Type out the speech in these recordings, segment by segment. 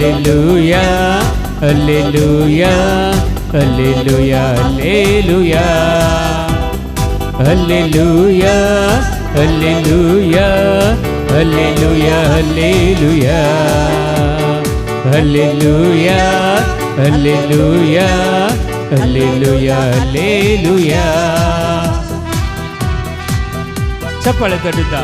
Hallelujah hallelujah hallelujah hallelujah hallelujah hallelujah hallelujah hallelujah hallelujah hallelujah hallelujah. ಚಪ್ಪಾಳೆ ತಟ್ಟುತ್ತಾ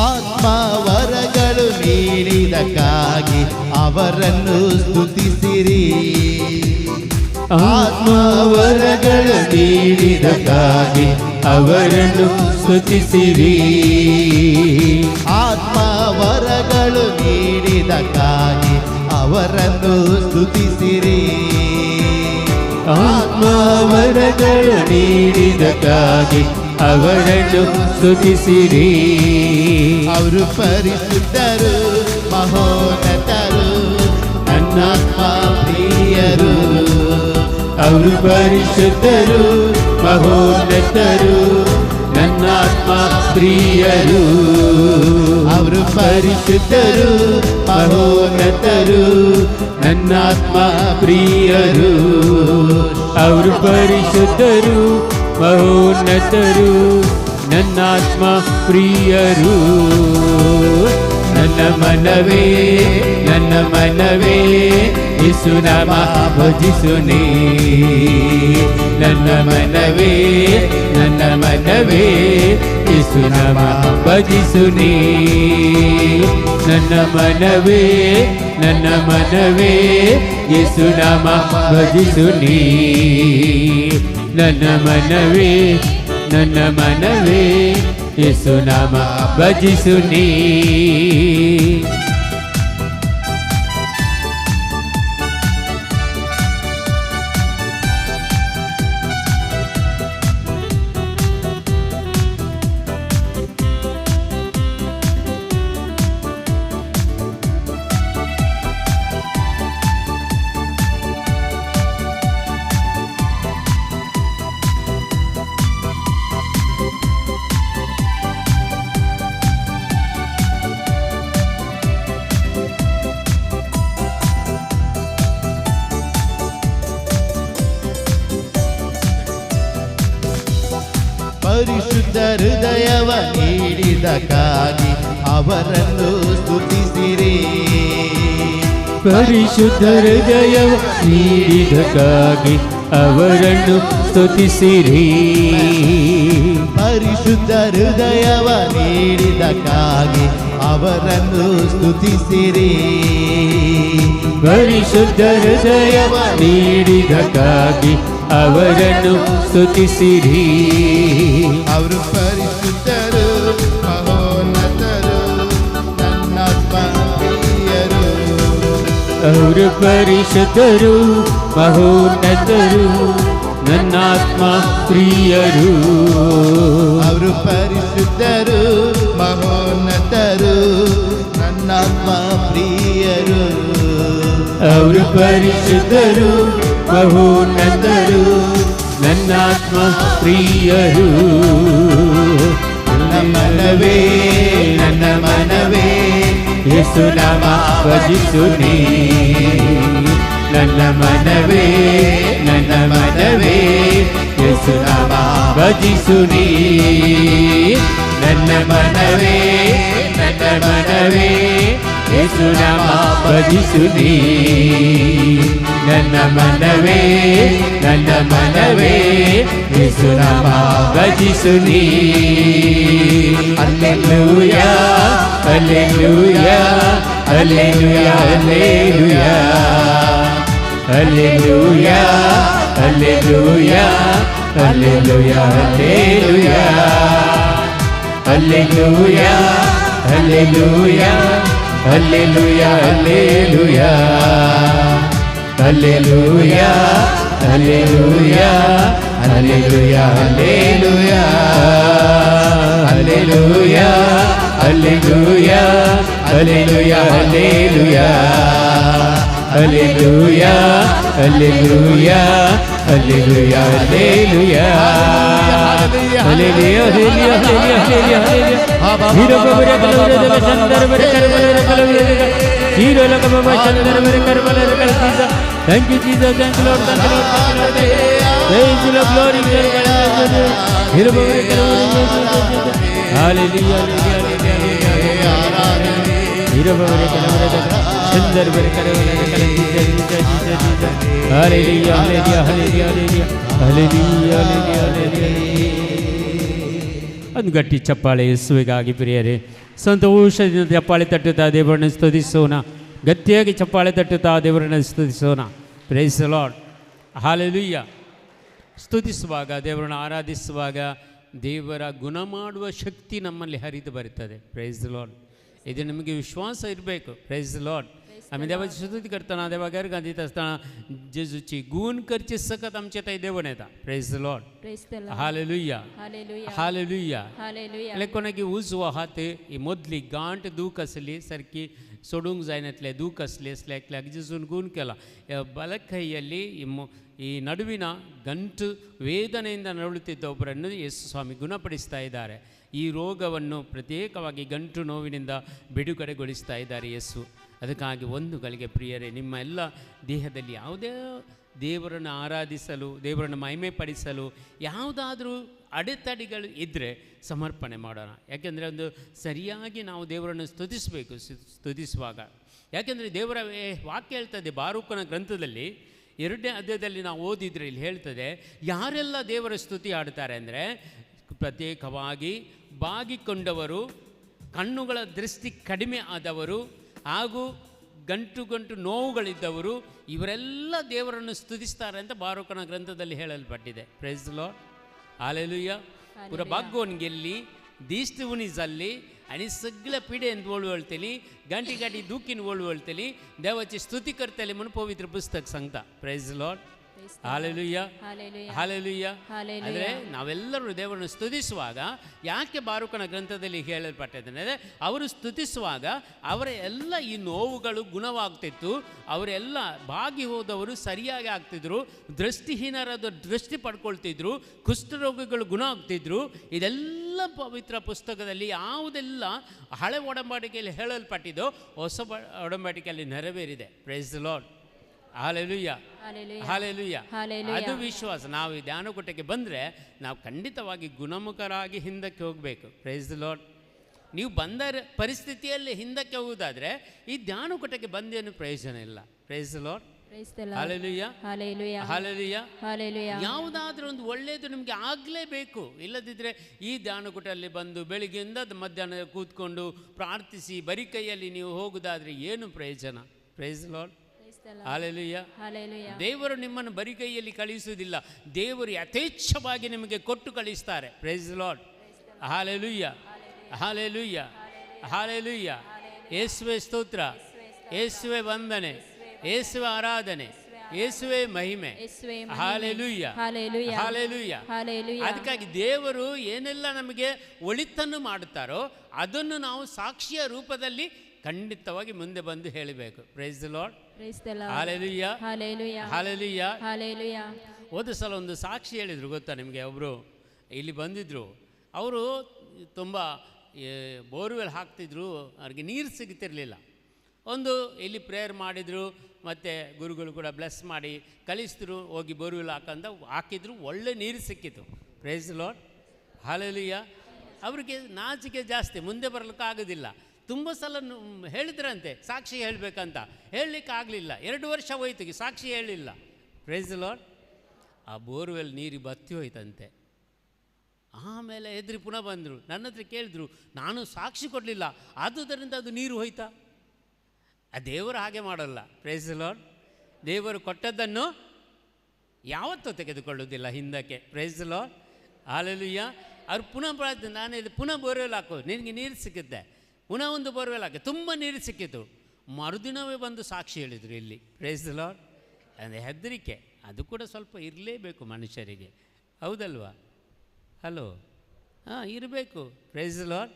ಆತ್ಮವರಗಳು ನೀಡಿದಕ್ಕಾಗಿ ಅವರನ್ನು ಸ್ತುತಿಸಿರಿ. ಆತ್ಮವರಗಳು ನೀಡಿದಕ್ಕಾಗಿ ಅವರನ್ನು ಸ್ತುತಿಸಿರಿ. ಆತ್ಮವರಗಳು ನೀಡಿದಕ್ಕಾಗಿ ಅವರನ್ನು ಸ್ತುತಿಸಿರಿ. ಆತ್ಮವರಗಳು ನೀಡಿದಕ್ಕಾಗಿ ಅವರನ್ನು ಸ್ತುತಿಸಿರಿ. ಅವರು ಪರಿಶುದ್ಧರು ಮಹೋನ್ನತರು ನನ್ನಾತ್ಮ ಪ್ರಿಯರು. ಅವರು ಪರಿಶುದ್ಧರು ಮಹೋನ್ನತರು ನನ್ನಾತ್ಮ ಪ್ರಿಯರು. ಅವರು ಪರಿಶುದ್ಧರು ಮಹೋನ್ನತರು ನನ್ನಾತ್ಮ ಪ್ರಿಯರು. ಅವರು ಪರಿಶುದ್ಧರು ಮಹೋನ್ನತರು ನನ್ನಾತ್ಮ ಪ್ರಿಯರು. ನನ್ನ ಮನವೇ ಯೇಸುನಾಮ ಭಜಿಸುನಿ. ನನ್ನ ಮನವೇ ಯೇಸುನಾಮ ಭಜಿಸುನಿ. ನನ್ನ ಮನವೇ ಯೇಸುನಾಮ ಭಜಿಸುನಿ. ನನ್ನ ಮನವೇ ಯೇಸುನಾಮ ಭಜಿಸುನಿ. ಪರಿಶುದ್ಧ ಹೃದಯವ ನೀಡಿದಕ್ಕಾಗಿ ಅವರನ್ನು ಸ್ತುತಿಸಿರಿ. ಪರಿಶುದ್ಧ ಹೃದಯವ ನೀಡಿದಕ್ಕಾಗಿ ಅವರನ್ನು ಸ್ತುತಿಸಿರಿ. ಪರಿಶುದ್ಧ ಹೃದಯವ ನೀಡಿದಕ್ಕಾಗಿ ಅವರನ್ನು ಸ್ತುತಿಸಿರಿ. ಪರಿಶುದ್ಧ ಹೃದಯವ ನೀಡಿದಕ್ಕಾಗಿ ಅವರನ್ನು ಸ್ತುತಿಸಿರಿ. ಅವರು ಪರಿಶುದ್ಧರು ಮಹೋನ್ನತರು ನನ್ನಾತ್ಮ ಪ್ರಿಯರು. ಅವರು ಪರಿಶುದ್ಧರು ಮಹೋನ್ನತರು ನನ್ನಾತ್ಮ ಪ್ರಿಯರು. ಅವರು ಪರಿಶುದ್ಧರು ಮಹೋನ್ನತರು ನನ್ನಾತ್ಮ ಪ್ರಿಯರು. ಅವರು ಪರಿಶುದ್ಧರು ಮಹೋನ್ನತರು ನನ್ನಾತ್ಮ ಪ್ರಿಯರು. ನನ್ನ ಮನವೇ ಯೇಸುನಾಮ ಭಜಿಸುನಿ. ನನ್ನ ಮನವೇ ಯೇಸುನಾಮ ಭಜಿಸುನಿ. ನನ್ನ ಮನವೇ ಯೇಸುನಾಮ ಭಜಿಸುನಿ. ನನ್ನ ಮನವೇ ಯೇಸುನಾಮ ಭಜಿಸುನಿ. Hallelujah hallelujah hallelujah hallelujah hallelujah hallelujah hallelujah Hallelujah, Hallelujah, Hallelujah, Hallelujah, Hallelujah, Hallelujah, Hallelujah, Hallelujah, Hallelujah, Hallelujah, Hallelujah, Hallelujah, Hallelujah, Hallelujah, Hallelujah, Hallelujah, Hallelujah, Hallelujah, Hallelujah. Hero Baba Kalabara Chandra Kalabara Hero Baba Chandra Kalabara. Thank you, Jesus. Thank you, Lord. Thank you, Lord. Praise you, Lord. Glory to God. Hero Baba Kalabara. Hallelujah, Hallelujah, Hero Baba Kalabara Chandra Kalabara. Hallelujah, Hallelujah, Hallelujah, Hallelujah, Hallelujah. ಒಂದು ಗಟ್ಟಿ ಚಪ್ಪಾಳೆ ಯೇಸುವಿಗಾಗಿ ಪ್ರಿಯರೇ, ಸಂತೋಷದಿಂದ ಚಪ್ಪಾಳೆ ತಟ್ಟುತ್ತಾ ದೇವರನ್ನು ಸ್ತುತಿಸೋಣ. ಗಟ್ಟಿಯಾಗಿ ಚಪ್ಪಾಳೆ ತಟ್ಟುತ್ತಾ ದೇವರನ್ನು ಸ್ತುತಿಸೋಣ. Praise the Lord. ಹಲ್ಲೆಲೂಯಾ. ಸ್ತುತಿಸುವಾಗ, ದೇವರನ್ನು ಆರಾಧಿಸುವಾಗ ದೇವರ ಗುಣ ಮಾಡುವ ಶಕ್ತಿ ನಮ್ಮಲ್ಲಿ ಹರಿದು ಬರುತ್ತದೆ. Praise the Lord. ಇದು ನಮಗೆ ವಿಶ್ವಾಸ ಇರಬೇಕು. Praise the Lord. आम्ही देवाची स्तुती करताना देवा गैरगांधीत असताना जेजूची गुण करची सकत आमच्या ताई देवण येता. Praise the Lord. Hallelujah, hallelujah, hallelujah. कोणाकी उज वाहते ही मोदली गांठ दूख असली सारखी सोडूंक जायनातले दूख असले असल्याक जेजून गुण केला. ಬಲಕೈಯಲ್ಲಿ ಈ ನಡುವಿನ ಗಂಟು ವೇದನೆಯಿಂದ ನರಳುತ್ತಿದ್ದ ಒಬ್ಬರನ್ನು ಯೇಸು ಸ್ವಾಮಿ ಗುಣಪಡಿಸ್ತಾ ಇದ್ದಾರೆ. ಈ ರೋಗವನ್ನು ಪ್ರತ್ಯೇಕವಾಗಿ ಗಂಟು ನೋವಿನಿಂದ ಬಿಡುಗಡೆಗೊಳಿಸ್ತಾ ಇದ್ದಾರೆ ಯೇಸು. ಅದಕ್ಕಾಗಿ ಒಂದು ಗಳಿಗೆ ಪ್ರಿಯರೇ, ನಿಮ್ಮ ಎಲ್ಲ ದೇಹದಲ್ಲಿ ಯಾವುದೇ ದೇವರನ್ನು ಆರಾಧಿಸಲು, ದೇವರನ್ನು ಮಹಿಮೆ ಪಡಿಸಲು ಯಾವುದಾದ್ರೂ ಅಡೆತಡೆಗಳು ಇದ್ದರೆ ಸಮರ್ಪಣೆ ಮಾಡೋಣ. ಯಾಕೆಂದರೆ ಒಂದು ಸರಿಯಾಗಿ ನಾವು ದೇವರನ್ನು ಸ್ತುತಿಸಬೇಕು. ಸ್ತುತಿಸುವಾಗ ಯಾಕೆಂದರೆ ದೇವರ ವಾಕ್ಯ ಹೇಳ್ತದೆ, ಬಾರೂಕನ ಗ್ರಂಥದಲ್ಲಿ 2ನೇ ಅಧ್ಯಾಯದಲ್ಲಿ ನಾವು ಓದಿದರೆ ಇಲ್ಲಿ ಹೇಳ್ತದೆ, ಯಾರೆಲ್ಲ ದೇವರ ಸ್ತುತಿ ಆಡ್ತಾರೆ ಅಂದರೆ ಪ್ರತ್ಯೇಕವಾಗಿ ಬಾಗಿಕೊಂಡವರು, ಕಣ್ಣುಗಳ ದೃಷ್ಟಿ ಕಡಿಮೆ ಆದವರು ಹಾಗೂ ಗಂಟು ನೋವುಗಳಿದ್ದವರು, ಇವರೆಲ್ಲ ದೇವರನ್ನು ಸ್ತುತಿಸ್ತಾರೆ ಅಂತ ಬಾರೂಕನ ಗ್ರಂಥದಲ್ಲಿ ಹೇಳಲ್ಪಟ್ಟಿದೆ. Praise the Lord. हालेलुया. पुरा बागोन गेल्ली दिश्ट उनी जाल्ली आणि सगळ्या पिढेन वळवळतली, गांठी दुखीन वळवळतली, देवाची स्तुती करतली म्हणून पवित्र पुस्तक सांगता. Praise the Lord. Hallelujah, hallelujah. ಅಂದರೆ ನಾವೆಲ್ಲರೂ ದೇವರನ್ನು ಸ್ತುತಿಸುವಾಗ ಯಾಕೆ ಬಾರೂಕನ ಗ್ರಂಥದಲ್ಲಿ ಹೇಳಲ್ಪಟ್ಟಿದೆ, ಅವರು ಸ್ತುತಿಸುವಾಗ ಅವರ ಎಲ್ಲ ಈ ನೋವುಗಳು ಗುಣವಾಗ್ತಿತ್ತು, ಅವರೆಲ್ಲ ಬಾಗಿ ಹೋದವರು ಸರಿಯಾಗಿ ಆಗ್ತಿದ್ರು, ದೃಷ್ಟಿಹೀನರಾದ ದೃಷ್ಟಿ ಪಡ್ಕೊಳ್ತಿದ್ರು, ಕುಷ್ಠರೋಗಿಗಳು ಗುಣ ಆಗ್ತಿದ್ರು. ಇದೆಲ್ಲ ಪವಿತ್ರ ಪುಸ್ತಕದಲ್ಲಿ ಯಾವುದೆಲ್ಲ ಹಳೆ ಒಡಂಬಡಿಕೆಯಲ್ಲಿ ಹೇಳಲ್ಪಟ್ಟಿದ್ದೋ ಹೊಸ ಒಡಂಬಡಿಕೆಯಲ್ಲಿ ನೆರವೇರಿದೆ. Praise the Lord. Hallelujah, hallelujah. ಅದು ವಿಶ್ವಾಸ. ನಾವು ಈ ಧ್ಯಾನಕೂಟಕ್ಕೆ ಬಂದರೆ ನಾವು ಖಂಡಿತವಾಗಿ ಗುಣಮುಖರಾಗಿ ಹಿಂದಕ್ಕೆ ಹೋಗಬೇಕು. Praise the Lord. ನೀವು ಬಂದ ಪರಿಸ್ಥಿತಿಯಲ್ಲಿ ಹಿಂದಕ್ಕೆ ಹೋಗುವುದಾದರೆ ಈ ಧ್ಯಾನಕೂಟಕ್ಕೆ ಬಂದೇನು ಪ್ರಯೋಜನ ಇಲ್ಲ. Praise the Lord. Hallelujah, hallelujah, hallelujah. ಯಾವುದಾದ್ರೂ ಒಂದು ಒಳ್ಳೆಯದು ನಿಮಗೆ ಆಗಲೇಬೇಕು. ಇಲ್ಲದಿದ್ದರೆ ಈ ಧ್ಯಾನಕೂಟಲ್ಲಿ ಬಂದು ಬೆಳಿಗ್ಗೆಯಿಂದ ಮಧ್ಯಾಹ್ನ ಕೂತ್ಕೊಂಡು ಪ್ರಾರ್ಥಿಸಿ ಬರೀ ಕೈಯಲ್ಲಿ ನೀವು ಹೋಗುವುದಾದರೆ ಏನು ಪ್ರಯೋಜನ. Praise the Lord. ಹಾಲೆಲೂಯಾ. ದೇವರು ನಿಮ್ಮನ್ನು ಬರಿ ಕೈಯಲ್ಲಿ ಕಳಿಸುವುದಿಲ್ಲ, ದೇವರು ಯಥೇಚ್ಛವಾಗಿ ನಿಮಗೆ ಕೊಟ್ಟು ಕಳಿಸ್ತಾರೆ. Praise the Lord. Hallelujah, hallelujah, hallelujah. ಯೇಸುವೆ ಸ್ತೋತ್ರ, ಯೇಸುವೆ ವಂದನೆ, ಯೇಸುವೆ ಆರಾಧನೆ, ಯೇಸುವೆ ಮಹಿಮೆ. Hallelujah, hallelujah. ಅದಕ್ಕಾಗಿ ದೇವರು ಏನೆಲ್ಲ ನಮಗೆ ಒಳಿತನ್ನು ಮಾಡುತ್ತಾರೋ ಅದನ್ನು ನಾವು ಸಾಕ್ಷಿಯ ರೂಪದಲ್ಲಿ ಖಂಡಿತವಾಗಿ ಮುಂದೆ ಬಂದು ಹೇಳಬೇಕು. Praise the Lord. Hallelujah, hallelujah, hallelujah. ಹೋದ ಸಲ ಒಂದು ಸಾಕ್ಷಿ ಹೇಳಿದರು ಗೊತ್ತಾ ನಿಮಗೆ. ಒಬ್ಬರು ಇಲ್ಲಿ ಬಂದಿದ್ದರು, ಅವರು ತುಂಬ ಬೋರ್ವೆಲ್ ಹಾಕ್ತಿದ್ರು, ಅವ್ರಿಗೆ ನೀರು ಸಿಗ್ತಿರಲಿಲ್ಲ. ಒಂದು ಇಲ್ಲಿ ಪ್ರೇಯರ್ ಮಾಡಿದರು, ಮತ್ತು ಗುರುಗಳು ಕೂಡ ಬ್ಲೆಸ್ ಮಾಡಿ ಕಳಿಸಿದ್ರು, ಹೋಗಿ ಬೋರ್ವೆಲ್ ಹಾಕಿದ್ರು, ಒಳ್ಳೆ ನೀರು ಸಿಕ್ಕಿತು. Praise the Lord. ಹಾಲೆಲೂಯಾ. ಅವ್ರಿಗೆ ನಾಚಿಕೆ ಜಾಸ್ತಿ, ಮುಂದೆ ಬರಲಿಕ್ಕಾಗೋದಿಲ್ಲ. ತುಂಬ ಸಲ ಹೇಳಿದ್ರಂತೆ ಸಾಕ್ಷಿ ಹೇಳಬೇಕಂತ, ಹೇಳಲಿಕ್ಕೆ ಆಗಲಿಲ್ಲ. 2 ವರ್ಷ ಹೋಯ್ತು, ಸಾಕ್ಷಿ ಹೇಳಲಿಲ್ಲ. Praise the Lord. ಆ ಬೋರ್ವೆಲ್ ನೀರು ಬತ್ತಿ ಹೋಯ್ತಂತೆ. ಆಮೇಲೆ ಎದುರು ಪುನಃ ಬಂದರು, ನನ್ನ ಹತ್ರ ಕೇಳಿದ್ರು, ನಾನು ಸಾಕ್ಷಿ ಕೊಡಲಿಲ್ಲ, ಆದುದರಿಂದ ಅದು ನೀರು ಹೋಯ್ತಾ? ಆ ದೇವರು ಹಾಗೆ ಮಾಡಲ್ಲ. Praise the Lord. ದೇವರು ಕೊಟ್ಟದ್ದನ್ನು ಯಾವತ್ತೂ ತೆಗೆದುಕೊಳ್ಳುವುದಿಲ್ಲ ಹಿಂದಕ್ಕೆ. Praise the Lord. ಹಾಲೆಲೂಯಾ. ಅವ್ರು ಪುನಃ ನಾನು ಇದು ಪುನಃ ಬೋರ್ವೆಲ್ ಹಾಕೋ, ನಿನಗೆ ನೀರು ಸಿಕ್ಕುತ್ತೆ. ಪುನಃ ಒಂದು ಬೋರ್ವೆಲ್ ಹಾಕಿ, ತುಂಬ ನೀರು ಸಿಕ್ಕಿತು. ಮರುದಿನವೇ ಬಂದು ಸಾಕ್ಷಿ ಹೇಳಿದರು ಇಲ್ಲಿ. Praise the Lord. ಅಂದರೆ ಹೆದರಿಕೆ ಅದು ಕೂಡ ಸ್ವಲ್ಪ ಇರಲೇಬೇಕು ಮನುಷ್ಯರಿಗೆ, ಹೌದಲ್ವಾ? ಹಲೋ, ಇರಬೇಕು. Praise the Lord.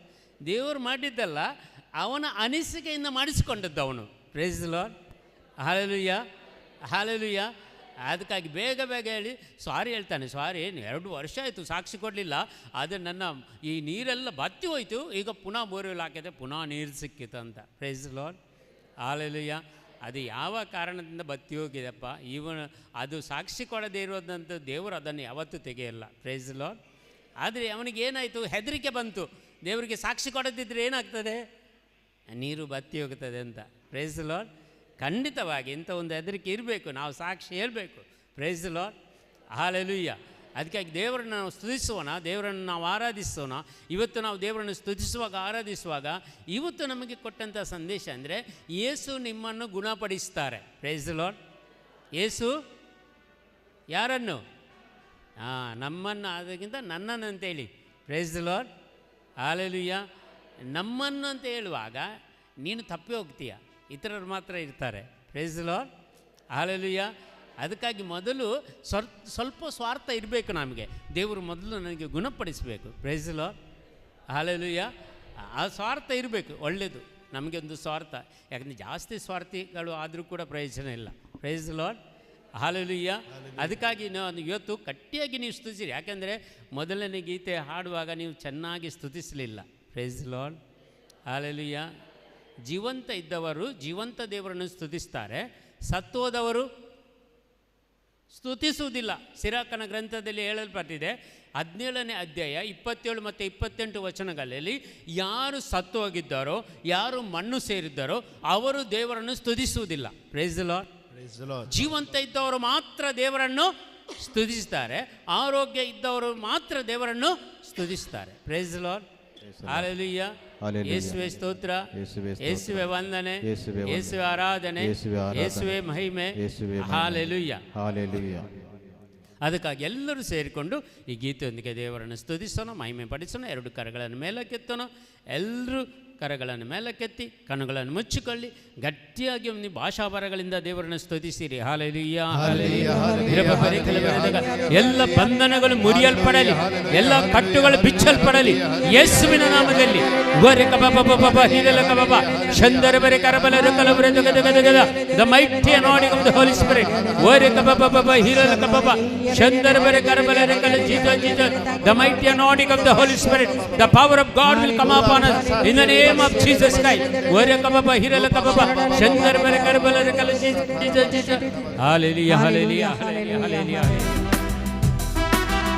ದೇವರು ಮಾಡಿದ್ದಲ್ಲ, ಅವನ ಅನಿಸಿಕೆಯಿಂದ ಮಾಡಿಸಿಕೊಂಡದ್ದು ಅವನು. Praise the Lord. Hallelujah, hallelujah. ಅದಕ್ಕಾಗಿ ಬೇಗ ಬೇಗ ಹೇಳಿ ಸಾರಿ ಹೇಳ್ತಾನೆ. ಸಾರಿ, 2 ವರ್ಷ ಆಯಿತು ಸಾಕ್ಷಿ ಕೊಡಲಿಲ್ಲ, ಆದರೆ ನನ್ನ ಈ ನೀರೆಲ್ಲ ಬತ್ತಿ ಹೋಯಿತು, ಈಗ ಪುನಃ ಬೋರ್ವೆಲ್ ಹಾಕಿದೆ, ಪುನಃ ನೀರು ಸಿಕ್ಕಿತು ಅಂತ. Praise the Lord. ಹಾಲೆಲೂಯ. ಅದು ಯಾವ ಕಾರಣದಿಂದ ಬತ್ತಿ ಹೋಗಿದೆಪ್ಪ, ಅದು ಸಾಕ್ಷಿ ಕೊಡದೇ ಇರೋದಂತೂ ದೇವರು ಅದನ್ನು ಯಾವತ್ತೂ ತೆಗೆಯಲ್ಲ. Price the lord. ಆದರೆ ಅವನಿಗೆ ಏನಾಯಿತು, ಹೆದರಿಕೆ ಬಂತು. ದೇವರಿಗೆ ಸಾಕ್ಷಿ ಕೊಡದಿದ್ದರೆ ಏನಾಗ್ತದೆ, ನೀರು ಬತ್ತಿ ಹೋಗ್ತದೆ ಅಂತ. Praise the Lord. ಖಂಡಿತವಾಗಿ ಇಂಥ ಒಂದು ಹೆದರಿಕೆ ಇರಬೇಕು, ನಾವು ಸಾಕ್ಷಿ ಹೇಳಬೇಕು. Praise the Lord. ಹಾಲೆಲೂಯ. ಅದಕ್ಕಾಗಿ ದೇವರನ್ನು ನಾವು ಸ್ತುತಿಸೋಣ, ದೇವರನ್ನು ನಾವು ಆರಾಧಿಸೋಣ. ಇವತ್ತು ನಾವು ದೇವರನ್ನು ಸ್ತುತಿಸುವಾಗ, ಆರಾಧಿಸುವಾಗ ಇವತ್ತು ನಮಗೆ ಕೊಟ್ಟಂಥ ಸಂದೇಶ ಅಂದರೆ ಯೇಸು ನಿಮ್ಮನ್ನು ಗುಣಪಡಿಸ್ತಾರೆ. Praise the Lord. ಯೇಸು ಯಾರನ್ನು? ನಮ್ಮನ್ನು, ಅದಕ್ಕಿಂತ ನನ್ನನ್ನು ಅಂತೇಳಿ. Praise the Lord. ಹಾಲೆಲೂಯ. ನಮ್ಮನ್ನು ಅಂತ ಹೇಳುವಾಗ ನೀನು ತಪ್ಪಿ ಹೋಗ್ತೀಯ, ಇತರರು ಮಾತ್ರ ಇರ್ತಾರೆ. Praise the Lord. ಹಾಲೆಲೂಯ. ಅದಕ್ಕಾಗಿ ಮೊದಲು ಸ್ವಲ್ಪ ಸ್ವಾರ್ಥ ಇರಬೇಕು ನಮಗೆ. ದೇವರು ಮೊದಲು ನನಗೆ ಗುಣಪಡಿಸಬೇಕು. Praise the Lord. ಹಾಲೆಲೂಯ. ಆ ಸ್ವಾರ್ಥ ಇರಬೇಕು, ಒಳ್ಳೆಯದು. ನಮಗೆ ಒಂದು ಸ್ವಾರ್ಥ, ಯಾಕಂದರೆ ಜಾಸ್ತಿ ಸ್ವಾರ್ಥಿಗಳು ಆದರೂ ಕೂಡ ಪ್ರಯೋಜನ ಇಲ್ಲ. Praise the Lord. ಹಾಲೆಲೂಯ. ಅದಕ್ಕಾಗಿ ನಾನು ಇವತ್ತು ಗಟ್ಟಿಯಾಗಿ ನೀವು ಸ್ತುತಿಸಿರಿ. ಯಾಕೆಂದರೆ ಮೊದಲನೇ ಗೀತೆ ಹಾಡುವಾಗ ನೀವು ಚೆನ್ನಾಗಿ ಸ್ತುತಿಸಲಿಲ್ಲ. Praise the Lord. ಹಾಲೆಲೂಯ. ಜೀವಂತ ಇದ್ದವರು ಜೀವಂತ ದೇವರನ್ನು ಸ್ತುತಿಸ್ತಾರೆ, ಸತ್ತೋದವರು ಸ್ತುತಿಸುವುದಿಲ್ಲ. ಸಿರಾಕನ ಗ್ರಂಥದಲ್ಲಿ ಹೇಳಲ್ಪಟ್ಟಿದೆ, 17ನೇ ಅಧ್ಯಾಯ 27 ಮತ್ತು 28 ವಚನಗಳಲ್ಲಿ, ಯಾರು ಸತ್ತು ಹೋಗಿದ್ದಾರೋ, ಯಾರು ಮಣ್ಣು ಸೇರಿದ್ದಾರೋ ಅವರು ದೇವರನ್ನು ಸ್ತುತಿಸುವುದಿಲ್ಲ. Price the lord. ಜೀವಂತ ಇದ್ದವರು ಮಾತ್ರ ದೇವರನ್ನು ಸ್ತುತಿಸ್ತಾರೆ, ಆರೋಗ್ಯ ಇದ್ದವರು ಮಾತ್ರ ದೇವರನ್ನು ಸ್ತುತಿಸ್ತಾರೆ. Praise the Lord. ಹಾಲೆಲೂಯ. ಯೇಸುವೆ ಸ್ತೋತ್ರ, ಯೇಸುವೆ ವಂದನೆ, ಯೇಸುವೆ ಆರಾಧನೆ, ಯೇಸುವೆ ಮಹಿಮೆ. ಹಾಲೆಲೂಯ. ಅದಕ್ಕಾಗಿ ಎಲ್ಲರೂ ಸೇರಿಕೊಂಡು ಈ ಗೀತೆಯೊಂದಿಗೆ ದೇವರನ್ನು ಸ್ತುತಿಸೋಣ, ಮಹಿಮೆ ಪಡಿಸೋಣ. 2 ಕರಗಳನ್ನು ಮೇಲಕ್ಕೆತ್ತೋಣ. ಎಲ್ಲರೂ ಕರಗಳನ್ನು ಮೇಲಕ್ಕೆತ್ತಿ ಕಣ್ಣುಗಳನ್ನು ಮುಚ್ಚಿಕೊಳ್ಳಿ. ಗಟ್ಟಿಯಾಗಿ ಒಂದು ಭಾಷಾ ಬರಗಳಿಂದ ದೇವರನ್ನು ಸ್ತುತಿಸಿರಿ. Hallelujah, hallelujah. ಎಲ್ಲ ಬಂಧನಗಳು ಮುರಿಯಲ್ಪಡಲಿ, ಎಲ್ಲ ಕಟ್ಟುಗಳು ಬಿಚ್ಚಲ್ಪಡಲಿ ಯೇಸುವಿನ ನಾಮದಲ್ಲಿ. The mighty anointing of the Holy Spirit. The mighty anointing of the Holy Spirit. The power of God will come upon us in the name of Jesus Christ. Hallelujah, hallelujah, hallelujah, hallelujah.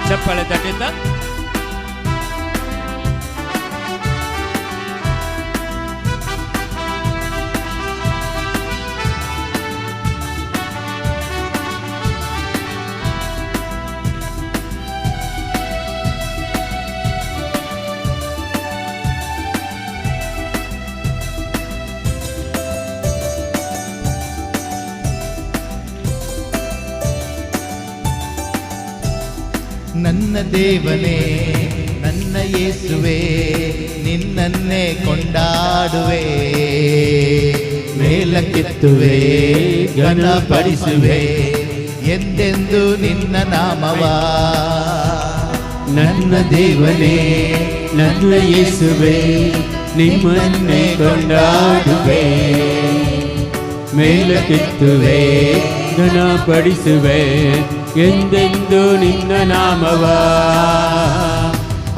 ಚಪ್ಪಳೆ ತಟ್ಟಿದ್ದ ನನ್ನ ದೇವನೇ, ನನ್ನ ಯೇಸುವೆ, ನಿನ್ನನ್ನೇ ಕೊಂಡಾಡುವೆ, ಮೇಲಕ್ಕೆತ್ತುವೆ, ಘನಪಡಿಸುವೆ ಎಂದೆಂದು ನಿನ್ನ ನಾಮವ. ನನ್ನ ದೇವನೇ, ನನ್ನ ಯೇಸುವೆ, ನಿಮ್ಮನ್ನೇ ಕೊಂಡಾಡುವೆ, ಮೇಲಕ್ಕೆತ್ತುವೆ, ಘನಪಡಿಸುವೆ ಎಂದೆಂದು ನಿನ್ನ ನಾಮವ.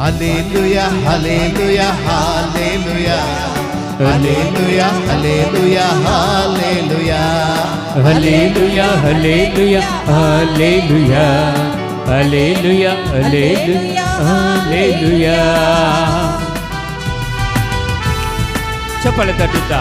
Hallelujah, hallelujah, hallelujah, hallelujah, hallelujah, hallelujah, hallelujah, hallelujah, hallelujah, hallelujah, hallelujah, hallelujah. ಚಪ್ಪಳೆ ತಟ್ಟುತ್ತಾ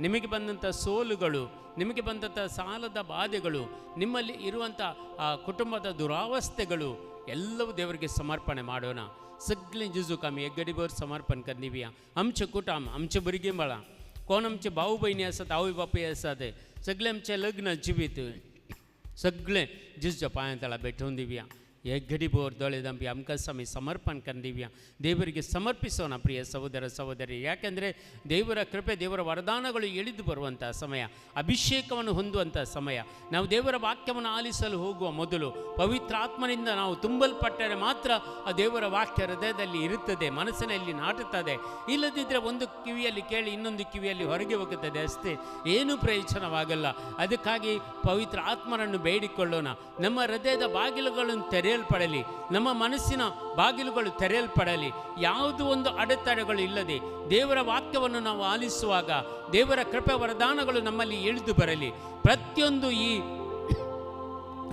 ನಿಮಗೆ ಬಂದಂಥ ಸೋಲುಗಳು, ನಿಮಗೆ ಬಂದಂಥ ಸಾಲದ ಬಾಧೆಗಳು, ನಿಮ್ಮಲ್ಲಿ ಇರುವಂಥ ಕುಟುಂಬದ ದುರಾವಸ್ಥೆಗಳು ಎಲ್ಲವೂ ದೇವರಿಗೆ ಸಮರ್ಪಣೆ ಮಾಡೋಣ. सगळे जिजू आमी एक गडीभर समर्पण करून दिवया. आमचे कुटुंब, आमचे भुरगीं बाळां, कोण आमचे भाऊ भयणी आसात, आवय बापूय आसात, सगळे आमचे लग्न जिवीत सगळे जिजूच्या पांया तळा भेटून दिवया. एक गडीभर दोळे ದಂಪಿ आमकां आमी समर्पण करून दिवया. ದೇವರಿಗೆ ಸಮರ್ಪಿಸೋಣ ಪ್ರಿಯ ಸಹೋದರ ಸಹೋದರಿ. ಯಾಕೆಂದರೆ ದೇವರ ಕೃಪೆ, ದೇವರ ವರದಾನಗಳು ಇಳಿದು ಬರುವಂಥ ಸಮಯ, ಅಭಿಷೇಕವನ್ನು ಹೊಂದುವಂಥ ಸಮಯ. ನಾವು ದೇವರ ವಾಕ್ಯವನ್ನು ಆಲಿಸಲು ಹೋಗುವ ಮೊದಲು ಪವಿತ್ರಾತ್ಮನಿಂದ ನಾವು ತುಂಬಲ್ಪಟ್ಟರೆ ಮಾತ್ರ ಆ ದೇವರ ವಾಕ್ಯ ಹೃದಯದಲ್ಲಿ ಇರುತ್ತದೆ, ಮನಸ್ಸಿನಲ್ಲಿ ನಾಟುತ್ತದೆ. ಇಲ್ಲದಿದ್ದರೆ ಒಂದು ಕಿವಿಯಲ್ಲಿ ಕೇಳಿ ಇನ್ನೊಂದು ಕಿವಿಯಲ್ಲಿ ಹೊರಗೆ ಹೋಗುತ್ತದೆ ಅಷ್ಟೇ, ಏನೂ ಪ್ರಯೋಜನವಾಗಲ್ಲ. ಅದಕ್ಕಾಗಿ ಪವಿತ್ರ ಆತ್ಮನನ್ನು ಬೇಡಿಕೊಳ್ಳೋಣ. ನಮ್ಮ ಹೃದಯದ ಬಾಗಿಲುಗಳನ್ನು ತೆರೆಯಲ್ಪಡಲಿ, ನಮ್ಮ ಮನಸ್ಸಿನ ಬಾಗಿಲುಗಳು ತೆರೆಯಲ್ಪಡಲಿ. ಯಾವುದೋ ಒಂದು ಅಡೆತಡೆಗಳು ಇಲ್ಲದೆ ದೇವರ ವಾಕ್ಯವನ್ನು ನಾವು ಆಲಿಸುವಾಗ ದೇವರ ಕೃಪೆ ವರದಾನಗಳು ನಮ್ಮಲ್ಲಿ ಇಳಿದು ಬರಲಿ. ಪ್ರತಿಯೊಂದು ಈ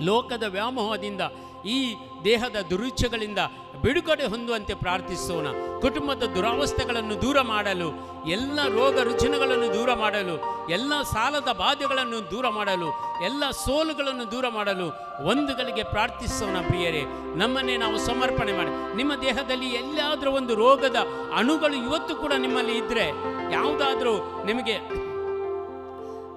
ಲೋಕದ ವ್ಯಾಮೋಹದಿಂದ, ಈ ದೇಹದ ದುರುಚ್ಛೆಗಳಿಂದ ಬಿಡುಗಡೆ ಹೊಂದುವಂತೆ ಪ್ರಾರ್ಥಿಸೋಣ. ಕುಟುಂಬದ ದುರಾವಸ್ಥೆಗಳನ್ನು ದೂರ ಮಾಡಲು, ಎಲ್ಲ ರೋಗ ರುಜಿನಗಳನ್ನು ದೂರ ಮಾಡಲು, ಎಲ್ಲ ಸಾಲದ ಬಾಧೆಗಳನ್ನು ದೂರ ಮಾಡಲು, ಎಲ್ಲ ಸೋಲುಗಳನ್ನು ದೂರ ಮಾಡಲು ಒಂದುಗಳಿಗೆ ಪ್ರಾರ್ಥಿಸೋಣ. ಪ್ರಿಯರೇ, ನಮ್ಮನ್ನೇ ನಾವು ಸಮರ್ಪಣೆ ಮಾಡಿ. ನಿಮ್ಮ ದೇಹದಲ್ಲಿ ಎಲ್ಲಾದರೂ ಒಂದು ರೋಗದ ಅಣುಗಳು ಇವತ್ತು ಕೂಡ ನಿಮ್ಮಲ್ಲಿ ಇದ್ದರೆ, ಯಾವುದಾದ್ರೂ ನಿಮಗೆ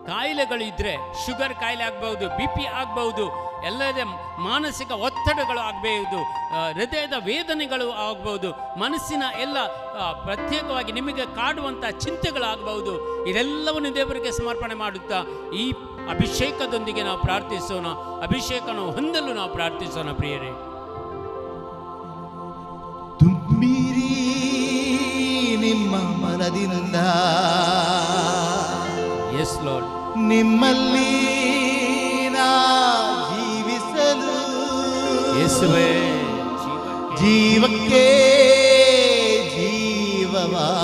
ಕಾಯಿಲೆಗಳು ಇದ್ದರೆ, ಶುಗರ್ ಕಾಯಿಲೆ ಆಗ್ಬೋದು, BP ಆಗ್ಬೋದು, ಎಲ್ಲದೇ ಮಾನಸಿಕ ಒತ್ತಡಗಳು ಆಗಬಹುದು, ಹೃದಯದ ವೇದನೆಗಳು ಆಗ್ಬೋದು, ಮನಸ್ಸಿನ ಎಲ್ಲ ಪ್ರತ್ಯೇಕವಾಗಿ ನಿಮಗೆ ಕಾಡುವಂಥ ಚಿಂತೆಗಳಾಗಬಹುದು, ಇದೆಲ್ಲವನ್ನು ದೇವರಿಗೆ ಸಮರ್ಪಣೆ ಮಾಡುತ್ತಾ ಈ ಅಭಿಷೇಕದೊಂದಿಗೆ ನಾವು ಪ್ರಾರ್ಥಿಸೋಣ. ಅಭಿಷೇಕವನ್ನು ಹೊಂದಲು ನಾವು ಪ್ರಾರ್ಥಿಸೋಣ. ಪ್ರಿಯರೇ, ತುಂಬಿರಿ ನಿಮ್ಮ ಮನದಿಂದ, ಎಸ್ ಲಾರ್ಡ್, ನಿಮ್ಮಲ್ಲಿ ನಾ ಜೀವಿಸಲು, ಯೇಸುವೇ ಜೀವಕ್ಕೆ ಜೀವವಾಗಿರಿ.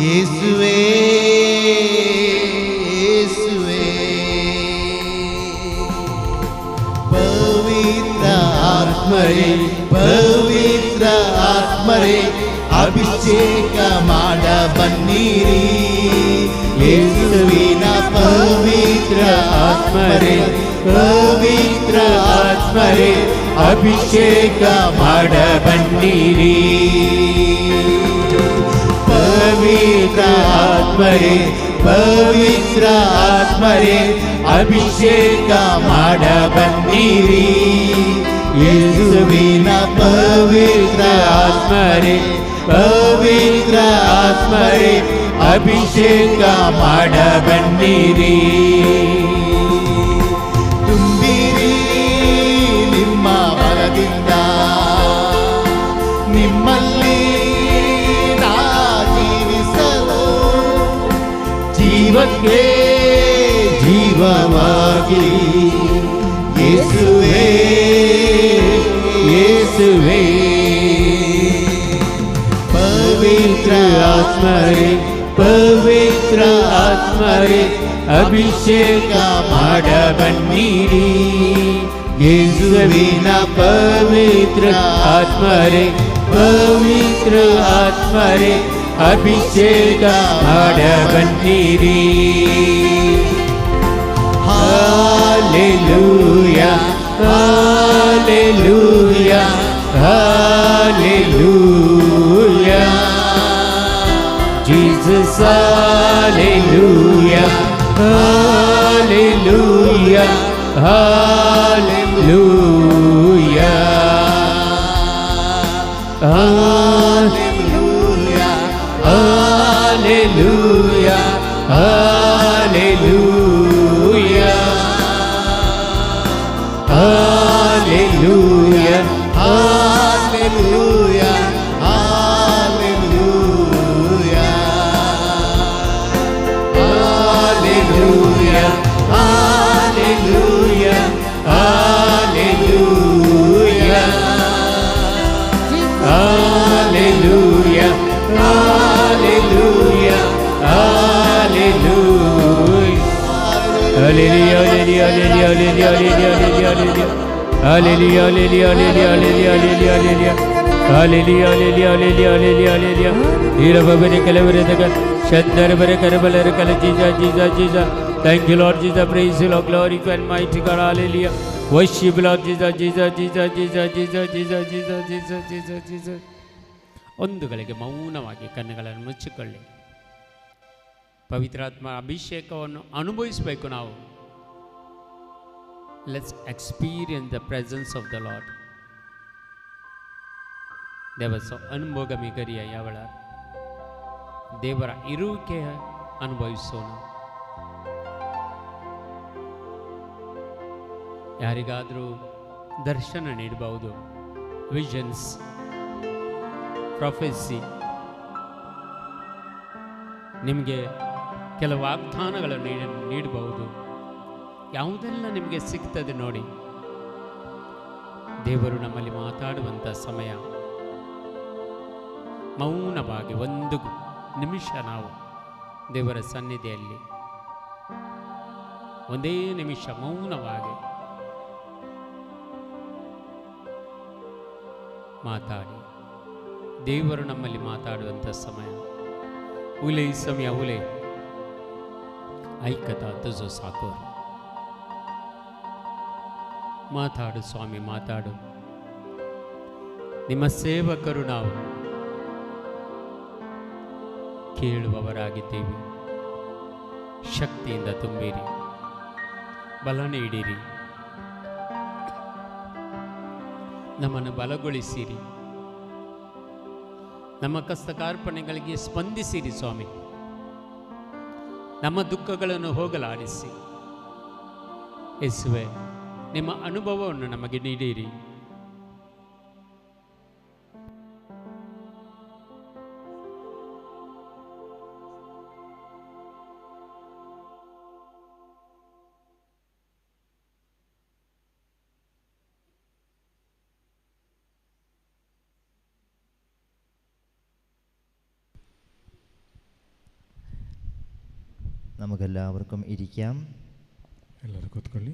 ಯೇಸುವೇ ಯೇಸುವೇ, ಪವಿತ್ರ ಆತ್ಮರೇ ಪವಿತ್ರ ಆತ್ಮರೇ ಅಭಿಷೇಕ ಮಾಡ ಬನ್ನಿರಿ. ಯೇಸುವಿನ ಪವಿತ್ರ ಆತ್ಮರೇ ಪವಿತ್ರ ಆತ್ಮರೇ ಅಭಿಷೇಕ ಮಾಡ ಬನ್ನಿರಿ. ಪವಿತ್ರ ಆತ್ಮರೇ ಪವಿತ್ರ ಆತ್ಮರೇ ಅಭಿಷೇಕ ಮಾಡ ಬನ್ನಿರಿ. ಯೇಸುವಿನ ಪವಿತ್ರ ಆತ್ಮರೇ ಪವಿತ್ರ ಆತ್ಮರೇ ಅಭಿಷೇಕ ಮಾಡ ಬನ್ನಿರಿ. ತುಂಬಿರಿ ನಿಮ್ಮ ಬಲದಿಂದ, ನಿಮ್ಮಲ್ಲಿ ನಾ ಜೀವಿಸಲು, ಜೀವಕ್ಕೆ ಜೀವವಾಗಿ. ಯೇಸುವೇ ಯೇಸುವೇ, ಪವಿತ್ರ ಆತ್ಮರೇ ಪವಿತ್ರ ಆತ್ಮರೇ ಅಭಿಷೇಕ ಮಾಡ ಬನ್ನಿರಿ. ಯೇಸುವಿನ ಪವಿತ್ರ ಆತ್ಮರೇ ಪವಿತ್ರ ಆತ್ಮರೇ ಅಭಿಷೇಕ ಮಾಡ ಬನ್ನಿರಿ. Hallelujah, hallelujah, hallelujah. Jesus, hallelujah, hallelujah, hallelujah, hallelujah, hallelujah, hallelujah, hallelujah, hallelujah, hallelujah, hallelujah, hallelujah, hallelujah, hallelujah, hallelujah, hallelujah. Hallelujah, hallelujah, hallelujah, hallelujah, hallelujah, hallelujah, hallelujah, hallelujah, hallelujah, hallelujah, Hallelujah, hallelujah, hallelujah, hallelujah, hallelujah. Hirababare kalavaradaga, Shandarabare karabalare kala, Jesus, Jesus, Jesus. Thank you, Lord Jesus. Praise you, Lord. Glory to Almighty God. Hallelujah. Worship, Lord Jesus, Jesus, Jesus, Jesus, Jesus, Jesus, Jesus, Jesus, Jesus, Jesus. ಒಂದು ಗಳಿಗೆ ಮೌನವಾಗಿ ಕಣ್ಣುಗಳನ್ನು ಮುಚ್ಚಿಕೊಳ್ಳಿ. ಪವಿತ್ರಾತ್ಮ ಅಭಿಷೇಕವನ್ನು ಅನುಭವಿಸಬೇಕು ನಾವು. Let's experience the presence of the Lord. ದೇವಸ ಅನುಭೋಗಮಿಗರಿಯ ಯಾವಳ ದೇವರ ಇರುವಿಕೆ ಅನುಭವಿಸೋಣ. ಯಾರಿಗಾದರೂ ದರ್ಶನ ನೀಡಬಹುದು, ವಿಷನ್ಸ್, ಪ್ರೊಫೆಸಿ, ನಿಮಗೆ ಕೆಲವು ವಾಗ್ದಾನಗಳನ್ನು ನೀಡಬಹುದು. ಯಾವುದೆಲ್ಲ ನಿಮಗೆ ಸಿಗ್ತದೆ ನೋಡಿ. ದೇವರು ನಮ್ಮಲ್ಲಿ ಮಾತಾಡುವಂಥ ಸಮಯ. ಮೌನವಾಗಿ ಒಂದು ನಿಮಿಷ ನಾವು ದೇವರ ಸನ್ನಿಧಿಯಲ್ಲಿ ಒಂದೇ ನಿಮಿಷ ಮೌನವಾಗಿ ಮಾತಾಡಿ. ದೇವರು ನಮ್ಮಲ್ಲಿ ಮಾತಾಡುವಂಥ ಸಮಯ. ಉಲೆ ಈ ಸಮಯ ಉಲೆ ಐಕ್ಯತಾ ತುಜೋ ಸಾಕೋರು. ಮಾತಾಡು ಸ್ವಾಮಿ, ಮಾತಾಡು. ನಿಮ್ಮ ಸೇವಕರು ನಾವು ಕೇಳುವವರಾಗಿದ್ದೇವೆ. ಶಕ್ತಿಯಿಂದ ತುಂಬಿರಿ, ಬಲ ನೀಡಿರಿ, ನಮ್ಮನ್ನು ಬಲಗೊಳಿಸಿರಿ, ನಮ್ಮ ಕಷ್ಟ ಕಾರ್ಪಣೆಗಳಿಗೆ ಸ್ಪಂದಿಸಿರಿ ಸ್ವಾಮಿ. ನಮ್ಮ ದುಃಖಗಳನ್ನು ಹೋಗಲಾಡಿಸಿ ಯೇಸುವೆ, ನಿಮ್ಮ ಅನುಭವವನ್ನು ನಮಗೆ ನೀಡಿರಿ. നമുക്കെല്ലാവർക്കും ഇരിക്കാം. എല്ലാവരും ಕೂತ್ಕೊಳ್ಳಿ.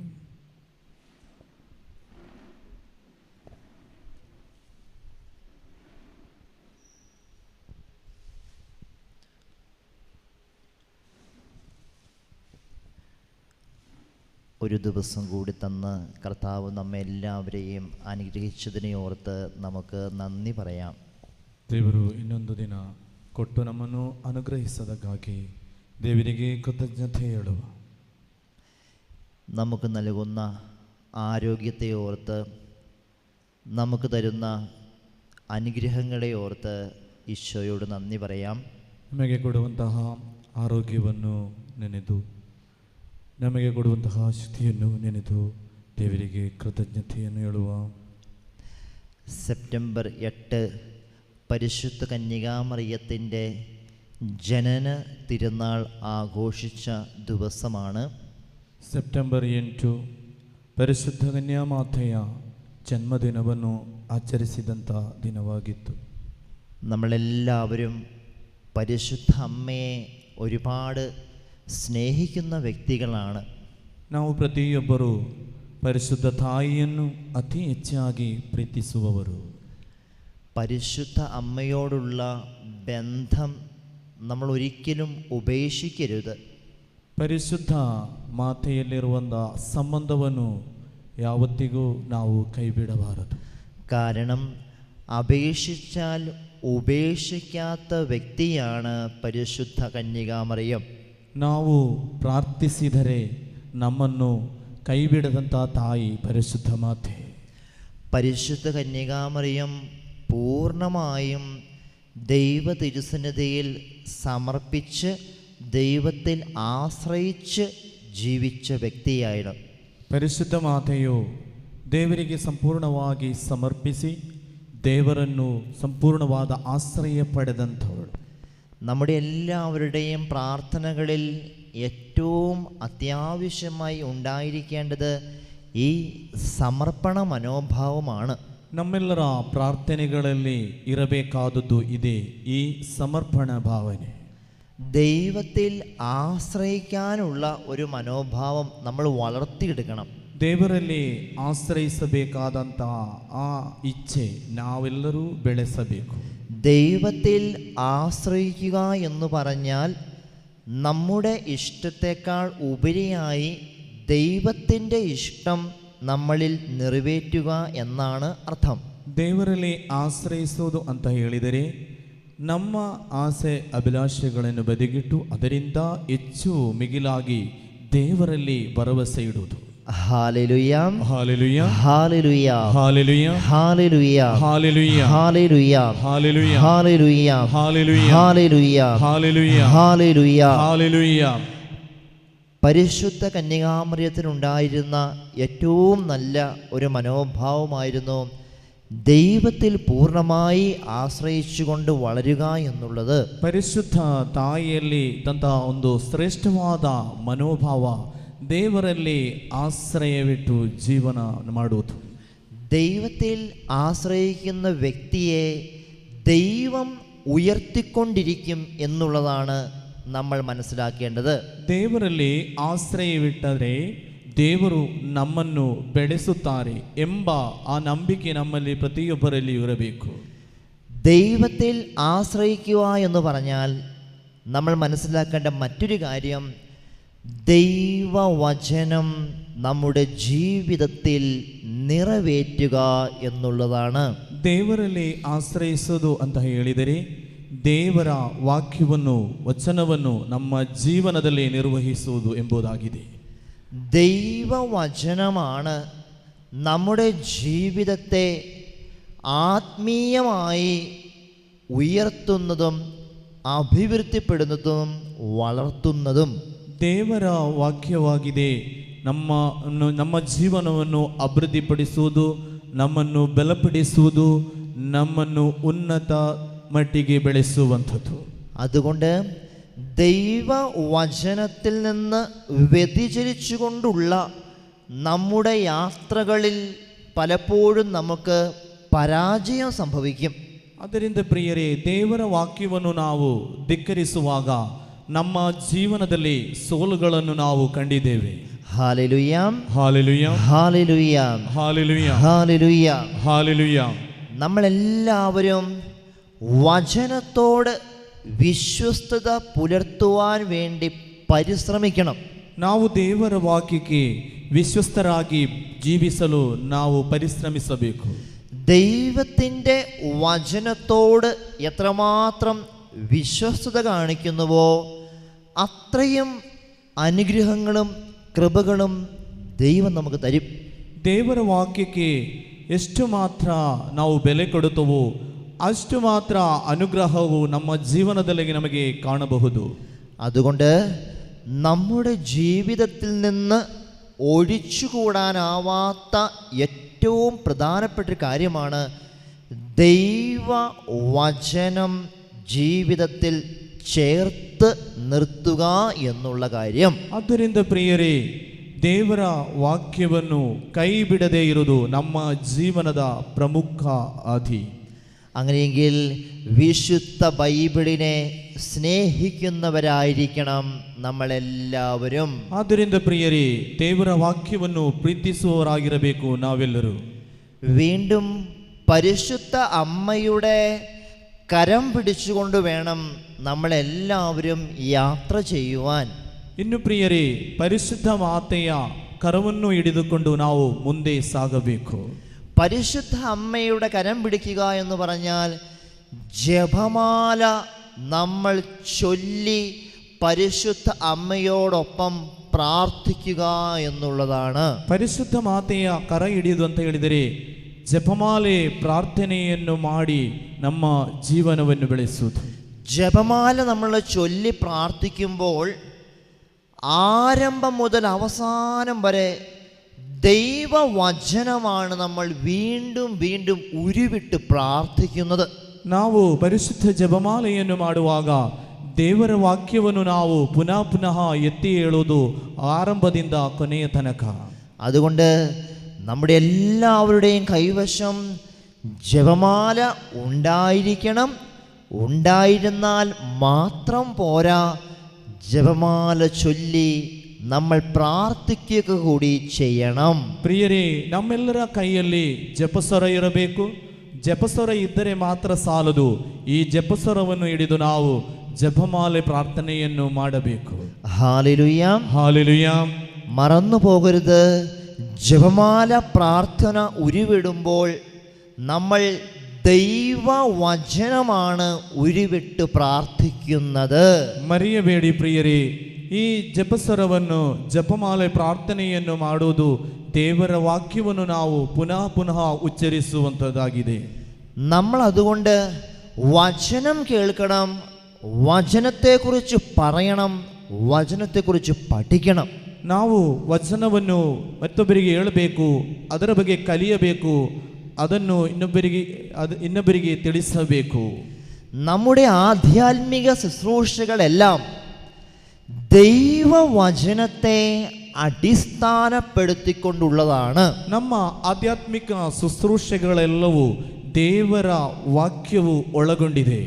ഒരു ദിവസം കൂടി തന്ന് കർത്താവ് നമ്മെ എല്ലാവരെയും അനുഗ്രഹിച്ചതിനെ ഓർത്ത് നമുക്ക് നന്ദി പറയാം. ದೇವರು ಇನ್ನೊಂದು ದಿನ ಕೊಟ್ಟು ನಮ್ಮನ್ನು ಅನುಗ್ರಹಿಸದಕ್ಕಾಗಿ ದೇವರಿಗೆ ಕೃತಜ್ಞತೆ ಹೇಳುವ. നമുക്ക് നൽകുന്ന ആരോഗ്യത്തെ ഓർത്ത്, നമുക്ക് തരുന്ന അനുഗ്രഹങ്ങളെ ഓർത്ത് ഈശോയോട് നന്ദി പറയാം. ನಮಗೆ ಕೊಡುವಂತಹ ಆರೋಗ್ಯವನ್ನು ನೆನೆದು, ನಮಗೆ ಕೊಡುವಂತಹ ಶಕ್ತಿಯನ್ನು ನೆನೆದು ದೇವರಿಗೆ ಕೃತಜ್ಞತೆಯನ್ನು ಹೇಳುವ. സെപ്റ്റംബർ 8 പരിശുദ്ധ കന്യകാമറിയത്തിൻ്റെ ജനന തിരുനാൾ ആഘോഷിച്ച ദിവസമാണ്. ಸೆಪ್ಟೆಂಬರ್ 8 ಪರಿಶುದ್ಧ ಕನ್ಯಾಮಾತೆಯ ಜನ್ಮದಿನವನ್ನು ಆಚರಿಸಿದಂಥ ದಿನವಾಗಿತ್ತು. നമ്മളെല്ലാവരും പരിശുദ്ധ അമ്മയെ ഒരുപാട് സ്നേഹിക്കുന്ന വ്യക്തികളാണ്. ನಾವು ಪ್ರತಿಯೊಬ್ಬರು ಪರಿಶುದ್ಧ ತಾಯಿಯನ್ನು ಅತಿ ಹೆಚ್ಚಾಗಿ ಪ್ರೀತಿಸುವವರು. പരിശുദ്ധ അമ്മയോടുള്ള ബന്ധം നമ്മൾ ഒരിക്കലും ഉപേക്ഷിക്കരുത്. ಪರಿಶುದ್ಧ ಮಾತೆಯಲ್ಲಿರುವಂಥ ಸಂಬಂಧವನ್ನು ಯಾವತ್ತಿಗೂ ನಾವು ಕೈಬಿಡಬಾರದು. കാരണം അപേക്ഷിച്ചാൽ ഉപേക്ഷിക്കാത്ത വ്യക്തിയാണ് പരിശുദ്ധ കന്യകാമറിയം. ನಾವು ಪ್ರಾರ್ಥಿಸಿದರೆ ನಮ್ಮನ್ನು ಕೈಬಿಡದಂಥ ತಾಯಿ ಪರಿಶುದ್ಧ ಮಾತೆ. പരിശുദ്ധ കന്യകാമറിയം പൂർണ്ണമായും ദൈവ തിരുസന്നിധിയിൽ സമർപ്പിച്ച് ദൈവത്തിൽ ആശ്രയിച്ച് ജീവിച്ച വ്യക്തിയായിരുന്നു. ಪರಿಶುದ್ಧ ಮಾತೆಯು ದೇವರಿಗೆ ಸಂಪೂರ್ಣವಾಗಿ ಸಮರ್ಪಿಸಿ ದೇವರನ್ನು ಸಂಪೂರ್ಣವಾದ ಆಶ್ರಯ ಪಡೆದಂಥವಳು. നമ്മുടെ എല്ലാവരുടെയും പ്രാർത്ഥനകളിൽ ഏറ്റവും അത്യാവശ്യമായി ഉണ്ടായിരിക്കേണ്ടത് ഈ സമർപ്പണ മനോഭാവമാണ്. ನಮ್ಮೆಲ್ಲರ ಪ್ರಾರ್ಥನೆಗಳಲ್ಲಿ ಇರಬೇಕಾದದ್ದು ಇದೆ, ಈ ಸಮರ್ಪಣ ಭಾವನೆ. ദൈവത്തിൽ ആശ്രയിക്കാനുള്ള ഒരു മനോഭാവം നമ്മൾ വളർത്തിയെടുക്കണം. ದೇವರಲ್ಲಿ ಆಶ್ರಯಿಸಬೇಕಾದಂತಹ ಆ ಇಚ್ಛೆ ನಾವೆಲ್ಲರೂ ಬೆಳೆಸಬೇಕು. ദൈവത്തിൽ ആശ്രയിക്കുക എന്ന് പറഞ്ഞാൽ നമ്മുടെ ഇഷ്ടത്തെക്കാൾ ഉപരിയായി ദൈവത്തിൻ്റെ ഇഷ്ടം നമ്മളിൽ നിറവേറ്റുക എന്നാണ് അർത്ഥം. ದೇವರಲ್ಲಿ ಆಶ್ರಯಿಸುವುದು ಅಂತ ಹೇಳಿದರೆ ನಮ್ಮ ಆಸೆ ಅಭಿಲಾಷೆಗಳನ್ನು ಬದಿಗಿಟ್ಟು ಅದರಿಂದ ಹೆಚ್ಚು ಮಿಗಿಲಾಗಿ ದೇವರಲ್ಲಿ ಭರವಸೆ ಇಡುವುದು. Hallelujah hallelujah hallelujah hallelujah hallelujah hallelujah hallelujah hallelujah hallelujah hallelujah hallelujah hallelujah hallelujah. Hallelujah. പരിശുദ്ധ കന്യകാമറിയത്തിനുണ്ടായിരുന്ന ഏറ്റവും നല്ല ഒരു മനോഭാവമായിരുന്നു ദൈവത്തിൽ പൂർണ്ണമായി ആശ്രയിച്ചുകൊണ്ട് വളരുക എന്നുള്ളത്. ಪರಿಶುದ್ಧ ತಾಯಿಯಲ್ಲಿ ಇದ್ದಂತಹ ಒಂದು ಶ್ರೇಷ್ಠವಾದ ಮನೋಭಾವ ದೇವರಲ್ಲಿ ಆಶ್ರಯವಿಟ್ಟು ಜೀವನ ಮಾಡುವುದು. ദൈവത്തിൽ ആശ്രയിക്കുന്ന വ്യക്തിയെ ദൈവം ഉയർത്തിക്കൊണ്ടിരിക്കും എന്നുള്ളതാണ് നമ്മൾ മനസ്സിലാക്കേണ്ടത്. ದೇವರಲ್ಲಿ ಆಶ್ರಯವಿಟ್ಟರೆ ದೇವರು ನಮ್ಮನ್ನು ಬೆಳೆಸುತ್ತಾರೆ ಎಂಬ ಆ ನಂಬಿಕೆ ನಮ್ಮಲ್ಲಿ ಪ್ರತಿಯೊಬ್ಬರಲ್ಲಿ ಇರಬೇಕು. ദൈവത്തിൽ ആശ്രയിക്കുക എന്ന് പറഞ്ഞാൽ നമ്മൾ മനസ്സിലാക്കേണ്ട മറ്റൊരു കാര്യം, ദൈവവചനം നമ്മുടെ ജീവിതത്തിൽ നിറവേറ്റുക എന്നുള്ളതാണ്. ದೇವರಲ್ಲಿ ಆಶ್ರಯಿಸೋದು ಅಂತ ಹೇಳಿದರೆ ದೇವರ ವಾಕ್ಯವನ್ನು ವಚನವನ್ನು ನಮ್ಮ ಜೀವನದಲ್ಲಿ ನಿರ್ವಹಿಸುವುದು ಎಂಬುದಾಗಿದೆ. ദൈവവചനമാണ് നമ്മുടെ ജീവിതത്തെ ആത്മീയമായി ഉയർത്തുന്നതും അഭിവൃദ്ധിപ്പെടുന്നതും വളർത്തുന്നതും. ದೇವರ ವಾಕ್ಯವಾಗಿದೆ ನಮ್ಮ ಜೀವನವನ್ನು ಅಭಿವೃದ್ಧಿಪಡಿಸುವುದು, ನಮ್ಮನ್ನು ಬಲಪಡಿಸುವುದು, ನಮ್ಮನ್ನು ಉನ್ನತ മട്ടിಗೆ ಬೆಳೆಸುವಂಥದ್ದು. അതുകൊണ്ട് ദൈവവചനത്തിൽ നിന്ന് വ്യതിചലിച്ചുകൊണ്ടുള്ള നമ്മുടെ യാത്രകളിൽ പലപ്പോഴും നമുക്ക് പരാജയം സംഭവിക്കും. ಆದ್ದರಿಂದ ಪ್ರಿಯರೇ, ದೇವರ ವಾಕ್ಯವನ್ನು ನಾವು ಧಿಕ್ಕರಿಸುವಾಗ ನಮ್ಮ ಜೀವನದಲ್ಲಿ ಸೋಲುಗಳನ್ನು ನಾವು ಕಂಡಿದ್ದೇವೆ. Hallelujah hallelujah hallelujah hallelujah hallelujah hallelujah. നമ്മളെല്ലാവരും വചനത്തോട് വിശ്വസ്തത പുലർത്തുവാൻ വേണ്ടി പരിശ്രമിക്കണം. ನಾವು ದೇವರ ವಾಕ್ಯಕ್ಕೆ വിശ്വസ്തരാಗಿ ജീവിಸಲು ನಾವು ಪರಿಶ್ರಮಿಸಬೇಕು. ദൈവത്തിൻ്റെ വചനത്തോട് എത്രമാത്രം വിശ്വസ്തത കാണിക്കുന്നുവോ അത്രയും അനുഗ്രഹങ്ങളും കൃപകളും ദൈവം നമുക്ക് തരും. ದೇವರ ವಾಕ್ಯಕ್ಕೆ ಎಷ್ಟು ಮಾತ್ರ ನಾವು ಬೆಲೆ ಕೊಡುತ್ತವೋ ಅಷ್ಟು ಮಾತ್ರ ಅನುಗ್ರಹವು ನಮ್ಮ ಜೀವನದಲ್ಲಿ ನಮಗೆ ಕಾಣಬಹುದು. അതുകൊണ്ട് നമ്മുടെ ജീവിതത്തിൽ നിന്ന് ഒഴിച്ചുകൂടാനാവാത്ത ഏറ്റവും പ്രധാനപ്പെട്ട കാര്യമാണ് ദൈവവചനം ജീവിതത്തിൽ ചേർത്ത് നിർത്തുക എന്നുള്ള കാര്യം. ಆದ್ದರಿಂದ ಪ್ರಿಯರೇ, ದೇವರ ವಾಕ್ಯವನ್ನು ಕೈ ಬಿಡದೇ ಇರುವುದು ನಮ್ಮ ಜೀವನದ ಪ್ರಮುಖ ಆದಿ. അങ്ങനെയെങ്കിൽ വിശുദ്ധ ബൈബിളിനെ സ്നേഹിക്കുന്നവരായിരിക്കണം നമ്മളെല്ലാവരും. ಆದ್ದರಿಂದ ಪ್ರಿಯರೇ, ದೇವರ ವಾಕ್ಯವನ್ನು ಪ್ರೀತಿಸುವವರಾಗಿರಬೇಕು ನಾವೆಲ್ಲರೂ. വീണ്ടും പരിശുദ്ധ അമ്മയുടെ കരം പിടിച്ചുകൊണ്ട് വേണം നമ്മളെല്ലാവരും യാത്ര ചെയ്യുവാൻ. ಇನ್ನು ಪ್ರಿಯರೇ, ಪರಿಶುದ್ಧ ಮಾತೆಯ ಕರವನ್ನು ಹಿಡಿದುಕೊಂಡು ನಾವು ಮುಂದೆ ಸಾಗಬೇಕು. പരിശുദ്ധ അമ്മയുടെ കരം പിടിക്കുക എന്ന് പറഞ്ഞാൽ ജപമാല നമ്മൾ ചൊല്ലി പരിശുദ്ധ അമ്മയോടൊപ്പം പ്രാർത്ഥിക്കുക എന്നുള്ളതാണ്. ಪರಿಶುದ್ಧ ಮಾತೆಯ ಕರ ಹಿಡಿಯುವುದು ಅಂತ ಹೇಳಿದರೆ ಜಪಮಾಲೆ ಪ್ರಾರ್ಥನೆಯನ್ನು ಮಾಡಿ ನಮ್ಮ ಜೀವನವನ್ನು ಬೆಳೆಸುವುದು. ജപമാല നമ്മൾ ചൊല്ലി പ്രാർത്ഥിക്കുമ്പോൾ ആരംഭം മുതൽ അവസാനം വരെ ദൈവവചനമാണ് നമ്മൾ വീണ്ടും വീണ്ടും ഉരുവിട്ട് പ്രാർത്ഥിക്കുന്നത്. ನಾವು ಪರಿಶುದ್ಧ ಜಪಮಾಲೆಯನ್ನು ಮಾಡುವಾಗ ದೇವರ ವಾಕ್ಯವನ್ನು ನಾವು ಪುನಃ ಪುನಃ ಎತ್ತಿ ಹೇಳುವುದು ಆರಂಭದಿಂದ ಕೊನೆಯ ತನಕ. അതുകൊണ്ട് നമ്മുടെ എല്ലാവരുടെയും കൈവശം ജപമാല ഉണ്ടായിരിക്കണം. ഉണ്ടായിരുന്നാൽ മാത്രം പോരാ, ജപമാല ചൊല്ലി നമ്മൾ ಪ್ರಾರ್ಥಿക്കുക കൂടി ചെയ്യണം. ಪ್ರಿಯರೇ, ನಮ್ಮೆಲ್ಲರ ಕೈಯಲ್ಲಿ ಜಪಸ್ವರ ಇರಬೇಕು. ಜಪಸ್ವರ ಇದ್ದರೆ ಮಾತ್ರ ಸಾಲದು. ಈ ಜಪಸ್ವರವನ್ನು ಹಿಡಿದು ನಾವು ಜಪಮಾಲೆ ಪ್ರಾರ್ಥನೆಯನ್ನು ಮಾಡಬೇಕು. Hallelujah, hallelujah. മറന്നു പോകരുത്. ജപമാല പ്രാർത്ഥന ഉരുവിടുമ്പോൾ നമ്മൾ ദൈവവചനമാണ് ഉരുവിട്ട് പ്രാർത്ഥിക്കുന്നത്. ಮರೆಯಬೇಡಿ ಪ್ರಿಯರೇ, ಈ ಜಪಸ್ವರವನ್ನು ಜಪಮಾಲೆ ಪ್ರಾರ್ಥನೆಯನ್ನು ಮಾಡುವುದು ದೇವರ ವಾಕ್ಯವನ್ನು ನಾವು ಪುನಃ ಪುನಃ ಉಚ್ಚರಿಸುವಂಥದ್ದಾಗಿದೆ. നമ്മൾ അതുകൊണ്ട് വചനം കേൾക്കണം, വചനത്തെക്കുറിച്ച് പറയണം, വചനത്തെക്കുറിച്ച് പഠിക്കണം. ನಾವು ವಚನವನ್ನು ಮತ್ತೊಬ್ಬರಿಗೆ ಹೇಳಬೇಕು, ಅದರ ಬಗ್ಗೆ ಕಲಿಯಬೇಕು, ಅದನ್ನು ಇನ್ನೊಬ್ಬರಿಗೆ ತಿಳಿಸಬೇಕು. നമ്മുടെ ആധ്യാത്മിക ശുശ്രൂഷകളെല്ലാം ദൈവവചനത്തെ അടിസ്ഥാനപ്പെടുത്തിക്കൊണ്ടുള്ളതാണ്. ನಮ್ಮ ಆಧ್ಯಾತ್ಮಿಕ ശുശ്രൂഷകളെಲ್ಲವೂ ದೇವರ ವಾಕ್ಯವು ಒಳಗೊಂಡಿದೆ.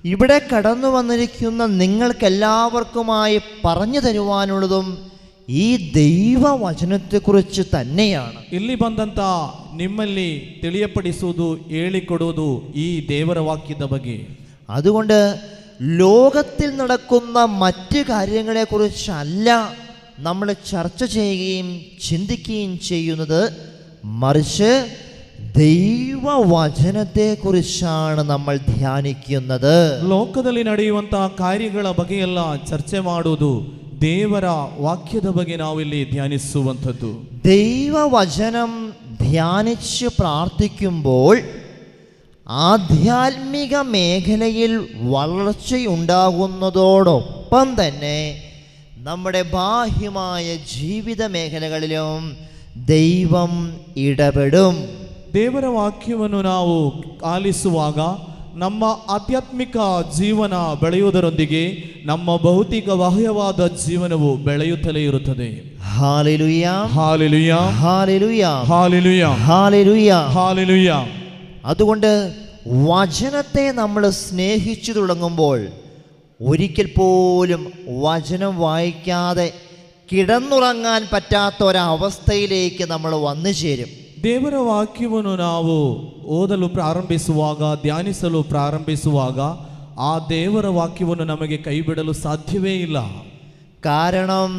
ഇവിടെ കടന്നു വന്നിരിക്കുന്ന നിങ്ങൾക്കെല്ലാവർക്കുമായി പറഞ്ഞു തരുവാനുള്ളതും ഈ ദൈവവചനത്തെക്കുറിച്ച് തന്നെയാണ്. ಇಲ್ಲಿ ಬಂದಂತ ನಿಮ್ಮಲ್ಲಿ ತಿಳಿಯಪಡಿಸುವುದು, ಹೇಳಿಕೊಡುವುದು ಈ ದೇವರ ವಾಕ್ಯದ ಬಗ್ಗೆ. അതുകൊണ്ട് ലോകത്തിൽ നടക്കുന്ന മറ്റ് കാര്യങ്ങളെക്കുറിച്ചല്ല നമ്മൾ ചർച്ച ചെയ്യുകയും ചിന്തിക്കുകയും ചെയ്യുന്നത്, മറിച്ച് ദൈവവചനത്തെക്കുറിച്ചാണ് നമ്മൾ ധ്യാനിക്കുന്നത്. ಲೋಕದಲ್ಲಿ ನಡೆಯುವಂತಹ ಕಾರ್ಯಗಳ ಬಗ್ಗೆಯಲ್ಲ ಚರ್ಚೆ ಮಾಡುವುದು, ದೇವರ ವಾಕ್ಯದ ಬಗ್ಗೆ ನಾವಿಲ್ಲಿ ಧ್ಯಾನಿಸುವಂಥದ್ದು. ദൈവവചനം ധ്യാനിച്ച് പ്രാർത്ഥിക്കുമ്പോൾ ആധ്യാത്മിക മേഖലയിൽ വളർച്ചയുണ്ടാകുന്നതോടൊപ്പം തന്നെ നമ്മുടെ ബാഹ്യമായ ജീവിത മേഖലകളിലും ദൈവം ഇടപെടും. ದೇವರ ವಾಕ್ಯವನ್ನು ನಾವು ಆಲಿಸುವಾಗ ನಮ್ಮ ಆಧ್ಯಾತ್ಮಿಕ ಜೀವನ ಬೆಳೆಯುವುದರೊಂದಿಗೆ ನಮ್ಮ ಭೌತಿಕ ಬಾಹ್ಯವಾದ ಜೀವನವು ಬೆಳೆಯುತ್ತಲೇ ಇರುತ್ತದೆ. Hallelujah, hallelujah, hallelujah, hallelujah, hallelujah. Hallelujah. അതുകൊണ്ട് വചനത്തെ നമ്മൾ സ്നേഹിച്ചു തുടങ്ങുമ്പോൾ ഒരിക്കൽ പോലും വചനം വായിക്കാതെ കിടന്നുറങ്ങാൻ പറ്റാത്ത ഒരവസ്ഥയിലേക്ക് നമ്മൾ വന്നു ചേരും. ದೇವರ ವಾಕ್ಯವನ್ನು ನಾವು ಓದಲು ಪ್ರಾರಂಭಿಸುವಾಗ, ಧ್ಯಾನಿಸಲು ಪ್ರಾರಂಭಿಸುವಾಗ ಆ ದೇವರ ವಾಕ್ಯವನ್ನು ನಮಗೆ ಕೈಬಿಡಲು ಸಾಧ್ಯವೇ ಇಲ್ಲ. കാരണം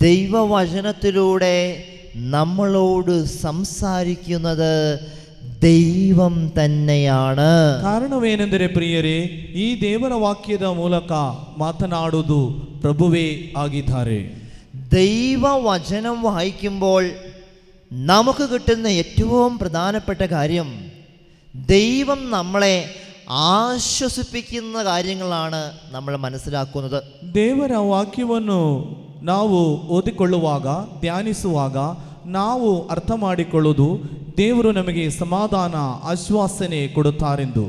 ദൈവവചനത്തിലൂടെ നമ്മളോട് സംസാരിക്കുന്നത് ദൈവം തന്നെയാണ്. ಕಾರಣವೇನೆಂದರೆ ಪ್ರಿಯರೇ, ಈ ದೇವರ ವಾಕ್ಯದ ಮೂಲಕ ಮಾತನಾಡುವುದು ಪ್ರಭುವೇ ಆಗಿದ್ದಾರೆ. ദൈവവചനം വായിക്കുമ്പോൾ നമുക്ക് കിട്ടുന്ന ഏറ്റവും പ്രധാനപ്പെട്ട കാര്യം, ദൈവം നമ്മളെ ആശ്വസിപ്പിക്കുന്ന കാര്യങ്ങളാണ് നമ്മൾ മനസ്സിലാക്കുന്നത്. ದೇವರ ವಾಕ್ಯವನ್ನು ನಾವು ಓದಿಕೊಳ್ಳುವಾಗ, ಧ್ಯಾನಿಸುವಾಗ ನಾವು ಅರ್ಥ ಮಾಡಿಕೊಳ್ಳುವುದು ದೇವರು ನಮಗೆ ಸಮಾಧಾನ, ಆಶ್ವಾಸನೆ ಕೊಡುತ್ತಾರೆಂದು.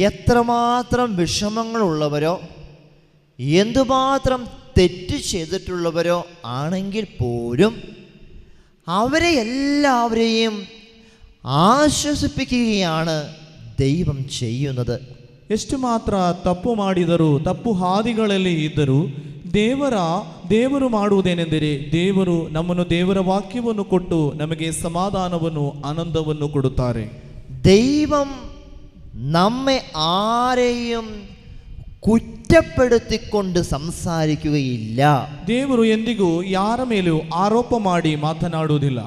എത്രമാത്രം വിഷമങ്ങളുള്ളവരോ എന്തുമാത്രം തെറ്റ് ചെയ്തിട്ടുള്ളവരോ ആണെങ്കിൽ പോലും അവരെ എല്ലാവരെയും ആശ്വസിപ്പിക്കുകയാണ് ദൈവം ചെയ്യുന്നത്. ಎಷ್ಟು ಮಾತ್ರ ತಪ್ಪು ಮಾಡಿದರೂ, ತಪ್ಪು ಹಾದಿಗಳಲ್ಲಿ ಇದ್ದರೂ ದೇವರು ಮಾಡುವುದೇನೆಂದರೆ, ದೇವರು ನಮ್ಮನ್ನು ದೇವರ ವಾಕ್ಯವನ್ನು ಕೊಟ್ಟು ನಮಗೆ ಸಮಾಧಾನವನ್ನು, ಆನಂದವನ್ನು ಕೊಡುತ್ತಾರೆ. ദൈവം നമ്മെ ആരെയും കുറ്റപ്പെടുത്തിക്കൊണ്ട് സംസാരിക്കുകയില്ല. ದೇವರು ಎಂದಿಗೂ ಯಾರ ಮೇಲೂ ಆರೋಪ ಮಾಡಿ ಮಾತನಾಡುವುದಿಲ್ಲ.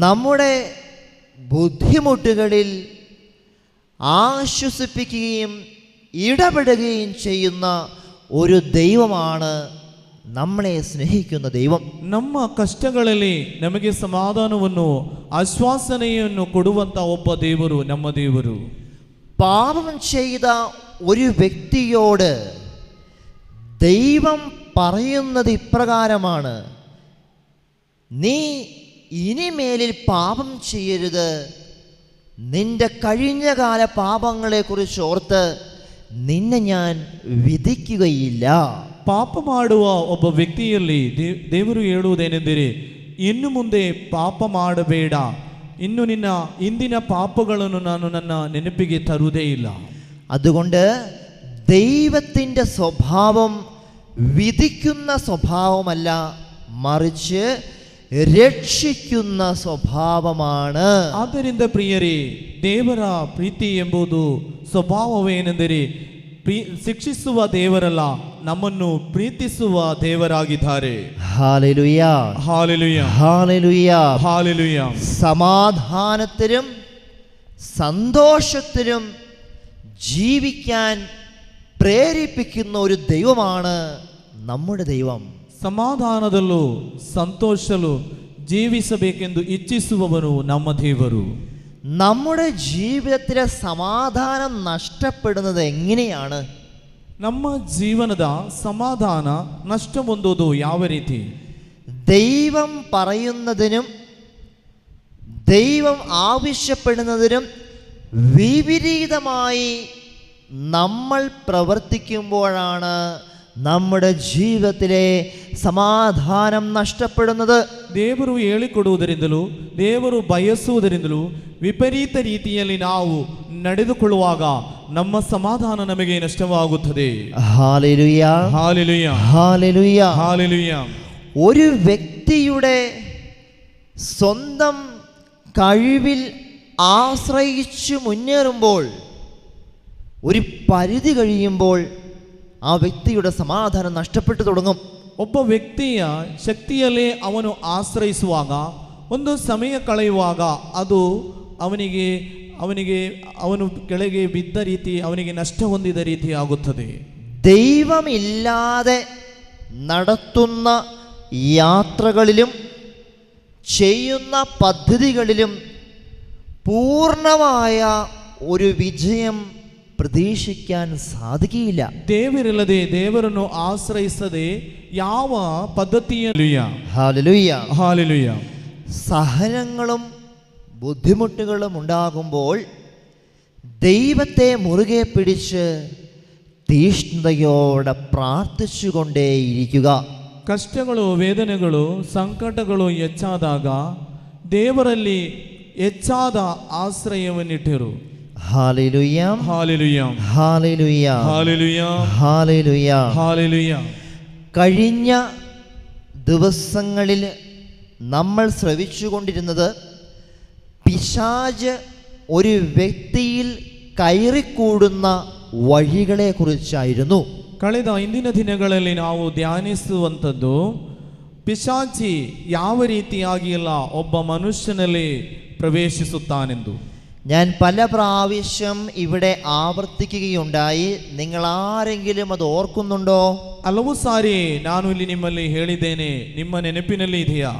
നമ്മുടെ ബുദ്ധിമുട്ടുകളിൽ ആശ്വസിപ്പിക്കുകയും ഇടപെടുകയും ചെയ്യുന്ന ഒരു ദൈവമാണ് നമ്മളെ സ്നേഹിക്കുന്ന ദൈവം. ನಮ್ಮ ಕಷ್ಟಗಳಲ್ಲಿ ನಮಗೆ ಸಮಾಧಾನವನ್ನು, ಆಶ್ವಾಸನೆಯನ್ನು ಕೊಡುವಂತ ಒಬ್ಬ ದೇವರು ನಮ್ಮ ದೇವರು. പാപം ചെയ്ത ഒരു വ്യക്തിയോട് ദൈവം പറയുന്നത് ഇപ്രകാരമാണ്: നീ ഇനിമേലിൽ പാപം ചെയ്യരുത്, നിന്റെ കഴിഞ്ഞകാല പാപങ്ങളെക്കുറിച്ച് ഓർത്ത് നിന്നെ ഞാൻ ವಿಧಿക്കുകയിಲ್ಲ. ಪಾಪ ಮಾಡುವ ಒಬ್ಬ ವ್ಯಕ್ತಿಯಲ್ಲಿ ದೇವರು ಹೇಳುವುದೇನೆಂದರೆ, ಇನ್ನು ಮುಂದೆ ಪಾಪ ಮಾಡಬೇಡ, ಇನ್ನು ನಿನ್ನ ಇಂದಿನ ಪಾಪಗಳನ್ನು ನಾನು ನನ್ನ ನೆನಪಿಗೆ ತರುವುದೇ ಇಲ್ಲ. അതുകൊണ്ട് ദൈവത്തിൻ്റെ സ്വഭാവം വിധിക്കുന്ന സ്വഭാവമല്ല, മറിച്ച് ರಕ್ಷಿക്കുന്ന ಸ್ವಭಾವമാണ്. ಆದ್ದರಿಂದ ಪ್ರಿಯರೇ, ದೇವರ ಪ್ರೀತಿ ಎಂಬುದು ಸ್ವಭಾವವೇನೆಂದರೆ ಶಿಕ್ಷಿಸುವ ದೇವರಲ್ಲ, ನಮ್ಮನ್ನು ಪ್ರೀತಿಸುವ ದೇವರಾಗಿದ್ದಾರೆ. Hallelujah, hallelujah, hallelujah, hallelujah. സമാധാനത്തിലും സന്തോഷത്തിലും ജീവിക്കാൻ പ്രേരിപ്പിക്കുന്ന ഒരു ദൈവമാണ് നമ്മുടെ ദൈവം. ಸಮಾಧಾನದಲ್ಲೂ ಸಂತೋಷದಲ್ಲೂ ಜೀವಿಸಬೇಕೆಂದು ಇಚ್ಛಿಸುವವನು ನಮ್ಮ ದೇವರು. നമ്മുടെ ജീവിതത്തിലെ സമാധാനം നഷ്ടപ്പെടുന്നത് എങ്ങനെയാണ്? ನಮ್ಮ ಜೀವನದ ಸಮಾಧಾನ ನಷ್ಟ ಹೊಂದೋದು ಯಾವ ರೀತಿ? ദൈവം പറയുന്നതിനും ദൈവം ആവശ്യപ്പെടുന്നതിനും വിപരീതമായി നമ്മൾ പ്രവർത്തിക്കുമ്പോഴാണ് നമ്മുടെ ജീവിതത്തിലെ സമാധാനം ನಷ್ಟപ്പെടുന്നത്. ದೇವರು ಹೇಳಿಕೊಡುವುದರಿಂದಲೂ ದೇವರು ಬಯಸುವುದರಿಂದಲೂ ವಿಪರೀತ ರೀತಿಯಲ್ಲಿ ನಾವು ನಡೆದುಕೊಳ್ಳುವಾಗ ನಮ್ಮ ಸಮಾಧಾನ ನಮಗೆ ನಷ್ಟವಾಗುತ್ತದೆ. Hallelujah, hallelujah, hallelujah, hallelujah. ഒരു വ്യക്തിയുടെ സ്വന്തം കഴിവിൽ ആശ്രയിച്ചു മുന്നേറുമ്പോൾ ഒരു പരിധി കഴിയുമ്പോൾ ആ വ്യക്തിയുടെ സമാധാനം നഷ്ടപ്പെട്ടു തുടങ്ങും. ಒಬ್ಬ ವ್ಯಕ್ತಿಯ ಶಕ್ತಿಯಲ್ಲೇ ಅವನು ಆಶ್ರಯಿಸುವಾಗ ಒಂದು ಸಮಯ ಕಳೆಯುವಾಗ ಅದು ಅವನು ಕೆಳಗೆ ಬಿದ್ದ ರೀತಿ, ಅವನಿಗೆ ನಷ್ಟ ಹೊಂದಿದ ರೀತಿ ಆಗುತ್ತದೆ. ദൈവമില്ലാതെ നടത്തുന്ന യാത്രകളിലും ചെയ്യുന്ന പദ്ധതികളിലും പൂർണ്ണമായ ഒരു വിജയം ಪ್ರದೇಶಿക്കാൻ ಸಾಧಿಕೆಯಿಲ್ಲ. ದೇವರಿಲ್ಲದೆ, ದೇವರನ್ನು ಆಶ್ರಯಿಸದೆ ಯಾವ ಪದ್ಧತಿಯಲ್ಲಿಯ ഹല്ലേലൂയ, ഹല്ലേലൂയ. സഹനങ്ങളും ബുദ്ധിമുട്ടുകളും ഉണ്ടാകുമ്പോൾ ദൈവത്തെ മുറുകെ പിടിച്ച് തീഷ്ണതയോടെ പ്രാർത്ഥിച്ചുകൊണ്ടേയിരിക്കുക. ಕಷ್ಟಗಳು, ವೇದನೆಗಳು, ಸಂಕಟಗಳು ಹೆಚ್ಚಾದಾಗ ದೇವರಲ್ಲಿ ಹೆಚ್ಚಾದ ಆಶ್ರಯವನ್ನಿಟ್ಟಿರು. Hallelujah, hallelujah, hallelujah, hallelujah, hallelujah, hallelujah. കഴിഞ്ഞ ദിവസങ്ങളിൽ നമ്മൾ ശ്രവിച്ചുകൊണ്ടിരുന്നത് പിശാച് ഒരു വ്യക്തിയിൽ കയറിക്കൂടുന്ന വഴികളെ കുറിച്ചായിരുന്നു. ಕಳೆದ ಇಂದಿನ ದಿನಗಳಲ್ಲಿ ನಾವು ಧ್ಯಾನಿಸುವಂಥದ್ದು ಪಿಶಾಚಿ ಯಾವ ರೀತಿಯಾಗಿಲ್ಲ ಒಬ್ಬ ಮನುಷ್ಯನಲ್ಲಿ ಪ್ರವೇಶಿಸುತ್ತಾನೆಂದು. ഞാൻ പല പ്രാവശ്യം ഇവിടെ ആവർത്തിക്കുകയുണ്ടായി. നിങ്ങൾ ആരെങ്കിലും അത് ഓർക്കുന്നുണ്ടോ? ಹಲವು ಸಾರಿ ನಾನು ಇಲ್ಲಿ ನಿಮ್ಮಲ್ಲಿ ಹೇಳಿದ್ದೇನೆ, ನಿಮ್ಮ ನೆನಪಿನಲ್ಲಿ ಇದೆಯಾ?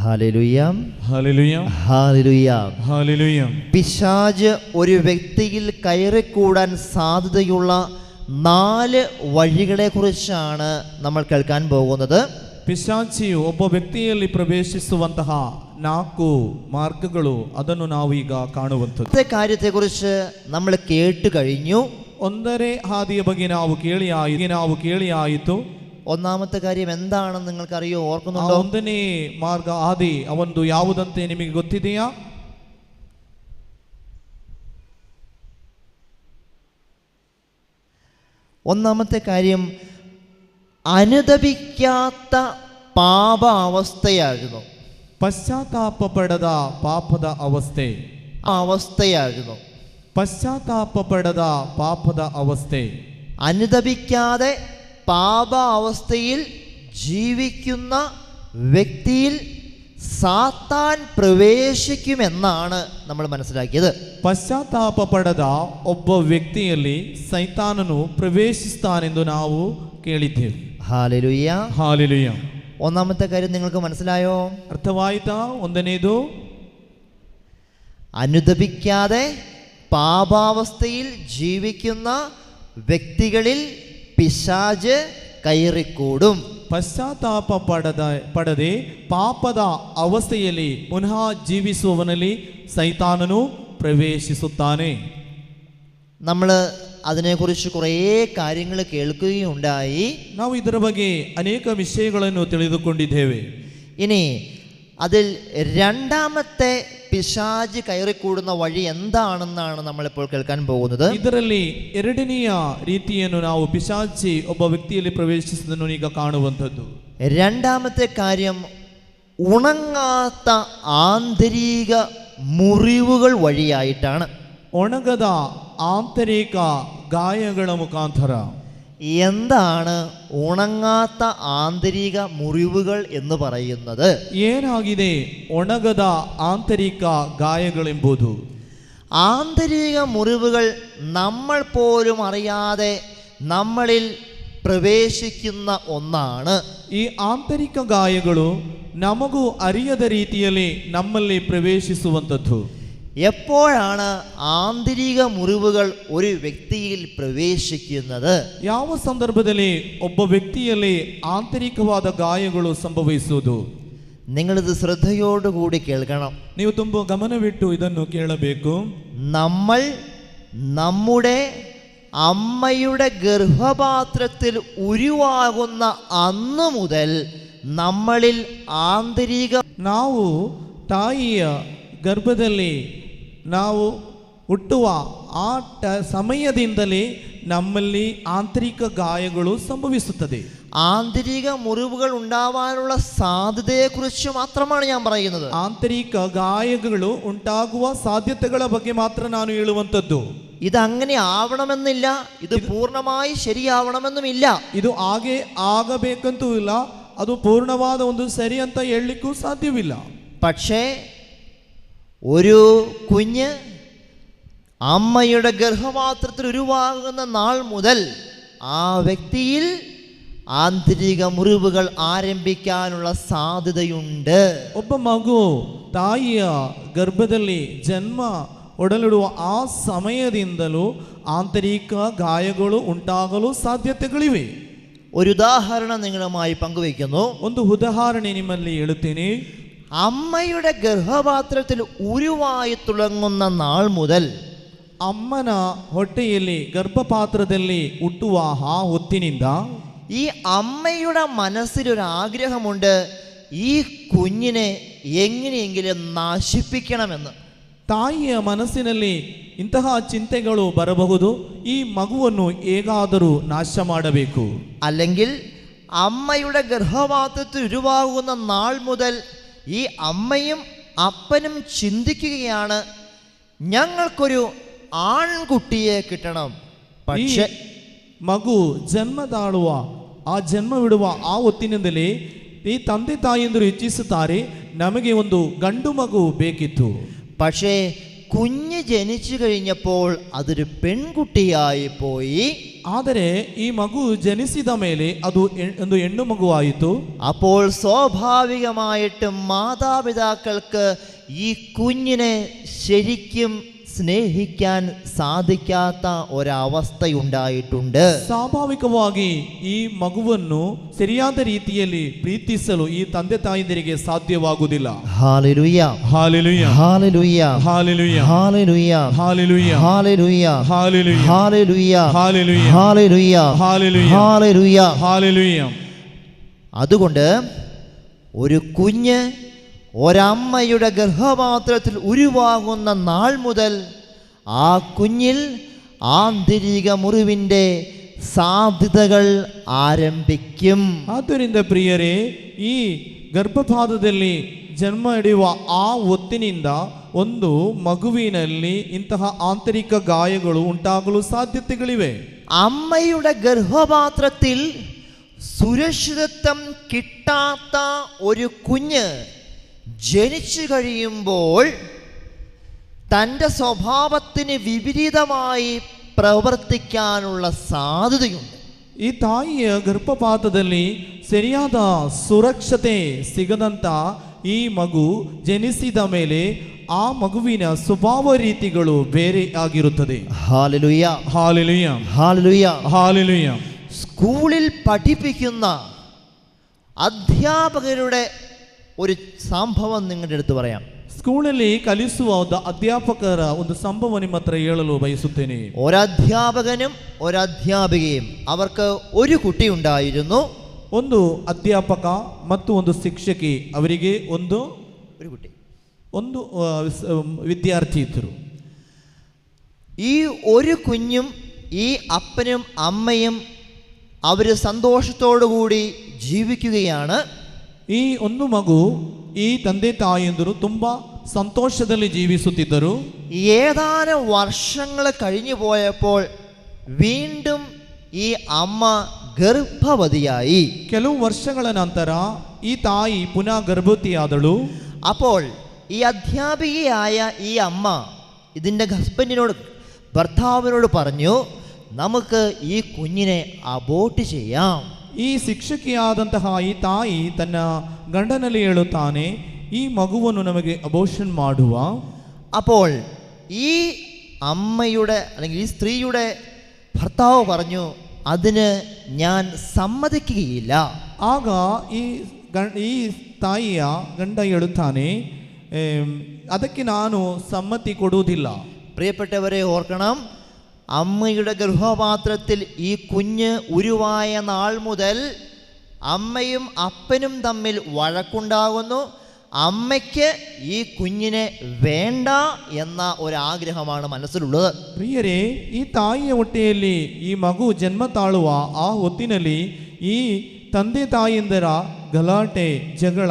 Hallelujah, hallelujah, hallelujah, hallelujah. പിശാച് ഒരു വ്യക്തിയിൽ കയറിക്കൂടാൻ സാധ്യതയുള്ള 4 വഴികളെ കുറിച്ചാണ് നമ്മൾ കേൾക്കാൻ പോകുന്നത്. ಪಿಶಾಚಿಯು ಒಬ್ಬ ವ್ಯಕ್ತಿಯಲ್ಲಿ ಪ್ರವೇಶಿಸುವಂತಹ 4 ಮಾರ್ಗಗಳು, ಅದನ್ನು ನಾವು ಈಗ ಕಾಣುವಂಥದ್ದು. കാര്യത്തെക്കുറിച്ച് നമ്മൾ കേട്ടു കഴിഞ്ഞു. ಒಂದನೇ ಹಾದಿಯ ಬಗ್ಗೆ ನಾವು ಕೇಳಿ ಆಯಿತು. ഒന്നാമത്തെ കാര്യം എന്താണെന്ന് നിങ്ങൾക്കറിയോ? ಆ ഓർക്കുന്നുണ്ടോ? ಒಂದನೇ ಮಾರ್ಗ ಹಾದಿ ಅವೊಂದು ಯಾವುದಂತೆ ನಿಮಗೆ ಗೊತ್ತಿದೆಯಾ? ഒന്നാമത്തെ കാര്യം അനുതപിക്കാത്ത പാപ അവസ്ഥയായിരുന്നു. ಪಶ್ಚಾತ್ತಾಪ ಪಡದ ಪಾಪದ ಅವಸ್ಥೆ. അവസ്ഥയായിരുന്നു. ಪಶ್ಚಾತ್ತಾಪ ಪಡದ ಪಾಪದ ಅವಸ್ಥೆ. അനുതപിക്കാതെ പാപ അവസ്ഥയിൽ ജീവിക്കുന്ന വ്യക്തിയിൽ സാത്താൻ പ്രവേശിക്കുമെന്നാണ് നമ്മൾ മനസ്സിലാക്കിയത്. ಪಶ್ಚಾತ್ತಾಪ ಪಡದ ಒಬ್ಬ ವ್ಯಕ್ತಿಯಲ್ಲಿ ಸೈತಾನನು ಪ್ರವೇಶಿಸ್ತಾನೆಂದು ನಾವು ಕೇಳಿದ್ದೇವೆ. Hallelujah, hallelujah. ഒന്നാമത്തെ കാര്യം നിങ്ങൾക്ക് മനസ്സിലായോ? ಅರ್ಥವಾಯಿತಾ? ಒಂದನೇದು, അനുതപിക്കാതെ പാപാവസ്ഥയിൽ ജീവിക്കുന്ന വ്യക്തികളിൽ പിശാച് കയറിക്കൂടും. ಪಶ್ಚಾತ್ತಾಪ ಪಡದೆ ಪಾಪದ ಅವಸ್ಥೆಯಲ್ಲಿ ಪುನಃ ಜೀವಿಸುವವನಲ್ಲಿ ಸೈತಾನನು ಪ್ರವೇಶಿಸುತ್ತಾನೆ. നമ്മൾ അതിനെക്കുറിച്ച് കുറേ കാര്യങ്ങൾ കേൾക്കുകയുണ്ടായി. ನಾವು ಇದರ ಬಗ್ಗೆ ಅನೇಕ ವಿಷಯಗಳನ್ನು ತಿಳಿದುಕೊಂಡಿದ್ದೇವೆ. ഇനി അതിൽ രണ്ടാമത്തെ പിശാച് കയറിക്കൂടുന്ന വഴി എന്താണെന്നാണ് നമ്മളിപ്പോൾ കേൾക്കാൻ പോകുന്നത്. ಇದರಲ್ಲಿ ಎರಡನೆಯ ರೀತಿಯನ್ನು ನಾವು ಪಿಶಾಚಿ ಒಬ್ಬ ವ್ಯಕ್ತಿಯಲ್ಲಿ ಪ್ರವೇಶಿಸುವುದನ್ನು ಈಗ ಕಾಣುವಂಥದ್ದು. രണ്ടാമത്തെ കാര്യം, ഉണങ്ങാത്ത ആന്തരിക മുറിവുകൾ വഴിയായിട്ടാണ്. ಒಣಗದ ಆಂತರಿಕ ಗಾಯಗಳ ಮುಖಾಂತರ. എന്താണ് ഉണങ്ങാത്ത ആന്തരിക മുറിവുകൾ എന്ന് പറയുന്നത്? ಏನಾಗಿದೆ ಒಣಗದ ಆಂತರಿಕ ಗಾಯಗಳೆಂಬುದು? ആന്തരിക മുറിവുകൾ നമ്മൾ പോലും അറിയാതെ നമ്മളിൽ പ്രവേശിക്കുന്ന ഒന്നാണ്. ಈ ಆಂತರಿಕ ಗಾಯಗಳು ನಮಗೂ ಅರಿಯದ ರೀತಿಯಲ್ಲಿ ನಮ್ಮಲ್ಲಿ ಪ್ರವೇಶಿಸುವಂಥದ್ದು. എപ്പോഴാണ് ആന്തരിക മുറിവുകൾ ഒരു വ്യക്തിയിൽ പ്രവേശിക്കുന്നത്? ಯಾವ ಸಂದರ್ಭದಲ್ಲಿ ಒಬ್ಬ ವ್ಯಕ್ತಿಯಲ್ಲಿ ಆಂತರಿಕವಾದ ಗಾಯಗಳು ಸಂಭವಿಸುವುದು? നിങ്ങളിത് ശ്രദ്ധയോടുകൂടി കേൾക്കണം. ನೀವು ತುಂಬ ಗಮನವಿಟ್ಟು ಇದನ್ನು ಕೇಳಬೇಕು. നമ്മൾ നമ്മുടെ അമ്മയുടെ ഗർഭപാത്രത്തിൽ ഉരുവാകുന്ന അന്നു മുതൽ നമ്മളിൽ ആന്തരിക ನಾವು ತಾಯಿಯ ಗರ್ಭದಲ್ಲಿ ನಾವು ಹುಟ್ಟುವ ಆ ಸಮಯದಿಂದಲೇ ನಮ್ಮಲ್ಲಿ ಆಂತರಿಕ ಗಾಯಗಳು ಸಂಭವಿಸುತ್ತದೆ. ആന്തരിക മുറിവുകൾ ഉണ്ടാവാനുള്ള സാധ്യതയെക്കുറിച്ച് മാത്രമാണ് ഞാൻ പറയുന്നത്. ಆಂತರಿಕ ಗಾಯಗಳು ಉಂಟಾಗುವ ಸಾಧ್ಯತೆಗಳ ಬಗ್ಗೆ ಮಾತ್ರ ನಾನು ಹೇಳುವಂಥದ್ದು. ഇതങ്ങനെ ആവണമെന്നില്ല, ഇത് പൂർണ്ണമായി ശരിയാവണമെന്നുമില്ല. ಇದು ಹಾಗೆ ಆಗಬೇಕಂತೂ ಇಲ್ಲ, ಅದು ಪೂರ್ಣವಾದ ಒಂದು ಸರಿ ಅಂತ ಹೇಳಲಿಕ್ಕೂ ಸಾಧ್ಯವಿಲ್ಲ. പക്ഷേ ഒരു കുഞ്ഞ് അമ്മയുടെ ഗർഭപാത്രത്തിൽ ഉരുവാകുന്ന നാൾ മുതൽ ആ വ്യക്തിയിൽ ആന്തരിക മുറിവുകൾ ആരംഭിക്കാനുള്ള സാധ്യതയുണ്ട്. ಒಬ್ಬ ಮಗು ತಾಯಿಯ ಗರ್ಭದಲ್ಲಿ ಜನ್ಮ ಒಡಲಿಡುವ ಆ ಸಮಯದಿಂದಲೂ ಆಂತರಿಕ ಗಾಯಗಳು ಉಂಟಾಗಲು ಸಾಧ್ಯತೆಗಳಿವೆ. ഒരു ഉദാഹരണം നിങ്ങളുമായി പങ്കുവയ്ക്കുന്നു. ಒಂದು ಉದಾಹರಣೆ ನಿಮ್ಮಲ್ಲಿ ಹೇಳುತ್ತೇನೆ. അമ്മയുടെ ഗർഭപാത്രത്തിൽ ഉരുവായി തുടങ്ങുന്ന നാൾ മുതൽ ಅಮ್ಮನ ಹೊಟ್ಟೆಯಲ್ಲಿ ಗರ್ಭಪಾತ್ರದಲ್ಲಿ ಹುಟ್ಟುವ ಆ ಹೊತ್ತಿನಿಂದ ഈ അമ്മയുടെ മനസ്സിലൊരാഗ്രഹമുണ്ട്, ഈ കുഞ്ഞിനെ എങ്ങനെയെങ്കിലും നശിപ്പിക്കണമെന്ന്. ತಾಯಿಯ ಮನಸ್ಸಿನಲ್ಲಿ ಇಂತಹ ಚಿಂತೆಗಳು ಬರಬಹುದು. ಈ ಮಗುವನ್ನು ಹೇಗಾದರೂ ನಾಶ ಮಾಡಬೇಕು. അല്ലെങ്കിൽ അമ്മയുടെ ഗർഭപാത്രത്തിൽ ഉരുവാകുന്ന നാൾ മുതൽ ഈ അമ്മയും അപ്പനും ചിന്തിക്കുകയാണ്, ഞങ്ങൾക്കൊരു ആൺകുട്ടിയെ കിട്ടണം. പക്ഷേ ಮಗು ಜನ್ಮ ತಾಳುವ ಆ ಜನ್ಮವಿಡುವ ಆ ಹೊತ್ತಿನಿಂದಲೇ ಈ ತಂದೆ ತಾಯಿಯಂದರು ಇಚ್ಛಿಸುತ್ತಾರೆ, ನಮಗೆ ಒಂದು ಗಂಡು ಮಗು ಬೇಕಿತ್ತು. പക്ഷേ കുഞ്ഞ് ജനിച്ചു കഴിഞ്ഞപ്പോൾ അതൊരു പെൺകുട്ടിയായി പോയി. ಆದರೆ ಈ ಮಗು ಜನಿಸಿದ ಮೇಲೆ ಅದು ಒಂದು ಹೆಣ್ಣು ಮಗುವಾಯಿತು. അപ്പോൾ സ്വാഭാവികമായിട്ടും മാതാപിതാക്കൾക്ക് ഈ കുഞ്ഞിനെ ശരിക്കും സ്നേഹിക്കാൻ സാധിക്കാത്ത ഒരവസ്ഥയുണ്ടായിട്ടുണ്ട്. ಸ್ವಾಭಾವಿಕವಾಗಿ ಈ ಮಗುವನ್ನು ಸರಿಯಾದ ರೀತಿಯಲ್ಲಿ ಪ್ರೀತಿಸಲು ಈ ತಂದೆ ತಾಯಿಯರಿಗೆ ಸಾಧ್ಯವಾಗುವುದಿಲ್ಲ. Hallelujah, hallelujah, hallelujah, hallelujah, hallelujah, hallelujah, hallelujah, hallelujah, hallelujah, hallelujah, hallelujah, hallelujah, hallelujah, hallelujah. അതുകൊണ്ട് ഒരു കുഞ്ഞ് ഒരമ്മയുടെ ഗർഭപാത്രത്തിൽ ഉരുവാകുന്ന നാൾ മുതൽ ആ കുഞ്ഞിൽ ആന്തരിക മുറിവിൻ്റെ സാധ്യതകൾ ആരംഭിക്കും. ಆದ್ದರಿಂದ ಪ್ರಿಯರೇ, ಈ ಗರ್ಭಪಾತದಲ್ಲಿ ಜನ್ಮ ಹಿಡಿಯುವ ಆ ಹೊತ್ತಿನಿಂದ ಒಂದು ಮಗುವಿನಲ್ಲಿ ಇಂತಹ ಆಂತರಿಕ ಗಾಯಗಳು ಉಂಟಾಗಲು ಸಾಧ್ಯತೆಗಳಿವೆ. അമ്മയുടെ ഗർഭപാത്രത്തിൽ സുരക്ഷിതത്വം കിട്ടാത്ത ഒരു കുഞ്ഞ് ജനിച്ചു കഴിയുമ്പോൾ തൻ്റെ സ്വഭാവത്തിന് വിപരീതമായി പ്രവർത്തിക്കാനുള്ള സാധ്യതയുണ്ട്. ಈ ತಾಯಿಯ ಗರ್ಭಪಾತದಲ್ಲಿ ಸರಿಯಾದ ಸುರಕ್ಷತೆ ಸಿಗದಂತ ಈ ಮಗು ಜನಿಸಿದ ಮೇಲೆ ಆ ಮಗುವಿನ ಸ್ವಭಾವ ರೀತಿಗಳು ಬೇರೆ ಆಗಿರುತ್ತದೆ. Hallelujah, hallelujah, hallelujah, hallelujah. സ്കൂളിൽ പഠിപ്പിക്കുന്ന അധ്യാപകരുടെ ഒരു സംഭവം നിങ്ങളുടെ അടുത്ത് പറയാം. ಸ್ಕೂಲಲ್ಲಿ ಕಲಿಸುವ ಅಧ್ಯಾಪಕರ ಒಂದು ಸಂಭವ ನಿಮ್ಮ ಹತ್ರ ಹೇಳಲು ಬಯಸುತ್ತೇನೆ. ഒരധ്യാപകനും ഒരധ്യാപികയും അവർക്ക് ഒരു കുട്ടി ഉണ്ടായിരുന്നു. ಒಂದು ಅಧ್ಯಾಪಕ ಮತ್ತು ಒಂದು ಶಿಕ್ಷಕಿ, ಅವರಿಗೆ ಒಂದು കുട്ടി. ಒಂದು ವಿದ್ಯಾರ್ಥಿ ಇದ್ದರು. ഈ ഒരു കുഞ്ഞും ഈ അപ്പനും അമ്മയും അവർ സന്തോഷത്തോടു കൂടി ജീവിക്കുകയാണ്. ಈ ಒಂದು ಮಗು ಈ ತಂದೆ ತಾಯಿಯಂದರು ತುಂಬ ಸಂತೋಷದಲ್ಲಿ ಜೀವಿಸುತ್ತಿದ್ದರು. ഏതാനും വർഷങ്ങൾ കഴിഞ്ഞു പോയപ്പോൾ വീണ്ടും ഈ അമ്മ ഗർഭവതിയായി. ಕೆಲವು ವರ್ಷಗಳ ನಂತರ ಈ ತಾಯಿ ಪುನಃ ಗರ್ಭವತಿಯಾದಳು. അപ്പോൾ ഈ അധ്യാപികയായ ഈ അമ്മ ഇതിൻ്റെ ഹസ്ബൻഡിനോട്, ഭർത്താവിനോട് പറഞ്ഞു, നമുക്ക് ഈ കുഞ്ഞിനെ അബോർട്ട് ചെയ്യാം. ಈ ಶಿಕ್ಷಕಿಯಾದಂತಹ ಈ ತಾಯಿ ತನ್ನ ಗಂಡನಲ್ಲಿ ಹೇಳುತ್ತಾನೆ, ಈ ಮಗುವನ್ನು ನಮಗೆ ಅಬೋರ್ಷನ್ ಮಾಡುವ. അപ്പോൾ ഈ അമ്മയുടെ അല്ലെങ്കിൽ ഈ സ്ത്രീയുടെ ഭർത്താവ് പറഞ്ഞു, അതിന് ഞാൻ സമ്മതിക്കുകയില്ല. ಆಗ ಈ ತಾಯಿಯ ಗಂಡ ಹೇಳುತ್ತಾನೆ, ಅದಕ್ಕೆ ನಾನು ಸಮ್ಮತಿ ಕೊಡುವುದಿಲ್ಲ. പ്രിയപ്പെട്ടവരെ ഓർക്കണം, അമ്മയുടെ ഗർഭപാത്രത്തിൽ ഈ കുഞ്ഞ് ഉരുവായ നാൾ മുതൽ അമ്മയും അപ്പനും തമ്മിൽ വഴക്കുണ്ടാകുന്നു. അമ്മയ്ക്ക് ഈ കുഞ്ഞിനെ വേണ്ട എന്ന ഒരാഗ്രഹമാണ് മനസ്സിലുള്ളത്. ಪ್ರಿಯರೇ, ಈ ತಾಯಿಯ ಹೊಟ್ಟೆಯಲ್ಲಿ ಈ ಮಗು ಜನ್ಮ ತಾಳುವ ಆ ಹೊತ್ತಿನಲ್ಲಿ ಈ ತಂದೆ ತಾಯಿಯಂದರ ಗಲಾಟೆ ಜಗಳ.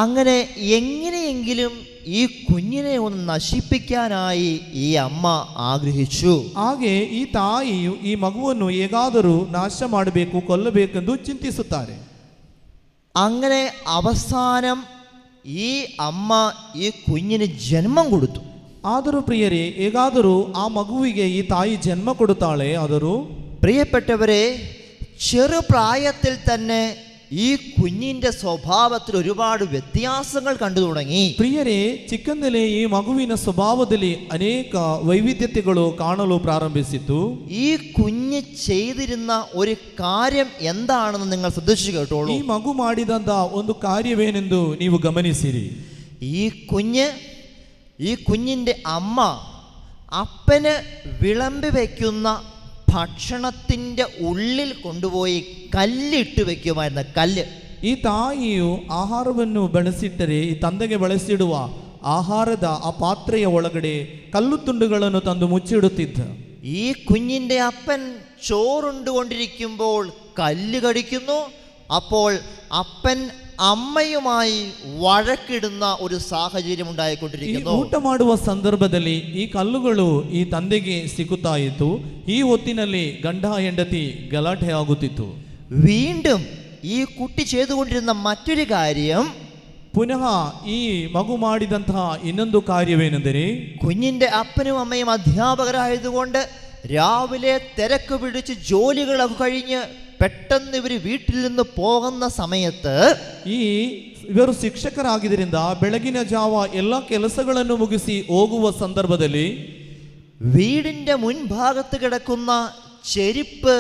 അങ്ങനെ എങ്ങനെയെങ്കിലും ഈ കുഞ്ഞിനെ ഒന്ന് നശിപ്പിക്കാനായി ഈ അമ്മ ആഗ്രഹിച്ചു. ಹಾಗೆ ಈ ತಾಯಿಯು ಈ ಮಗುವನ್ನು ಹೇಗಾದರೂ ನಾಶ ಮಾಡಬೇಕು, ಕೊಲ್ಲಬೇಕೆಂದು ಚಿಂತಿಸುತ್ತಾರೆ. അങ്ങനെ അവസാനം ഈ അമ്മ ഈ കുഞ്ഞിന് ജന്മം കൊടുത്തു. ಆದರೂ ಪ್ರಿಯರೇ, ಹೇಗಾದರೂ ಆ ಮಗುವಿಗೆ ಈ ತಾಯಿ ಜನ್ಮ ಕೊಡುತ್ತಾಳೆ. ಆದರೂ പ്രിയപ്പെട്ടവരെ, ചെറുപ്രായത്തിൽ തന്നെ ഈ കുഞ്ഞിൻ്റെ സ്വഭാവത്തിൽ ഒരുപാട് വ്യത്യാസങ്ങൾ കണ്ടു തുടങ്ങി. ಪ್ರಿಯರೇ, ಚಿಕ್ಕಂದಲೇ ಈ ಮಗುವಿನ ಸ್ವಭಾವದಲ್ಲಿ ಅನೇಕ ವೈವಿಧ್ಯತೆಗಳು ಕಾಣಲು ಪ್ರಾರಂಭಿಸಿತು. ഈ കുഞ്ഞ് ചെയ്തിരുന്ന ഒരു കാര്യം എന്താണെന്ന് നിങ്ങൾ ശ്രദ്ധിച്ചു കേട്ടോളൂ. ಈ ಮಗು ಮಾಡಿದಂತ ಒಂದು ಕಾರ್ಯವೇನೆಂದು ನೀವು ಗಮನಿಸಿರಿ. ഈ കുഞ്ഞിൻ്റെ അമ്മ അപ്പന് വിളമ്പി വയ്ക്കുന്ന ഭക്ഷണത്തിൻ്റെ ഉള്ളിൽ കൊണ്ടുപോയി കല്ലിട്ട് വെക്കുമായിരുന്നു. കല്ല്. ಈ ತಾಯಿಯು ಆಹಾರವನ್ನು ಬಳಸಿಟ್ಟರೆ, ಈ ತಂದೆಗೆ ಬಳಸಿಡುವ ಆಹಾರದ ಆ ಪಾತ್ರೆಯ ಒಳಗಡೆ ಕಲ್ಲು ತುಂಡುಗಳನ್ನು ತಂದು ಮುಚ್ಚಿಡುತ್ತಿದ್ದ. ഈ കുഞ്ഞിൻ്റെ അപ്പൻ ചോറുണ്ടുകൊണ്ടിരിക്കുമ്പോൾ കല്ല് കടിക്കുന്നു. അപ്പോൾ അപ്പൻ അമ്മയുമായി വഴക്കിടുന്ന ഒരു സാഹചര്യം ഉണ്ടായിക്കൊണ്ടിരിക്കുന്നു. ಊಟ ಮಾಡುವ ಸಂದರ್ಭದಲ್ಲಿ ಈ ಕಲ್ಲುಗಳು ಈ ತಂದೆಗೆ ಸಿಗುತ್ತಾ ಇತ್ತು. ಈ ಹೊತ್ತಿನಲ್ಲಿ ಗಂಡ ಹೆಂಡತಿ ಗಲಾಟೆ ಆಗುತ್ತಿತ್ತು. വീണ്ടും ഈ കുട്ടി ചെയ്തുകൊണ്ടിരുന്ന മറ്റൊരു കാര്യം, ಪುನಃ ಈ ಮಗು ಮಾಡಿದಂತಹ ಇನ್ನೊಂದು ಕಾರ್ಯವೇನೆಂದರೆ, കുഞ്ഞിൻ്റെ അപ്പനും അമ്മയും അധ്യാപകരായതുകൊണ്ട് രാവിലെ തിരക്ക് പിടിച്ച് ജോലികളൊക്കെ കഴിഞ്ഞ് പെട്ടെന്ന് ഇവർ വീട്ടിൽ നിന്ന് പോകുന്ന സമയത്ത്, ಇವರು ಶಿಕ್ಷಕರಾಗಿದ್ದರಿಂದ ಬೆಳಗಿನ ಜಾವ ಎಲ್ಲ ಕೆಲಸಗಳನ್ನು ಮುಗಿಸಿ ಹೋಗುವ ಸಂದರ್ಭದಲ್ಲಿ വീടിൻ്റെ മുൻഭാഗത്ത് കിടക്കുന്ന ചെരുപ്പ്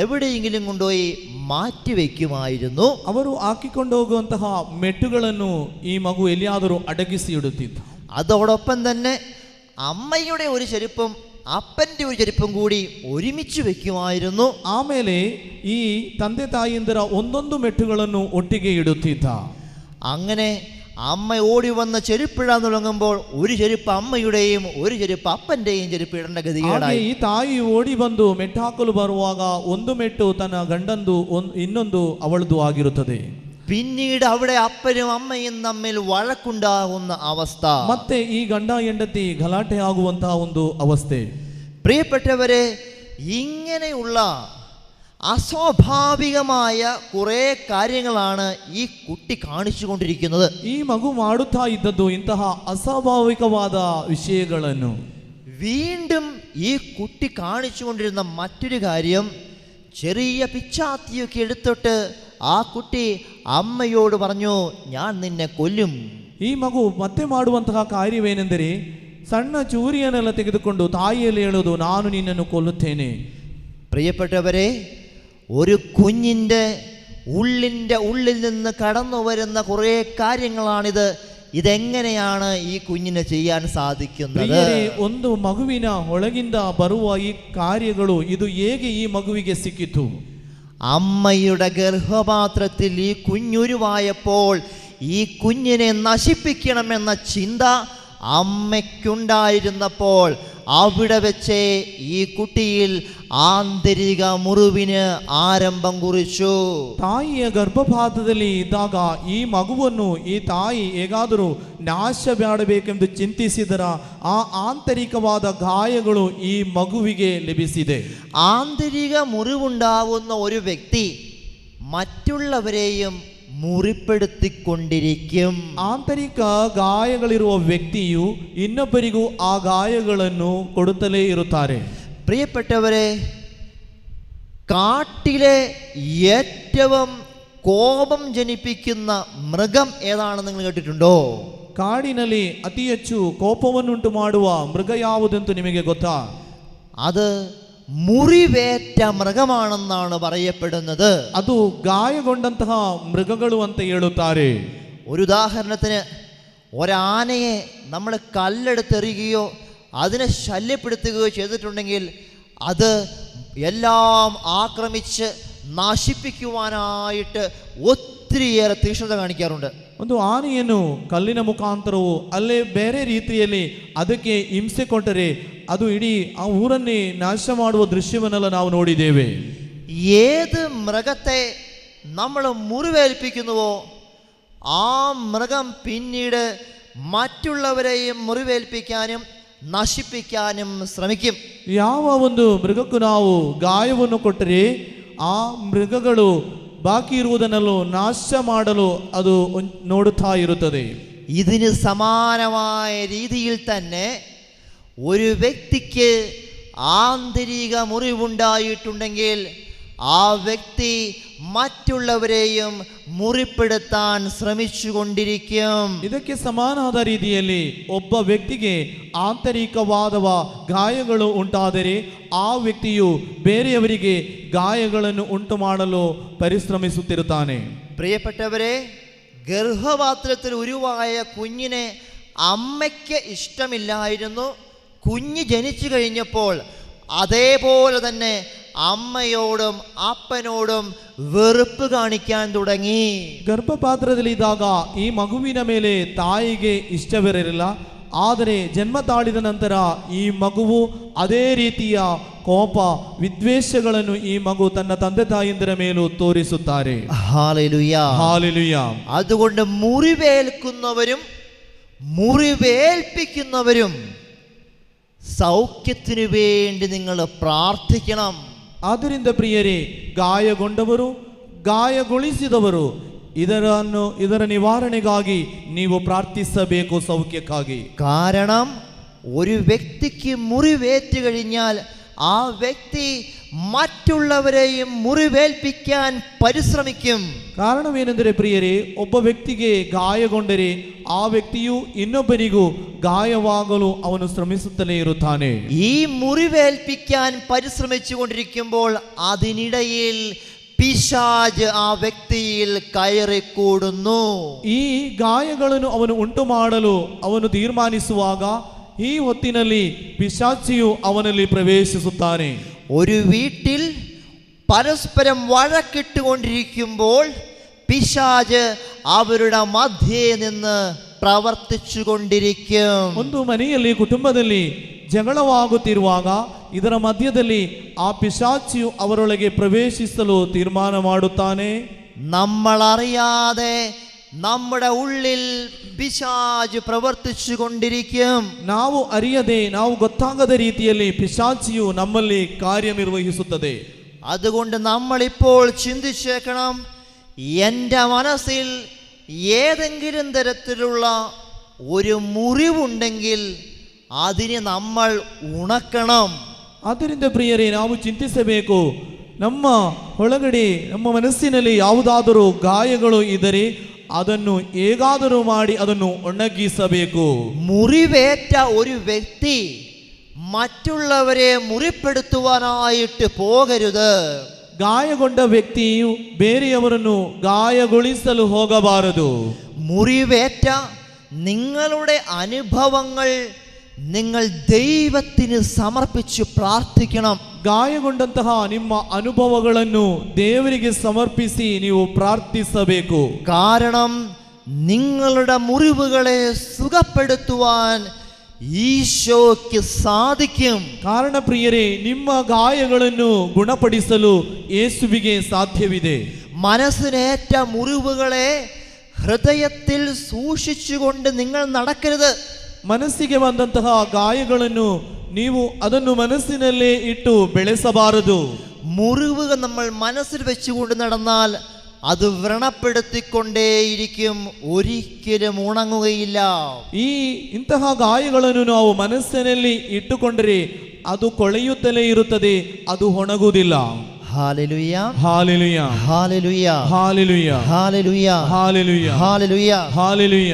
എവിടെയെങ്കിലും കൊണ്ടുപോയി മാറ്റിവെക്കുമായിരുന്നു. ಅವರು ಹಾಕಿಕೊಂಡು ಹೋಗುವಂತಹ ಮೆಟ್ಟುಗಳನ್ನು ಈ ಮಗು ಎಲ್ಲಿಯಾದರೂ ಅಡಗಿಸಿ ಇಡುತ್ತಿದ್ದ. അതോടൊപ്പം തന്നെ അമ്മയുടെ ഒരു ചെരുപ്പും അപ്പൻ്റെ ഒരു ചെരുപ്പും കൂടി ഒരുമിച്ച് വെക്കുമായിരുന്നു. ಆಮೇಲೆ ಈ ತಂದೆ ತಾಯಿಯಂದರ ಒಂದೊಂದು ಮೆಟ್ಟುಗಳನ್ನು ಒಟ್ಟಿಗೆ ಇಡುತ್ತಿದ್ದ. അങ്ങനെ അമ്മ ഓടി വന്ന ചെരുപ്പിടാൻ തുടങ്ങുമ്പോൾ ഒരു ചെരുപ്പ് അമ്മയുടെയും ഒരു ചെരുപ്പ് അപ്പൻ്റെയും ചെരുപ്പ് ഇടേണ്ട ഗതികേടായി. ಈ ತಾಯಿ ಓಡಿ ಬಂದು ಮೆಟ್ಟಾಕಲು ಬರುವಾಗ ಒಂದು ಮೆಟ್ಟು ತನ್ನ ಗಂಡಂದು, ಇನ್ನೊಂದು ಅವಳದು ಆಗಿರುತ್ತದೆ. പിന്നീട് അവിടെ അപ്പനും അമ്മയും തമ്മിൽ വഴക്കുണ്ടാകുന്ന അവസ്ഥ, ಮತ್ತೆ ಈ ಗಂಡ ಹೆಂಡತಿ ಗಲಾಟೆ ಆಗುವಂತಹ ಒಂದು ಅವಸ್ಥೆ. പ്രിയപ്പെട്ടവരെ, ഇങ്ങനെയുള്ള അസ്വാഭാവികമായ കുറേ കാര്യങ്ങളാണ് ഈ കുട്ടി കാണിച്ചു കൊണ്ടിരിക്കുന്നത്. ಈ ಮಗು ಮಾಡುತ್ತಾ ಇದ್ದದ್ದು ಇಂತಹ ಅಸ್ವಾಭಾವಿಕವಾದ ವಿಷಯಗಳನ್ನು. വീണ്ടും ഈ കുട്ടി കാണിച്ചു കൊണ്ടിരുന്ന മറ്റൊരു കാര്യം, ചെറിയ പിച്ചാത്തിയൊക്കെ എടുത്തിട്ട് ആ കുട്ടി അമ്മയോട് പറഞ്ഞു, ഞാൻ നിന്നെ കൊല്ലും. ಈ ಮಗು ಮತ್ತೆ ಮಾಡುವಂತಹ ಕಾರ್ಯವೇನೆಂದರೆ, ಸಣ್ಣ ಚೂರಿಯನ್ನೆಲ್ಲ ತೆಗೆದುಕೊಂಡು ತಾಯಿಯಲ್ಲಿ ಹೇಳೋದು, ನಾನು ನಿನ್ನನ್ನು ಕೊಲ್ಲುತ್ತೇನೆ. പ്രിയപ്പെട്ടവരെ, ഒരു കുഞ്ഞിൻ്റെ ഉള്ളിൽ നിന്ന് കടന്നു വരുന്ന കുറേ കാര്യങ്ങളാണിത്. ഇതെങ്ങനെയാണ് ഈ കുഞ്ഞിനെ ചെയ്യാൻ സാധിക്കുന്നത്? ಒಂದು ಮಗುವಿನ ಒಳಗಿಂದ ಬರುವ ಈ ಕಾರ್ಯಗಳು ಇದು ಹೇಗೆ ಈ ಮಗುವಿಗೆ ಸಿಕ್ಕಿತು? അമ്മയുടെ ഗർഭപാത്രത്തിൽ ഈ കുഞ്ഞുരുവായപ്പോൾ ഈ കുഞ്ഞിനെ നശിപ്പിക്കണമെന്ന ചിന്ത അമ്മയ്ക്കുണ്ടായിരുന്നപ്പോൾ അവിടെ വെച്ച് ഈ കുട്ടിയിൽ ആന്തരിക ಮುರುವಿന് ಆರಂಭಂ ಕುರಿച്ചു. ತಾಯಿಯ ಗರ್ಭಪಾತದಲ್ಲಿ ಇದ್ದಾಗ ಈ ಮಗುವನ್ನು ಈ ತಾಯಿ ಹೇಗಾದರೂ ನಾಶ ಮಾಡಬೇಕೆಂದು ಚಿಂತಿಸಿದರ ಆ ಆಂತರಿಕವಾದ ಗಾಯಗಳು ಈ ಮಗುವಿಗೆ ಲಭಿಸಿದೆ. ആന്തരിക മുറിവുണ്ടാവുന്ന ഒരു വ്യക്തി മറ്റുള്ളവരെയും മുറിപ്പെടുത്തിക്കൊണ്ടിരിക്കും. ಆಂತರಿಕ ಗಾಯಗಳಿರುವ ವ್ಯಕ್ತಿಯು ಇನ್ನೊಬ್ಬರಿಗೂ ಆ ಗಾಯಗಳನ್ನು ಕೊಡುತ್ತಲೇ ಇರುತ್ತಾರೆ. പ്രിയപ്പെട്ടവരെ, കാട്ടിലെ ഏറ്റവും കോപം ജനിപ്പിക്കുന്ന മൃഗം ഏതാണെന്ന് നിങ്ങൾ കേട്ടിട്ടുണ്ടോ? ಕಾಡಿನಲ್ಲಿ ಅತಿ ಹೆಚ್ಚು ಕೋಪವನ್ನುಂಟು ಮಾಡುವ ಮೃಗ ಯಾವುದೆಂದು ನಿಮಗೆ ಗೊತ್ತಾ? അത് മുറിവേറ്റ മൃഗമാണെന്നാണ് പറയപ്പെടുന്നത്. ಅದು ಗಾಯಗೊಂಡಂತಹ ಮೃಗಗಳು ಅಂತ ಹೇಳುತ್ತಾರೆ. ഒരു ഉദാഹരണത്തിന്, ഒരാനയെ നമ്മൾ കല്ലെടുത്തെറിയുകയോ അതിനെ ശല്യപ്പെടുത്തുകയോ ചെയ്തിട്ടുണ്ടെങ്കിൽ അത് എല്ലാം ആക്രമിച്ച് നശിപ്പിക്കുവാനായിട്ട് ഒത്തിരിയേറെ തീക്ഷ്ണത കാണിക്കാറുണ്ട്. ಒಂದು ಆನೆಯನ್ನು ಕಲ್ಲಿನ ಮುಖಾಂತರವೂ ಅಲ್ಲೇ ಬೇರೆ ರೀತಿಯಲ್ಲಿ ಅದಕ್ಕೆ ಹಿಂಸೆ ಕೊಟ್ಟರೆ ಅದು ಇಡೀ ಆ ಊರನ್ನೇ ನಾಶ ಮಾಡುವ ದೃಶ್ಯವನ್ನೆಲ್ಲ ನಾವು ನೋಡಿದ್ದೇವೆ. ഏത് മൃഗത്തെ നമ്മൾ മുറിവേൽപ്പിക്കുന്നുവോ ആ മൃഗം പിന്നീട് മറ്റുള്ളവരെയും മുറിവേൽപ്പിക്കാനും നശിപ്പിക്കാനും ശ്രമിക്കും. ಯಾವ ಒಂದು ಮೃಗಕ್ಕೂ ನಾವು ಗಾಯವನ್ನು ಕೊಟ್ಟರೆ ಆ ಮೃಗಗಳು ಬಾಕಿ ಇರುವುದನ್ನೆಲ್ಲೂ ನಾಶ ಮಾಡಲು ಅದು ನೋಡುತ್ತಾ ಇರುತ್ತದೆ. ഇതിന് സമാനമായ രീതിയിൽ തന്നെ ഒരു വ്യക്തിക്ക് ആന്തരിക മുറിവുണ്ടായിട്ടുണ്ടെങ്കിൽ ആ വ്യക്തി മറ്റുള്ളവരെയും മുറിപ്പെടുത്താൻ ശ്രമിച്ചുകൊണ്ടിരിക്കും. ಇದಕ್ಕೆ ಸಮಾನವಾದ ರೀತಿಯಲ್ಲಿ ಒಬ್ಬ ವ್ಯಕ್ತಿಗೆ ಆಂತರಿಕವಾದ ಗಾಯಗಳು ಉಂಟಾದರೆ ಆ ವ್ಯಕ್ತಿಯು ಬೇರೆಯವರಿಗೆ ಗಾಯಗಳನ್ನು ಉಂಟು ಮಾಡಲು ಪರಿಶ್ರಮಿಸುತ್ತಿರುತ್ತಾನೆ. പ്രിയപ്പെട്ടവരെ, ഗർഭപാത്രത്തിൽ ഉരുവായ കുഞ്ഞിനെ അമ്മയ്ക്ക് ഇഷ്ടമില്ലായിരുന്നു. കുഞ്ഞ് ജനിച്ചു കഴിഞ്ഞപ്പോൾ അതേപോലെ തന്നെ അമ്മയോടും അപ്പനോടും വെറുപ്പ് കാണിക്കാൻ തുടങ്ങി. ಗರ್ಭಪಾತ್ರದಲ್ಲಿದ್ದಾಗ ಈ ಮಗುವಿನ ಮೇಲೆ ತಾಯಿಗೆ ಇಷ್ಟವಿರಲಿಲ್ಲ. ಆದರೆ ಜನ್ಮ ತಾಳಿದ ನಂತರ ಈ ಮಗುವು ಅದೇ ರೀತಿಯ ಕೋಪ ವಿದ್ವೇಷಗಳನ್ನು ಈ ಮಗು ತನ್ನ ತಂದೆ ತಾಯಿಯಂದಿರ ಮೇಲೂ ತೋರಿಸುತ್ತಾರೆ. Hallelujah, hallelujah. അതുകൊണ്ട് മുറിവേൽക്കുന്നവരും മുറിവേൽപ്പിക്കുന്നവരും സൗഖ്യത്തിനു വേണ്ടി നിങ്ങൾ പ്രാർത്ഥിക്കണം. ಆದ್ದರಿಂದ ಪ್ರಿಯರೇ, ಗಾಯಗೊಂಡವರು ಗಾಯಗೊಳಿಸಿದವರು ಇದರ ನಿವಾರಣೆಗಾಗಿ ನೀವು ಪ್ರಾರ್ಥಿಸಬೇಕು, ಸೌಖ್ಯಕ್ಕಾಗಿ. കാരണം ഒരു വ്യക്തിക്ക് മുറിവേറ്റ് കഴിഞ്ഞാൽ ആ വ്യക്തി മറ്റുള്ളവരെയും മുറിവേൽപ്പിക്കാൻ പരിശ്രമിക്കും. ಕಾರಣವೇನೆಂದರೆ ಪ್ರಿಯರೇ, ಒಬ್ಬ ವ್ಯಕ್ತಿಗೆ ಗಾಯಗೊಂಡರೆ ಆ ವ್ಯಕ್ತಿಯು ಇನ್ನೊಬ್ಬನಿಗೂ ಗಾಯವಾಗಲು ಅವನು ಶ್ರಮಿಸುತ್ತಲೇ ಇರುತ್ತಾನೆ. ഈ മുറിവേൽപ്പിക്കാൻ പരിശ്രമിച്ചു കൊണ്ടിരിക്കുമ്പോൾ അതിനിടയിൽ പിശാച് ആ വ്യക്തിയിൽ കയറിക്കൂടുന്നു. ಈ ಗಾಯಗಳನ್ನು ಅವನು ಉಂಟು ಮಾಡಲು ಅವನು ತೀರ್ಮಾನಿಸುವಾಗ ಈ ಹೊತ್ತಿನಲ್ಲಿ ಪಿಶಾಚಿಯು ಅವನಲ್ಲಿ ಪ್ರವೇಶಿಸುತ್ತಾನೆ. ഒരു വീട്ടിൽ പരസ്പരം വഴക്കിട്ടുകൊണ്ടിരിക്കുമ്പോൾ പിശാച് അവരുടെ മധ്യേ നിന്ന് പ്രവർത്തിച്ചു കൊണ്ടിരിക്കും. ಒಂದು ಮನೆಯಲ್ಲಿ ಕುಟುಂಬದಲ್ಲಿ ಜಗಳವಾಗುತ್ತಿರುವಾಗ ಇದರ ಮಧ್ಯದಲ್ಲಿ ಆ ಪಿಶಾಚಿಯು ಅವರೊಳಗೆ ಪ್ರವೇಶಿಸಲು ತೀರ್ಮಾನ ಮಾಡುತ್ತಾನೆ. നമ്മൾ അറിയാതെ നമ്മുടെ ഉള്ളിൽ പിശാച് പ്രവർത്തിച്ചു കൊണ്ടിരിക്കും. ನಾವು ಅರಿಯದೆ, ನಾವು ಗೊತ್ತಾಗದ ರೀತಿಯಲ್ಲಿ ಪಿಶಾಚಿಯು ನಮ್ಮಲ್ಲಿ ಕಾರ್ಯನಿರ್ವಹಿಸುತ್ತದೆ. അതുകൊണ്ട് നമ്മളിപ്പോൾ ചിന്തിച്ചേക്കണം, എൻ്റെ മനസ്സിൽ ഏതെങ്കിലും തരത്തിലുള്ള ഒരു മുറിവുണ്ടെങ്കിൽ അതിനെ നമ്മൾ ഉണക്കണം. ಆದ್ದರಿಂದ ಪ್ರಿಯರೇ, ನಾವು ಚಿಂತಿಸಬೇಕು. ನಮ್ಮ ಒಳಗಡೆ, ನಮ್ಮ ಮನಸ್ಸಿನಲ್ಲಿ ಯಾವುದಾದರೂ ಗಾಯಗಳು ಇದ್ದರೆ ಅದನ್ನು ಹೇಗಾದರೂ ಮಾಡಿ ಅದನ್ನು ಒಣಗಿಸಬೇಕು. മുറിവേറ്റ ഒരു വ്യക്തി മറ്റുള്ളവരെ മുറിപ്പെടുത്തുവാനായിട്ട് പോകരുത്. ಗಾಯಗೊಂಡ ವ್ಯಕ್ತಿಯು ಬೇರೆಯವರನ್ನು ಗಾಯಗೊಳಿಸಲು ಹೋಗಬಾರದು. മുറിവേറ്റ നിങ്ങളുടെ അനുഭവങ്ങൾ നിങ്ങൾ ദൈവത്തിന് സമർപ്പിച്ച് പ്രാർത്ഥിക്കണം. ಗಾಯಗೊಂಡಂತಹ ನಿಮ್ಮ ಅನುಭವಗಳನ್ನು ದೇವರಿಗೆ ಸಮರ್ಪಿಸಿ ನೀವು ಪ್ರಾರ್ಥಿಸಬೇಕು. കാരണം നിങ്ങളുടെ മുറിവുകളെ സുഖപ്പെടുത്തുവാൻ ಈಶೋಕ್ಕೆ ಸಾಧಿക്കും. ಕಾರಣ ಪ್ರಿಯರೇ, ನಿಮ್ಮ ಗಾಯಗಳನ್ನು ಗುಣಪಡಿಸಲು ಯೇಸುವಿಗೆ ಸಾಧ್ಯವಿದೆ. മനസ്സിനേറ്റ മുറിവുകളെ ഹൃദയത്തിൽ സൂക്ഷിച്ചുകൊണ്ട് നിങ്ങൾ നടക്കരുത്. ಮನಸ್ಸಿಗೆ ಬಂದಂತಹ ಗಾಯಗಳನ್ನು ನೀವು ಅದನ್ನು ಮನಸ್ಸಿನಲ್ಲೇ ಇಟ್ಟು ಬೆಳೆಸಬಾರದು. മുറിവുകൾ നമ്മൾ മനസ്സിൽ വെച്ചുകൊണ്ട് നടന്നാൽ അത് വ്രണപ്പെടുത്തിക്കൊണ്ടേയിരിക്കും, ഒരിക്കലും ഉണങ്ങുകയില്ല. ಇಂತಹ ಗಾಯಗಳನ್ನು ನಾವು ಮನಸ್ಸಿನಲ್ಲಿ ಇಟ್ಟುಕೊಂಡರೆ ಅದು ಕೊಳೆಯುತ್ತಲೇ ಇರುತ್ತದೆ, ಅದು ಒಣಗುವುದಿಲ್ಲ. Hallelujah, hallelujah, hallelujah, hallelujah, hallelujah, hallelujah, hallelujah, hallelujah.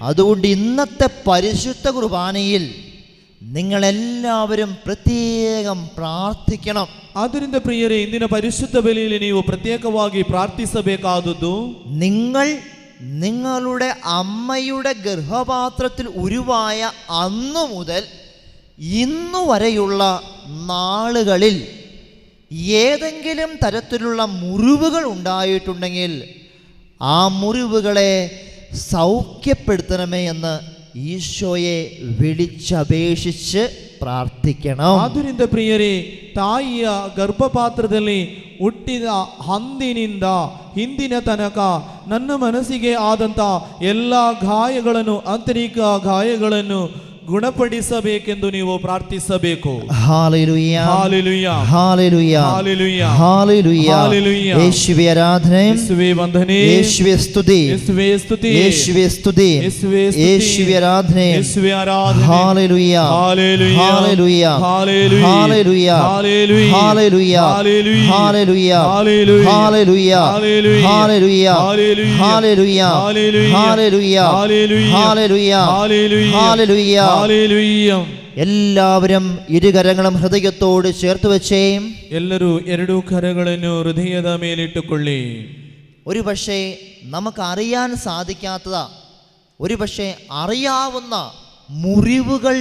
അതുകൊണ്ട് ഇന്നത്തെ പരിശുദ്ധ കുർബാനയിൽ നിങ്ങളെല്ലാവരും പ്രത്യേകം പ്രാർത്ഥിക്കണം. ಆದ್ದರಿಂದ ಪ್ರಿಯರೇ, ಇಂದಿನ ಪರಿಶುದ್ಧ ಬಲಿಯಲ್ಲಿ ನೀವು ಪ್ರತ್ಯೇಕವಾಗಿ ಪ್ರಾರ್ಥಿಸಬೇಕಾದದ್ದು, നിങ്ങൾ നിങ്ങളുടെ അമ്മയുടെ ഗർഭപാത്രത്തിൽ ഉരുവായ അന്നു മുതൽ ഇന്നു വരെയുള്ള നാളുകളിൽ ഏതെങ്കിലും തരത്തിലുള്ള മുറിവുകൾ ഉണ്ടായിട്ടുണ്ടെങ്കിൽ ആ മുറിവുകളെ സൗഖ്യപ്പെടുത്തണമേ എന്ന് ഈശോയെ വിളിച്ചപേക്ഷിച്ച് പ്രാർത്ഥിക്കണം. ಆದ್ದರಿಂದ ಪ್ರಿಯರೇ, ತಾಯಿಯ ಗರ್ಭಪಾತ್ರದಲ್ಲಿ ಹುಟ್ಟಿದ ಅಂದಿನಿಂದ ಹಿಂದಿನ ತನಕ ನನ್ನ ಮನಸ್ಸಿಗೆ ಆದಂಥ ಎಲ್ಲ ಗಾಯಗಳನ್ನು, ಆಂತರಿಕ ಗಾಯಗಳನ್ನು ಗುಣಪಡಿಸಬೇಕೆಂದು ನೀವು ಪ್ರಾರ್ಥಿಸಬೇಕು. Hallelujah, hallelujah, hallelujah, hallelujah, hallelujah, hallelujah. യേശുവേ ആരാധന, ಯೇಸುವೇ ವಂದನೆ, യേശുവേ സ്തുതി, ಯೇಸುವೇ ಸ್ತುತಿ, യേശുവേ സ്തുതി, ಯೇಸುವೇ ಸ್ತುತಿ, യേശുവേ ആരാധന, ಯೇಸುವೇ ಆರಾಧನೆ. Hallelujah, hallelujah, hallelujah, hallelujah, hallelujah, hallelujah, hallelujah, hallelujah, hallelujah, hallelujah, hallelujah, hallelujah, hallelujah, hallelujah, hallelujah, hallelujah, hallelujah, hallelujah, hallelujah, hallelujah, hallelujah. Hallelujah. എല്ലാവരും ഇരുകരങ്ങളും ഹൃദയത്തോട് ചേർത്ത് വെച്ചേ. ಎಲ್ಲರೂ ಎರಡೂ ಕರಗಳನ್ನು ಹೃದಯದ ಮೇಲಿಟ್ಟುಕೊಳ್ಳಿ. ഒരു പക്ഷേ നമുക്ക് അറിയാൻ സാധിക്കാത്തതാ, ഒരു പക്ഷേ അറിയാവുന്ന മുറിവുകൾ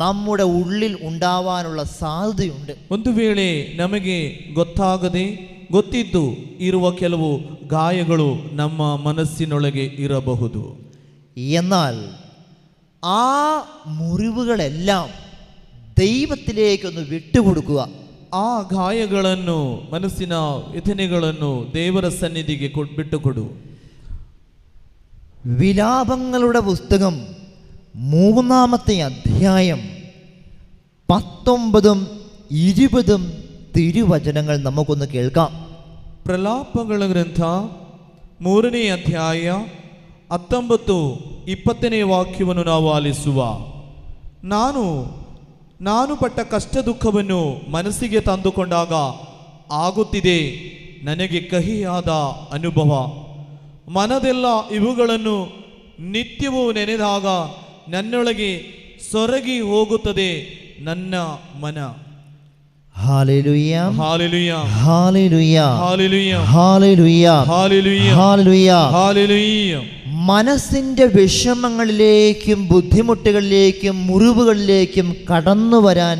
നമ്മുടെ ഉള്ളിൽ ഉണ്ടാവാനുള്ള സാധ്യതയുണ്ട്. ಒಂದು ವೇಳೆ ನಮಗೆ ಗೊತ್ತಾಗದೆ ಗೊತ್ತಿದ್ದು ಇರುವ ಕೆಲವು ಗಾಯಗಳು ನಮ್ಮ ಮನಸ್ಸಿನೊಳಗೆ ಇರಬಹುದು. എന്നാൽ ആ മുറിവുകളെല്ലാം ദൈവത്തിലേക്കൊന്ന് വിട്ടുകൊടുക്കുക. ಆ ಗಾಯಗಳನ್ನು, ಮನಸ್ಸಿನ ವೇದನೆಗಳನ್ನು ದೇವರ ಸನ್ನಿಧಿಗೆ ಬಿಟ್ಟುಕೊಡು. വിലാപങ്ങളുടെ പുസ്തകം 3-ാമത്തെ അധ്യായം 19 20 തിരുവചനങ്ങൾ നമുക്കൊന്ന് കേൾക്കാം. ಪ್ರಲಾಪಗಳ ಗ್ರಂಥ 3ನೇ ಅಧ್ಯಾಯ 19-20 ವಾಕ್ಯವನ್ನು ನಾವು ಆಲಿಸುವ. ನಾನು ಪಟ್ಟ ಕಷ್ಟ ದುಃಖವನ್ನು ಮನಸ್ಸಿಗೆ ತಂದುಕೊಂಡಾಗ ಆಗುತ್ತಿದೆ ನನಗೆ ಕಹಿಯಾದ ಅನುಭವ. ಮನದೆಲ್ಲ ಇವುಗಳನ್ನು ನಿತ್ಯವೂ ನೆನೆದಾಗ ನನ್ನೊಳಗೆ ಸೊರಗಿ ಹೋಗುತ್ತದೆ ನನ್ನ ಮನ. Hallelujah, hallelujah, hallelujah, hallelujah, hallelujah, hallelujah, hallelujah. Hallelujah. മനസ്സിൻ്റെ വിഷമങ്ങളിലേക്കും ബുദ്ധിമുട്ടുകളിലേക്കും മുറിവുകളിലേക്കും കടന്നു വരാൻ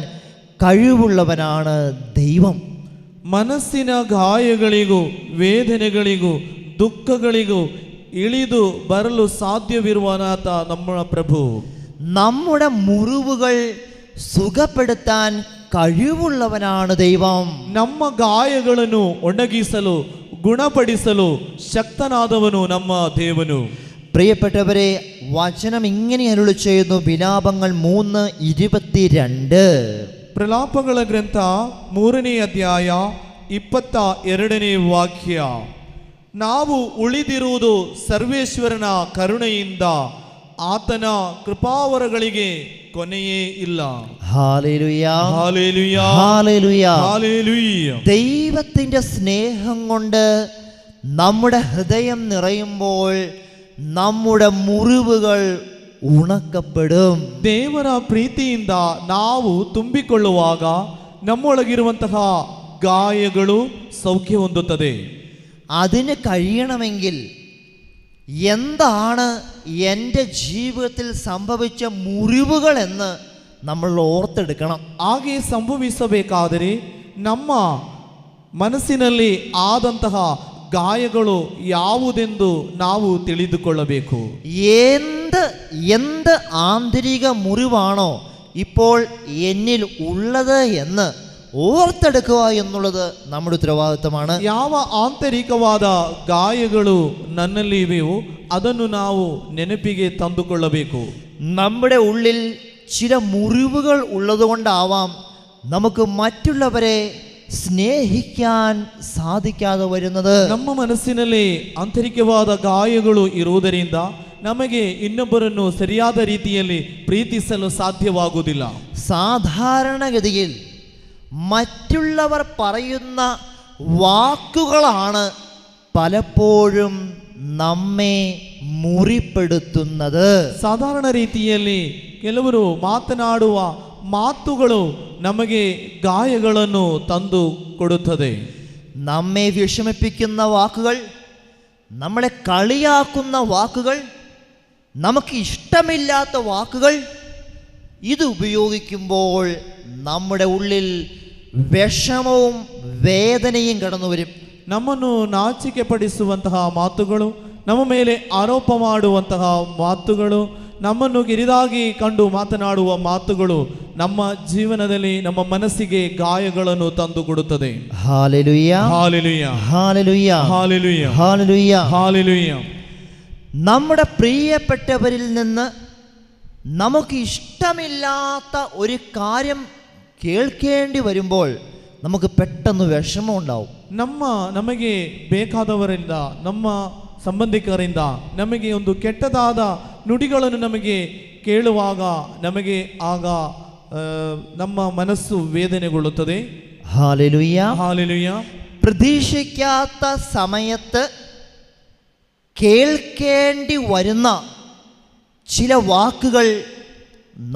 കഴിവുള്ളവനാണ് ദൈവം. ಮನಸ್ಸಿನ ಗಾಯಗಳಿಗೂ ವೇದನೆಗಳಿಗೂ ದುಃಖಗಳಿಗೂ ಇಳಿದು ಬರಲು ಸಾಧ್ಯವಿರುವನಾತ ನಮ್ಮ ಪ್ರಭು. നമ്മുടെ മുറിവുകൾ സുഖപ്പെടുത്താൻ കഴിവുള്ളവനാണ് ദൈവം. ನಮ್ಮ ಗಾಯಗಳನ್ನು ಒಣಗಿಸಲು, ಗುಣಪಡಿಸಲು ಶಕ್ತನಾದವನು ನಮ್ಮ ದೇವನು. പ്രിയപ്പെട്ടവരെ, വചനം ഇങ്ങനെ അരുളി ചെയ്യുന്നു. വിലാപങ്ങൾ 3:22. ಪ್ರಲಾಪಗಳ ಗ್ರಂಥ 3ನೇ ಅಧ್ಯಾಯ 22ನೇ ವಾಕ್ಯ. ನಾವು ಉಳಿದಿರುವುದು ಸರ್ವೇಶ್ವರನ ಕರುಣೆಯಿಂದ, ಆತನ ಕೃಪಾವರಗಳಿಗೆ ಕೊನೆಯೇ ಇಲ್ಲ. Hallelujah, hallelujah, hallelujah. ഹല്ലേലൂയ. ദൈവത്തിൻ്റെ സ്നേഹം കൊണ്ട് നമ്മുടെ ഹൃദയം നിറയുമ്പോൾ നമ്മുടെ മുറിവുകൾ ഉണക്കപ്പെടും. ದೇವರ ಪ್ರೀತಿಯಿಂದ ನಾವು ತುಂಬಿಕೊಳ್ಳುವಾಗ ನಮ್ಮೊಳಗಿರುವಂತಹ ಗಾಯಗಳು ಸೌಖ್ಯ ಹೊಂದುತ್ತದೆ. അതിന് കഴിയണമെങ്കിൽ എന്താണ് എൻ്റെ ജീവിതത്തിൽ സംഭവിച്ച മുറിവുകൾ എന്ന് നമ്മൾ ഓർത്തെടുക്കണം. ಹಾಗೆ ಸಂಭವಿಸಬೇಕಾದರೆ ನಮ್ಮ ಮನಸ್ಸಿನಲ್ಲಿ ಆದಂತಹ ಗಾಯಗಳು ಯಾವುದೆಂದು ನಾವು ತಿಳಿದುಕೊಳ್ಳಬೇಕು. എന്ത് ആന്തരിക മുറിവാണോ ഇപ്പോൾ എന്നിൽ ഉള്ളത് എന്ന് ഓർത്തെടുക്കുക എന്നുള്ളത് നമ്മുടെ ഉത്തരവാദിത്തമാണ്. ಯಾವ ಆಂತರಿಕವಾದ ಗಾಯಗಳು ನನ್ನಲ್ಲಿವೆಯೋ ಅದನ್ನು ನಾವು ನೆನಪಿಗೆ ತಂದುಕೊಳ್ಳಬೇಕು. നമ്മുടെ ഉള്ളിൽ ചില മുറിവുകൾ ഉള്ളതുകൊണ്ടാവാം നമുക്ക് മറ്റുള്ളവരെ സ്നേഹിക്കാൻ സാധിക്കാതെ വരുന്നത്. ನಮ್ಮ ಮನಸ್ಸಿನಲ್ಲಿ ಆಂತರಿಕವಾದ ಗಾಯಗಳು ಇರುವುದರಿಂದ ನಮಗೆ ಇನ್ನೊಬ್ಬರನ್ನು ಸರಿಯಾದ ರೀತಿಯಲ್ಲಿ ಪ್ರೀತಿಸಲು ಸಾಧ್ಯವಾಗುವುದಿಲ್ಲ. സാധാരണഗതിയിൽ മറ്റുള്ളവർ പറയുന്ന വാക്കുകളാണ് പലപ്പോഴും നമ്മെ മുറിപ്പെടുത്തുന്നത്. ಸಾಧಾರಣ ರೀತಿಯಲ್ಲಿ ಕೆಲವರು ಮಾತನಾಡುವ ಮಾತುಗಳು ನಮಗೆ ಗಾಯಗಳನ್ನು ತಂದು ಕೊಡುತ್ತದೆ. നമ്മെ വിഷമിപ്പിക്കുന്ന വാക്കുകൾ, നമ്മളെ കളിയാക്കുന്ന വാക്കുകൾ, നമുക്ക് ഇഷ്ടമില്ലാത്ത വാക്കുകൾ, ഇത് ഉപയോഗിക്കുമ്പോൾ നമ്മുടെ ഉള്ളിൽ വിഷമവും വേദനയും കടന്നു വരും. ನಮ್ಮನ್ನು ನಾಚಿಕೆ ಪಡಿಸುವಂತಹ ಮಾತುಗಳು, ನಮ್ಮ ಮೇಲೆ ಆರೋಪ ಮಾಡುವಂತಹ ಮಾತುಗಳು, ನಮ್ಮನ್ನು ಕಿರಿದಾಗಿ ಕಂಡು ಮಾತನಾಡುವ ಮಾತುಗಳು ನಮ್ಮ ಜೀವನದಲ್ಲಿ ನಮ್ಮ ಮನಸ್ಸಿಗೆ ಗಾಯಗಳನ್ನು ತಂದು ಕೊಡುತ್ತದೆ. Hallelujah, hallelujah, hallelujah, hallelujah, hallelujah, hallelujah. നമ്മുടെ പ്രിയപ്പെട്ടവരിൽ നിന്ന് നമുക്ക് ഇഷ്ടമില്ലാത്ത ഒരു കാര്യം കേൾക്കേണ്ടി വരുമ്പോൾ നമുക്ക് പെട്ടെന്ന് വിഷമം ഉണ്ടാവും. ನಮಗೆ ಬೇಕಾದವರಿಂದ, ನಮ್ಮ ಸಂಬಂಧಿಕರಿಂದ ನಮಗೆ ಒಂದು ಕೆಟ್ಟದಾದ ನುಡಿಗಳನ್ನು ನಮಗೆ ಕೇಳುವಾಗ ನಮಗೆ ಆಗ ನಮ್ಮ ಮನಸ್ಸು ವೇದನೆಗೊಳ್ಳುತ್ತದೆ. Hallelujah, hallelujah. പ്രതീക്ഷിക്കാത്ത സമയത്ത് കേൾക്കേണ്ടി വരുന്ന ചില വാക്കുകൾ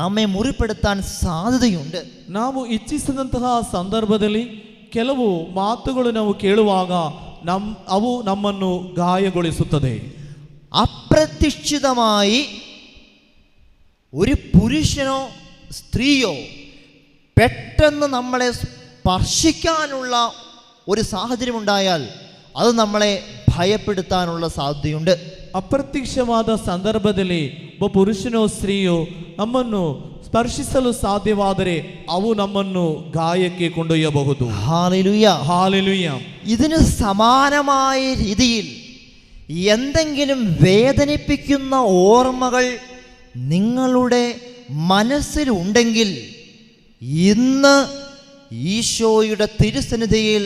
നമ്മെ മുറിപ്പെടുത്താൻ സാധ്യതയുണ്ട്. ನಾವು ಇಚ್ಛಿಸಿದಂತಹ ಸಂದರ್ಭದಲ್ಲಿ ಕೆಲವು ಮಾತುಗಳು ನಾವು ಕೇಳುವಾಗ ಅವು ನಮ್ಮನ್ನು ಗಾಯಗೊಳಿಸುತ್ತದೆ. അപ്രതീക്ഷിതമായി ഒരു പുരുഷനോ സ്ത്രീയോ പെട്ടെന്ന് നമ്മളെ സ്പർശിക്കാനുള്ള ഒരു സാഹചര്യം ഉണ്ടായാൽ അത് നമ്മളെ ഭയപ്പെടുത്താനുള്ള സാധ്യതയുണ്ട്. ಅಪ್ರತ್ಯಕ್ಷವಾದ ಸಂದರ್ಭದಲ್ಲಿ ಒಬ್ಬ ಪುರುಷನೋ ಸ್ತ್ರೀಯೋ ನಮ್ಮನ್ನು ಸ್ಪರ್ಶಿಸಲು ಸಾಧ್ಯವಾದರೆ ಅವು ನಮ್ಮನ್ನು ಗಾಯಕ್ಕೆ ಕೊಂಡೊಯ್ಯಬಹುದು. Hallelujah, hallelujah. ഇതിന് സമാനമായ രീതിയിൽ എന്തെങ്കിലും വേദനിപ്പിക്കുന്ന ഓർമ്മകൾ നിങ്ങളുടെ മനസ്സിലുണ്ടെങ്കിൽ ഇന്ന് ഈശോയുടെ തിരുസന്നിധിയിൽ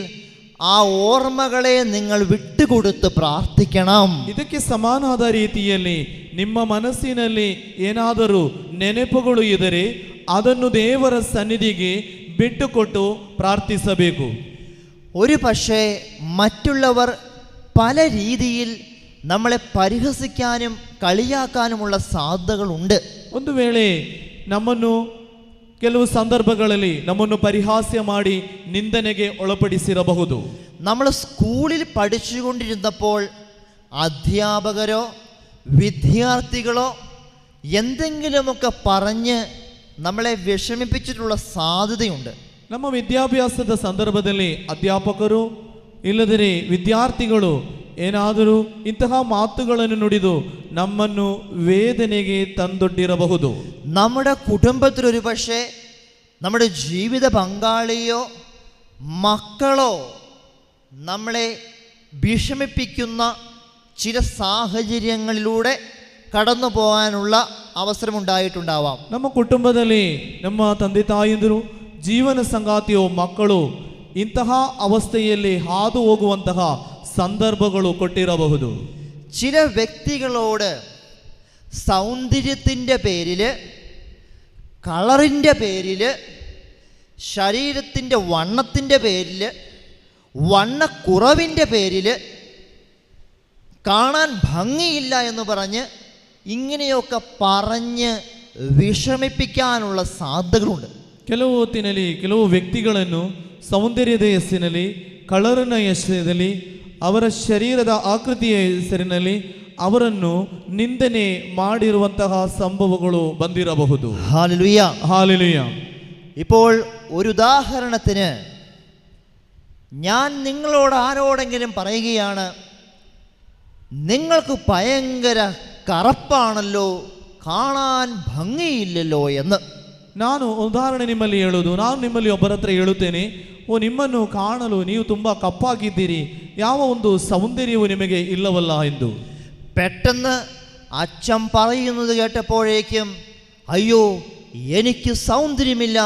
ആ ഓർമ്മകളെ നിങ്ങൾ വിട്ടുകൊടുത്ത് പ്രാർത്ഥിക്കണം. ಇದಕ್ಕೆ ಸಮಾನವಾದ ರೀತಿಯಲ್ಲಿ ನಿಮ್ಮ ಮನಸ್ಸಿನಲ್ಲಿ ಏನಾದರೂ ನೆನಪುಗಳು ಇದ್ದರೆ ಅದನ್ನು ದೇವರ ಸನ್ನಿಧಿಗೆ ಬಿಟ್ಟುಕೊಟ್ಟು ಪ್ರಾರ್ಥಿಸಬೇಕು. ഒരു പക്ഷേ മറ്റുള്ളവർ പല രീതിയിൽ നമ്മളെ പരിഹസിക്കാനും കളിയാക്കാനുമുള്ള സാധ്യതകളുണ്ട്. ಒಂದು ವೇಳೆ ನಮ್ಮನ್ನು ಕೆಲವು ಸಂದರ್ಭಗಳಲ್ಲಿ ನಮ್ಮನ್ನು ಪರಿಹಾಸ್ಯ ಮಾಡಿ ನಿಂದನೆಗೆ ಒಳಪಡಿಸಿರಬಹುದು. നമ്മൾ സ്കൂളിൽ പഠിച്ചുകൊണ്ടിരുന്നപ്പോൾ അധ്യാപകരോ വിദ്യാർത്ഥികളോ എന്തെങ്കിലുമൊക്കെ പറഞ്ഞ് നമ്മളെ വിഷമിപ്പിച്ചിട്ടുള്ള സാധ്യതയുണ്ട്. ನಮ್ಮ ವಿದ್ಯಾಭ್ಯಾಸದ ಸಂದರ್ಭದಲ್ಲಿ ಅಧ್ಯಾಪಕರು ಇಲ್ಲದರೆ ವಿದ್ಯಾರ್ಥಿಗಳು ಏನಾದರೂ ಇಂತಹ ಮಾತುಗಳನ್ನು ನುಡಿದು ನಮ್ಮನ್ನು ವೇದನೆಗೆ ತಂದೊಡ್ಡಿರಬಹುದು. നമ്മുടെ കുടുംബത്തിൽ ഒരു പക്ഷേ നമ്മുടെ ജീവിത പങ്കാളിയോ മക്കളോ നമ്മളെ വിഷമിപ്പിക്കുന്ന ചില സാഹചര്യങ്ങളിലൂടെ കടന്നു പോകാനുള്ള അവസരമുണ്ടായിട്ടുണ്ടാവാം. ನಮ್ಮ ಕುಟುಂಬದಲ್ಲಿ ನಮ್ಮ ತಂದೆ ತಾಯಂದಿರು, ಜೀವನ ಸಂಗಾತಿಯೋ ಮಕ್ಕಳು ಇಂತಹ ಅವಸ್ಥೆಯಲ್ಲಿ ಹಾದು ಹೋಗುವಂತಹ ಸಂದರ್ಭಗಳು ಕೊಟ್ಟಿರಬಹುದು. ചില വ്യക്തികളോട് സൗന്ദര്യത്തിൻ്റെ പേരിൽ, കളറിൻ്റെ പേരിൽ, ശരീരത്തിൻ്റെ വണ്ണത്തിൻ്റെ പേരിൽ, വണ്ണക്കുറവിൻ്റെ പേരിൽ, കാണാൻ ഭംഗിയില്ല എന്ന് പറഞ്ഞ് ഇങ്ങനെയൊക്കെ പറഞ്ഞ് വിഷമിപ്പിക്കാനുള്ള സാധ്യതകളുണ്ട്. ಕೆಲವು ಹೊತ್ತಿನಲ್ಲಿ ಕೆಲವು ವ್ಯಕ್ತಿಗಳನ್ನು ಸೌಂದರ್ಯದ ಹೆಸರಿನಲ್ಲಿ, ಕಳರಿನ ಹೆಸರಿನಲ್ಲಿ, ಅವರ ಶರೀರದ ಆಕೃತಿಯ ಹೆಸರಿನಲ್ಲಿ ಅವರನ್ನು ನಿಂದನೆ ಮಾಡಿರುವಂತಹ ಸಂಭವಗಳು ಬಂದಿರಬಹುದು. Hallelujah, hallelujah. ഇപ്പോൾ ഒരു ഉദാഹരണത്തിന് ഞാൻ നിങ്ങളോട് ആരോടെങ്കിലും പറയുകയാണ്, നിങ്ങൾക്ക് ഭയങ്കര ಕರಪ್ಪಾಣಲ್ಲೋ ಕಾಣಾನ್ ಭಂಗಿಯಿಲ್ಲಲ್ಲೋ ಎಂದು. ನಾನು ಉದಾಹರಣೆ ನಿಮ್ಮಲ್ಲಿ ಹೇಳುವುದು, ನಾನು ನಿಮ್ಮಲ್ಲಿ ಒಬ್ಬರ ಹತ್ರ ಹೇಳುತ್ತೇನೆ, ನಿಮ್ಮನ್ನು ಕಾಣಲು ನೀವು ತುಂಬ ಕಪ್ಪಾಗಿದ್ದೀರಿ, ಯಾವ ಒಂದು സൗന്ദര്യവും ನಿಮಗೆ ഇല്ലവല്ല ಎಂದು. പെട്ടെന്ന് അച്ഛൻ പറയുന്നത് കേട്ടപ്പോഴേക്കും അയ്യോ എനിക്ക് സൗന്ദര്യമില്ല,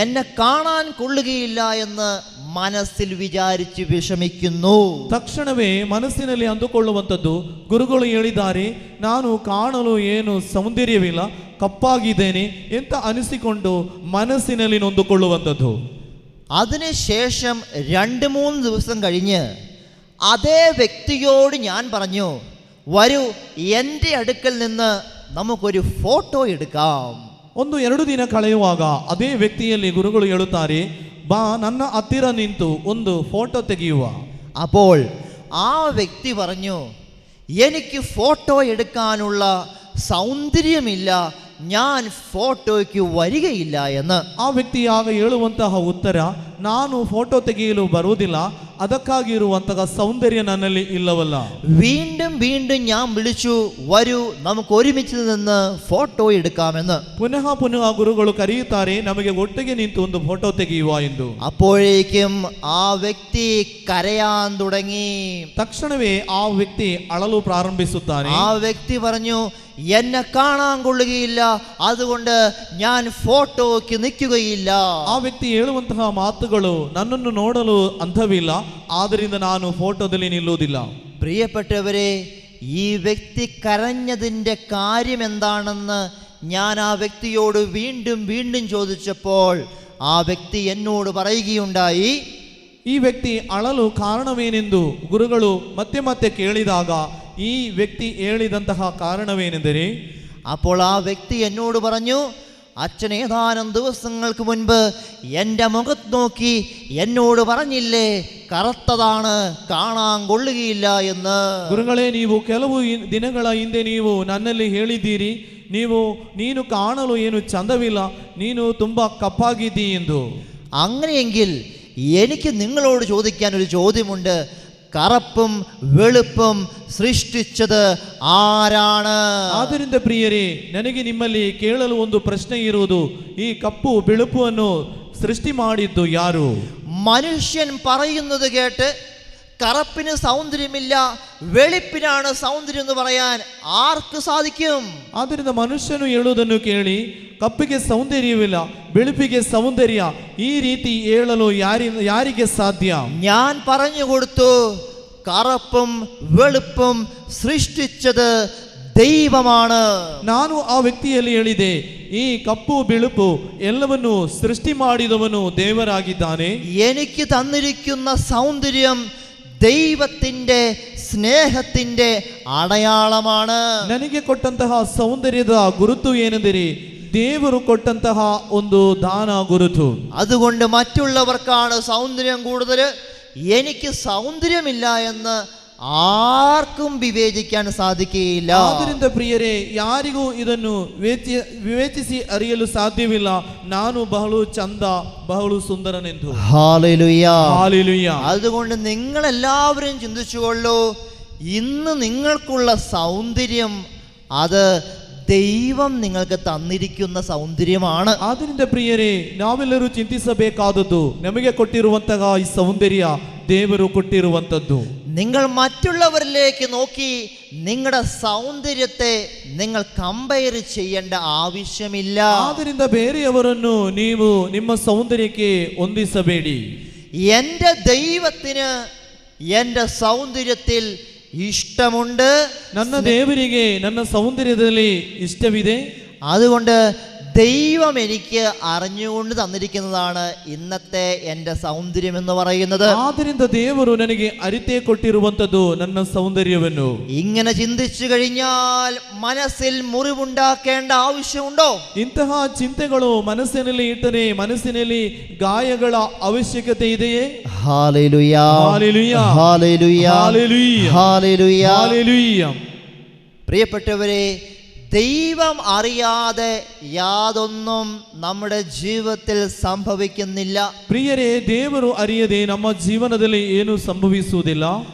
എന്നെ കാണാൻ കൊള്ളുകയില്ല എന്ന് മനസ്സിൽ വിചാരിച്ച് വിഷമിക്കുന്നു. ತಕ್ಷಣವೇ ಮನಸ್ಸಿನಲ್ಲಿ ಅಂದುಕೊಳ್ಳುವಂಥದ್ದು, ಗುರುಗಳು ಹೇಳಿದ್ದಾರೆ ನಾನು ಕಾಣಲು ಏನು ಸೌಂದರ್ಯವಿಲ್ಲ, ಕಪ್ಪಾಗಿದ್ದೇನೆ ಎಂತ ಅನಿಸಿಕೊಂಡು ಮನಸ್ಸಿನಲ್ಲಿ ನೊಂದುಕೊಳ್ಳುವಂಥದ್ದು. അതിനുശേഷം 2-3 ദിവസം കഴിഞ്ഞ് അതേ വ്യക്തിയോട് ഞാൻ പറഞ്ഞു, വരൂ എൻ്റെ അടുക്കൽ നിന്ന് നമുക്കൊരു ഫോട്ടോ എടുക്കാം. 1-2 ದಿನ ಕಳೆಯುವಾಗ ಅದೇ ವ್ಯಕ್ತಿಯಲ್ಲಿ ಗುರುಗಳು ಹೇಳುತ್ತಾರೆ, ಬಾ ನನ್ನ ಹತ್ತಿರ ನಿಂತು ಒಂದು ಫೋಟೋ ತೆಗೆಯುವ. അപ്പോൾ ആ വ്യക്തി പറഞ്ഞു, എനിക്ക് ഫോട്ടോ എടുക്കാനുള്ള സൗന്ദര്യമില്ല, ഞാൻ ഫോട്ടോയ്ക്ക് വരികയില്ല എന്ന്. ಆ ವ್ಯಕ್ತಿಯಾಗ ಹೇಳುವಂತಹ ಉತ್ತರ, ನಾನು ಫೋಟೋ ತೆಗೆಯಲು ಬರುವುದಿಲ್ಲ, ಅದಕ್ಕಾಗಿ ಇರುವಂತಹ ಸೌಂದರ್ಯ ನನ್ನಲ್ಲಿ ಇಲ್ಲವಲ್ಲ. വീണ്ടും വീണ്ടും ഞാൻ വിളിച്ചു, വരൂ നമുക്ക് ഒരുമിച്ച് നിന്ന് ഫോട്ടോ എടുക്കാമെന്ന്. ಪುನಃ ಪುನಃ ಗುರುಗಳು ಕರೆಯುತ್ತಾರೆ, ನಮಗೆ ಒಟ್ಟಿಗೆ ನಿಂತು ಒಂದು ಫೋಟೋ ತೆಗೆಯುವ ಎಂದು. അപ്പോഴേക്കും ആ വ്യക്തി കരയാൻ തുടങ്ങി. ತಕ್ಷಣವೇ ಆ ವ್ಯಕ್ತಿ ಅಳಲು ಪ್ರಾರಂಭಿಸುತ್ತಾನೆ. ആ വ്യക്തി പറഞ്ഞു, എന്നെ കാണാൻ കൊള്ളുകയില്ല, അതുകൊണ്ട് ഞാൻ ഫോട്ടോയ്ക്ക് നിൽക്കുകയില്ല. ಆ ವ್ಯಕ್ತಿ ಹೇಳುವಂತಹ ಮಾತುಗಳು, ನನ್ನನ್ನು ನೋಡಲು ಅಂಧವಿಲ್ಲ, ಆದ್ದರಿಂದ ನಾನು ಫೋಟೋದಲ್ಲಿ ನಿಲ್ಲುವುದಿಲ್ಲ. പ്രിയപ്പെട്ടവരെ, ഈ വ്യക്തി കരഞ്ഞതിൻ്റെ കാര്യം എന്താണെന്ന് ഞാൻ ആ വ്യക്തിയോട് വീണ്ടും വീണ്ടും ചോദിച്ചപ്പോൾ ആ വ്യക്തി എന്നോട് പറയുകയുണ്ടായി, ಈ ವ್ಯಕ್ತಿ ಅಳಲು ಕಾರಣವೇನೆಂದು ಗುರುಗಳು ಮತ್ತೆ ಮತ್ತೆ ಕೇಳಿದಾಗ ಈ ವ್ಯಕ್ತಿ ಹೇಳಿದಂತಹ ಕಾರಣವೇನೆಂದರೆ, അപ്പോൾ ആ വ്യക്തി എന്നോട് പറഞ്ഞു, അച്ഛൻ ഏതാനും ദിവസങ്ങൾക്ക് മുൻപ് എൻ്റെ മുഖത്ത് നോക്കി എന്നോട് പറഞ്ഞില്ലേ കറുത്തതാണ്, കാണാൻ കൊള്ളുകയില്ല എന്ന്. ಗುರುಗಳೇ, ನೀವು ಕೆಲವು ದಿನಗಳ ಹಿಂದೆ ನೀವು ನನ್ನಲ್ಲಿ ಹೇಳಿದ್ದೀರಿ, ನೀನು ಕಾಣಲು ಏನು ಚಂದವಿಲ್ಲ, ನೀನು ತುಂಬಾ ಕಪ್ಪಾಗಿದ್ದೀ ಎಂದು. അങ്ങനെയെങ്കിൽ എനിക്ക് നിങ്ങളോട് ചോദിക്കാൻ ഒരു ചോദ്യമുണ്ട്, കറുപ്പും വെളുപ്പും സൃഷ്ടിച്ചത് ആരാണ്? ಆದ್ದರಿಂದ ಪ್ರಿಯರೇ, ನನಗೆ ನಿಮ್ಮಲ್ಲಿ ಕೇಳಲು ಒಂದು ಪ್ರಶ್ನೆ ಇರುವುದು, ಈ ಕಪ್ಪು ಬೆಳುಪನ್ನು ಸೃಷ್ಟಿ ಮಾಡಿದ್ದು ಯಾರು? മനുഷ്യൻ പറയുന്നത് കേട്ട് കറുപ്പിന് സൗന്ദര്യമില്ല, വെളുപ്പിനാണ് സൗന്ദര്യം എന്ന് പറയാൻ ആർക്ക് സാധിക്കും? ಆದ್ದರಿಂದ ಮನುಷ್ಯನು ಹೇಳುವುದನ್ನು ಕೇಳಿ ಕಪ್ಪಿಗೆ ಸೌಂದರ್ಯವಿಲ್ಲ, ಬೆಳುಪಿಗೆ ಸೌಂದರ್ಯ, ಈ ರೀತಿ ಹೇಳಲು ಯಾರಿಗೆ ಸಾಧ್ಯ? ഞാൻ പറഞ്ഞു കൊടുത്തു, കറുപ്പും വെളുപ്പും സൃഷ്ടിച്ചത് ദൈവമാണ്. ನಾನು ಆ ವ್ಯಕ್ತಿಯಲ್ಲಿ ಹೇಳಿದೆ, ಈ ಕಪ್ಪು ಬೆಳುಪು ಎಲ್ಲವನ್ನು ಸೃಷ್ಟಿ ಮಾಡಿದವನು ದೇವರಾಗಿದ್ದಾನೆ. എനിക്ക് തന്നിരിക്കുന്ന സൗന്ദര്യം ദൈവത്തിൻ്റെ സ്നേഹത്തിൻ്റെ അടയാളമാണ്. ನನಗೆ ಕೊಟ್ಟಂತಹ ಸೌಂದರ್ಯದ ಗುರುತು ಏನೆಂದರೆ ದೇವರು ಕೊಟ್ಟಂತಹ ಒಂದು ದಾನ ಗುರುತು. അതുകൊണ്ട് മറ്റുള്ളവർക്കാണ് സൗന്ദര്യം കൂടുതൽ, എനിക്ക് സൗന്ദര്യമില്ല എന്ന് ആർക്കും ವಿವೇಚಿക്കാൻ ಸಾಧಿಕೆಯಿಲ್ಲ. ಆದ್ದರಿಂದ ಪ್ರಿಯರೇ, ಯಾರಿಗೂ ಇದನ್ನು ವಿವೇಚಿಸಿ ಅರಿಯಲು ಸಾಧ್ಯವಿಲ್ಲ, ನಾನು ಬಹಳ ಚಂದ, ಬಹಳ ಸುಂದರನೆಂದು. Hallelujah, hallelujah. അതുകൊണ്ട് നിങ്ങളെല്ലാവരും ചിന്തിച്ചുകൊള്ളൂ, ഇന്ന് നിങ്ങൾക്കുള്ള സൗന്ദര്യം അത് ദൈവം നിങ്ങൾക്ക് തന്നിരിക്കുന്ന സൗന്ദര്യമാണ്. ಆದ್ದರಿಂದ ಪ್ರಿಯರೇ, ನಾವೆಲ್ಲರೂ ಚಿಂತಿಸಬೇಕಾದದ್ದು, ನಮಗೆ ಕೊಟ್ಟಿರುವಂತಹ ಈ ಸೌಂದರ್ಯ ದೇವರು ಕೊಟ್ಟಿರುವಂತದ್ದು. നിങ്ങൾ മറ്റുള്ളവരിലേക്ക് നോക്കി നിങ്ങളുടെ സൗന്ദര്യത്തെ നിങ്ങൾ കമ്പയർ ചെയ്യേണ്ട ആവശ്യമില്ല. ಆದ್ದರಿಂದ ಬೇರೆಯವರನ್ನು ನೀವು ನಿಮ್ಮ ಸೌಂದರ್ಯಕ್ಕೆ ಹೊಂದಿಸಬೇಡಿ. എൻ്റെ ദൈവത്തിന് എൻ്റെ സൗന്ദര്യത്തിൽ ഇഷ്ടമുണ്ട്. ನನ್ನ ದೇವರಿಗೆ ನನ್ನ ಸೌಂದರ್ಯದಲ್ಲಿ ಇಷ್ಟವಿದೆ. അതുകൊണ്ട് ദൈവം എനിക്ക് അറിഞ്ഞുകൊണ്ട് തന്നിരിക്കുന്നതാണ് ഇന്നത്തെ എൻ്റെ സൗന്ദര്യം എന്ന് പറയുന്നത്. ಆದ್ದರಿಂದ ದೇವರು ನನಗೆ ಅರಿತೇ ಕೊಟ್ಟಿರುವಂತದ್ದು ನನ್ನ ಸೌಂದರ್ಯವನ್ನು. ഇങ്ങനെ ചിന്തിച്ചു കഴിഞ്ഞാൽ മനസ്സിൽ മുറിവുണ്ടാക്കേണ്ട ആവശ്യമുണ്ടോ? ಇಂತಹ ಚಿಂತೆಗಳು ಮನಸ್ಸಿನಲ್ಲಿ ಇಟ್ಟರೆ ಮನಸ್ಸಿನಲ್ಲಿ ಗಾಯಗಳ ಅವಶ್ಯಕತೆ ಇದೆಯೇ? Hallelujah, hallelujah, hallelujah, hallelujah, hallelujah. Hallelujah. പ്രിയപ്പെട്ടവരെ, ദൈവം അറിയാതെ യാതൊന്നും നമ്മുടെ ജീവിതത്തിൽ സംഭവിക്കുന്നില്ല. ಪ್ರಿಯರೇ, ದೇವರು ಅರಿಯದೆ ನಮ್ಮ ಜೀವನದಲ್ಲಿ ಏನು ಸಂಭವಿಸುವುದಿಲ್ಲ.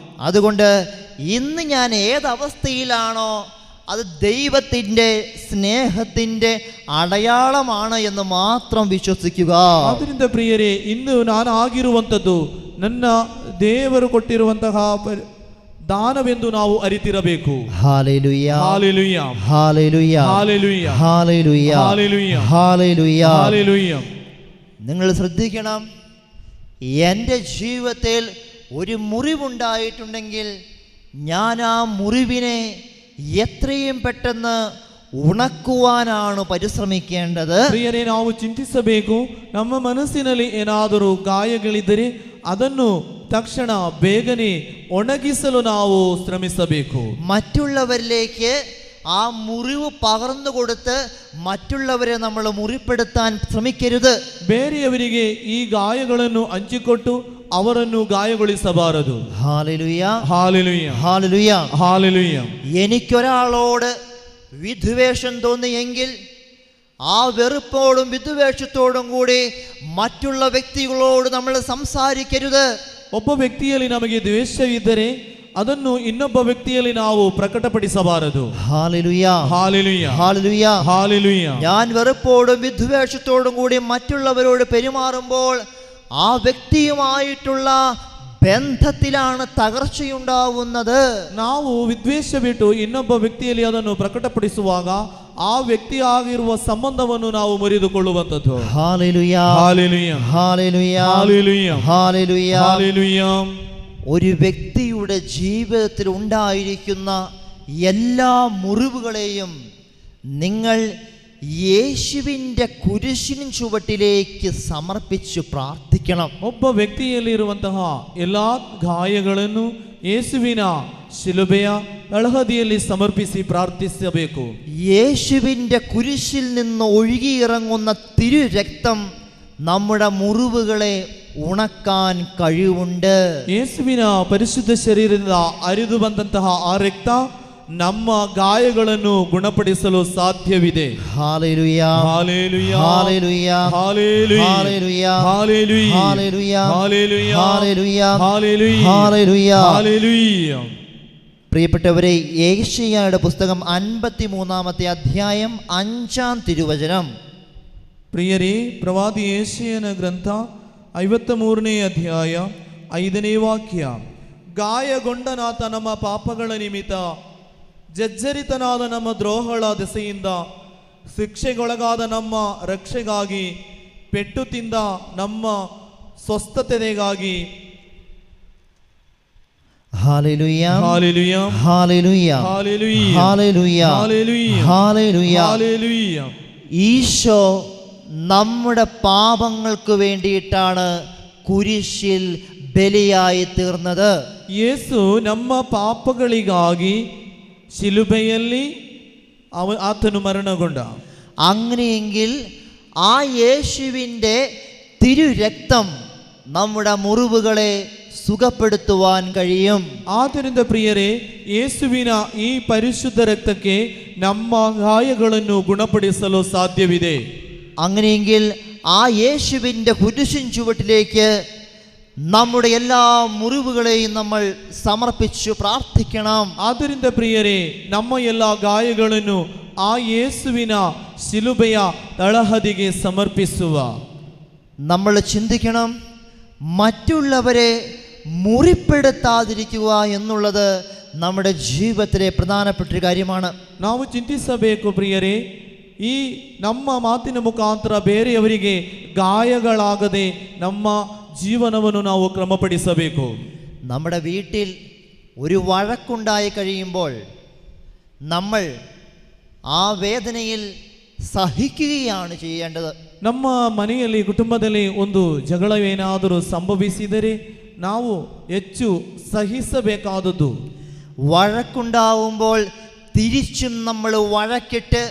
അതുകൊണ്ട് ഇന്ന് ഞാൻ ഏതവസ്ഥയിലാണോ അത് ദൈവത്തിൻ്റെ സ്നേഹത്തിൻ്റെ അടയാളമാണ് എന്ന് മാത്രം വിശ്വസിക്കുക. ಆದ್ದರಿಂದ ಪ್ರಿಯರೇ, ಇಂದು ನಾನು ಆಗಿರುವಂಥದ್ದು ನನ್ನ ದೇವರು ಕೊಟ್ಟಿರುವಂತಹ ದಾನವೆಂದು ನಾವು ಅರಿತಿರಬೇಕು. Hallelujah, hallelujah, hallelujah, hallelujah, hallelujah, hallelujah, hallelujah. Hallelujah. നിങ്ങൾ ശ്രദ്ധിക്കണം, എൻ്റെ ജീവിതത്തിൽ ഒരു മുറിവുണ്ടായിട്ടുണ്ടെങ്കിൽ ഞാൻ ആ മുറിവിനെ എത്രയും പെട്ടെന്ന് ഉണക്കുവാനാണ് പരിശ്രമിക്കേണ്ടത്. ಪ್ರಿಯರೇ, ನಾವು ಚಿಂತಿಸಬೇಕು. ನಮ್ಮ ಮನಸ್ಸಿನಲ್ಲಿ ಏನಾದರೂ ಗಾಯಗಳಿದ್ದರೆ ಅದನ್ನು ತಕ್ಷಣ ಬೇಗನೆ ಒಣಗಿಸಲು ನಾವು ಶ್ರಮಿಸಬೇಕು. മറ്റുള്ളവരിലേക്ക് ആ മുറിവ് പകർന്നു കൊടുത്ത് മറ്റുള്ളവരെ നമ്മൾ മുറിപ്പെടുത്താൻ ശ്രമിക്കരുത്. ಬೇರೆಯವರಿಗೆ ಈ ಗಾಯಗಳನ್ನು ಹಂಚಿಕೊಟ್ಟು ಅವರನ್ನು ಗಾಯಗೊಳಿಸಬಾರದು. Hallelujah, hallelujah, hallelujah. ಹಾಲೆಲೂಯ. എനിക്കൊരാളോട് വിദ്വേഷം തോന്നിയെങ്കിൽ ആ വെറുപ്പോടും വിദ്വേഷത്തോടും കൂടി മറ്റുള്ള വ്യക്തികളോട് നമ്മൾ സംസാരിക്കരുത്. ಒಬ್ಬ ವ್ಯಕ್ತಿಯಲ್ಲಿ ನಮಗೆ ದ್ವೇಷವಿದ್ದರೆ ಅದನ್ನು ಇನ್ನೊಬ್ಬ ವ್ಯಕ್ತಿಯಲ್ಲಿ ನಾವು ಪ್ರಕಟಪಡಿಸಬಾರದು. Hallelujah, hallelujah, hallelujah. ಹಾಲೆಲೂಯ. ഞാൻ വെറുപ്പോടും വിദ്വേഷത്തോടും കൂടി മറ്റുള്ളവരോട് പെരുമാറുമ്പോൾ ആ വ്യക്തിയുമായിട്ടുള്ള ബന്ധത്തിലാണ് തകർച്ചയുണ്ടാവുന്നത്. ನಾವು ವಿದ್ವೇಷ ಬಿಟ್ಟು ಇನ್ನೊಬ್ಬ ವ್ಯಕ್ತಿಯಲ್ಲಿ ಅದನ್ನು ಪ್ರಕಟಪಡಿಸುವಾಗ ಆ ವ್ಯಕ್ತಿ ಆಗಿರುವ ಸಂಬಂಧವನ್ನು ನಾವು ಮುರಿದುಕೊಳ್ಳುವಂಥದ್ದು. Hallelujah, hallelujah, hallelujah, hallelujah, hallelujah. Hallelujah. ഒരു വ്യക്തിയുടെ ജീവിതത്തിൽ ഉണ്ടായിരിക്കുന്ന എല്ലാ മുറിവുകളെയും നിങ്ങൾ യേശുവിൻ്റെ കുരിശിൻ ചുവട്ടിലേക്ക് സമർപ്പിച്ച് പ്രാർത്ഥിക്കണം. ಒಬ್ಬ ವ್ಯಕ್ತಿಯಲ್ಲಿರುವಂತಹ ಎಲ್ಲಾ ಗಾಯಗಳನ್ನು ಯೇಸುವಿನ ಶಿಲುಬೆಯ ತಳಹದಿಯಲ್ಲಿ ಸಮರ್ಪಿಸಿ ಪ್ರಾರ್ಥಿಸಬೇಕು. യേശുവിൻ്റെ കുരിശിൽ നിന്ന് ഒഴുകിയിറങ്ങുന്ന തിരുരക്തം നമ്മുടെ മുറിവുകളെ ഉണക്കാൻ കഴിവുണ്ട്. ಯೇಸುವಿನ ಪರಿಶುದ್ಧ ಶರೀರದಿಂದ ಹರಿದು ಬಂದಂತಹ ಆ ರಕ್ತ ನಮ್ಮ ಗಾಯಗಳನ್ನು ಗುಣಪಡಿಸಲು ಸಾಧ್ಯವಿದೆ. Hallelujah, hallelujah, hallelujah, hallelujah, hallelujah, hallelujah, hallelujah, hallelujah, hallelujah, hallelujah, hallelujah. Hallelujah. പ്രിയപ്പെട്ടവരെ, യേശയ്യായുടെ പുസ്തകം 53-ാമത്തെ അധ്യായം 5-ാം തിരുവചനം. ಪ್ರಿಯರೇ, ಪ್ರವಾದಿ ಯೆಶಾಯನ ಗ್ರಂಥ 53ನೇ ಅಧ್ಯಾಯ 5ನೇ ವಾಕ್ಯ. ಗಾಯಗೊಂಡನಾತ ನಮ್ಮ ಪಾಪಗಳ ನಿಮಿತ್ತ, ಜರ್ಜರಿತನಾದ ನಮ್ಮ ದ್ರೋಹಗಳ ದೆಸೆಯಿಂದ, ಶಿಕ್ಷೆಗೊಳಗಾದ ನಮ್ಮ ರಕ್ಷೆಗಾಗಿ, ಪೆಟ್ಟು ತಿಂದ ನಮ್ಮ ಸ್ವಸ್ಥತೆಗಾಗಿ. Hallelujah, hallelujah, hallelujah, hallelujah, hallelujah, hallelujah, hallelujah. Hallelujah. Eesho നമ്മുടെ പാപങ്ങൾക്ക് വേണ്ടിയിട്ടാണ് കുരിശിൽ ബലിയായി തീർന്നത്. ಯೇಸು ನಮ್ಮ ಪಾಪಗಳಿಗಾಗಿ ಶಿಲುಬೆಯಲ್ಲಿ ಆತನು ಮರಣಗೊಂಡ. അങ്ങനെയെങ്കിൽ ആ യേശുവിൻ്റെ തിരുരക്തം നമ്മുടെ മുറിവുകളെ സുഖപ്പെടുത്തുവാൻ കഴിയും. ಆದ್ದರಿಂದ ಪ್ರಿಯರೇ, ಯೇಸುವಿನ ಈ ಪರಿಶುದ್ಧ ರಕ್ತಕ್ಕೆ ನಮ್ಮ ಗಾಯಗಳನ್ನು ಗುಣಪಡಿಸಲು ಸಾಧ್ಯವಿದೆ. അങ്ങനെയെങ്കിൽ ആ യേശുവിൻ്റെ കുരിശിൻ ചുവട്ടിലേക്ക് നമ്മുടെ എല്ലാ മുറിവുകളെയും നമ്മൾ സമർപ്പിച്ചു പ്രാർത്ഥിക്കണം. ಆದ್ದರಿಂದ ಪ್ರಿಯರೇ, ನಮ್ಮ ಎಲ್ಲ ಗಾಯಗಳನ್ನು ಆ ಯೇಸುವಿನ ಶಿಲುಬೆಯ ತಳಹದಿಗೆ ಸಮರ್ಪಿಸುವ. നമ്മൾ ചിന്തിക്കണം, മറ്റുള്ളവരെ മുറിപ്പെടുത്താതിരിക്കുക എന്നുള്ളത് നമ്മുടെ ജീവിതത്തിലെ പ്രധാനപ്പെട്ട കാര്യമാണ്. ನಾವು ಚಿಂತಿಸಬೇಕು ಪ್ರಿಯರೇ, ಈ ನಮ್ಮ ಮಾತಿನ ಮುಖಾಂತರ ಬೇರೆಯವರಿಗೆ ಗಾಯಗಳಾಗದೆ ನಮ್ಮ ಜೀವನವನ್ನು ನಾವು ಕ್ರಮಪಡಿಸಬೇಕು. നമ്മുടെ വീട്ടിൽ ഒരു വഴക്കുണ്ടായി കഴിയുമ്പോൾ നമ്മൾ ആ വേദനയിൽ സഹിക്കുകയാണ് ചെയ്യേണ്ടത്. ನಮ್ಮ ಮನೆಯಲ್ಲಿ ಕುಟುಂಬದಲ್ಲಿ ಒಂದು ಜಗಳವೇನಾದರೂ ಸಂಭವಿಸಿದರೆ ನಾವು ಹೆಚ್ಚು ಸಹಿಸಬೇಕಾದದ್ದು. വഴക്കുണ്ടാവുമ്പോൾ തിരിച്ചും നമ്മൾ വഴക്കിട്ട്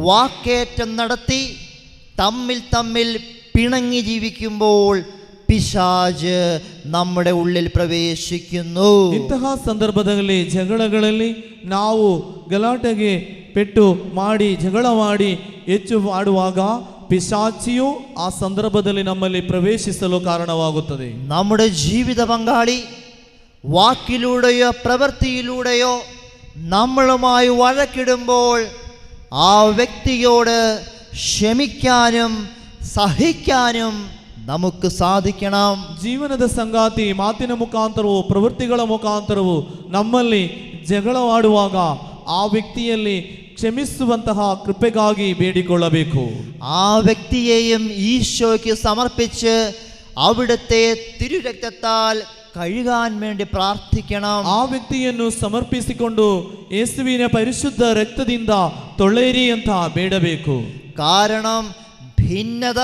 വാക്കേറ്റം നടത്തി തമ്മിൽ പിണങ്ങി ജീവിക്കുമ്പോൾ ಪಿಶಾಜ್ നമ്മുടെ ഉള്ളിൽ ಪ್ರವೇಶಿക്കുന്നു. ಇಂತಹ ಸಂದರ್ಭದಲ್ಲಿ ಜಗಳಗಳಲ್ಲಿ ನಾವು ಗಲಾಟೆಗೆ ಪೆಟ್ಟು ಮಾಡಿ ಜಗಳ ಮಾಡಿ ಹೆಚ್ಚು ಆಡುವಾಗ ಪಿಶಾಚಿಯು ಆ ಸಂದರ್ಭದಲ್ಲಿ ನಮ್ಮಲ್ಲಿ ಪ್ರವೇಶಿಸಲು ಕಾರಣವಾಗುತ್ತದೆ. നമ്മുടെ ജീവിത പങ്കാളി വാക്കിലൂടെയോ പ്രവൃത്തിയിലൂടെയോ നമ്മളുമായി വഴക്കിടുമ്പോൾ ആ വ്യക്തിയോട് ക്ഷമിക്കാനും സഹിക്കാനും നമുക്ക് സാധിക്കണം. ಜೀವನದ ಸಂಗಾತಿ ಮಾತಿನ ಮುಖಾಂತರವೂ ಪ್ರವೃತ್ತಿಗಳ ಮುಖಾಂತರವೂ ನಮ್ಮಲ್ಲಿ ಜಗಳವಾಡುವಾಗ ಆ ವ್ಯಕ್ತಿಯಲ್ಲಿ ಕ್ಷಮಿಸುವಂತಹ ಕೃಪೆಗಾಗಿ ಬೇಡಿಕೊಳ್ಳಬೇಕು. ആ വ്യക്തിയെയും ഈശോയ്ക്ക് സമർപ്പിച്ച് അവിടുത്തെ തിരുരക്തത്താൽ കഴുകാൻ വേണ്ടി പ്രാർത്ഥിക്കണം. ಆ ವ್ಯಕ್ತಿಯನ್ನು ಸಮರ್ಪಿಸಿಕೊಂಡು ಯೇಸುವಿನ ಪರಿಶುದ್ಧ ರಕ್ತದಿಂದ ತೊಳೆಯಿರಿ ಅಂತ ಬೇಡಬೇಕು. കാരണം ഭിന്നത,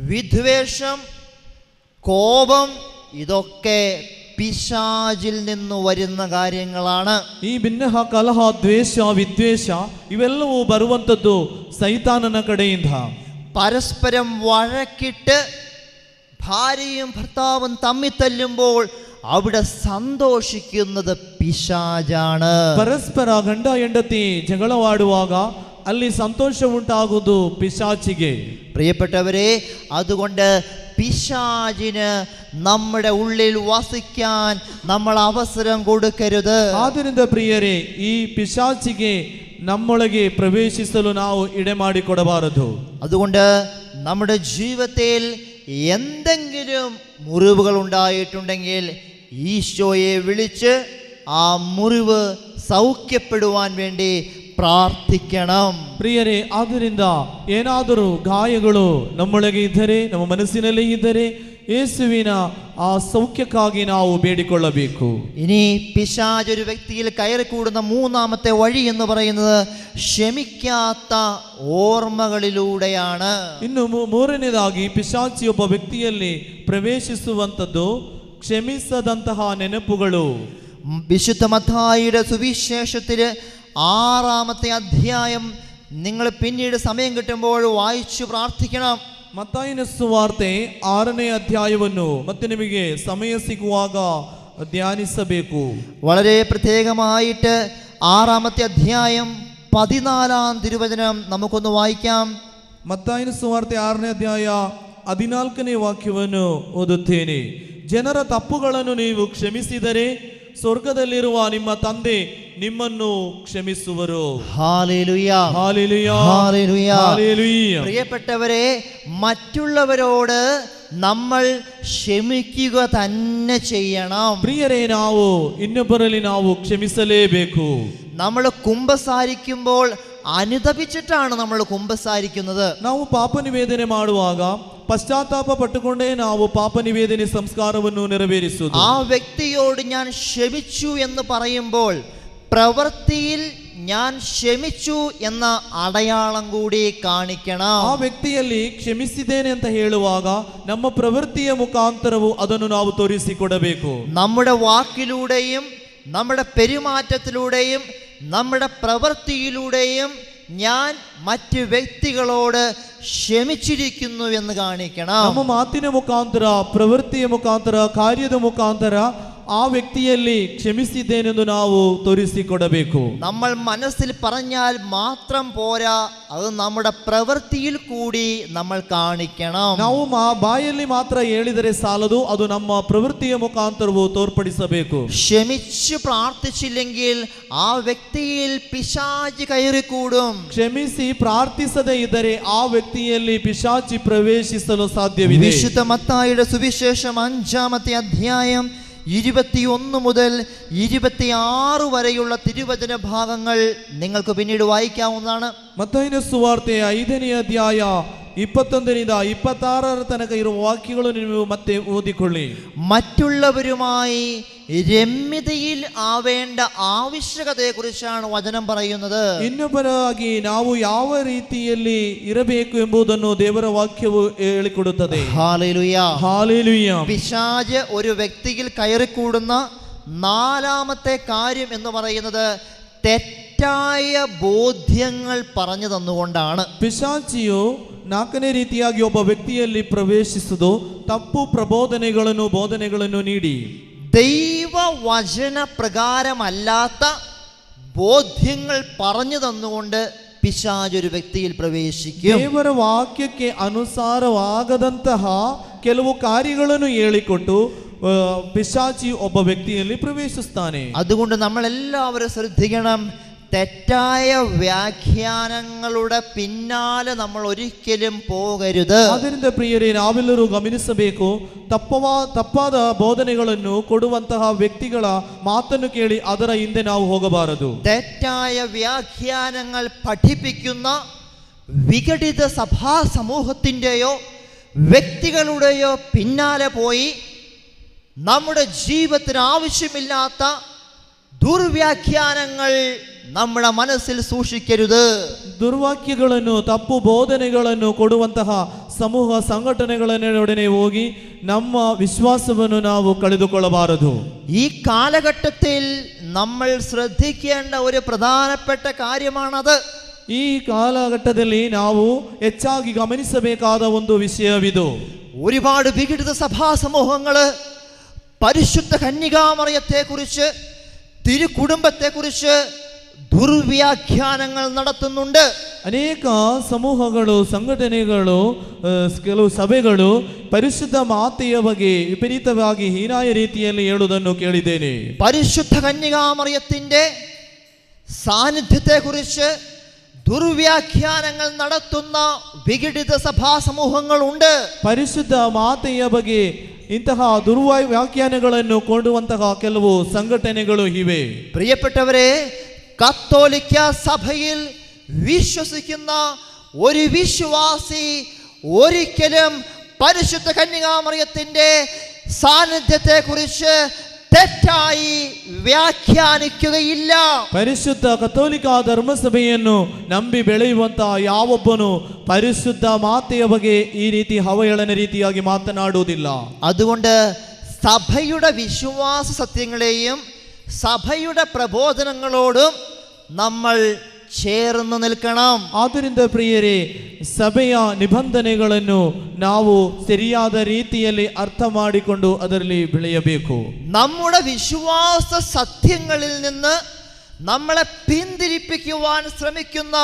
വിദ്വേഷം, കോപം ഇതൊക്കെ പിശാചിൽ നിന്ന് വരുന്ന കാര്യങ്ങളാണ്. ಈ ಭಿನ್ನಹ ಕಲಹ ದ್ವೇಷ ವಿದ್ವೇಷ ಇವೆಲ್ಲವೂ ಬರುವಂಥದ್ದು ಸೈತಾನನ ಕಡೆಯಿಂದ. പരസ്പരം വഴക്കിട്ട് ഭാര്യയും ഭർത്താവും തമ്മിൽ തല്ലുമ്പോൾ അവിടെ സന്തോഷിക്കുന്നത് പിശാചാണ്. ಪರಸ್ಪರ ಗಂಡ ಹೆಂಡತಿ ಜಗಳವಾಡುವಾಗ ಅಲ್ಲಿ ಸಂತೋಷ ಉಂಟಾಗುವುದು ಪಿಶಾಚಿಗೆ. പ്രിയപ്പെട്ടവരെ, അതുകൊണ്ട് പിശാചിന് നമ്മുടെ ഉള്ളിൽ വസിക്കാൻ നമ്മൾ അവസരം കൊടുക്കരുത്. ಆದ್ದರಿಂದ ಪ್ರಿಯರೇ, ಈ ಪಿಶಾಚಿಗೆ ನಮ್ಮೊಳಗೆ ಪ್ರವೇಶಿಸಲು ನಾವು ಇಡೆ ಮಾಡಿಕೊಡಬಾರದು. അതുകൊണ്ട് നമ്മുടെ ജീവിതത്തിൽ എന്തെങ്കിലും മുറിവുകൾ ഉണ്ടായിട്ടുണ്ടെങ്കിൽ ഈശോയെ വിളിച്ച് ആ മുറിവ് സൗഖ്യപ്പെടുവാൻ വേണ്ടി പ്രാർത്ഥിക്കണം. ಪ್ರಿಯರೇ, ಆದ್ದರಿಂದ ಏನಾದರೂ ಗಾಯಗಳು ನಮ್ಮೊಳಗೆ ಇದ್ದರೆ, ನಮ್ಮ ಮನಸ್ಸಿನಲ್ಲಿ ಇದ್ದರೆ യേശുവിನ ആ സൗഖ്ಯಕ್ಕಾಗಿ ನಾವು ಬೇಡಿಕೊಳ್ಳಬೇಕು. ഇനി പിശാച് ഒരു വ്യക്തിയിൽ കയറിക്കൂടുന്ന മൂന്നാമത്തെ വഴി എന്ന് പറയുന്നത് ക്ഷമിക്കാത്ത ഓർമ്മകളിലൂടെയാണ്. ಇನ್ನು ಮೂರನೇದಾಗಿ ಪಿಶಾಚಿ ಒಬ್ಬ ವ್ಯಕ್ತಿಯಲ್ಲಿ ಪ್ರವೇಶಿಸುವಂಥದ್ದು ಕ್ಷಮಿಸದಂತಹ ನೆನಪುಗಳು. വിശുദ്ധ മത്തായിയുടെ സുവിശേഷത്തിൽ 6-ാമത്തെ അധ്യായം നിങ്ങൾ പിന്നീട് സമയം കിട്ടുമ്പോൾ വായിച്ചു പ്രാർത്ഥിക്കണം. ಮತ್ತಾಯನ ಸುವಾರ್ತೆ 6ನೇ ಅಧ್ಯಾಯವನ್ನು ಮತ್ತೆ ನಿಮಗೆ ಸಮಯ ಸಿಗುವಾಗ ಧ್ಯಾನಿಸಬೇಕು. വളരെ പ്രത്യേകമായിട്ട് 6-ാമത്തെ അധ്യായം 14-ാം തിരുവചനം നമുക്കൊന്ന് വായിക്കാം. ಮತ್ತಾಯನ ಸುವಾರ್ತೆ 6ನೇ ಅಧ್ಯಾಯ 14ನೇ ವಾಕ್ಯವನ್ನು ಓದುತ್ತೇನೆ. ಜನರ ತಪ್ಪುಗಳನ್ನು ನೀವು ಕ್ಷಮಿಸಿದರೆ ಸ್ವರ್ಗದಲ್ಲಿರುವ ನಿಮ್ಮ ತಂದೆ ನಿಮ್ಮನ್ನು ಕ್ಷಮಿಸುವರು. Hallelujah, hallelujah, hallelujah. ഹല്ലേലൂയ. പ്രിയപ്പെട്ടവരെ, മറ്റുള്ളവരോട് നമ്മൾ ക്ഷമിക്കുക തന്നെ ചെയ്യണം. ಪ್ರಿಯರೇ, ನಾವು ಇನ್ನೊಬ್ಬರಲ್ಲಿ ನಾವು ಕ್ಷಮಿಸಲೇಬೇಕು. നമ്മൾ കുമ്പസാരിക്കുമ്പോൾ അനുതപിച്ചിട്ടാണ് നമ്മൾ കുമ്പസാരിക്കുന്നത്. ನಾವು ಪಾಪ ನಿವೇದನೆ ಮಾಡುವಾಗ ಪಶ್ಚಾತ್ತಾಪ ಪಟ್ಟುಕೊಂಡೇ ನಾವು ಪಾಪ ನಿವೇದನೆ ಸಂಸ್ಕಾರವನ್ನು ನೆರವೇರಿಸುವುದು. ആ വ്യക്തിയോട് ഞാൻ ക്ഷമിച്ചു എന്ന് പറയുമ്പോൾ പ്രവൃത്തിയിൽ ഞാൻ ക്ഷമിച്ചു എന്ന അടയാളം കൂടി കാണിക്കണം. ಆ ವ್ಯಕ್ತಿಯಲ್ಲಿ ಕ್ಷಮಿಸಿದ್ದೇನೆ ಅಂತ ಹೇಳುವಾಗ ನಮ್ಮ ಪ್ರವೃತ್ತಿಯ ಮುಖಾಂತರವು ಅದನ್ನು ನಾವು ತೋರಿಸಿಕೊಡಬೇಕು. നമ്മുടെ വാക്കിലൂടെയും നമ്മുടെ പെരുമാറ്റത്തിലൂടെയും നമ്മുടെ പ്രവൃത്തിയിലൂടെയും ഞാൻ മറ്റ് വ്യക്തികളോട് ക്ഷമിച്ചിരിക്കുന്നു എന്ന് കാണിക്കണം. ನಮ್ಮ ಮಾತಿನ ಮುಖಾಂತರ, ಪ್ರವೃತ್ತಿಯ ಮುಖಾಂತರ, ಕಾರ್ಯದ ಮುಖಾಂತರ ಆ ವ್ಯಕ್ತಿಯಲ್ಲಿ ಕ್ಷಮಿಸಿದ್ದೇನೆಂದು ನಾವು ತೋರಿಸಿಕೊಡಬೇಕು. നമ്മൾ മനസ്സിൽ പറഞ്ഞാൽ മാത്രം പോരാ, അത് നമ്മുടെ പ്രവൃത്തിയിൽ കൂടി നമ്മൾ കാണിക്കണം. ನಾವು ಬಾಯಲ್ಲಿ ಮಾತ್ರ ಹೇಳಿದರೆ ಸಾಲದು, ಅದು ನಮ್ಮ ಪ್ರವೃತ್ತಿಯ ಮುಖಾಂತರವೂ ತೋರ್ಪಡಿಸಬೇಕು. ക്ഷമിച്ചു പ്രാർത്ഥിച്ചില്ലെങ്കിൽ ആ വ്യക്തിയിൽ പിശാച് കയറിക്കൂടും. ಕ್ಷಮಿಸಿ ಪ್ರಾರ್ಥಿಸದೇ ಇದ್ದರೆ ಆ ವ್ಯಕ್ತಿಯಲ್ಲಿ ಪಿಶಾಚಿ ಪ್ರವೇಶಿಸಲು ಸಾಧ್ಯವಿದೆ. വിശുദ്ധ മത്തായിയുടെ സുവിശേഷം 5-ാമത്തെ അധ്യായം 21 മുതൽ 26 വരെയുള്ള തിരുവചന ഭാഗങ്ങൾ നിങ്ങൾക്ക് പിന്നീട് വായിക്കാവുന്നതാണ്. ಮತ್ತಾಯನ ಸುವಾರ್ತೆ 5ನೇ ಅಧ್ಯಾಯ 21ರಿಂದ 26 ತನಕ ಇರುವ ವಾಕ್ಯಗಳನ್ನು ನೀವು ಮತ್ತೆ ಓದಿಕೊಳ್ಳಿ. മറ്റുള്ളവരുമായി രമ്യതയിൽ ആവേണ്ട ആവശ്യകതയെക്കുറിച്ചാണ് വചനം പറയുന്നത്. ಇನ್ನೊಬ್ಬರಾಗಿ ನಾವು ಯಾವ ರೀತಿಯಲ್ಲಿ ಇರಬೇಕು ಎಂಬುದನ್ನು ದೇವರ ವಾಕ್ಯವು ಹೇಳಿಕೊಡುತ್ತದೆ. Hallelujah, hallelujah. പിശാച് ഒരു വ്യക്തിയിൽ കയറിക്കൂടുന്ന 4-ാമത്തെ കാര്യം എന്ന് പറയുന്നത് തെറ്റായ ബോധ്യങ്ങൾ പറഞ്ഞു തന്നുകൊണ്ടാണ്. ಪಿಶಾಚಿಯು ನಾಲ್ಕನೇ ರೀತಿಯಾಗಿ ಒಬ್ಬ ವ್ಯಕ್ತಿಯಲ್ಲಿ ಪ್ರವೇಶಿಸುವುದು ತಪ್ಪು ಬೋಧನೆಗಳನ್ನು ನೀಡಿ ദൈവവചന പ്രകാരമല്ലാത്ത ബോധ്യങ്ങൾ പറഞ്ഞു തന്നുകൊണ്ട് പിശാച് ഒരു വ്യക്തിയിൽ പ്രവേശിക്കും. ದೇವರ ವಾಕ್ಯಕ್ಕೆ ಅನುಸಾರವಾಗದಂತಹ ಕೆಲವು ಕಾರ್ಯಗಳನ್ನು ಹೇಳಿಕೊಟ್ಟು പിശാചി ಒಬ್ಬ ವ್ಯಕ್ತಿಯಲ್ಲಿ ಪ್ರವೇಶಿಸುತ್ತಾನೆ. അതുകൊണ്ട് നമ്മൾ എല്ലാവരും ശ്രദ്ധിക്കണം, തെറ്റായ വ്യാഖ്യാനങ്ങളുടെ പിന്നാലെ നമ്മൾ ഒരിക്കലും പോകരുത്. ಆದ್ದರಿಂದ ಪ್ರಿಯರೇ, ನಾವೆಲ್ಲರೂ ಗಮನಿಸಬೇಕು, ತಪ್ಪಾದ ಬೋಧನೆಗಳನ್ನು ಕೊಡುವಂತಹ ವ್ಯಕ್ತಿಗಳ ಮಾತನ್ನು ಕೇಳಿ ಅದರ ಹಿಂದೆ ನಾವು ಹೋಗಬಾರದು. തെറ്റായ വ്യാഖ്യാനങ്ങൾ പഠിപ്പിക്കുന്ന വിഘടിത സഭാ സമൂഹത്തിൻ്റെയോ വ്യക്തികളുടെയോ പിന്നാലെ പോയി നമ്മുടെ ജീവിതത്തിന് ആവശ്യമില്ലാത്ത ദുർവ്യാഖ്യാനങ്ങൾ നമ്മുടെ മനസ്സിൽ സൂക്ഷിക്കരുത്. ದುರ್ವಾಕ್ಯಗಳನ್ನು ತಪ್ಪು ಬೋಧನೆಗಳನ್ನು ಕೊಡುವಂತಹ ಸಮೂಹ ಸಂಘಟನೆಗಳೊಡನೆ ಹೋಗಿ ನಮ್ಮ ವಿಶ್ವಾಸವನ್ನು ನಾವು ಕಳೆದುಕೊಳ್ಳಬಾರದು. ഈ കാലഘട്ടത്തിൽ നമ്മൾ ശ്രദ്ധിക്കേണ്ട ഒരു പ്രധാനപ്പെട്ട കാര്യമാണത്. ಈ ಕಾಲಘಟ್ಟದಲ್ಲಿ ನಾವು ಹೆಚ್ಚಾಗಿ ಗಮನಿಸಬೇಕಾದ ಒಂದು ವಿಷಯವಿದು. ഒരുപാട് വിഘടിത സഭാ സമൂഹങ്ങള് പരിശുദ്ധ കന്യകാമറിയത്തെക്കുറിച്ച്, തിരുകുടുംബത്തെക്കുറിച്ച് ದುರ್ವ್ಯಾಖ್ಯಾನങ്ങൾ നടത്തുന്നുണ്ട്. ಅನೇಕ ಸಮೂಹಗಳು, ಸಂಘಟನೆಗಳು, ಕೆಲವು ಸಭೆಗಳು ಪರಿಶುದ್ಧ ಮಾತೆಯ ಬಗ್ಗೆ ವಿಪರೀತವಾಗಿ ಹೀನಾಯ ರೀತಿಯಲ್ಲಿ ಹೇಳುವುದನ್ನು ಕೇಳಿದ್ದೇನೆ. പരിശുദ്ധ കന്യകാമറിയത്തിന്റെ സാന്നിധ്യത്തെക്കുറിച്ച് ദുർവ്യാഖ്യാനങ്ങൾ നടത്തുന്ന വിഘടിത സഭാ സമൂഹങ്ങളുണ്ട്. ಪರಿಶುದ್ಧ ಮಾತೆಯ ಬಗ್ಗೆ ಇಂತಹ ದುರ್ವ್ಯಾಖ್ಯಾನಗಳನ್ನು ಕೊಡುವಂತಹ ಕೆಲವು ಸಂಘಟನೆಗಳು ಇವೆ. പ്രിയപ്പെട്ടവരെ, കത്തോലിക്ക സഭയിൽ വിശ്വസിക്കുന്ന ഒരു വിശ്വാസി ഒരിക്കലും പരിശുദ്ധ കന്യകാമറിയത്തിന്റെ സാന്നിധ്യത്തെക്കുറിച്ച് തെറ്റായി ವ್ಯಾಖ್ಯಾನಿക്കുകയില്ല. ಪರಿಶುದ್ಧ ಕಥೋಲಿಕ ಧರ್ಮಸಭೆಯನ್ನು ನಂಬಿ ಬೆಳೆಯುವಂತಹ ಯಾವೊಬ್ಬನು ಪರಿಶುದ್ಧ ಮಾತೆಯ ಬಗ್ಗೆ ಈ ರೀತಿ ಅವಹೇಳನ ರೀತಿಯಾಗಿ ಮಾತನಾಡುವುದಿಲ್ಲ. അതുകൊണ്ട് സഭയുടെ വിശ്വാസ സത്യങ്ങളെയും സഭയുടെ പ്രബോധനങ്ങളോടും നമ്മൾ ചേർന്ന് നിൽക്കണം. ಆದ್ದರಿಂದ ಪ್ರಿಯರೇ, ಸಭೆಯ ನಿಬಂಧನೆಗಳನ್ನು ನಾವು ಸರಿಯಾದ ರೀತಿಯಲ್ಲಿ ಅರ್ಥ ಮಾಡಿಕೊಂಡು ಅದರಲ್ಲಿ ಬೆಳೆಯಬೇಕು. നമ്മുടെ വിശ്വാസ സത്യങ്ങളിൽ നിന്ന് നമ്മളെ പിന്തിരിപ്പിക്കുവാൻ ശ്രമിക്കുന്ന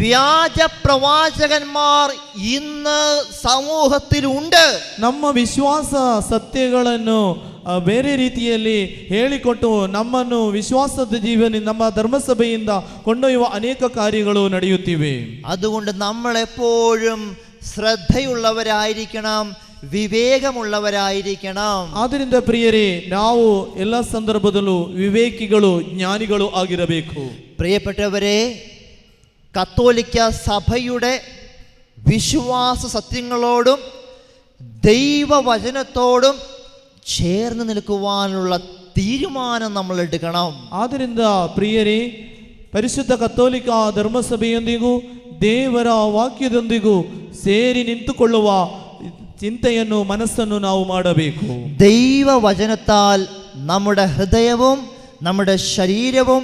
വ്യാജ പ്രവാചകന്മാർ ഇന്ന് സമൂഹത്തിലുണ്ട്. ನಮ್ಮ ವಿಶ್ವಾಸ ಸತ್ಯಗಳನ್ನು ಬೇರೆ ರೀತಿಯಲ್ಲಿ ಹೇಳಿಕೊಟ್ಟು ನಮ್ಮನ್ನು ವಿಶ್ವಾಸದ ಜೀವನ ನಮ್ಮ ಧರ್ಮಸಭೆಯಿಂದ ಕೊಂಡೊಯ್ಯುವ ಅನೇಕ ಕಾರ್ಯಗಳು ನಡೆಯುತ್ತಿವೆ. അതുകൊണ്ട് നമ്മൾ എപ്പോഴും ശ്രദ്ധയുള്ളവരായിരിക്കണം, ವಿವೇಕമുള്ളವರಾയിരിക്കണം. ಆದ್ದರಿಂದ ಪ್ರಿಯರೇ, ನಾವು ಎಲ್ಲ ಸಂದರ್ಭದಲ್ಲೂ ವಿವೇಕಿಗಳು, ಜ್ಞಾನಿಗಳು ಆಗಿರಬೇಕು. പ്രിയപ്പെട്ടവരെ, കത്തോലിക്ക സഭയുടെ വിശ്വാസ സത്യങ്ങളോടും ദൈവവചനത്തോടും ചേർന്ന് നിൽക്കുവാനുള്ള തീരുമാനം നമ്മൾ എടുക്കണം. ಆದ್ದರಿಂದ ಪ್ರಿಯರೇ, ಪರಿಶುದ್ಧ ಕಥೋಲಿಕ ಧರ್ಮಸಭೆಯೊಂದಿಗೂ ದೇವರ ವಾಕ್ಯದೊಂದಿಗೂ ಸೇರಿ ನಿಂತುಕೊಳ್ಳುವ ಚಿಂತೆಯನ್ನು, ಮನಸ್ಸನ್ನು ನಾವು ಮಾಡಬೇಕು. ദൈവവചനത്താൽ നമ്മുടെ ഹൃദയവും നമ്മുടെ ശരീരവും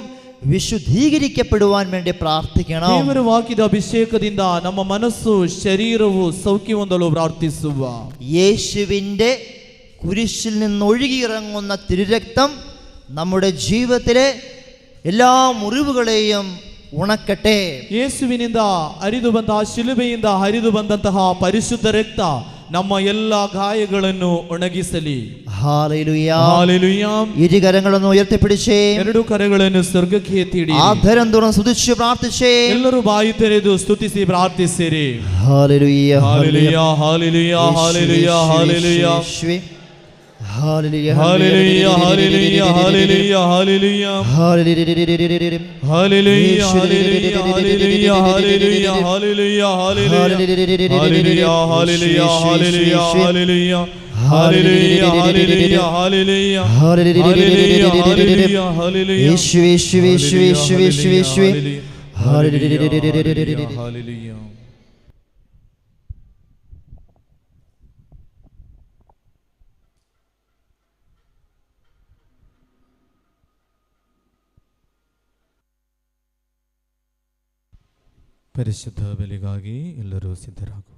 വിശുദ്ധീകരിക്കപ്പെടുവാൻ വേണ്ടി പ്രാർത്ഥിക്കണം. ದೇವರ ವಾಕ್ಯದ ಅಭಿಷೇಕದಿಂದ ನಮ್ಮ ಮನಸ್ಸು, ಶರೀರವು ಸೌಖ್ಯ ಹೊಂದಲು ಪ್ರಾರ್ಥಿಸುವ. യേശുവിൻ്റെ കുരിശിൽ നിന്നൊഴുകിയിറങ്ങുന്ന തിരുരക്തം നമ്മുടെ ജീവിതത്തിലെ എല്ലാ മുറിവുകളെയും ഉണക്കട്ടെ. ಯೇಸುವಿನಿಂದ ಹರಿದು ಬಂದ ಶಿಲುಬೆಯಿಂದ ಹರಿದು ಬಂದಂತಹ ಪರಿಶುದ್ಧ ರಕ್ತ ನಮ್ಮ ಎಲ್ಲ ಗಾಯಗಳನ್ನು ಒಣಗಿಸಲಿ. Hallelujah, hallelujah. ഇരു കരങ്ങളൊന്ന് ഉയർത്തിപ്പിടിച്ചേ, ಎರಡು ಕರಗಳನ್ನು ಸ್ವರ್ಗಕ್ಕೆ ಎತ್ತಿಡಿ. ആദരം തുറന്ന് സ്തുതിച്ച് പ്രാർത്ഥിച്ചേ. ಎಲ್ಲರೂ ಬಾಯಿ ತೆರೆದು ಸ್ತುತಿಸಿ ಪ್ರಾರ್ಥಿಸಿರಿ. Hallelujah, hallelujah, hallelujah, hallelujah, hallelujah. Hallelujah, hallelujah, hallelujah, hallelujah, hallelujah, hallelujah, hallelujah, hallelujah, hallelujah, hallelujah, hallelujah, hallelujah, hallelujah, hallelujah, hallelujah, hallelujah, hallelujah, hallelujah, hallelujah, hallelujah. Yeshua, Yeshua, Yeshua, Yeshua, Yeshua, Yeshua. Hallelujah, hallelujah. ಪರಿಶುದ್ಧ ಬಲಿಗಾಗಿ ಎಲ್ಲರೂ ಸಿದ್ಧರಾಗುವ.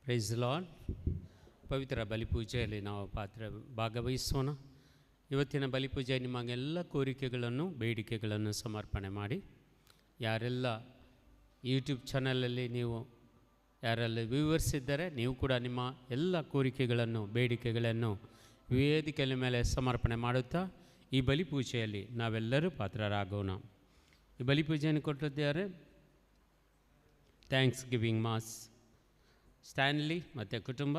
Price lord. ಪವಿತ್ರ ಬಲಿಪೂಜೆಯಲ್ಲಿ ನಾವು ಭಾಗವಹಿಸೋಣ. ಇವತ್ತಿನ ಬಲಿಪೂಜೆ ನಿಮಗೆಲ್ಲ ಕೋರಿಕೆಗಳನ್ನು ಬೇಡಿಕೆಗಳನ್ನು ಸಮರ್ಪಣೆ ಮಾಡಿ, ಯಾರೆಲ್ಲ YouTube ಚಾನಲಲ್ಲಿ ನೀವು ಯಾರೆಲ್ಲ ವ್ಯೂವರ್ಸ್ ಇದ್ದರೆ ನೀವು ಕೂಡ ನಿಮ್ಮ ಎಲ್ಲ ಕೋರಿಕೆಗಳನ್ನು ಬೇಡಿಕೆಗಳನ್ನು ವೇದಿಕೆಯ ಮೇಲೆ ಸಮರ್ಪಣೆ ಮಾಡುತ್ತಾ ಈ ಬಲಿಪೂಜೆಯಲ್ಲಿ ನಾವೆಲ್ಲರೂ ಪಾತ್ರರಾಗೋಣ. ಈ ಬಲಿಪೂಜೆಯನ್ನು ಕೊಟ್ಟಿದ್ದಾರೆ ಥ್ಯಾಂಕ್ಸ್ ಗಿವಿಂಗ್ ಮಾಸ್ ಸ್ಟ್ಯಾನ್ಲಿ ಮತ್ತು ಕುಟುಂಬ,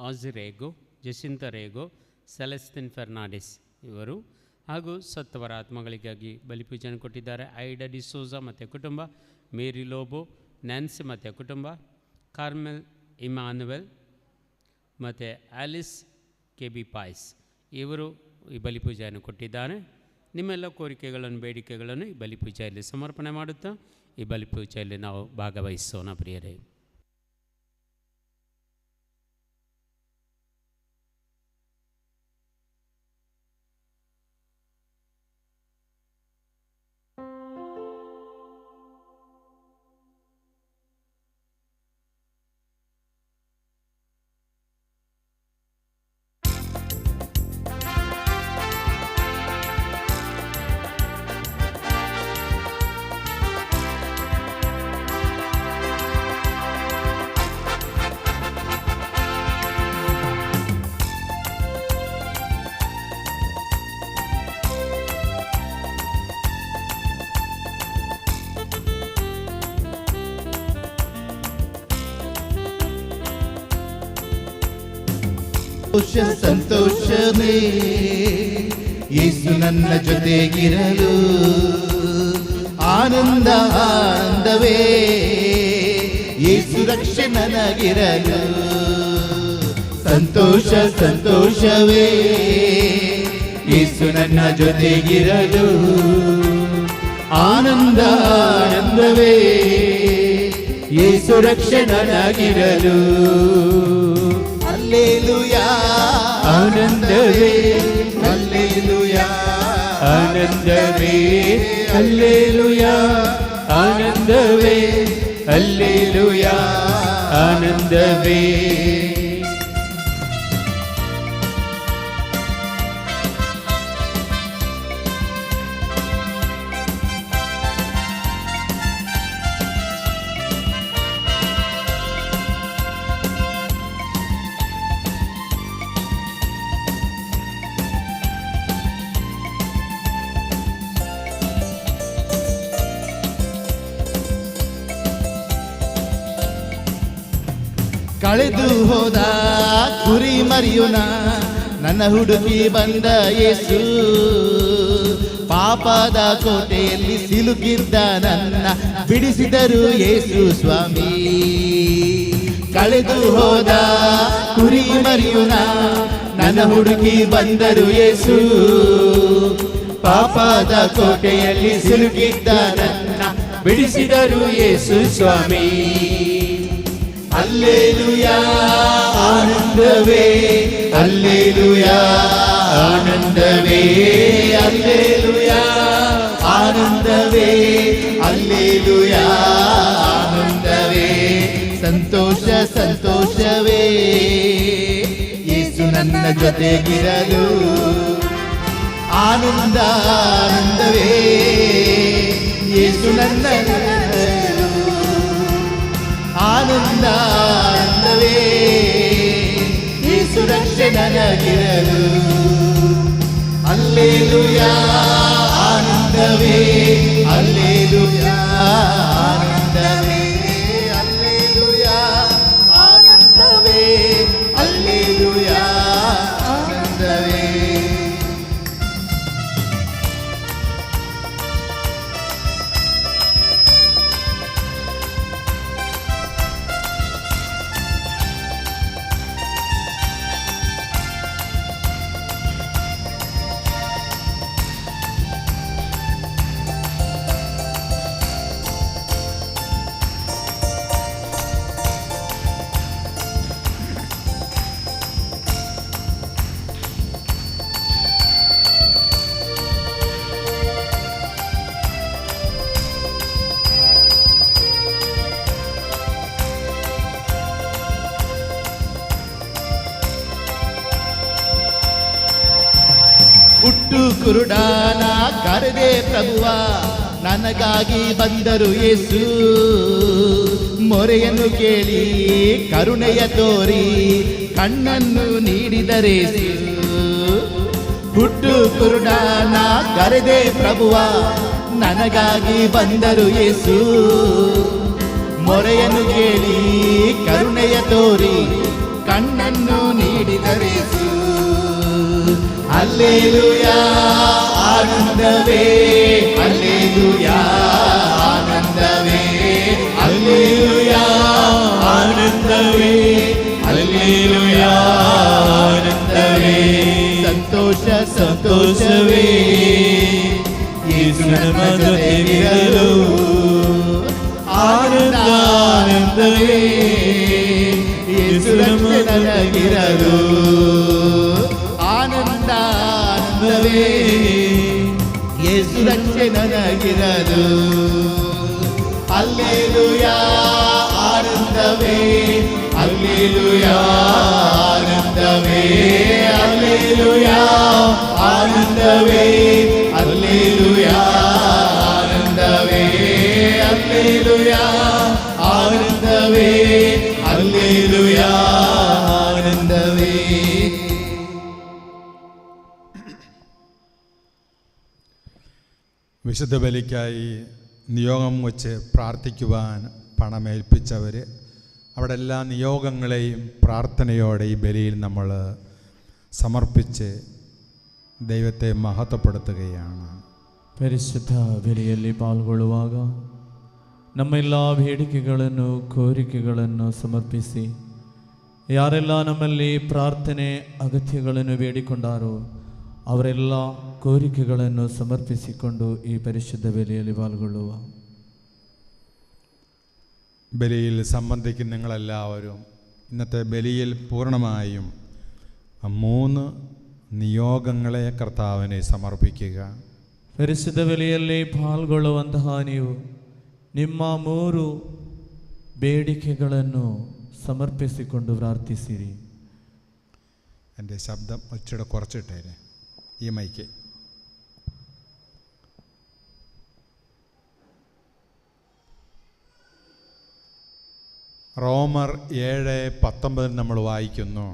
ಆಜಿ ರೇಗೋ, ಜಸಿಂತ ರೇಗೋ, ಸೆಲೆಸ್ಟಿನ್ ಫೆರ್ನಾಂಡಿಸ್ ಇವರು, ಹಾಗೂ ಸತ್ತವರ ಆತ್ಮಗಳಿಗಾಗಿ ಬಲಿಪೂಜೆಯನ್ನು ಕೊಟ್ಟಿದ್ದಾರೆ ಐಡಾ ಡಿಸೋಜಾ ಮತ್ತು ಕುಟುಂಬ, ಮೇರಿ ಲೋಬೋ, ನ್ಯಾನ್ಸಿ ಮತ್ತು ಕುಟುಂಬ, ಕಾರ್ಮೆಲ್ ಇಮಾನುವೆಲ್ ಮತ್ತು ಆಲಿಸ್ ಕೆಬಿ ಪಾಯ್ಸ್ ಇವರು ಈ ಬಲಿಪೂಜೆಯನ್ನು ಕೊಟ್ಟಿದ್ದಾರೆ. ನಿಮ್ಮೆಲ್ಲ ಕೋರಿಕೆಗಳನ್ನು ಬೇಡಿಕೆಗಳನ್ನು ಈ ಬಲಿಪೂಜೆಯಲ್ಲಿ ಸಮರ್ಪಣೆ ಮಾಡುತ್ತಾ ಈ ಬಲಿಪೂಜೆಯಲ್ಲಿ ನಾವು ಭಾಗವಹಿಸೋಣ ಪ್ರಿಯರೇ. ಸಂತೋಷ ಸಂತೋಷವೇ ಯೇಸು ನನ್ನ ಜೊತೆಗಿರಲು, ಆನಂದ ಆನಂದವೇ ಯೇಸು ರಕ್ಷೆ ನನಗಿರಲು. ಸಂತೋಷ ಸಂತೋಷವೇ ಯೇಸು ನನ್ನ ಜೊತೆಗಿರಲು, ಆನಂದ ಆನಂದವೇ ಯೇಸು ರಕ್ಷೆ ನನಗಿರಲು. ಹಲ್ಲೆಲೂಯಾ ಆನಂದವೇ, ಹಲ್ಲೆಲೂಯಾ ಆನಂದವೇ, ಹಲ್ಲೆಲೂಯಾ ಆನಂದವೇ, ಹಲ್ಲೆಲೂಯಾ ಆನಂದವೇ. ಕಳೆದು ಹೋದ ಕುರಿ ಮರಿಯುನ ನನ್ನ ಹುಡುಕಿ ಬಂದ ಯೇಸು, ಪಾಪದ ಕೋಟೆಯಲ್ಲಿ ಸಿಲುಕಿದ್ದ ನನ್ನ ಬಿಡಿಸಿದರು ಯೇಸು ಸ್ವಾಮಿ. ಕಳೆದು ಹೋದ ಕುರಿ ಮರಿಯುನ ನನ್ನ ಹುಡುಕಿ ಬಂದರು ಯೇಸು, ಪಾಪದ ಕೋಟೆಯಲ್ಲಿ ಸಿಲುಕಿದ್ದ ನನ್ನ ಬಿಡಿಸಿದರು ಯೇಸು ಸ್ವಾಮಿ. ಹಲ್ಲೆಲೂಯಾ ಆನಂದವೇ, ಹಲ್ಲೆಲೂಯಾ ಆನಂದವೇ, ಹಲ್ಲೆಲೂಯಾ ಆನಂದವೇ, ಹಲ್ಲೆಲೂಯಾ ಆನಂದವೇ. ಸಂತೋಷ ಸಂತೋಷವೇ ಯೇಸು ನನ್ನ ಜೊತೆಗಿರಲು, ಆನಂದ ಆನಂದವೇ ಯೇಸು ನನ್ನ ಆನಂದ ಆನಂದವೇ ಯೇಸು ರಕ್ಷೆ ನನಗಿರಲು. ಹಲ್ಲೆಲೂಯಾ ಆನಂದವೇ, ಹಲ್ಲೆಲೂಯಾ ಆನಂದವೇ, ಹಲ್ಲೆಲೂಯಾ ಆನಂದವೇ, ಹಲ್ಲೆಲೂಯಾ ಆನಂದವೇ. ಹುಟ್ಟು ಕುರುಡಾನ ಕರೆದೆ ಪ್ರಭುವ, ನನಗಾಗಿ ಬಂದರು ಯೇಸು. ಮೊರೆಯನ್ನು ಕೇಳಿ ಕರುಣೆಯ ತೋರಿ ಕಣ್ಣನ್ನು ನೀಡಿದರೇಸು. ಹುಟ್ಟು ಕುರುಡಾನ ಕರೆದೆ ಪ್ರಭುವ, ನನಗಾಗಿ ಬಂದರು ಯೇಸು. ಮೊರೆಯನ್ನು ಕೇಳಿ ಕರುಣೆಯ ತೋರಿ ಕಣ್ಣನ್ನು ನೀಡಿದರೇಸು. ಹಲ್ಲೆಲೂಯಾ ಆನಂದವೇ, ಹಲ್ಲೆಲೂಯಾ ಆನಂದವೇ, ಹಲ್ಲೆಲೂಯಾ ಆನಂದವೇ, ಹಲ್ಲೆಲೂಯಾ ಆನಂದವೇ. ಸಂತೋಷ ಸಂತೋಷವೇ ಯೇಸು ನಮ್ಮ ಜೊತೆಗಿರಲು, ಆನಂದ ಆನಂದವೇ ಯೇಸು ರಕ್ಷೆ ನನಗಿರಲು. ಆನಂದ ಆನಂದವೇ ಯೇಸು ರಕ್ಷೆ ನನಗಿರಲು. ಹಲ್ಲೆಲೂಯಾ ಆನಂದವೇ, ಹಲ್ಲೆಲೂಯಾ ಆನಂದವೇ, ಹಲ್ಲೆಲೂಯಾ ಆನಂದವೇ, ಹಲ್ಲೆಲೂಯಾ ಆನಂದವೇ, ಹಲ್ಲೆಲೂಯಾ ಆನಂದವೇ, ಹಲ್ಲೆಲೂಯಾ ആനന്ദവേ. വിശുദ്ധ ബലിക്കായി നിയോഗം വച്ച് പ്രാർത്ഥിക്കുവാൻ പണമേൽപ്പിച്ചവർ അവിടെ എല്ലാ നിയോഗങ്ങളെയും പ്രാർത്ഥനയോടെ ഈ ബലിയിൽ നമ്മൾ സമർപ്പിച്ച് ദൈവത്തെ മഹത്വപ്പെടുത്തുകയാണ്. ಪರಿಶುದ್ಧ ಬಲಿಯಲ್ಲಿ ಪಾಲ್ಗೊಳ್ಳುವಾಗ ನಮ್ಮೆಲ್ಲ ಬೇಡಿಕೆಗಳನ್ನು ಕೋರಿಕೆಗಳನ್ನು ಸಮರ್ಪಿಸಿ ಯಾರೆಲ್ಲ ನಮ್ಮಲ್ಲಿ ಪ್ರಾರ್ಥನೆ ಅಗತ್ಯಗಳನ್ನು ಬೇಡಿಕೊಂಡಾರೋ ಅವರೆಲ್ಲ ಕೋರಿಕೆಗಳನ್ನು ಸಮರ್ಪಿಸಿಕೊಂಡು ಈ ಪರಿಶುದ್ಧ ಬಲಿಯಲ್ಲಿ ಪಾಲ್ಗೊಳ್ಳುವ. ബലിയിൽ സംബന്ധിക്കുന്ന നിങ്ങളെല്ലാവരും ഇന്നത്തെ ബലിയിൽ പൂർണ്ണമായും 3 നിയോഗങ്ങളെ കർത്താവിനെ സമർപ്പിക്കുക. ಪರಿಶುದ್ಧ ಬಲಿಯಲ್ಲಿ ಪಾಲ್ಗೊಳ್ಳುವಂತಹ ನೀವು ನಿಮ್ಮ 3 ಬೇಡಿಕೆಗಳನ್ನು സമർപ്പിಸಿಕೊಂಡು പ്രാർത്ഥിಸಿರಿ. എൻ്റെ ശബ്ദം ഒച്ചയുടെ കുറച്ചിട്ടേനെ ഈ മൈക്ക്. റോമർ 7:19 നമ്മൾ വായിക്കുന്നു.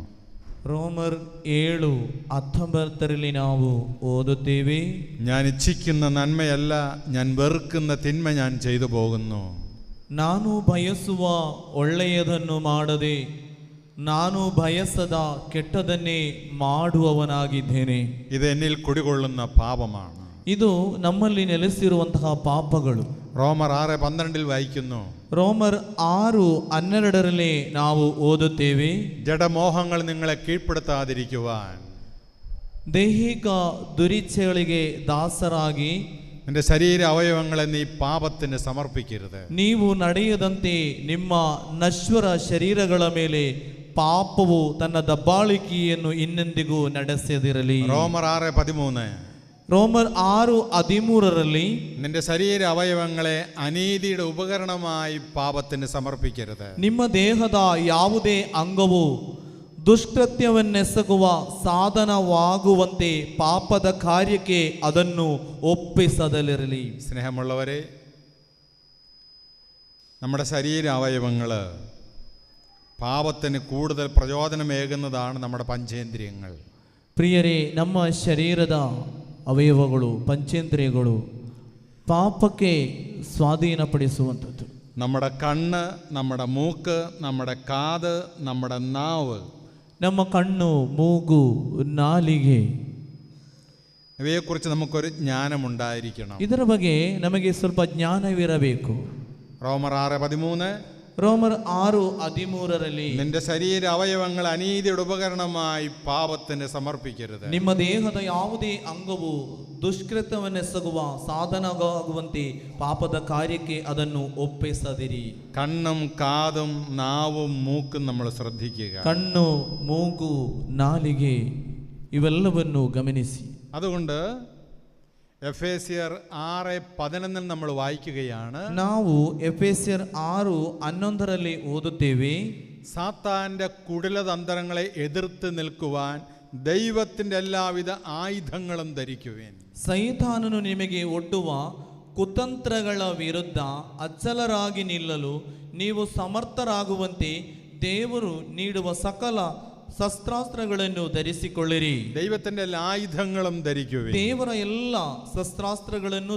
ರೋಮರ್ 7:19 ನಾವು ಓದುತ್ತೇವೆ. ഞാൻ ഇച്ഛിക്കുന്ന നന്മയല്ല, ഞാൻ വെറുക്കുന്ന തിന്മ ഞാൻ ചെയ്തു പോകുന്നു. ನಾನು ಬಯಸುವ ಒಳ್ಳೆಯದನ್ನು ಮಾಡದೆ ನಾನು ಬಯಸದ ಕೆಟ್ಟದನ್ನೇ ಮಾಡುವವನಾಗಿದ್ದೇನೆ. ഇത് എന്നിൽ കുടികൊള്ളുന്ന പാപമാണ്. ಇದು ನಮ್ಮಲ್ಲಿ ನೆಲೆಸಿರುವಂತಹ ಪಾಪಗಳು. റോമർ 6:12 വായിക്കുന്നു. ರೋಮರ್ 6:12 ನಾವು ಓದುತ್ತೇವೆ. ജഡമോഹങ്ങൾ നിങ്ങളെ കീഴ്പ്പെടുത്താതിരിക്കുവാൻ ದೈಹಿಕ ದುರಿಚ್ಛೆಗಳಿಗೆ ದಾಸರಾಗಿ നിന്റെ ശരീര അവയവങ്ങളെ നീ പാപത്തിന് സമർപ്പിക്കരുത്. ನೀವು ನಡೆಯದಂತೆ ನಿಮ್ಮ ನಶ್ವರ ಶರೀರಗಳ ಮೇಲೆ ಪಾಪವು ತನ್ನ ದಬ್ಬಾಳಿಕೆಯನ್ನು ಇನ್ನೆಂದಿಗೂ ನಡೆಸದಿರಲಿ. റോമർ 6:13 ರೋಮರ್ 6:13 നിന്റെ ശരീര അവയവങ്ങളെ അനീതിയുടെ ഉപകരണമായി പാപത്തിന് സമർപ്പിക്കരുത്. ನಿಮ್ಮ ದೇಹದ ಯಾವುದೇ ಅಂಗವು ದುಷ್ಕೃತ್ಯವನ್ನೆಸಗುವ ಸಾಧನವಾಗುವಂತೆ ಪಾಪದ ಕಾರ್ಯಕ್ಕೆ ಅದನ್ನು ಒಪ್ಪಿಸದಲಿರಲಿ. സ്നേഹമുള്ളവരെ, നമ്മുടെ ശരീര അവയവങ്ങൾ പാപത്തിന് കൂടുതൽ പ്രചോദനമേകുന്നതാണ് നമ്മുടെ പഞ്ചേന്ദ്രിയങ്ങൾ. ಪ್ರಿಯರೇ, ನಮ್ಮ ಶರೀರದ ಅವಯವಗಳು ಪಂಚೇಂದ್ರಿಯಗಳು ಪಾಪಕ್ಕೆ ಸ್ವಾಧೀನಪಡಿಸುವಂಥದ್ದು. നമ്മുടെ കണ്ണ്, നമ്മുടെ മൂക്ക്, നമ്മുടെ കാത്, നമ്മുടെ നാവ്, ನಮ್ಮ ಕಣ್ಣು, ಮೂಗು, ನಾಲಿಗೆ, ഇവയെക്കുറിച്ച് നമുക്കൊരു ജ്ഞാനമുണ്ടായിരിക്കണം. ಇದರ ಬಗ್ಗೆ ನಮಗೆ ಸ್ವಲ್ಪ ಜ್ಞಾನವಿರಬೇಕು. റോമർ 6:13 ರೋಮರ್ 6:13 നിന്റെ ശരീര അവയവങ്ങൾ അനീതിയുടെ ഉപകരണമായി പാപത്തിന് സമർപ്പിക്കരുത്. ನಿಮ್ಮ ದೇಹದ ಯಾವುದೇ ಅಂಗವು ದುಷ್ಕೃತ್ಯವನ್ನೆಸಗುವ ಸಾಧನವಾಗುವಂತೆ ಪಾಪದ ಕಾರ್ಯಕ್ಕೆ ಅದನ್ನು ಒಪ್ಪಿಸದಿರಿ. കണ്ണും കാതും നാവും മൂക്കും നമ്മൾ ശ്രദ്ധിക്കുക. ಕಣ್ಣು, ಮೂಗು, ನಾಲಿಗೆ ಇವೆಲ್ಲವನ್ನು ಗಮನಿಸಿ. അതുകൊണ്ട് എഫേസ്യർ 6:11 നമ്മൾ വായിക്കുകയാണ്. ನಾವು എഫേസ്യർ 6:11 ಓದುತ್ತೇವೆ. സാത്താന്റെ കുടിലതന്ത്രങ്ങളെ എതിർത്ത് നിൽക്കുവാൻ ദൈവത്തിന്റെ എല്ലാവിധ ആയുധങ്ങളും ധരിക്കുവേൻ. ಸೈತಾನನು ನಿಮಗೆ ಒಡ್ಡುವ ಕುತಂತ್ರಗಳ ವಿರುದ್ಧ ಅಚಲರಾಗಿ ನಿಲ್ಲಲು ನೀವು ಸಮರ್ಥರಾಗುವಂತೆ ದೇವರು ನೀಡುವ ಸಕಲ ಶಸ್ತ್ರಾಸ್ತ್ರಗಳನ್ನು ಧರಿಸಿಕೊಳ್ಳಿರಿ. ദൈവത്തിന്റെ എല്ലാ ആയുധങ്ങളും ധരിക്കുവേൻ. ದೇವರ ಎಲ್ಲ ಶಸ್ತ್ರಾಸ್ತ್ರಗಳನ್ನು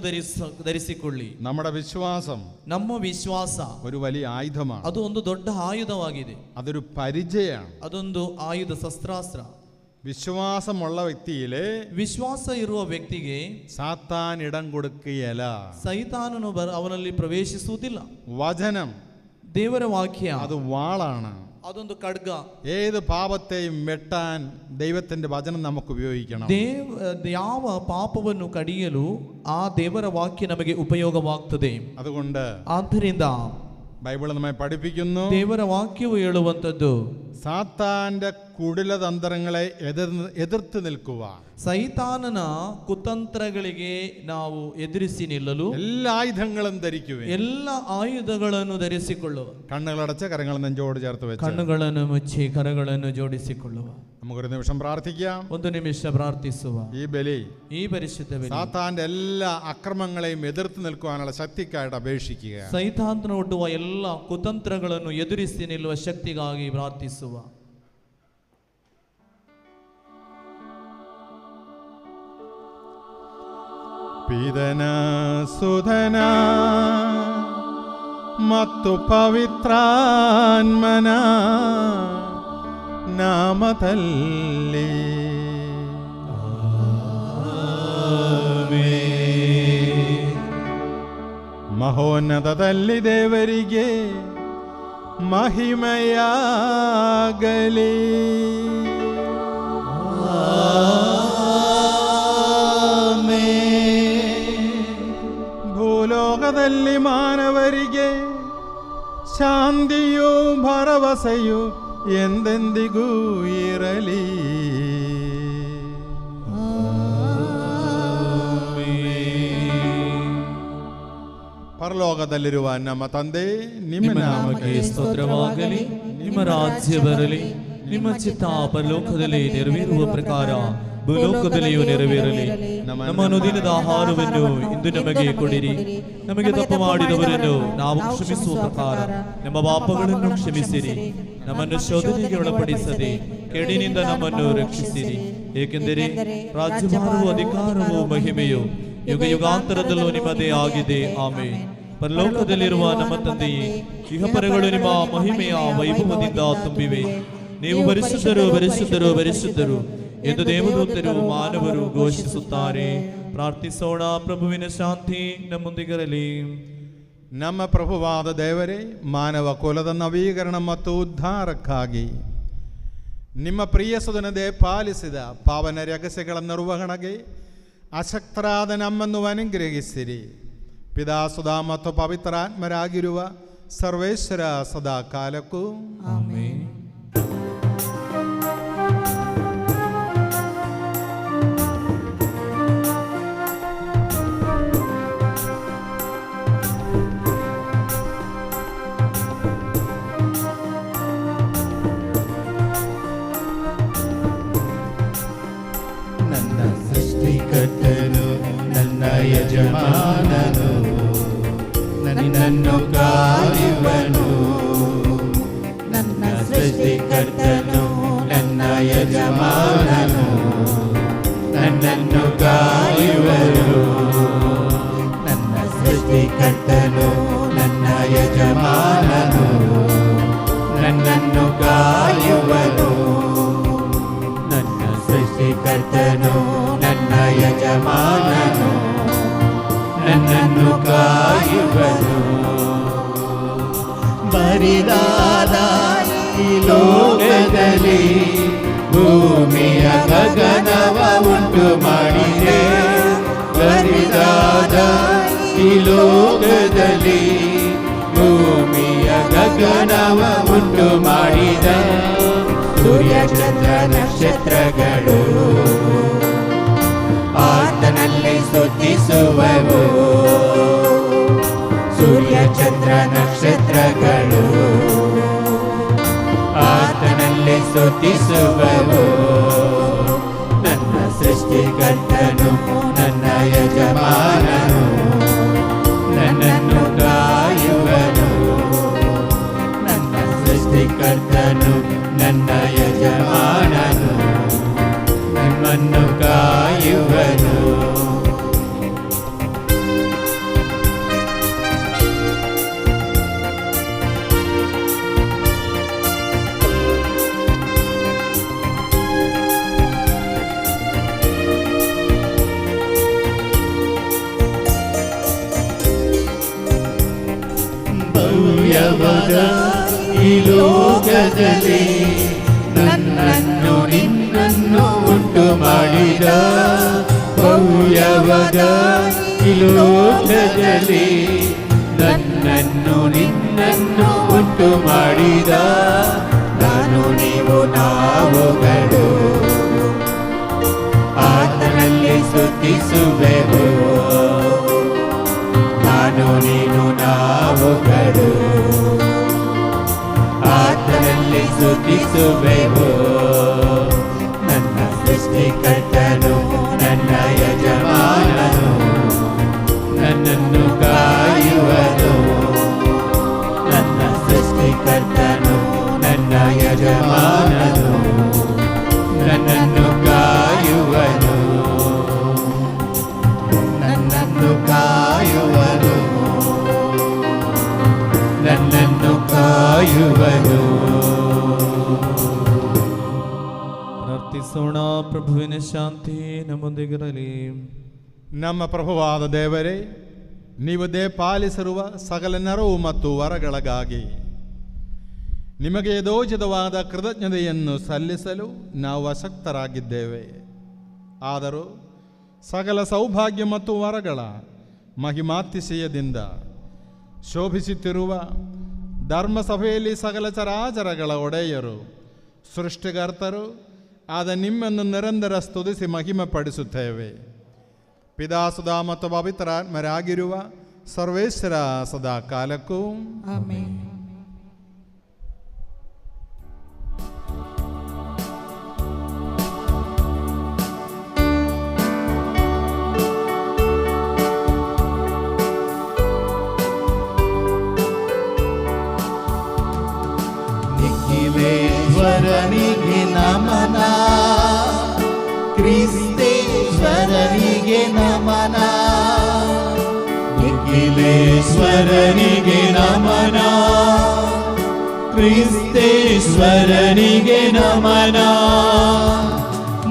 ಧರಿಸಿಕೊಳ್ಳಿ. നമ്മുടെ വിശ്വാസം, ನಮ್ಮ ವಿಶ್ವಾಸ ഒരു വലിയ ആയുധമാണ്. ಅದು ಒಂದು ದೊಡ್ಡ ಆಯುಧವಾಗಿದೆ. അതൊരു പരിചയമാണ്. ಅದೊಂದು ಆಯುಧ ಶಸ್ತ್ರಾಸ್ತ್ರ. വിശ്വാസമുള്ള വ്യക്തിയിലെ ವಿಶ್ವಾಸ ಇರುವ ವ್ಯಕ್ತಿಗೆ സാത്താൻ ഇടം കൊടുക്കുകയില്ല. ಸೈತಾನನು ಅವನಲ್ಲಿ ಪ್ರವೇಶಿಸುವುದಿಲ್ಲ. വചനം, ದೇವರ ವಾಕ್ಯ അത് വാളാണ്. ಅದೊಂದು ಖಡ್ಗ. ഏത് പാപത്തെയും വെട്ടാൻ ദൈവത്തിന്റെ വചനം നമുക്ക് ഉപയോഗിക്കണം. ಯಾವ ಪಾಪವನ್ನು ಕಡಿಯಲು ಆ ದೇವರ ವಾಕ್ಯ ನಮಗೆ ಉಪಯೋಗವಾಗ್ತದೆ. അതുകൊണ്ട് ಆದ್ದರಿಂದ ബൈബിൾ നമ്മെ പഠിപ്പിക്കുന്നു, ದೇವರ ವಾಕ್ಯವು ಹೇಳುವಂಥದ್ದು സാത്താന്റെ കുടിലതന്ത്രങ്ങളെ എതിർത്ത് നിൽക്കുക. ಸೈತಾನನ ಕುತಂತ್ರಗಳಿಗೆ ನಾವು ಎದುರಿಸಿ ನಿಲ್ಲಲು എല്ലാ ആയുധങ്ങളും ധരിക്കുക. ಎಲ್ಲ ಆಯುಧಗಳನ್ನು ಧರಿಸಿಕೊಳ್ಳುವ. കണ്ണുകളടച്ച് കരങ്ങൾ നെഞ്ചോട് ചേർത്ത് വെച്ച് ಕಣ್ಣುಗಳನ್ನು ಮುಚ್ಚಿ ಕರಗಳನ್ನು ಜೋಡಿಸಿಕೊಳ್ಳುವ. നമുക്കൊരു നിമിഷം പ്രാർത്ഥിക്കാം. ಒಂದು ನಿಮಿಷ ಪ್ರಾರ್ಥಿಸುವ. ഈ ബലി, ಈ ಪರಿಶುದ್ಧ ಬಲಿ സാത്താന്റെ എല്ലാ അക്രമങ്ങളെയും എതിർത്ത് നിൽക്കുവാനുള്ള ശക്തിക്കായിട്ട് അപേക്ഷിക്കുക. ಸೈತಾನನ ಒಡ್ಡುವ ಎಲ್ಲ ಕುತಂತ್ರಗಳನ್ನು ಎದುರಿಸಿ ನಿಲ್ಲುವ ಶಕ್ತಿಗಾಗಿ ಪ್ರಾರ್ಥಿಸುವ. പിതന സുധന മത്തു പവിത്രാത്മന നാമതല്ലി ಮಹೋನ್ನತದಲ್ಲಿ ದೇವರಿಗೆ ಮಹಿಮೆಯಾಗಲಿ. ಭೂಲೋಕದಲ್ಲಿ ಮಾನವರಿಗೆ ಶಾಂತಿಯೂ ಭರವಸೆಯು ಎಂದೆಂದಿಗೂ ಇರಲಿ. ಪರಲೋಕದಲ್ಲಿರುವ ನಮ್ಮ ತಂದೆ, ನಿಮ್ಮ ನಾಮಕ್ಕೆ ಸ್ತೋತ್ರವಾಗಲಿ. ನಿಮ್ಮ ರಾಜ್ಯ ಬರಲಿ. ನಿಮ್ಮ ಚಿತ್ತ ಪರಲೋಕದಲ್ಲಿ ನೆರವೇರುವ ಪ್ರಕಾರ ಭೂಲೋಕದಲ್ಲಿಯೂ ನೆರವೇರಲಿ. ನಮ್ಮ ಅನುದಿನದ ಆಹಾರವನ್ನು ಇಂದು ನಮಗೆ ಕೊಡಿರಿ. ನಮಗೆ ತಪ್ಪು ಮಾಡಿದವರನ್ನು ನಾವು ಕ್ಷಮಿಸುವ ಪ್ರಕಾರ ನಮ್ಮ ಪಾಪಗಳನ್ನು ಕ್ಷಮಿಸಿರಿ. ನಮ್ಮನ್ನು ಶೋಧನೆಗೆ ಒಳಪಡಿಸದೆ ಕೆಡಿನಿಂದ ನಮ್ಮನ್ನು ರಕ್ಷಿಸಿರಿ. ಏಕೆಂದರೆ ರಾಜ್ಯಭಾರವು, ಅಧಿಕಾರವು, ಮಹಿಮೆಯು ಯುಗ ಯುಗಾಂತರದಲ್ಲೂ ನಿಮ್ಮದೇ ಆಗಿದೆ. ಆಮೆನ್. ಪರಲೋಕದಲ್ಲಿರುವ ನಮ್ಮ ತಂದೆಯೇ, ಇಹಪರಗಳು ನಿಮ್ಮ ಮಹಿಮೆಯ ವೈಭವದಿಂದ ತುಂಬಿವೆ. ನೀವು ಪರಿಶುದ್ಧರು, ಪರಿಶುದ್ಧರು, ಪರಿಶುದ್ಧರು ಎಂದು ದೇವದೂತರು ಮಾನವರು ಘೋಷಿಸುತ್ತಾರೆ. ಪ್ರಾರ್ಥಿಸೋಣ. ಪ್ರಭುವಿನ ಶಾಂತಿ ನಮ್ಮೊಂದಿಗಿರಲಿ. ನಮ್ಮ ಪ್ರಭುವಾದ ದೇವರೇ, ಮಾನವ ಕುಲದ ನವೀಕರಣ ಮತ್ತು ಉದ್ಧಾರಕ್ಕಾಗಿ ನಿಮ್ಮ ಪ್ರಿಯ ಸುಧನದೆ ಪಾಲಿಸಿದ ಪಾವನ ರಹಸ್ಯಗಳ ನಿರ್ವಹಣೆಗೆ ಅಶಕ್ತರಾದ ನಮ್ಮನ್ನು ಅನುಗ್ರಹಿಸಿರಿ. ಪಿತಾ, ಸುಧಾ ಮತ್ತು ಪವಿತ್ರಾತ್ಮರಾಗಿರುವ ಸರ್ವೇಶ್ವರ ಸದಾ ಕಾಲಕ್ಕೂ ಆಮೆನ್. ನನ್ನ ಸೃಷ್ಟಿಕರ್ತನು, ನನ್ನ ಯಜಮಾನನು, ನನ್ನನ್ನು ಕಾಯುವನು. ನನ್ನ ಸೃಷ್ಟಿಕರ್ತನು, ನನ್ನ ಯಜಮಾನನು, ನನ್ನನ್ನು ಕಾಯುವನು. ನನ್ನ ಸೃಷ್ಟಿಕರ್ತನು, ನನ್ನ ಯಜಮಾನನು, ನನ್ನನ್ನು ಕಾಯುವನು. ನನ್ನ ಸೃಷ್ಟಿಕರ್ತನು, ನನ್ನ ಯಜಮಾನನು, ನನ್ನನ್ನು ಕಾಯುವನು. ಬರಿದಾದ ಈ ಲೋಕದಲ್ಲಿ ಭೂಮಿಯ ಗಗನವ ಉಂಟು ಮಾಡಿದೆ. ಬರಿದಾದ ಈ ಲೋಕದಲ್ಲಿ ಭೂಮಿಯ ಗಗನವ ಉಂಟು ಮಾಡಿದ. ಸೂರ್ಯ ಚಂದ್ರ ನಕ್ಷತ್ರಗಳು ಆತನಲ್ಲಿ ಸ್ತುತಿಸುವವು. ಸೂರ್ಯ ಚಂದ್ರ ನಕ್ಷತ್ರಗಳು ಆತನಲ್ಲಿ ಸ್ತುತಿಸುವವು. ನನ್ನ ಸೃಷ್ಟಿಕರ್ತನು, ನನ್ನ ಯಜಮಾನನು, ನನ್ನನ್ನು ಕಾಯುವನು. ನನ್ನ ಸೃಷ್ಟಿಕರ್ತನು, ನನ್ನ ಯಜಮಾನನು, ನಮ್ಮನ್ನು ಕಾಯುವನು. ಭವ್ಯವಾದ ಈ ಲೋಕದಲ್ಲಿ ನನ್ನನ್ನು ನಿನ್ನನ್ನು ಉಂಟು ಮಾಡಿದ. ಭವ್ಯವಾದ ಈ ಲೋಕದಲ್ಲಿ ನನ್ನನ್ನು ನಿನ್ನನ್ನು ಉಂಟು ಮಾಡಿದ. ನಾನು ನೀವು ನಾವುಗಳು ಆತನಲ್ಲಿ ಸ್ತುತಿಸುವೆವು. ನಾನು ನೀನು ನಾವುಗಳು ಆತನಲ್ಲಿ ಸ್ತುತಿಸುವೆವು. ನನ್ನ ಸೃಷ್ಟಿಕರ್ತನು, ನನ್ನ ಯಜಮಾನನು, ನನ್ನನ್ನು ಕಾಯುವನು. ನನ್ನ ಸೃಷ್ಟಿಕರ್ತನು, ನನ್ನ ಯಜಮಾನನು, ನನ್ನನ್ನು ಕಾಯುವನು. ನನ್ನನ್ನು ಕಾಯುವನು, ನನ್ನನ್ನು ಕಾಯುವನು. ಪ್ರಾರ್ಥಿಸೋಣ. ಪ್ರಭುವಿನ ಶಾಂತಿ ನಮ್ಮೊಂದಿಗಿರಲಿ. ನಮ್ಮ ಪ್ರಭುವಾದ ದೇವರೇ, ನೀವು ದಯಪಾಲಿಸಿರುವ ಸಕಲ ನೆರವು ಮತ್ತು ವರಗಳಿಗಾಗಿ ನಿಮಗೆ ಯಥೋಚಿತವಾದ ಕೃತಜ್ಞತೆಯನ್ನು ಸಲ್ಲಿಸಲು ನಾವು ಅಶಕ್ತರಾಗಿದ್ದೇವೆ. ಆದರೂ ಸಕಲ ಸೌಭಾಗ್ಯ ಮತ್ತು ವರಗಳ ಮಹಿಮಾತಿಶಯದಿಂದ ಶೋಭಿಸುತ್ತಿರುವ ಧರ್ಮಸಭೆಯಲ್ಲಿ ಸಕಲ ಚರಾಚರಗಳ ಒಡೆಯರು ಸೃಷ್ಟಿಕರ್ತರು ಆದ ನಿಮ್ಮನ್ನು ನಿರಂತರ ಸ್ತುತಿಸಿ ಮಹಿಮೆಪಡಿಸುತ್ತೇವೆ. ಪಿತಾಸುಧ ಮತ್ತು ಪವಿತ್ರಾತ್ಮರಾಗಿರುವ ಸರ್ವೇಶ್ವರ ಸದಾ ಕಾಲಕ್ಕೂ ಆಮೆನ್. ನಿಖಿಲೇಶ್ವರನಿಗೆ ನಮನ, ಕ್ರಿಸ್ತೇಶ್ವರನಿಗೆ ನಮನ, ನಿಖಿಲೇಶ್ವರನಿಗೆ ನಮನ, ಕ್ರಿಸ್ತೇಶ್ವರನಿಗೆ ನಮನ.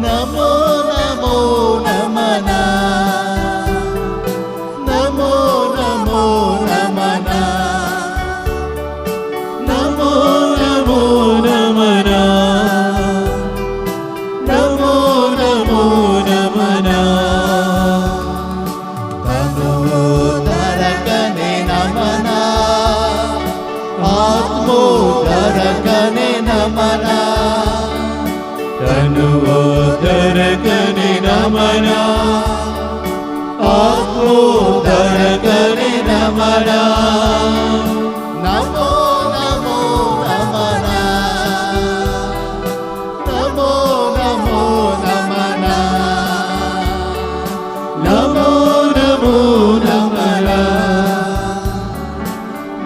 ನಮೋ ನಮೋ ನಮನ, ನಮೋ ನಮೋ ನಮನ, ನಮೋ ನಮೋ ನಮನ, ನಮೋ ನಮೋ ನಮನ. ತನೋದರಕನೆ ನಮನ, ಆತ್ಮೋದರಕನೆ ನಮನ, ತನುವೋದರಕನೆ ನಮನ, ಆತ್ಮೋದರಕನೆ ನಮನ. ನಮೋ ನಮೋ ನಮನ, ನಮೋ ನಮೋ ನಮನ, ನಮೋ ನಮೋ ನಮನ,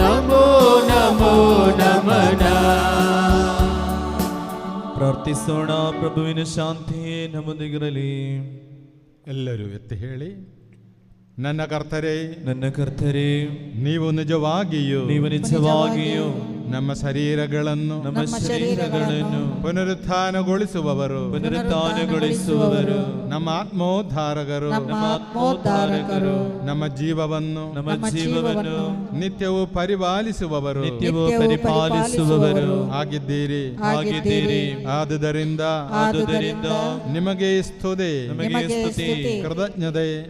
ನಮೋ ನಮೋ ನಮನ. ಪ್ರಾರ್ಥಿಸೋಣ. ಪ್ರಭುವಿನ ಶಾಂತಿಯೇ ನಮ್ಮೊಂದಿಗಿರಲಿ. ಎಲ್ಲರೂ ಎತ್ತಿ ಹೇಳಿ, ನನ್ನ ಕರ್ತರೇ, ನನ್ನ ಕರ್ತರೇ, ನೀವು ನಿಜವಾಗಿಯೂ ನಮ್ಮ ಶರೀರಗಳನ್ನು ಪುನರುತ್ಥಾನಗೊಳಿಸುವವರು, ನಮ್ಮ ಆತ್ಮೋದ್ಧಾರಕರು, ನಮ್ಮ ಜೀವವನ್ನು ನಿತ್ಯವೂ ಪರಿಪಾಲಿಸುವವರು ಆಗಿದ್ದೀರಿ. ಆದುದರಿಂದ ನಿಮಗೆ ಸ್ತುತಿ,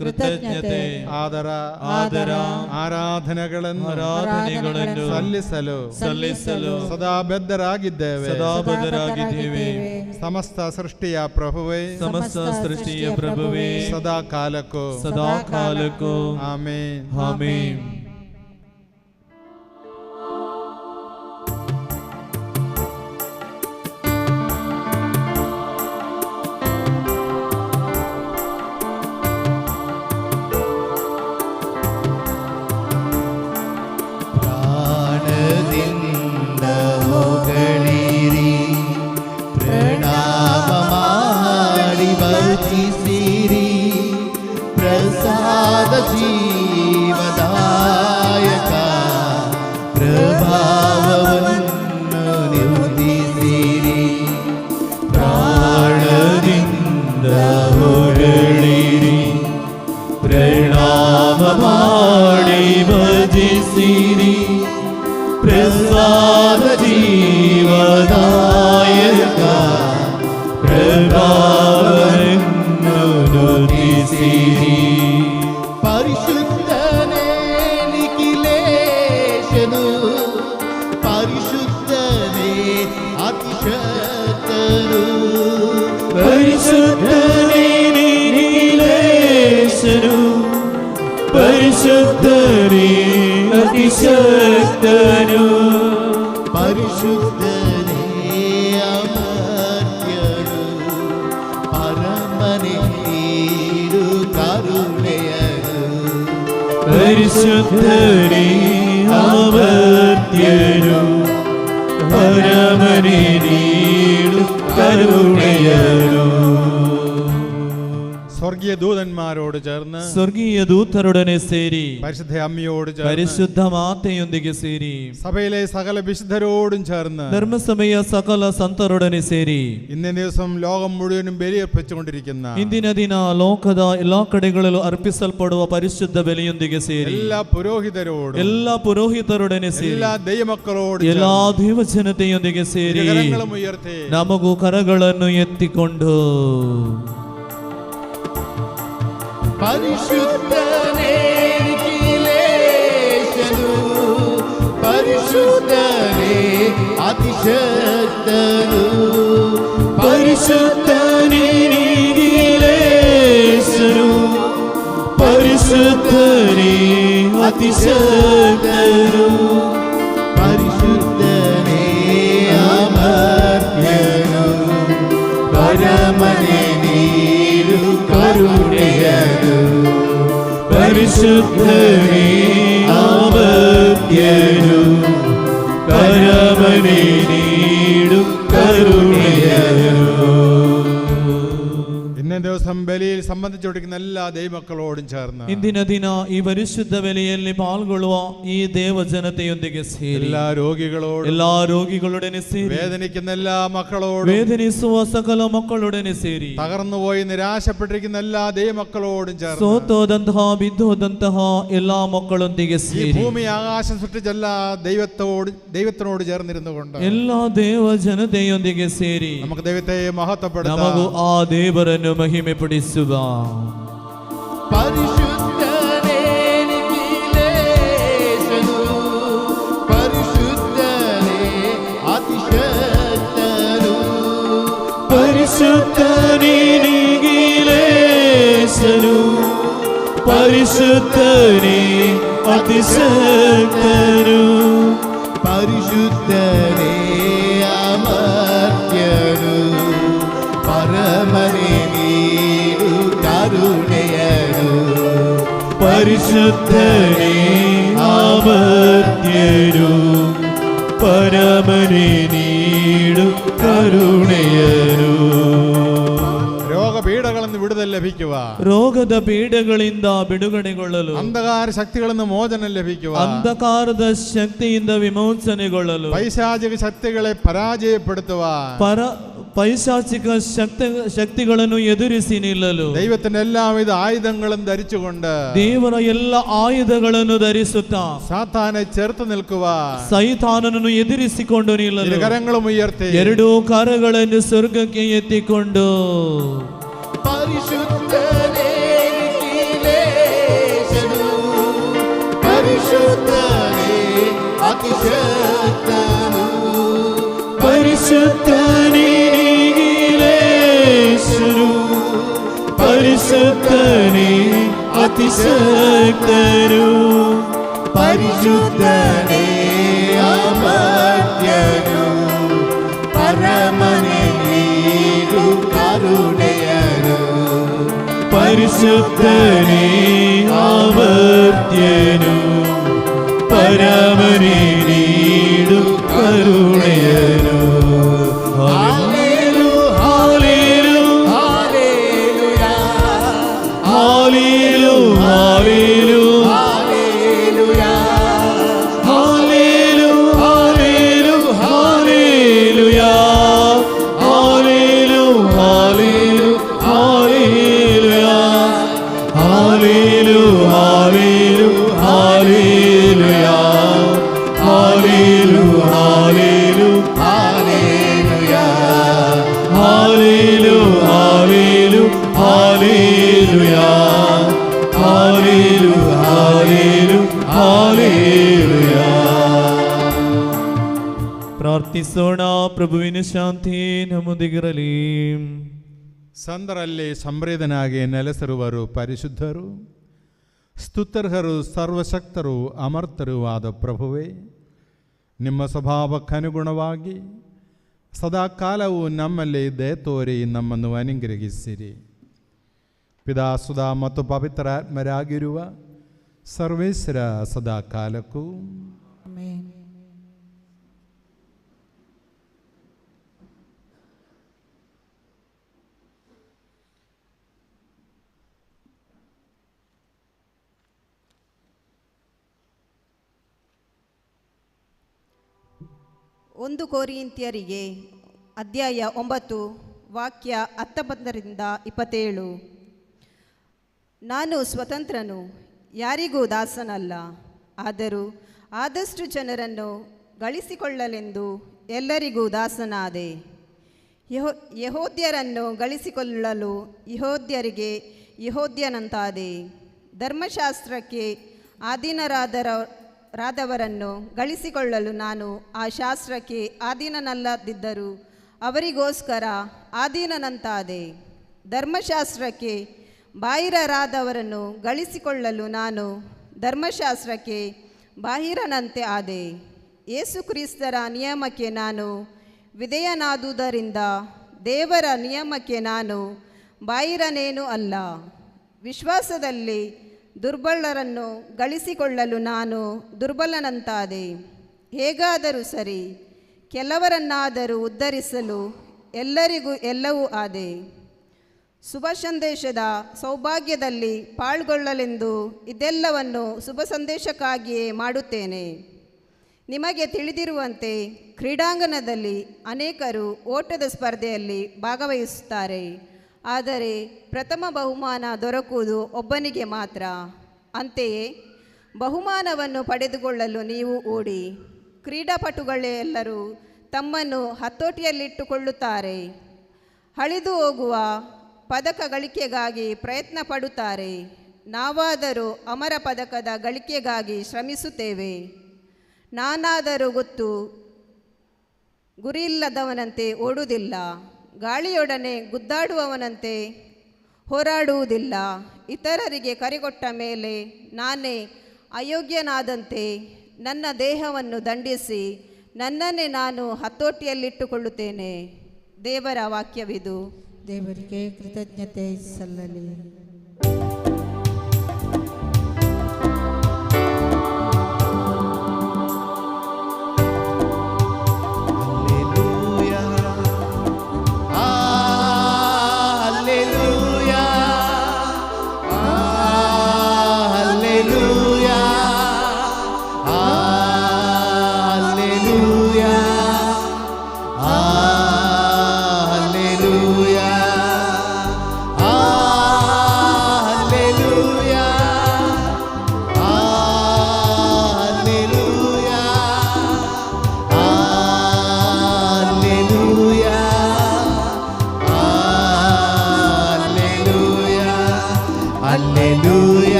ಕೃತಜ್ಞತೆ, ಆದರ ಆರಾಧನೆಗಳನ್ನು ಸಲ್ಲಿಸಲು ಸದಾ ಬದ್ಧರಾಗಿದ್ದೇವೆ. ಸಮಸ್ತ ಸೃಷ್ಟಿಯ ಪ್ರಭುವೇ, ಸದಾ ಕಾಲಕ್ಕೂ ಆಮೆನ್. ಜೀವದಾಯಕ ಪ್ರಭಾವವನ್ನು ನಿರುದಿಸಿರಿ. ಪ್ರಾಣದಿಂದ ಹೊರಳಿರಿ, ಪ್ರಣಾಮ ಮಾಡಿ ಭಜಿಸಿರಿ. ಪ್ರಸಾದ ಜೀವದಾಯಕ ಪ್ರಭಾವವನ್ನು ನುಡಿಸಿರಿ. ಪರಿಶುದ್ಧನೇ ನಿಖಿಲೇಶನು, ಪರಿಶುದ್ಧನೇ ಅತಿಶಕ್ತನು, ಪರಿಶುದ್ಧನೇ ನಿಖಿಲೇಶನು, ಪರಿಶುದ್ಧನೇ ಅತಿಶಕ್ತನು, ಪರಿಶುದ್ಧನೇ ಅಮರ್ತ್ಯನು, ಪರಮನೇ ನೀಡು ಕರುಣೆಯನು. ಪರಿಶುದ್ಧನೇ ಅಮರ್ತ್ಯನು, ಪರಮನೇ ನೀಡು ಕರುಣೆಯನು. സ്വർഗീയ ദൂതന്മാരോട് ചേർന്ന് ಸ್ವರ್ಗೀಯ ದೂತರೊಡನೆ ಸೇರಿ പരിശുദ്ധ അമ്മയോട് ചേർന്ന് ಪರಿಶುದ್ಧ ಮಾತೆಯೊಂದಿಗೆ ಸೇರಿ സഭയിലെ സകല വിശുദ്ധരോടും ചേർന്ന് ಧರ್ಮಸಭೆಯ ಸಕಲ ಸಂತರೊಡನೆ ಸೇರಿ ഇന്നേ ദിവസം ലോകം മുഴുവനും ബലിയർപ്പിച്ചുകൊണ്ടിരിക്കുന്ന ಇಂದಿನ ದಿನ ಲೋಕದ ಎಲ್ಲಾ ಕಡೆಗಳಲ್ಲೂ ಅರ್ಪಿಸಲ್ಪಡುವ ಪರಿಶುದ್ಧ ಬೆಲೆಯೊಂದಿಗೆ ಸೇರಿ എല്ലാ പുരോഹിതരോടും ಎಲ್ಲಾ ಪುರೋಹಿತರೊಡನೆ ಸೇರಿ എല്ലാ ദൈവമക്കളോടും ಎಲ್ಲಾ ದೇವ ಜನತೆಯೊಂದಿಗೆ ಸೇರಿ കരങ്ങളും ഉയർത്തി ನಮಗೂ ಕರಗಳನ್ನು ಎತ್ತಿಕೊಂಡು ಪರಿಶುದ್ಧನೇ ನಿಖಿಲೇಶನು, ಪರಿಶುದ್ಧನೇ ಅತಿಶಕ್ತನು, ಪರಿಶುದ್ಧನೇ ನಿಖಿಲೇಶನು, ಪರಿಶುದ್ಧನೇ ಅತಿಶಕ್ತನು, ಪರಿಶುದ್ಧನೇ ಅಮರ್ತ್ಯನು, ಪರಮನೇ ನೀಡು ಕರುಣೆಯನು, ಪರಿಶುದ್ಧನೇ ಅಮರ್ತ್ಯನು, ಪರಮನೇ ನೀಡು ಕರುಣೆಯನು. ഇന്നേ ദിവസം ബലിയിൽ സംബന്ധിച്ചുകൊണ്ടിരിക്കുന്ന എല്ലാ ദൈവമക്കളോടും ചേർന്ന് ಇಂದಿನ ದಿನ ಈ ಪರಿಶುದ್ಧ ಬೆಲೆಯಲ್ಲಿ ಪಾಲ್ಗೊಳ್ಳುವ ಈ ದೇವ ಜನತೆಯೊಂದಿಗೆ ಸೇರಿ എല്ലാ ರೋಗಿകളോടും ಎಲ್ಲಾ ರೋಗಿಗಳೊಡನೆ ಸೇರಿ വേദനിക്കുന്ന എല്ലാ മക്കളോടും ವೇದನಿಸುವ ಸಕಲ ಮಕ್ಕಳೊಡನೆ ಸೇರಿ തകർന്നുപോയി നിരാശപ്പെട്ടിരിക്കുന്ന എല്ലാ ദൈവമക്കളോടും ചേർന്ന് ಸೋತೋದಂತಹ ಬಿದ್ದೋದಂತಹ ಎಲ್ಲಾ ಮಕ್ಕಳೊಂದಿಗೆ ഈ ಸೇರಿ ഭൂമി ആകാശം സൃഷ്ടിച്ച എല്ലാ ദൈവത്തിനോട് ചേർന്നിരുന്നു കൊണ്ട് ಎಲ್ಲಾ ದೇವ ಜನತೆಯೊಂದಿಗೆ ಸೇರಿ നമുക്ക് ദൈവത്തെ മഹത്വപ്പെടുത്താം. ನಮಗೂ ಆ ದೇವರನ್ನು ಮಹಿಮೆ ಪಡಿಸುವ. ಪರಿಶುದ್ಧನೇ ನಿಖಿಲೇಶನು, ಪರಿಶುದ್ಧನೇ ಅತಿಶಕ್ತನು, ಪರಿಶುದ್ಧನೇ ನಿಖಿಲೇಶನು, ಪರಿಶುದ್ಧನೇ ಅತಿಶಕ್ತನು, ಪರಿಶುದ್ಧನೇ ಅಮರ್ತ್ಯನು, ಪರಮನೇ ನೀಡು ಕರುಣೆಯನು, ಪರಿಶುದ್ಧನೇ ಅಮರ್ತ್ಯನು, ಪರಮನೇ ನೀಡು ಕರುಣೆಯನು. രോഗപീഠകളിൽ നിന്ന് വിടുതൽ ലഭിക്കുക, ರೋಗದ ಪೀಡೆಗಳಿಂದ ಬಿಡುಗಡೆಗೊಳ್ಳಲು, അന്ധകാര ശക്തികളിൽ നിന്ന് മോചനം ലഭിക്കുക, ಅಂಧಕಾರದ ಶಕ್ತಿಯಿಂದ ವಿಮೋಚನೆಗೊಳ್ಳಲು, പൈശാചിക ശക്തികളെ പരാജയപ്പെടുത്തുവാൻ ಪೈಶಾಚಿಕ ಶಕ್ತಿಗಳನ್ನು ಎದುರಿಸಿ ನಿಲ್ಲಲು ദൈവത്തിന്റെ എല്ലാവിധ ആയുധങ്ങളും ധരിച്ചുകൊണ്ട് ದೇವರ ಎಲ್ಲ ಆಯುಧಗಳನ್ನು ಧರಿಸುತ್ತಾ സാത്താനെ ചേർത്ത് നിൽക്കുവാൻ ಸೈತಾನನನ್ನು ಎದುರಿಸಿಕೊಂಡು ನಿಲ್ಲಲು കരങ്ങളും ഉയർത്തി ಎರಡೂ ಕರಗಳನ್ನು ಸ್ವರ್ಗಕ್ಕೆ ಎತ್ತಿಕೊಂಡು ಪರಿಶುದ್ಧನೇ ನಿಖಿಲೇಶನು, ಪರಿಶುದ್ಧನೇ ಅತಿಶಕ್ತನು, ಪರಿಶುದ್ಧನೇ ನಿಖಿಲೇಶನು, ಪರಿಶುದ್ಧನೇ ಅತಿಶಕ್ತನು, ಪರಿಶುದ್ಧನೇ ಅಮರ್ತ್ಯನು, ಪರಮನೇ ನೀಡು ಕರುಣೆಯನು, ಪರಿಶುದ್ಧನೇ ಅಮರ್ತ್ಯನು, ಪರಮನೇ ನೀಡು ಕರುಣೆಯನು. Hallelu hallelu hallelujah, hallelu hallelu hallelujah, hallelu hallelu hallelujah, hallelu hallelu hallelujah, hallelu hallelu hallelujah, hallelu hallelu hallelujah, hallelu hallelu hallelujah, hallelu hallelu hallelujah. ಪ್ರಾರ್ಥಿಸೋಣ. ಪ್ರಭುವಿನ ಶಾಂತಿ ನಮ್ಮೊಂದಿಗಿರಲಿ. ಸಂತರಲ್ಲಿ ಸಂಪ್ರೀತನಾಗಿ ನೆಲೆಸಿರುವರು ಪರಿಶುದ್ಧರು, ಸ್ತುತ್ಯರ್ಹರು, ಸರ್ವಶಕ್ತರು, ಅಮರ್ತರೂ ಆದ ಪ್ರಭುವೇ, ನಿಮ್ಮ ಸ್ವಭಾವಕ್ಕನುಗುಣವಾಗಿ ಸದಾಕಾಲವು ನಮ್ಮಲ್ಲಿ ದಯೆ ತೋರಿ ನಮ್ಮನ್ನು ಅನುಗ್ರಹಿಸಿರಿ. ಪಿತಾಸುಧ ಮತ್ತು ಪವಿತ್ರಾತ್ಮರಾಗಿರುವ ಸರ್ವೇಶ್ವರ ಸದಾಕಾಲಕ್ಕೂ 1 ಕೊರಿಂಥಿಯರಿಗೆ ಅಧ್ಯಾಯ 9 ವಾಕ್ಯ 19-27. ನಾನು ಸ್ವತಂತ್ರನು, ಯಾರಿಗೂ ದಾಸನಲ್ಲ, ಆದರೂ ಆದಷ್ಟು ಜನರನ್ನು ಗಳಿಸಿಕೊಳ್ಳಲೆಂದು ಎಲ್ಲರಿಗೂ ದಾಸನಾದೆ. ಯಹೂದ್ಯರನ್ನು ಗಳಿಸಿಕೊಳ್ಳಲು ಯಹೂದ್ಯರಿಗೆ ಯಹೂದ್ಯನಂತಾದೆ. ಧರ್ಮಶಾಸ್ತ್ರಕ್ಕೆ ಆಧೀನರಾದವರನ್ನು ಗಳಿಸಿಕೊಳ್ಳಲು ನಾನು ಆ ಶಾಸ್ತ್ರಕ್ಕೆ ಆಧೀನನಲ್ಲದಿದ್ದರೂ ಅವರಿಗೋಸ್ಕರ ಆಧೀನನಂತಾದೆ. ಧರ್ಮಶಾಸ್ತ್ರಕ್ಕೆ ಬಾಹಿರರಾದವರನ್ನು ಗಳಿಸಿಕೊಳ್ಳಲು ನಾನು ಧರ್ಮಶಾಸ್ತ್ರಕ್ಕೆ ಬಾಹಿರನಂತೆ ಆದೆ. ಯೇಸು ಕ್ರಿಸ್ತರ ನಿಯಮಕ್ಕೆ ನಾನು ವಿಧೇಯನಾದುದರಿಂದ ದೇವರ ನಿಯಮಕ್ಕೆ ನಾನು ಬಾಹಿರನೇನೂ ಅಲ್ಲ. ವಿಶ್ವಾಸದಲ್ಲಿ ದುರ್ಬಲರನ್ನು ಗಳಿಸಿಕೊಳ್ಳಲು ನಾನು ದುರ್ಬಲನಂತಾದೆ. ಹೇಗಾದರೂ ಸರಿ, ಕೆಲವರನ್ನಾದರೂ ಉದ್ಧರಿಸಲು ಎಲ್ಲರಿಗೂ ಎಲ್ಲವೂ ಆದೆ. ಶುಭ ಸಂದೇಶದ ಸೌಭಾಗ್ಯದಲ್ಲಿ ಪಾಲ್ಗೊಳ್ಳಲೆಂದು ಇದೆಲ್ಲವನ್ನು ಶುಭ ಸಂದೇಶಕ್ಕಾಗಿಯೇ ಮಾಡುತ್ತೇನೆ. ನಿಮಗೆ ತಿಳಿದಿರುವಂತೆ ಕ್ರೀಡಾಂಗಣದಲ್ಲಿ ಅನೇಕರು ಓಟದ ಸ್ಪರ್ಧೆಯಲ್ಲಿ ಭಾಗವಹಿಸುತ್ತಾರೆ, ಆದರೆ ಪ್ರಥಮ ಬಹುಮಾನ ದೊರಕುವುದು ಒಬ್ಬನಿಗೆ ಮಾತ್ರ. ಅಂತೆಯೇ ಬಹುಮಾನವನ್ನು ಪಡೆದುಕೊಳ್ಳಲು ನೀವು ಓಡಿ. ಕ್ರೀಡಾಪಟುಗಳೆಲ್ಲರೂ ತಮ್ಮನ್ನು ಹತೋಟಿಯಲ್ಲಿಟ್ಟುಕೊಳ್ಳುತ್ತಾರೆ, ಅಳಿದು ಹೋಗುವ ಪದಕ ಗಳಿಕೆಗಾಗಿ ಪ್ರಯತ್ನ ಪಡುತ್ತಾರೆ. ನಾವಾದರೂ ಅಮರ ಪದಕದ ಗಳಿಕೆಗಾಗಿ ಶ್ರಮಿಸುತ್ತೇವೆ. ನಾನಾದರೂ ಗುರಿಯಿಲ್ಲದವನಂತೆ ಓಡುವುದಿಲ್ಲ, ಗಾಳಿಯೊಡನೆ ಗುದ್ದಾಡುವವನಂತೆ ಹೋರಾಡುವುದಿಲ್ಲ. ಇತರರಿಗೆ ಕರೆಕೊಟ್ಟ ಮೇಲೆ ನಾನೇ ಅಯೋಗ್ಯನಾದಂತೆ ನನ್ನ ದೇಹವನ್ನು ದಂಡಿಸಿ ನನ್ನನ್ನೇ ನಾನು ಹತೋಟಿಯಲ್ಲಿಟ್ಟುಕೊಳ್ಳುತ್ತೇನೆ. ದೇವರ ವಾಕ್ಯವಿದು. ದೇವರಿಗೆ ಕೃತಜ್ಞತೆ ಸಲ್ಲಲಿ.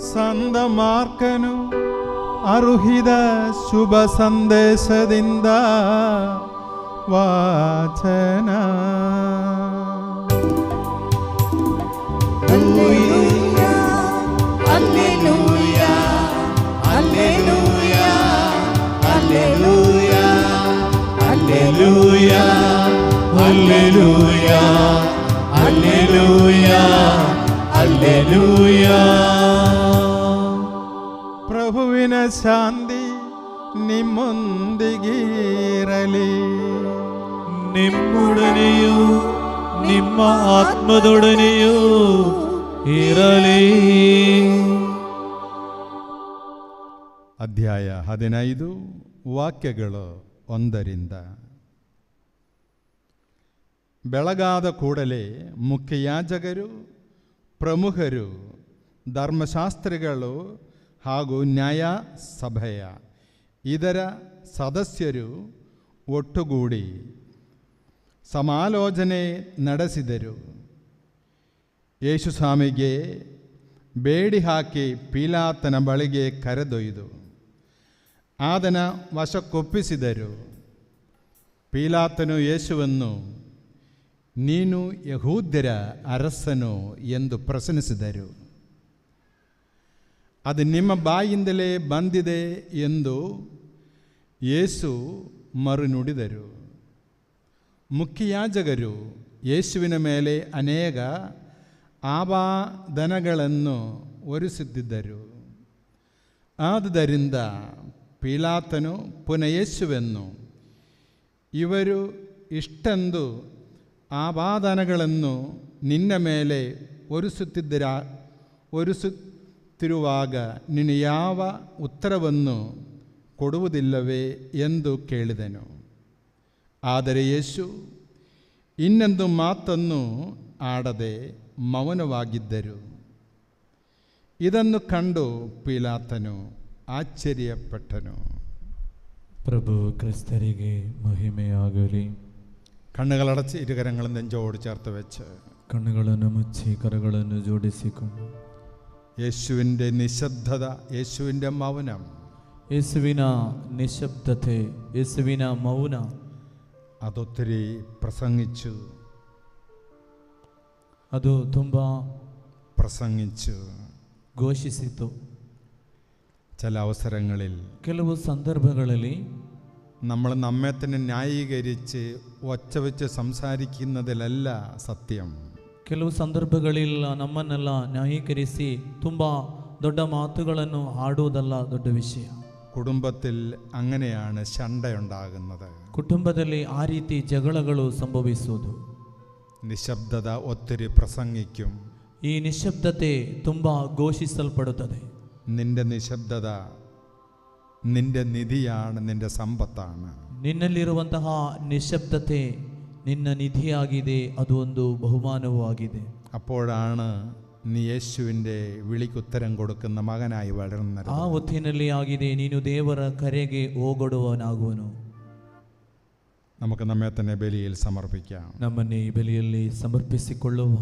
ಸಂತ ಮಾರ್ಕನು ಅರುಹಿದ ಶುಭ ಸಂದೇಶದಿಂದ ವಾಚನ. ಪ್ರಭುವಿನ ಶಾಂತಿ ನಿಮ್ಮೊಂದಿಗಿರಲಿ. ನಿಮ್ಮೊಡನೆಯೂ ನಿಮ್ಮ ಆತ್ಮದೊಡನೆಯೂ ಇರಲಿ. ಅಧ್ಯಾಯ 15 ವಾಕ್ಯಗಳು 1. ಬೆಳಗಾದ ಕೂಡಲೇ ಮುಖ್ಯಯಾಜಕರು, ಪ್ರಮುಖರು, ಧರ್ಮಶಾಸ್ತ್ರಿಗಳು ಹಾಗೂ ನ್ಯಾಯಸಭೆಯ ಇದರ ಸದಸ್ಯರು ಒಟ್ಟುಗೂಡಿ ಸಮಾಲೋಚನೆ ನಡೆಸಿದರು. ಯೇಸುಸ್ವಾಮಿಗೆ ಬೇಡಿ ಹಾಕಿ ಪೀಲಾತನ ಬಳಿಗೆ ಕರೆದೊಯ್ದು ಆತನ ವಶಕ್ಕೊಪ್ಪಿಸಿದರು. ಪೀಲಾತನು ಯೇಸುವನ್ನು, ನೀನು ಯಹೂದ್ಯರ ಅರಸನು ಎಂದು ಪ್ರಶ್ನಿಸಿದರು. ಅದು ನಿಮ್ಮ ಬಾಯಿಂದಲೇ ಬಂದಿದೆ ಎಂದು ಯೇಸು ಮರುನುಡಿದರು. ಮುಖ್ಯಯಾಜಕರು ಯೇಸುವಿನ ಮೇಲೆ ಅನೇಕ ಆಪಾದನೆಗಳನ್ನು ಹೊರಿಸುತ್ತಿದ್ದರು. ಆದುದರಿಂದ ಪೀಲಾತನು ಪುನಃ ಯೇಸುವೆನ್ನು, ಇವರು ಇಷ್ಟೆಂದು ಆಪಾದನೆಗಳನ್ನು ನಿನ್ನ ಮೇಲೆ ಹೊರಿಸುತ್ತಿರುವಾಗ ನೀನು ಯಾವ ಉತ್ತರವನ್ನು ಕೊಡುವುದಿಲ್ಲವೇ ಎಂದು ಕೇಳಿದನು. ಆದರೆ ಯೇಸು ಇನ್ನೊಂದು ಮಾತನ್ನು ಆಡದೆ ಮೌನವಾಗಿದ್ದರು. ಇದನ್ನು ಕಂಡು ಪೀಲಾತನು ಆಶ್ಚರ್ಯಪಟ್ಟನು. പ്രഭു ക്രിസ്തരികെ മഹിമയാകಲಿ. കണ്ണുകളടച്ച് ഇരുകരങ്ങളും നെഞ്ചോട് ചേർത്ത് വെച്ച് കണ്ണുಗಳನ್ನು ಮುಚ್ಚಿ കരಗಳನ್ನು ജോഡിಸಿಕೊಂಡು യേശുവിൻ്റെ നിശബ്ദത, യേശുവിൻ്റെ മൗനം, യേശുവിನ നിശബ്ദತೆ, യേശുവിನ മൗന അതൊത്തിരി പ്രസംഗിച്ചു ಅದು ತುಂಬ പ്രസംഗിച്ചു. ಘೋಷಿಸಿತು. ചില അവസരങ്ങളിൽ ಕೆಲವು ಸಂದರ್ಭಗಳಲ್ಲಿ നമ്മൾ നമ്മെ തന്നെ ന്യായീകരിച്ച് ഒച്ച വെച്ച് സംസാരിക്കുന്നതിലല്ല സത്യം. ಕೆಲವು ಸಂದರ್ಭಗಳಿಲ್ಲ ನಮ್ಮನ್ನೆಲ್ಲ ನ್ಯಾಯೀಕರಿಸಿ ತುಂಬ ದೊಡ್ಡ ಮಾತುಗಳನ್ನು ಆಡುವುದಲ್ಲ ದೊಡ್ಡ ವಿಷಯ. കുടുംബത്തിൽ അങ്ങനെയാണ് ശണ്ടയുണ്ടാകുന്നത്. ಕುಟುಂಬದಲ್ಲಿ ಆ ರೀತಿ ಜಗಳಗಳು ಸಂಭವಿಸುವುದು. നിശബ്ദത ഒത്തിരി പ്രസംഗിക്കും. ಈ ನಿಶಬ್ದತೆ ತುಂಬ ಘೋಷಿಸಲ್ಪಡುತ್ತದೆ. നിന്റെ നിശബ്ദത നിന്റെ നിധിയാണ്, നിന്റെ സമ്പത്താണ്. ನಿನ್ನಲ್ಲಿರುವಂತಹ ನಿಶಬ್ದತೆ ನಿನ್ನ ನಿಧಿಯಾಗಿದೆ, ಅದು ಒಂದು ಬಹುಮಾನವೂ ಆಗಿದೆ. അപ്പോഴാണ് നീ യേശുവിൻ്റെ വിളിക്കുത്തരം കൊടുക്കുന്ന മകനായി വളരുന്നത്. ಆ ಹೊತ್ತಿನಲ್ಲಿ ಆಗಿದೆ ನೀನು ದೇವರ ಕರೆಗೆ ಓಗೊಡುವವನಾಗುವನು. നമുക്ക് നമ്മെ തന്നെ ബലിയിൽ സമർപ്പിക്കാം. ನಮ್ಮನ್ನೇ ಈ ಬಲಿಯಲ್ಲಿ ಸಮರ್ಪಿಸಿಕೊಳ್ಳುವ.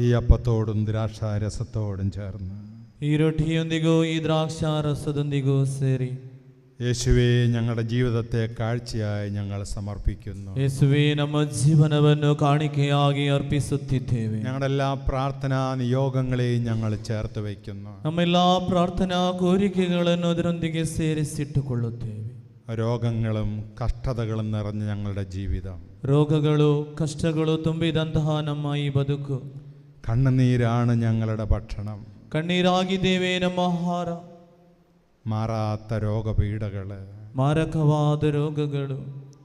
ഈ അപ്പത്തോടും ദ്രാക്ഷാരസത്തോടും ചേർന്ന് ഈ ರೊಟ್ಟಿಯೊಂದಿಗೂ ಈ ദ്രാക്ഷാരസದೊಂದಿಗೂ ಸೇರಿ യേശുവേ, ഞങ്ങളുടെ ജീവിതത്തെ കാഴ്ചയായി ഞങ്ങൾ സമർപ്പിക്കുന്നു. യേശുവേ, ನಮ್ಮ ಜೀವನವನ್ನು ಕಾಣಿಕೆಯಾಗಿ ಅರ್ಪಿಸುತ್ತಿದ್ದೇವೆ. ഞങ്ങളുടെ എല്ലാ പ്രാർത്ഥനാ നിയോഗങ്ങളെയും ഞങ്ങൾ ചേർത്ത് വയ്ക്കുന്നു. ನಮ್ಮ ಎಲ್ಲ ಪ್ರಾರ್ಥನಾ ಕೋರಿಕೆಗಳನ್ನು ಅದರೊಂದಿಗೆ ಸೇರಿಸಿಟ್ಟುಕೊಳ್ಳುತ್ತೇವೆ. രോഗങ്ങളും കഷ്ടതകളും നിറഞ്ഞ ഞങ്ങളുടെ ജീവിതം, ರೋಗಗಳು ಕಷ್ಟಗಳು ತುಂಬಿದಂತಹ ನಮ್ಮ ಈ ಬದುಕು, കണ്ണുനീരാണ് ഞങ്ങളുടെ ഭക്ഷണം. ಕಣ್ಣೀರಾಗಿದ್ದೇವೆ ನಮ್ಮ ಆಹಾರ. മാറാത്ത രോഗപീഠകൾ, ಮಾರಕವಾದ ರೋಗಗಳು,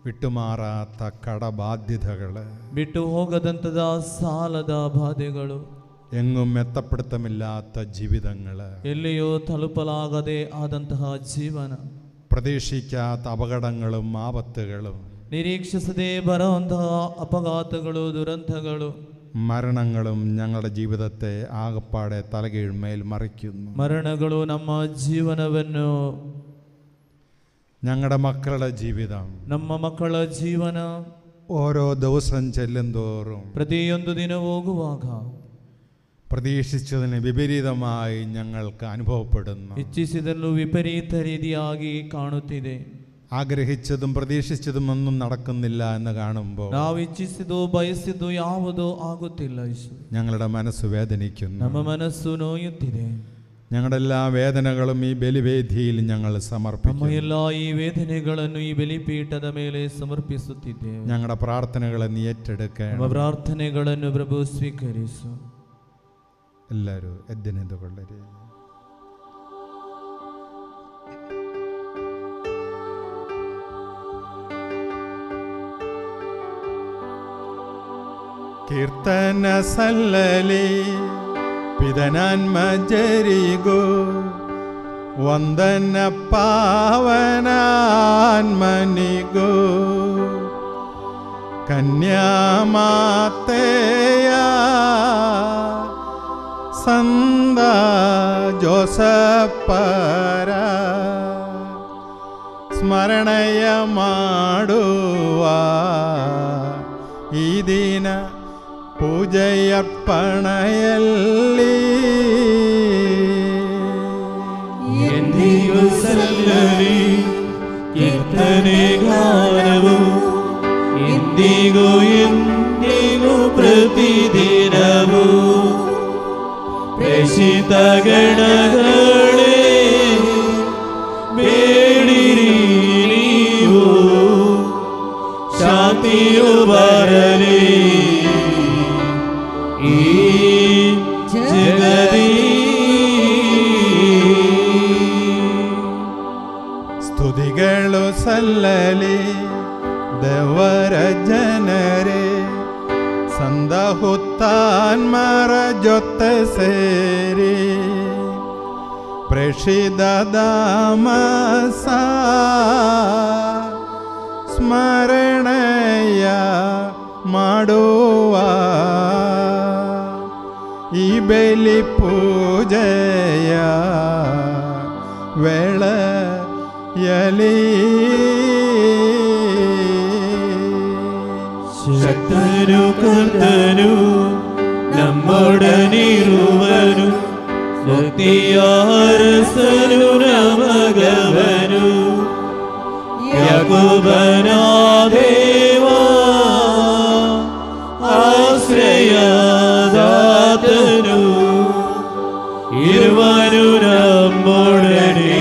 വിട്ടുമാറാത്ത കടബാധ്യതകൾ, ಬಿಟ್ಟು ಹೋಗದಂತದ ಸಾಲದ ಬಾಧೆಗಳು, എങ്ങും എത്തപ്പെടുത്തമില്ലാത്ത ജീവിതങ്ങൾ, ಎಲ್ಲಿಯೂ ತಲುಪಲಾಗದೆ ಆದಂತಹ ಜೀವನ, പ്രതീക്ഷിക്കാത്ത അപകടങ്ങളും ആപത്തുകളും, ನಿರೀಕ್ಷಿಸದೆ ಬರುವಂತಹ ಅಪಘಾತಗಳು, ದುರಂತಗಳು, മരണങ്ങളും ഞങ്ങളുടെ ജീവിതത്തെ ആകപ്പാടെ തലകീഴ്മേൽ മറിക്കുന്നു. ಮರಣಗಳು ನಮ್ಮ ಜೀವನವನ್ನು, ഞങ്ങളുടെ മക്കളുടെ ജീവിതം, ನಮ್ಮ ಮಕ್ಕಳ ಜೀವನ ഓരോ ദിവസം ചെല്ലുന്തോറും ಪ್ರತಿಯೊಂದು ದಿನ ಹೋಗುವಾಗ പ്രതീക്ഷിച്ചതിന് വിപരീതമായി ഞങ്ങൾക്ക് അനുഭവപ്പെടുന്നു. ಇಚ್ಛಿಸಿದನ್ನು ವಿಪರೀತ ರೀತಿಯಾಗಿ ಕಾಣುತ್ತಿದೆ. ആഗ്രഹിച്ചതും പ്രതീക്ഷിച്ചതും ഒന്നും നടക്കുന്നില്ല എന്ന് കാണുമ്പോൾ ನಾವು ಇಚ್ಛಿಸಿದ್ದು ಬಯಸಿದ್ದು ಯಾವುದೂ ಆಗುತ್ತಿಲ್ಲ. ഞങ്ങളുടെ മനസ്സ് വേദനിക്കുന്നു. ನಮ್ಮ ಮನಸ್ಸು ನೋಯುತ್ತಿದೆ. ഞങ്ങളുടെ എല്ലാ വേദനകളും ഈ ബലിവേദിയിൽ ഞങ്ങൾ ನಮ್ಮ സമർപ്പിക്കുന്നു. ಎಲ್ಲ ಈ ವೇದನೆಗಳನ್ನು ಈ ಬಲಿಪೀಠದ ಮೇಲೆ ಸಮರ್ಪಿಸುತ್ತಿದ್ದೇವೆ. ഞങ്ങളുടെ പ്രാർത്ഥനകളെ നീ ഏറ്റെടുക്കണം. ನಮ್ಮ ಪ್ರಾರ್ಥನೆಗಳನ್ನು ಪ್ರಭು ಸ್ವೀಕರಿಸು. എല്ലാവരും എദ്ദിനെതുകൊള്ളരെ. ಕೀರ್ತನ ಸಲ್ಲಲಿ ಪಿದನಾನ್ಮಜರಿಗೋ ವಂದನ ಪಾವನಾನ್ಮನಿಗೋ ಕನ್ಯಾಮಾತೆಯ ಸಂದ ಜೋಸಪ್ಪರ ಸ್ಮರಣೆಯ ಮಾಡುವ ಈ ದಿನ ಪೂಜೆಯರ್ಪಣೆಯಲ್ಲಿ ಎಂದಿಗೂ ಸಲ್ಲಲಿ ಕೀರ್ತನೆ ಗಾನವು, ಎಂದಿಗೂ ಎಂದಿಗೂ ಪ್ರತಿದಿನವೂ ಪ್ರೇಷಿತ ಗಣಗಳೇ ಬೇಡಿರಿ ನೀವು, ಶಾಂತಿಯು ಬರಲಿ ಈ ಜಗದಿ. ಸ್ತುತಿಗಳು ಸಲ್ಲಲಿ ದೇವರ ಜನರೇ, ಸಂದ ಹುತ್ತಾನ್ಮರ ಜೊತೆ ಸೇರಿ ಪ್ರೇಷಿತ ದಾಮಸ ಸ್ಮರಣೆಯ ಮಾಡುವ ಈ ಬಲಿ ಪೂಜೆಯ ವೇಳೆಯಲ್ಲಿ ಶಕ್ತನು ಕರ್ತನು ನಮ್ಮೊಡನಿರುವನು, ಮುಕ್ತಿಯ ಅರಸನು ನಮಗವನು, ಯಾಕೋಬನ ದೇವಾ ಆಶ್ರಯದಾತನು, ಇರುವನು ನಮ್ಮೊಡನೆ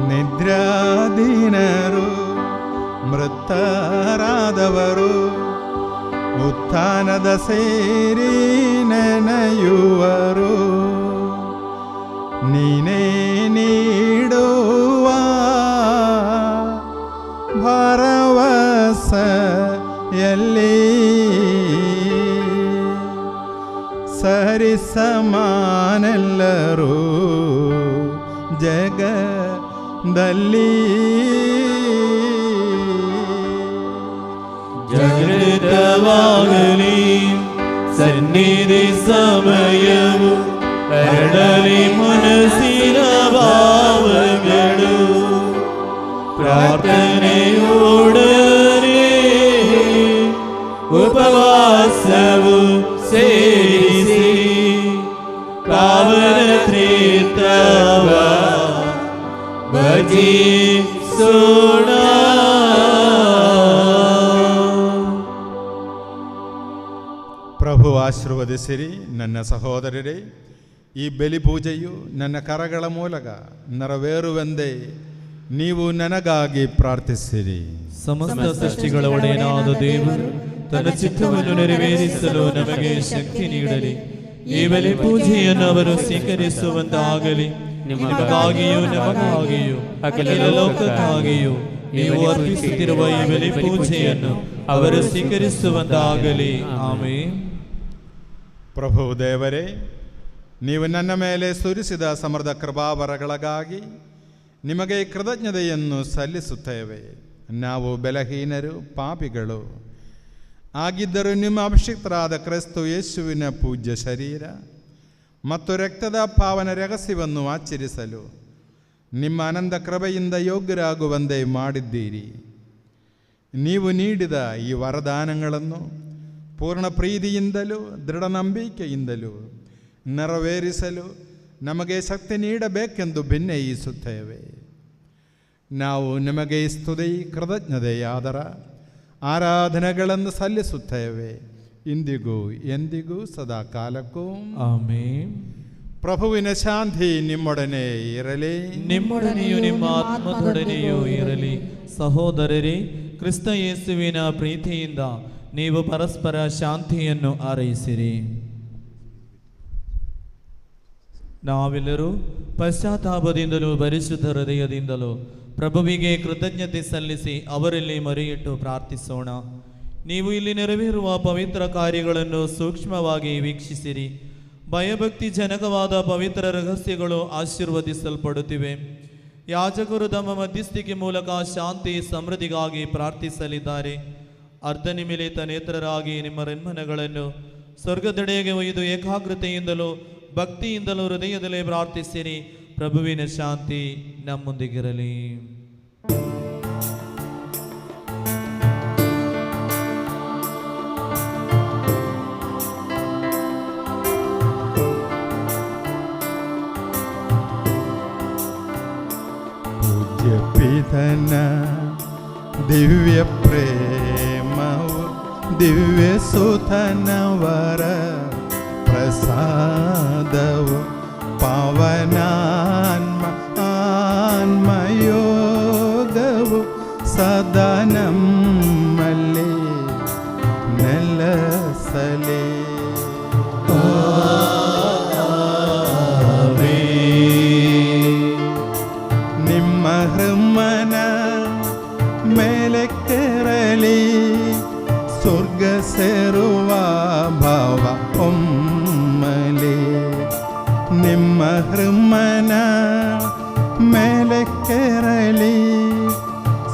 ನಿದ್ರಾಧೀನರು ಮೃತರಾದವರು ಉತ್ಥಾನದ ಸೇರಿ ನೆನೆಯುವರು, ನೀನೇ ನೀಡುವ ಭರವಸೆಯಲ್ಲಿ ಸರಿಸಮಾನೆಲ್ಲರೂ ಜಗದಲ್ಲಿ ಜಾಗೃತವಾಗಲಿ ಸನ್ನಿಧಿ ಸಮಯವು, ಅರಳಲಿ ಮನಸ್ಸಿನ ಭಾವಗಳು, ಪ್ರಾರ್ಥನೆಯೋಡನೆ ಉಪವಾಸವು ಸೇರಿಸಿ ಪಾವನ ತ್ರೇತವ ಭಜಿಸೋಣ. ಪ್ರಭು ಆಶೀರ್ವದಿಸಿರಿ ನನ್ನ ಸಹೋದರರೇ. ಈ ಬಲಿಪೂಜೆಯು ನನ್ನ ಕರಗಳ ಮೂಲಕ ನೆರವೇರುವೆಂದೇ ನೀವು ನನಗಾಗಿ ಪ್ರಾರ್ಥಿಸಿರಿ. ಸಮಸ್ತ ಸೃಷ್ಟಿಗಳ ಒಡೆಯನಾದ ದೇವರು ತನ್ನ ಚಿತ್ತವನ್ನು ನೆರವೇರಿಸಲು ನಮಗೆ ಶಕ್ತಿ ನೀಡಲಿ. ಈ ಬಲಿ ಪೂಜೆಯನ್ನು ಅವರು ಸ್ವೀಕರಿಸುವಂತಾಗಲಿ. ನಿಮಗಾಗಿಯೂ ನಮಗಾಗಿಯೂ ಅಖಿಲ ಲೋಕಕ್ಕಾಗಿಯೂ ನೀವು ಅರ್ಪಿಸುತ್ತಿರುವ ಈ ಬಲಿ ಪೂಜೆಯನ್ನು ಅವರು ಸ್ವೀಕರಿಸುವಂತಾಗಲಿ. ಆಮೆನ್. ಪ್ರಭು ದೇವರೇ, ನೀವು ನನ್ನ ಮೇಲೆ ಸುರಿಸಿದ ಸಮೃದ್ಧ ಕೃಪಾವರಗಳಿಗಾಗಿ ನಿಮಗೆ ಕೃತಜ್ಞತೆಯನ್ನು ಸಲ್ಲಿಸುತ್ತೇವೆ. ನಾವು ಬಲಹೀನರು, ಪಾಪಿಗಳು ಆಗಿದ್ದರೂ ನಿಮ್ಮ ಅಭಿಷಿಕ್ತರಾದ ಕ್ರಿಸ್ತ ಯೇಸುವಿನ ಪೂಜ್ಯ ಶರೀರ ಮತ್ತು ರಕ್ತದ ಪಾವನ ರಹಸ್ಯವನ್ನು ಆಚರಿಸಲು ನಿಮ್ಮ ಅನಂತ ಕೃಪೆಯಿಂದ ಯೋಗ್ಯರಾಗುವಂತೆ ಮಾಡಿದ್ದೀರಿ. ನೀವು ನೀಡಿದ ಈ ವರದಾನಗಳನ್ನು ಪೂರ್ಣ ಪ್ರೀತಿಯಿಂದಲೂ ದೃಢ ನಂಬಿಕೆಯಿಂದಲೂ ನೆರವೇರಿಸಲು ನಮಗೆ ಶಕ್ತಿ ನೀಡಬೇಕೆಂದು ಭಿನ್ನಯಿಸುತ್ತೇವೆ. ನಾವು ನಿಮಗೆ ಸ್ತುತಿ, ಕೃತಜ್ಞತೆಯಾದರ ಆರಾಧನೆಗಳನ್ನು ಸಲ್ಲಿಸುತ್ತೇವೆ, ಇಂದಿಗೂ ಎಂದಿಗೂ ಸದಾ ಕಾಲಕ್ಕೂ. ಆಮೆನ್. ಪ್ರಭುವಿನ ಶಾಂತಿ ನಿಮ್ಮೊಡನೆ ಇರಲಿ. ನಿಮ್ಮೊಡನೆಯೂ ನಿಮ್ಮ ಆತ್ಮದೊಡನೆಯೂ ಇರಲಿ. ಸಹೋದರರೇ, ಕ್ರಿಸ್ತ ಯೇಸುವಿನ ಪ್ರೀತಿಯಿಂದ ನೀವು ಪರಸ್ಪರ ಶಾಂತಿಯನ್ನು ಹಾರೈಸಿರಿ. ನಾವೆಲ್ಲರೂ ಪಶ್ಚಾತ್ತಾಪದಿಂದಲೂ ಪರಿಶುದ್ಧ ಹೃದಯದಿಂದಲೂ ಪ್ರಭುವಿಗೆ ಕೃತಜ್ಞತೆ ಸಲ್ಲಿಸಿ ಅವರಲ್ಲಿ ಮರೆಯಿಟ್ಟು ಪ್ರಾರ್ಥಿಸೋಣ. ನೀವು ಇಲ್ಲಿ ನೆರವೇರುವ ಪವಿತ್ರ ಕಾರ್ಯಗಳನ್ನು ಸೂಕ್ಷ್ಮವಾಗಿ ವೀಕ್ಷಿಸಿರಿ. ಭಯಭಕ್ತಿ ಜನಕವಾದ ಪವಿತ್ರ ರಹಸ್ಯಗಳು ಆಶೀರ್ವದಿಸಲ್ಪಡುತ್ತಿವೆ. ಯಾಜಕರು ತಮ್ಮ ಮಧ್ಯಸ್ಥಿಕೆ ಮೂಲಕ ಶಾಂತಿ ಸಮೃದ್ಧಿಗಾಗಿ ಪ್ರಾರ್ಥಿಸಲಿದ್ದಾರೆ. ಅರ್ಧನಿಮಿಲಿತ ನೇತ್ರರಾಗಿ ನಿಮ್ಮ ರೆನ್ಮನಗಳನ್ನು ಸ್ವರ್ಗದೆಡೆಗೆ ಒಯ್ದು ಏಕಾಗ್ರತೆಯಿಂದಲೂ ಭಕ್ತಿಯಿಂದಲೂ ಹೃದಯದಲ್ಲೇ ಪ್ರಾರ್ಥಿಸಿರಿ. ಪ್ರಭುವಿನ ಶಾಂತಿ ನಮ್ಮೊಂದಿಗಿರಲಿ. ಪೂಜ್ಯ ಪಿತನ ದಿವ್ಯ ಪ್ರೇಮವು ದಿವ್ಯ ಸುತನವರ ಪ್ರಸಾದವು ಆನ್ಮಯೋಗವು ಸದಾ ನಮ್ಮಲ್ಲಿ ನೆಲೆಸಲಿ. ನಿಮ್ಮ ಹೃಮನ ಮೇಲೆ ಕೆರಳಿ ಸ್ವರ್ಗ ಸೇರುವ ಭಾವ ಒಮ್ಮಲಿ. ನಿಮ್ಮ ಹೃಮನ ಮೇಲೆ ಕೆರಳಿ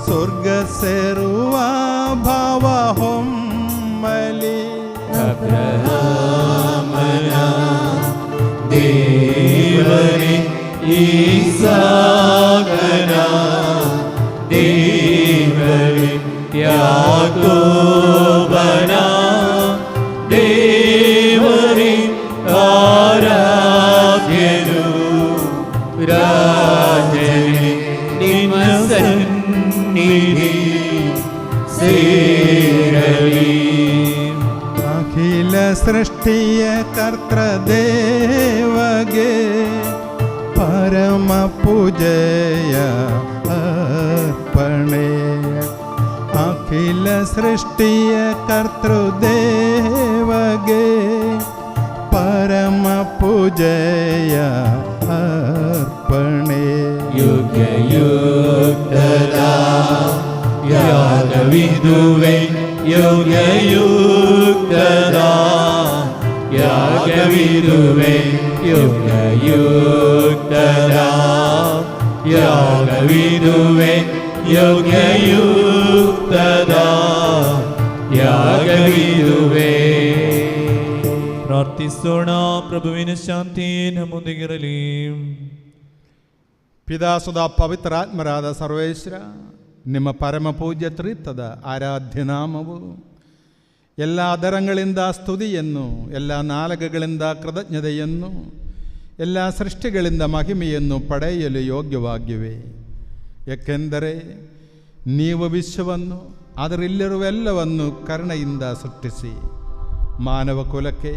ಸ್ವರ್ಗ ಸೇರುವ ಭಾವ ಹೊಮ್ಮಲಿ. ದೇವರೇ ಈಸಾಕನ ದೇವರೇ ಯಾಕೋಬನ ದೇವರೇ ಆರಾಧ್ಯನು ರಾಜನೇ ನಿಮ್ಮ ಸನ್ನಿಧಿ ಸೇರಲಿ. ಅಖಿಲ ಸೃಷ್ಟಿಯ ಕರ್ತೃದೇವಗೆ ಪರಮ ಪೂಜೆಯ ಅರ್ಪಣೆ. ಅಖಿಲ ಸೃಷ್ಟಿಯ ಕರ್ತೃದೇವಗೆ ಪರಮ ಪೂಜೆಯ ಅರ್ಪಣೆ. ಯುಗ ಯುಗದ ಯಾಗವಿದುವೆ ಯುಗ ಯುಗದ ಯಾಗವಿದುವೆ ಯುಗ ಯುಗದ ಯಾಗವಿದುವೆ ಯುಗ ಯುಗದ ಯಾಗವಿದುವೆ. ಪ್ರಾರ್ಥಿಸೋಣ. ಪ್ರಭುವಿನ ಶಾಂತಿ ನಮ್ಮೊಂದಿಗಿರಲಿ. ಪಿತಾಸುಧ ಪವಿತ್ರಾತ್ಮರಾದ ಸರ್ವೇಶ್ವರ, ನಿಮ್ಮ ಪರಮ ಪೂಜ್ಯ ತ್ರಿತ್ವದ ಆರಾಧ್ಯ ನಾಮವು ಎಲ್ಲ ದರಗಳಿಂದ ಸ್ತುತಿಯನ್ನು, ಎಲ್ಲ ನಾಲಗೆಗಳಿಂದ ಕೃತಜ್ಞತೆಯನ್ನು, ಎಲ್ಲ ಸೃಷ್ಟಿಗಳಿಂದ ಮಹಿಮೆಯನ್ನು ಪಡೆಯಲು ಯೋಗ್ಯವಾಗಿವೆ. ಏಕೆಂದರೆ ನೀವು ವಿಶ್ವವನ್ನು ಅದರಲ್ಲಿರುವೆಲ್ಲವನ್ನು ಕರುಣೆಯಿಂದ ಸೃಷ್ಟಿಸಿ ಮಾನವ ಕುಲಕ್ಕೆ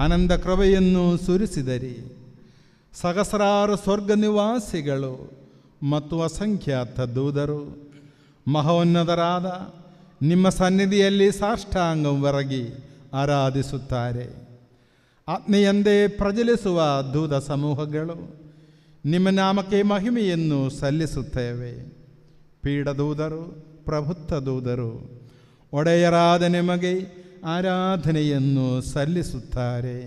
ಆನಂದ ಕೃಪೆಯನ್ನು ಸುರಿಸಿದರಿ. ಸಹಸ್ರಾರು ಸ್ವರ್ಗ ನಿವಾಸಿಗಳು ಮತ್ತು ಅಸಂಖ್ಯಾತ ದೂತರು ಮಹೋನ್ನತರಾದ ನಿಮ್ಮ ಸನ್ನಿಧಿಯಲ್ಲಿ ಸಾಷ್ಟಾಂಗವರಗಿ ಆರಾಧಿಸುತ್ತಾರೆ. ಆಜ್ಞೆಯಂದೇ ಪ್ರಜ್ವಲಿಸುವ ದೂತ ಸಮೂಹಗಳು ನಿಮ್ಮ ನಾಮಕ್ಕೆ ಮಹಿಮೆಯನ್ನು ಸಲ್ಲಿಸುತ್ತೇವೆ. ಪೀಡದೂತರು, ಪ್ರಭುತ್ವ ದೂತರು ಒಡೆಯರಾದ ನಿಮಗೆ ಆರಾಧನೆಯನ್ನು ಸಲ್ಲಿಸುತ್ತಾರೆ.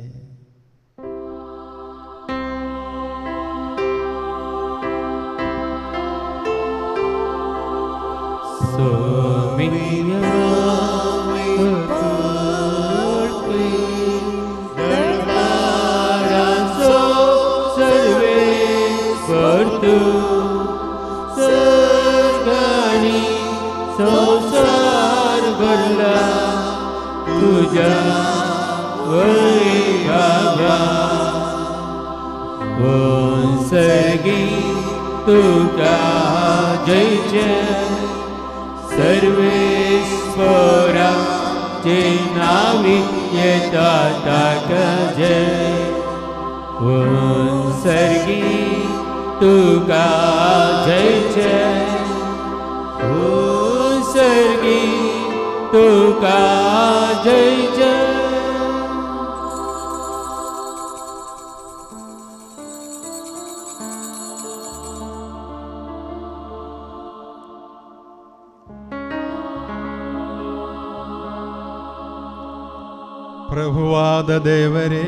तुका जय जय सर्वेश्वरा जे नावी येता ताक जय सर्गी तुका जय जय सर्गी तुका जय जय. ಪ್ರಭುವಾದ ದೇವರೇ,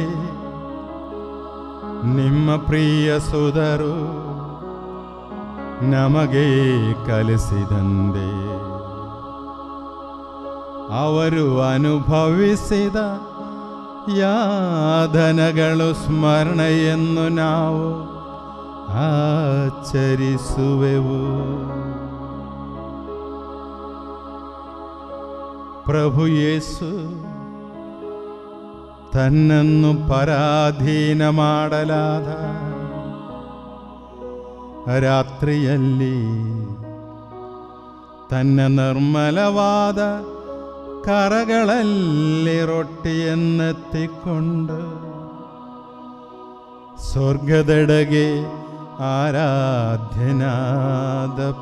ನಿಮ್ಮ ಪ್ರಿಯ ಸುಧರು ನಮಗೆ ಕಲಿಸಿದಂದೆ ಅವರು ಅನುಭವಿಸಿದ ಯಾತನೆಗಳು ಸ್ಮರಣೆಯನ್ನು ನಾವು ಆಚರಿಸುವೆವು. ಪ್ರಭು ಯೇಸು ತನ್ನನ್ನು ಪರಾಧೀನ ಮಾಡಲಾದ ರಾತ್ರಿಯಲ್ಲಿ ತನ್ನ ನಿರ್ಮಲವಾದ ಕರಗಳಲ್ಲಿ ರೊಟ್ಟಿಯನ್ನೆತ್ತಿಕೊಂಡು ಸ್ವರ್ಗದೆಡೆಗೆ ಆರಾಧ್ಯನಾದ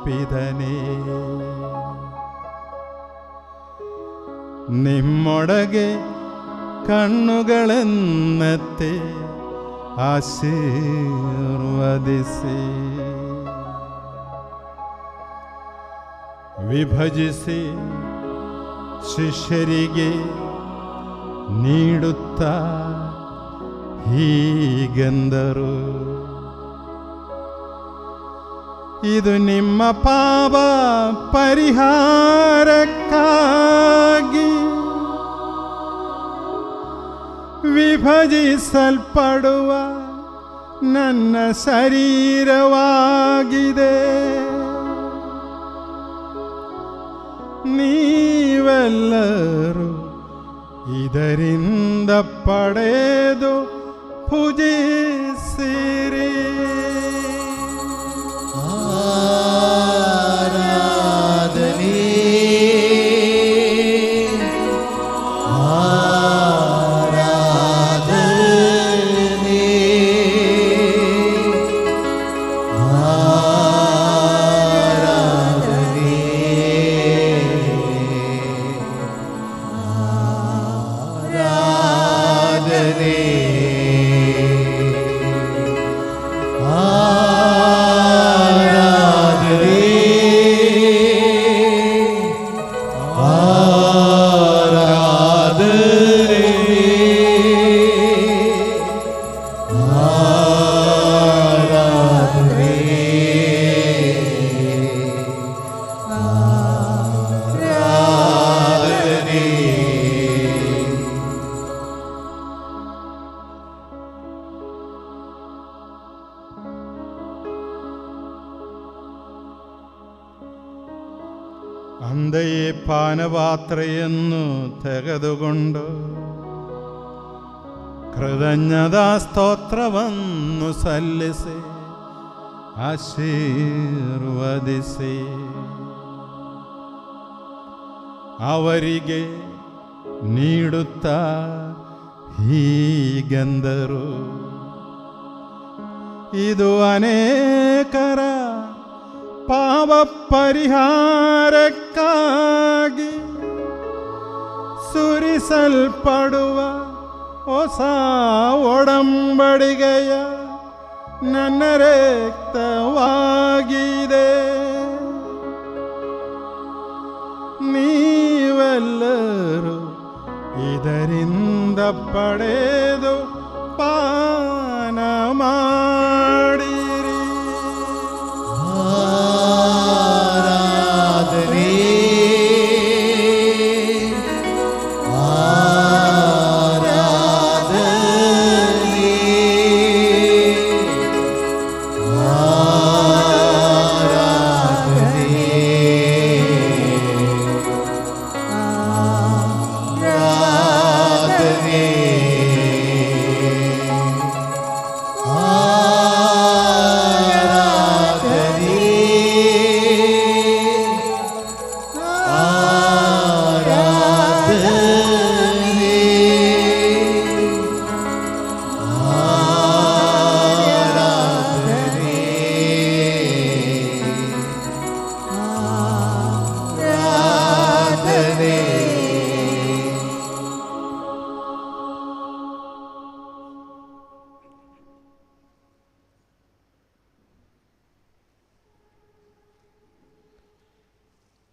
ಪಿತನೇ, ನಿಮ್ಮೊಳಗೆ ಕಣ್ಣುಗಳನ್ನೆತ್ತಿ ಆಶೀರ್ವದಿಸಿ ವಿಭಜಿಸಿ ಶಿಷ್ಯರಿಗೆ ನೀಡುತ್ತಾ ಹೀಗೆಂದರು, ಇದು ನಿಮ್ಮ ಪಾಪ ಪರಿಹಾರಕ್ಕಾಗಿ ವಿಭಜಿಸಲ್ಪಡುವ ನನ್ನ ಶರೀರವಾಗಿದೆ. ನೀವೆಲ್ಲರೂ ಇದರಿಂದ ಪಡೆದು ಪೂಜಿಸಿರಿ. ಅಂದೆಯೇ ಪಾನಪಾತ್ರೆಯನ್ನು ತೆಗೆದುಕೊಂಡು ಕೃತಜ್ಞತಾ ಸ್ತೋತ್ರವನ್ನು ಸಲ್ಲಿಸಿ ಆಶೀರ್ವದಿಸಿ ಅವರಿಗೆ ನೀಡುತ್ತಾ ಹೀಗೆಂದರು, ಇದು ಅನೇಕರ ಪಾಪಪರಿಹಾರಕ್ಕಾಗಿ ಸುರಿಸಲ್ಪಡುವ ಹೊಸ ಒಡಂಬಡಿಕೆಯ ನನ್ನ ರಕ್ತವಾಗಿದೆ. ನೀವೆಲ್ಲರೂ ಇದರಿಂದ ಪಡೆದು ಪಾನ ಮಾಡಿರಿ. ಆರಾಧನೆ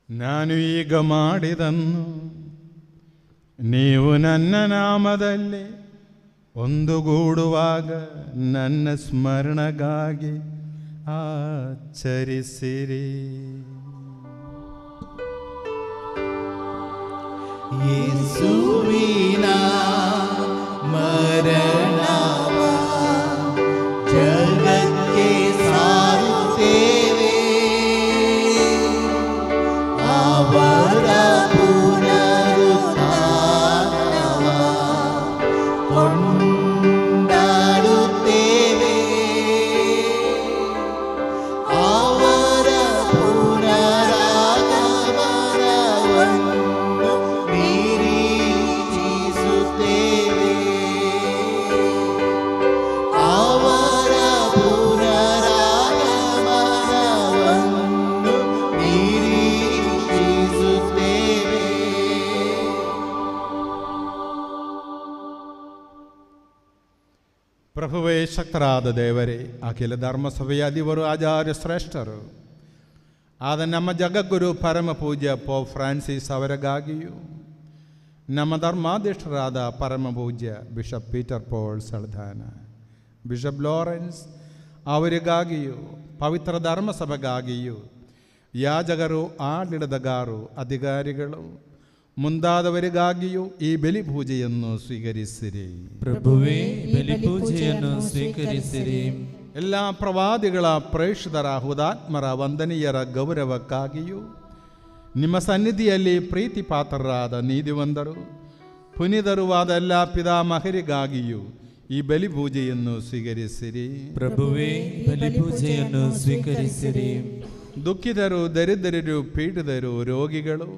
ನಾನು ಈಗ ಮಾಡಿದನ್ನು ನೀವು ನನ್ನ ನಾಮದಲ್ಲಿ ಒಂದುಗೂಡುವಾಗ ನನ್ನ ಸ್ಮರಣೆಗಾಗಿ ಆಚರಿಸಿರಿ. ಯೇಸುವಿನ ಮರಣವ ಜಗಕ್ಕೆ ಸಾರುತ್ತೇವೆ, ಅವರ ಪುನರುತ್ಥಾನವ ಕೊಂಡಾಡುತ್ತೇವೆ, ಅವರ ಪುನರಾಗಮನವನ್ನು ನಿರೀಕ್ಷಿಸುತ್ತೇವೆ, ಅವರ ಪುನರಾಗಮನವನ್ನು ನಿರೀಕ್ಷಿಸುತ್ತೇವೆ. ಪ್ರಭುವೇ ಶಕ್ತರಾದ ದೇವರೇ, ಅಖಿಲ ಧರ್ಮಸಭೆಯ ಅಧಿವರು ಆಚಾರ್ಯ ಶ್ರೇಷ್ಠರು ಆದ ನಮ್ಮ ಜಗದ್ಗುರು ಪರಮ ಪೂಜ್ಯ ಪೋಪ್ ಫ್ರಾನ್ಸಿಸ್ ಅವರಿಗಾಗಿಯೂ, ನಮ್ಮ ಧರ್ಮಾಧ್ಯಕ್ಷರಾದ ಪರಮ ಪೂಜ್ಯ bishop Peter Paul Saldanha, bishop Lawrence ಅವರಿಗಾಗಿಯೂ, ಪವಿತ್ರ ಧರ್ಮಸಭೆಗಾಗಿಯೂ, ಯಾಜಕರು, ಆಡಳಿತಗಾರರು, ಅಧಿಕಾರಿಗಳು ಮುಂದಾದವರಿಗಾಗಿಯೂ ಈ ಬಲಿ ಪೂಜೆಯನ್ನು ಸ್ವೀಕರಿಸಿರಿ. ಪ್ರಭುವೇ, ಬಲಿ ಪೂಜೆಯನ್ನು ಸ್ವೀಕರಿಸಿರಿ. ಎಲ್ಲ ಪ್ರವಾದಿಗಳ ಪ್ರೇಷಿತರ ಹುತಾತ್ಮರ ವಂದನೀಯರ ಗೌರವಕ್ಕಾಗಿಯೂ, ನಿಮ್ಮ ಸನ್ನಿಧಿಯಲ್ಲಿ ಪ್ರೀತಿ ಪಾತ್ರರಾದ ನೀತಿವಂತರು ಪುನೀತರೂ ಆದ ಎಲ್ಲ ಪಿತಾಮಹರಿಗಾಗಿಯೂ ಈ ಬಲಿ ಪೂಜೆಯನ್ನು ಸ್ವೀಕರಿಸಿರಿ. ಪ್ರಭುವೇ, ಬಲಿ ಪೂಜೆಯನ್ನು ಸ್ವೀಕರಿಸಿರಿ. ದುಃಖಿತರು, ದರಿದ್ರರು, ಪೀಡಿತರು, ರೋಗಿಗಳು,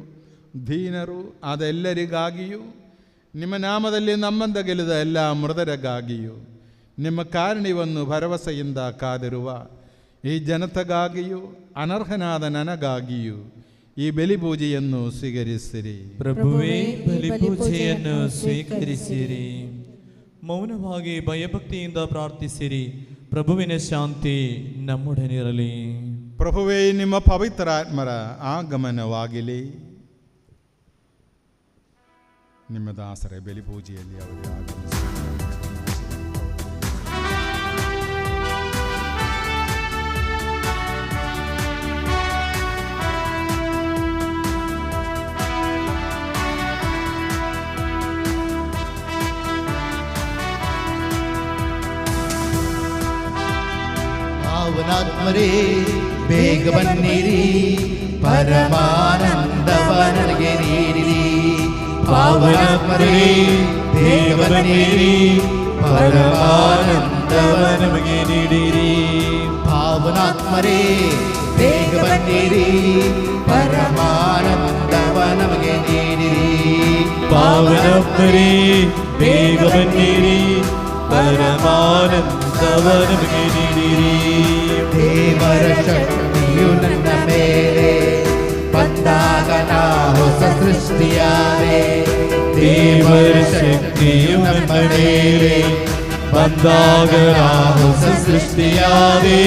ದೀನರು ಅದೆಲ್ಲರಿಗಾಗಿಯೂ, ನಿಮ್ಮ ನಾಮದಲ್ಲಿ ನಮ್ಮಂದ ಗೆಲ್ಲದ ಎಲ್ಲ ಮೃತರಿಗಾಗಿಯೂ, ನಿಮ್ಮ ಕಾರುಣ್ಯವನ್ನು ಭರವಸೆಯಿಂದ ಕಾದಿರುವ ಈ ಜನತೆಗಾಗಿಯೂ, ಅನರ್ಹನಾದ ನನಗಾಗಿಯೂ ಈ ಬಲಿ ಪೂಜೆಯನ್ನು ಸ್ವೀಕರಿಸಿರಿ. ಪ್ರಭುವೇ, ಬಲಿ ಪೂಜೆಯನ್ನು ಸ್ವೀಕರಿಸಿರಿ. ಮೌನವಾಗಿ ಭಯಭಕ್ತಿಯಿಂದ ಪ್ರಾರ್ಥಿಸಿರಿ. ಪ್ರಭುವಿನ ಶಾಂತಿ ನಮ್ಮೊಡನಿರಲಿ. ಪ್ರಭುವೇ, ನಿಮ್ಮ ಪವಿತ್ರಾತ್ಮರ ಆಗಮನವಾಗಲಿ. ನಿಮ್ಮ ದಾಸರ ಬಲಿ ಪೂಜೆಯಲ್ಲಿ ಅವರಿಗೆ ಆಗಮಿಸಿ ಪಾವನಾತ್ಮರೇ ಬೇಗ ಬನ್ನಿರಿ, ಪರಮಾನಂದವ ನನಗೆ ನೀಡಿರಿ. ಪಾವನಾತ್ಮರೇ ಬೇಗ ಬನ್ನಿರಿ, ಪರಮಾನಂದವ ನಮಗೆ ನೀಡಿರಿ. ಪಾವನಾತ್ಮರೇ ಬೇಗ ಬನ್ನಿರಿ, ಪರಮಾನಂದವ ನಮಗೆ ನೀಡಿರಿ. ಪಾವನಾತ್ಮರೇ ಬೇಗ ಬನ್ನಿರಿ, ಪರಮಾನಂದವ ನಮಗೆ ನೀಡಿರಿ. ದೇವರ ಶಕ್ತಿಯು ನನ್ನ സൃഷ്ടിയാതെ ದೇವಶಕ್ತಿಯು ನಮ್ಮ ಮೇಲೆ ಬಂದಾಗ ಸೃಷ್ಟಿಯಾದೆ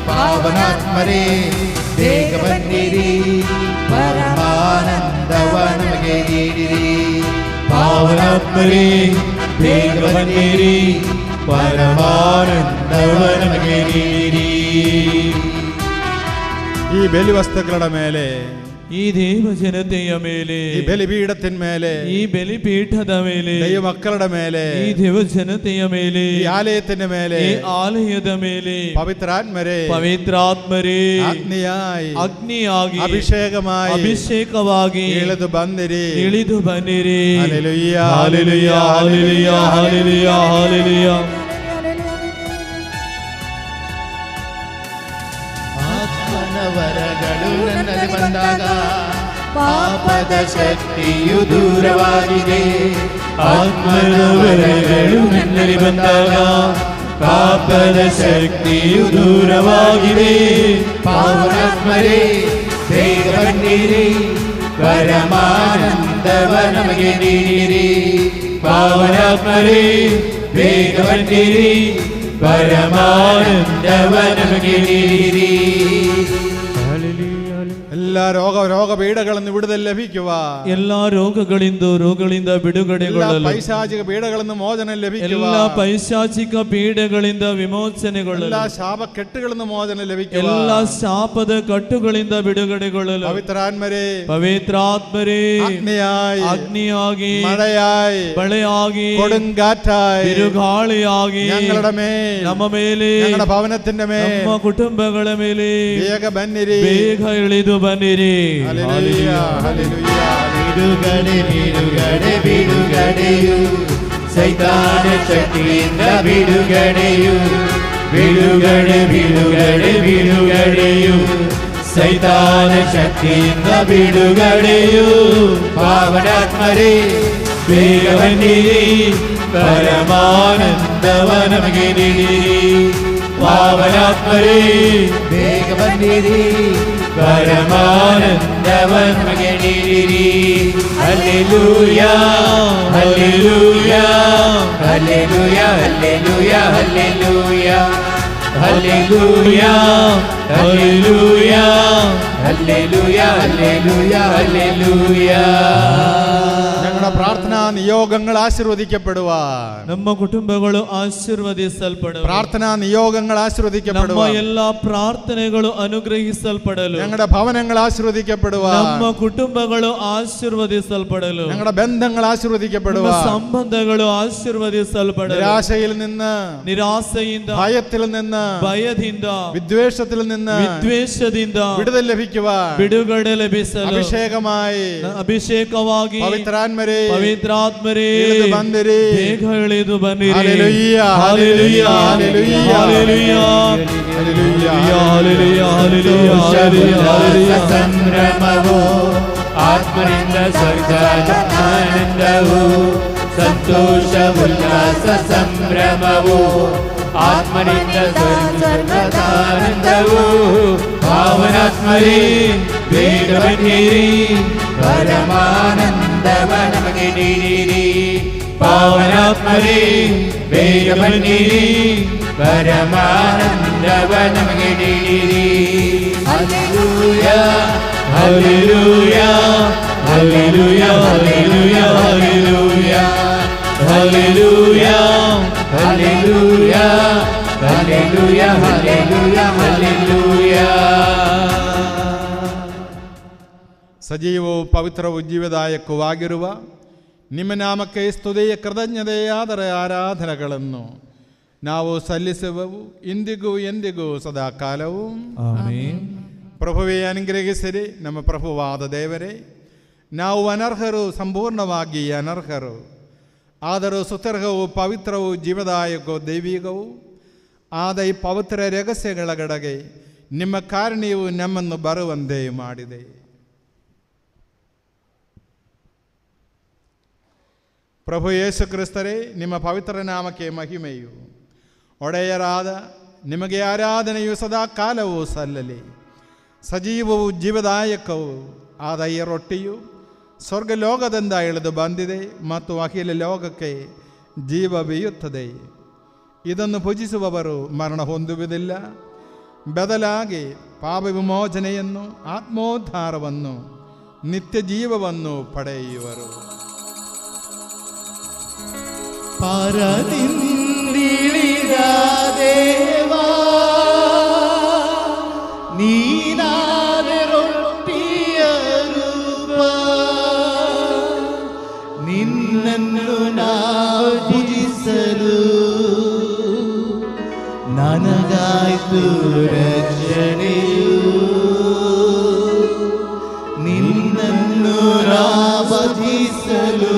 ಪಾವನಾತ್ಮರೇ ಬೇಗ ಬನ್ನಿರಿ ಪರಮಾನಂದವ ನಮಗೆ ನೀಡಿರಿ ಪಾವನಾತ್ಮರೇ ಬೇಗ ಬನ್ನಿರಿ ಪರಮಾನಂದವ ನಮಗೆ ನೀಡಿರಿ. ಈ ಬೆಲಿ ವಸ್ತುಗಳ ಮೇಲೆ, ಈ ದೇವ ಜನತೆಯ ಮೇಲೆ, ಈ ಬಲಿಪೀಠದ ಮೇಲೆ, ಈ ಬಲಿಪೀಠದ ಮೇಲೆ, ದೈವ ಮಕ್ಕಳ ಮೇಲೆ, ಈ ದೇವ ಜನತೆಯ ಮೇಲೆ, ಈ ಆಲಯದ ಮೇಲೆ, ಈ ಆಲಯದ ಮೇಲೆ ಪವಿತ್ರಾತ್ಮರೇ ಅಗ್ನಿಯಾಗಿ ಅಭಿಷೇಕವಾಗಿ ಇಳಿದು ಬನ್ನಿರಿ. Hallelujah hallelujah hallelujah hallelujah hallelujah. ವರಗಳು ನನ್ನಲ್ಲಿ ಬಂದಾಗ ಪಾಪದ ಶಕ್ತಿಯು ದೂರವಾಗಿದೆ. ಆತ್ಮನ ವರಗಳು ನನ್ನಲ್ಲಿ ಬಂದಾಗ ಪಾಪದ ಶಕ್ತಿಯು ದೂರವಾಗಿದೆ. ಪಾವನಾತ್ಮರೇ ಬೇಗ ಬನ್ನಿರಿ ಪರಮಾನಂದವ ನಮಗೆ ನೀಡಿರಿ. ಪಾವನಾತ್ಮರೇ ಬೇಗ ಬನ್ನಿರಿ ಪರಮಾನಂದವ ನಮಗೆ ನೀಡಿರಿ. ಎಲ್ಲ ರೋಗ ಪೀಡಗಳನ್ನು ಬಿಡುದಲೆ ಲಭಿಸುವ, ಎಲ್ಲ ರೋಗಗಳಿಂದ ಬಿಡುಗಡೆಗೊಳ್ಳಲು, ಪೈಶಾಚಿಕ ಪೀಡಗಳನ್ನು ಮೋಚನೆ ಲಭಿಸುವ, ಎಲ್ಲ ಪೈಶಾಚಿಕ ಪೀಡೆಗಳಿಂದ ವಿಮೋಚನೆಗೊಳ್ಳಲು, ಎಲ್ಲ ಶಾಪ ಕೆಟ್ಟುಗಳನ್ನು ಮೋಚನೆ ಲಭಿಸುವ, ಎಲ್ಲ ಶಾಪದ ಕಟ್ಟುಗಳಿಂದ ಬಿಡುಗಡೆಗೊಳ್ಳಲು ಪವಿತ್ರಾತ್ಮರೇ ಅಗ್ನಿಯಾಗಿ ಮಳೆಯಾಗಿ കൊടുങ്കാറ്റായി ಬಿರುಗಾಳಿಯಾಗಿ ನಮ್ಮ ಮೇಲೆ, ಭವನത്തിന്റെ ಮೇಲೆ, ನಮ್ಮ ಕುಟುಂಬಗಳ ಮೇಲೆ ಬೇಗ ಬನ್ನಿರಿ, ಬೇಗ ಇಳಿದು ಬನ್ನಿರಿ. ಬಿಡುಗಡೆಯು ಸೈತಾನ ಶಕ್ತಿಯಿಂದ ಬಿಡುಗಡೆಯು ಸೈತಾನ ಶಕ್ತಿಯಿಂದ ಬಿಡುಗಡೆಯು. ಪಾವನಾತ್ಮರೇ ಬೇಗ ಬನ್ನಿರಿ ಪರಮಾನಂದವ ನಮಗೆ ನೀಡಿರಿ. ಪಾವನಾತ್ಮರೇ ಬೇಗ ಬನ್ನಿರಿ ಪರಮಾನಂದವ ನಮಗೆ ನೀಡಿರಿ. Hallelujah hallelujah hallelujah hallelujah hallelujah hallelujah hallelujah hallelujah hallelujah hallelujah. ഞങ്ങളുടെ പ്രാർത്ഥനാ നിയോഗങ്ങൾ ആശീർവദിക്കപ്പെടുക, ನಮ್ಮ ಕುಟುಂಬಗಳು ಆಶೀರ್ವದಿಸಲ್ಪಡುವ, പ്രാർത്ഥനാ നിയോഗങ്ങൾ ആശീർവദിക്കപ്പെടുക, ನಮ್ಮ ಎಲ್ಲ ಪ್ರಾರ್ಥನೆಗಳು ಅನುಗ್ರಹಿಸಲ್ಪಡಲು, ഞങ്ങളുടെ ഭവനങ്ങൾ ആശീർവദിക്കപ്പെടുക, ನಮ್ಮ ಕುಟುಂಬಗಳು ಆಶೀರ್ವದಿಸಲ್ಪಡಲು, ഞങ്ങളുടെ ബന്ധങ്ങൾ ആശീർവദിക്കപ്പെടുക, ಸಂಬಂಧಗಳು ಆಶೀರ್ವದಿಸಲ್ಪಡಲು, ನಿರಾಸೆಯಿಂದ ഭയത്തിൽ നിന്ന് വിദ്വേഷത്തിൽ നിന്ന് വിടുതൽ ലഭിക്കുവാൻ ಬಿಡುಗಡೆ ಲಭಿಸಲು ಅಭಿಷೇಕವಾಗಿ ಪವಿತ್ರಾತ್ಮರೇ ಬೇಗ ಇಳಿದು ಬನ್ನಿರಿ. Hallelujah hallelujah hallelujah hallelujah hallelujah. ಸಂಭ್ರಮವು ಆತ್ಮರಿಂದ ಸ್ವರ್ಗದ ಆನಂದವು, ಸಂತೋಷ ಉಲ್ಲಾಸ ಸಂಭ್ರಮವು ಆತ್ಮರಿಂದ ಸ್ವರ್ಗದ ಆನಂದವು. ಪಾವನಾತ್ಮರೇ ಬೇಗ ಬನ್ನಿರಿ ಪರಮಾನಂದವ ನಮಗೆ ನೀಡಿರಿ. ಪಾವನಾತ್ಮರೇ ಬೇಗ ಬನ್ನಿರಿ ಪರಮಾನಂದವ ನಮಗೆ ನೀಡಿರಿ. Hallelujah hallelujah hallelujah hallelujah hallelujah hallelujah hallelujah hallelujah hallelujah. ಸಜೀವವು ಪವಿತ್ರವು ಜೀವದಾಯಕವಾಗಿರುವ ನಿಮ್ಮ ನಾಮಕ್ಕೆ ಸ್ತುತಿಯ ಕೃತಜ್ಞತೆಯ ಆರಾಧನೆಗಳನ್ನು ನಾವು ಸಲ್ಲಿಸುವವು ಇಂದಿಗೂ ಎಂದಿಗೂ ಸದಾಕಾಲವೂ. ಆಮೆನ್. ಪ್ರಭುವೇ ಅನುಗ್ರಹಿಸಿರಿ ನಮ್ಮ ಪ್ರಭುವಾದ ದೇವರೇ. ನಾವು ಅನರ್ಹರು, ಸಂಪೂರ್ಣವಾಗಿ ಅನರ್ಹರು. ಆದರೂ ಸುತರ್ಹವು ಪವಿತ್ರವು ಜೀವದಾಯಕವು ದೈವಿಕವು ಆದ ಈ ಪವಿತ್ರ ರಹಸ್ಯಗಳ ಕಡೆಗೆ ನಿಮ್ಮ ಕಾರುಣ್ಯವು ನಮ್ಮನ್ನು ಬರುವಂತೆ ಮಾಡಿದೆ. ಪ್ರಭು ಯೇಸು ಕ್ರಿಸ್ತರೇ, ನಿಮ್ಮ ಪವಿತ್ರ ನಾಮಕ್ಕೆ ಮಹಿಮೆಯು, ಒಡೆಯರಾದ ನಿಮಗೆ ಆರಾಧನೆಯು ಸದಾ ಕಾಲವೂ ಸಲ್ಲಲಿ. ಸಜೀವವು ಜೀವದಾಯಕವು ಆದ ಈ ರೊಟ್ಟಿಯು ಸ್ವರ್ಗಲೋಕದಿಂದ ಇಳಿದು ಬಂದಿದೆ ಮತ್ತು ಅಖಿಲ ಲೋಕಕ್ಕೆ ಜೀವ ಬೀಯುತ್ತದೆ. ಇದನ್ನು ಭುಜಿಸುವವರು ಮರಣ ಹೊಂದುವುದಿಲ್ಲ, ಬದಲಾಗಿ ಪಾಪ ವಿಮೋಚನೆಯನ್ನು, ಆತ್ಮೋದ್ಧಾರವನ್ನು, ನಿತ್ಯ ಜೀವವನ್ನು ಪಡೆಯುವರು. ಪರದಿಂದಿಳಿದ ದೇವಾ ನೀನಾದೆ ರೊಟ್ಟಿಯ ರೂಪ, ನಿನ್ನನ್ನು ನಾ ಭುಜಿಸಲು ನನಗಾಯ್ತು ರಕ್ಷಣೆಯು, ನಿನ್ನನ್ನು ನಾ ಭಜಿಸಲು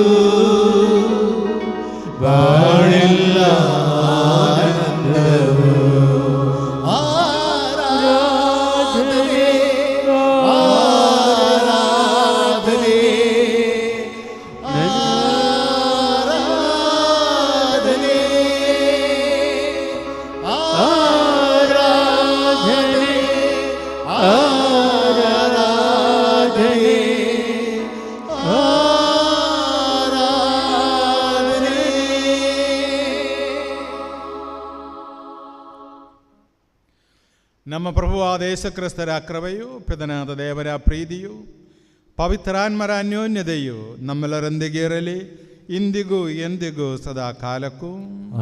ಬಾಳೆಲ್ಲ ಆನಂದವು. ಆರಾಧನೆ ಆರಾಧನೆ ಆರಾಧನೆ ಆರಾಧನೆ ಆರಾಧನೆ ನಮ್ಮ ಪ್ರಭುವಾದ ಯೇಸು ಕ್ರಿಸ್ತರ ಕೃಪೆಯು, ಪಿತನಾದ ದೇವರ ಪ್ರೀತಿಯು, ಪವಿತ್ರಾತ್ಮರ ಅನ್ಯೋನ್ಯತೆಯು ನಮ್ಮೆಲ್ಲರೊಂದಿಗೆ ಇರಲಿ, ಇಂದಿಗೂ ಎಂದಿಗೂ ಸದಾ ಕಾಲಕ್ಕೂ.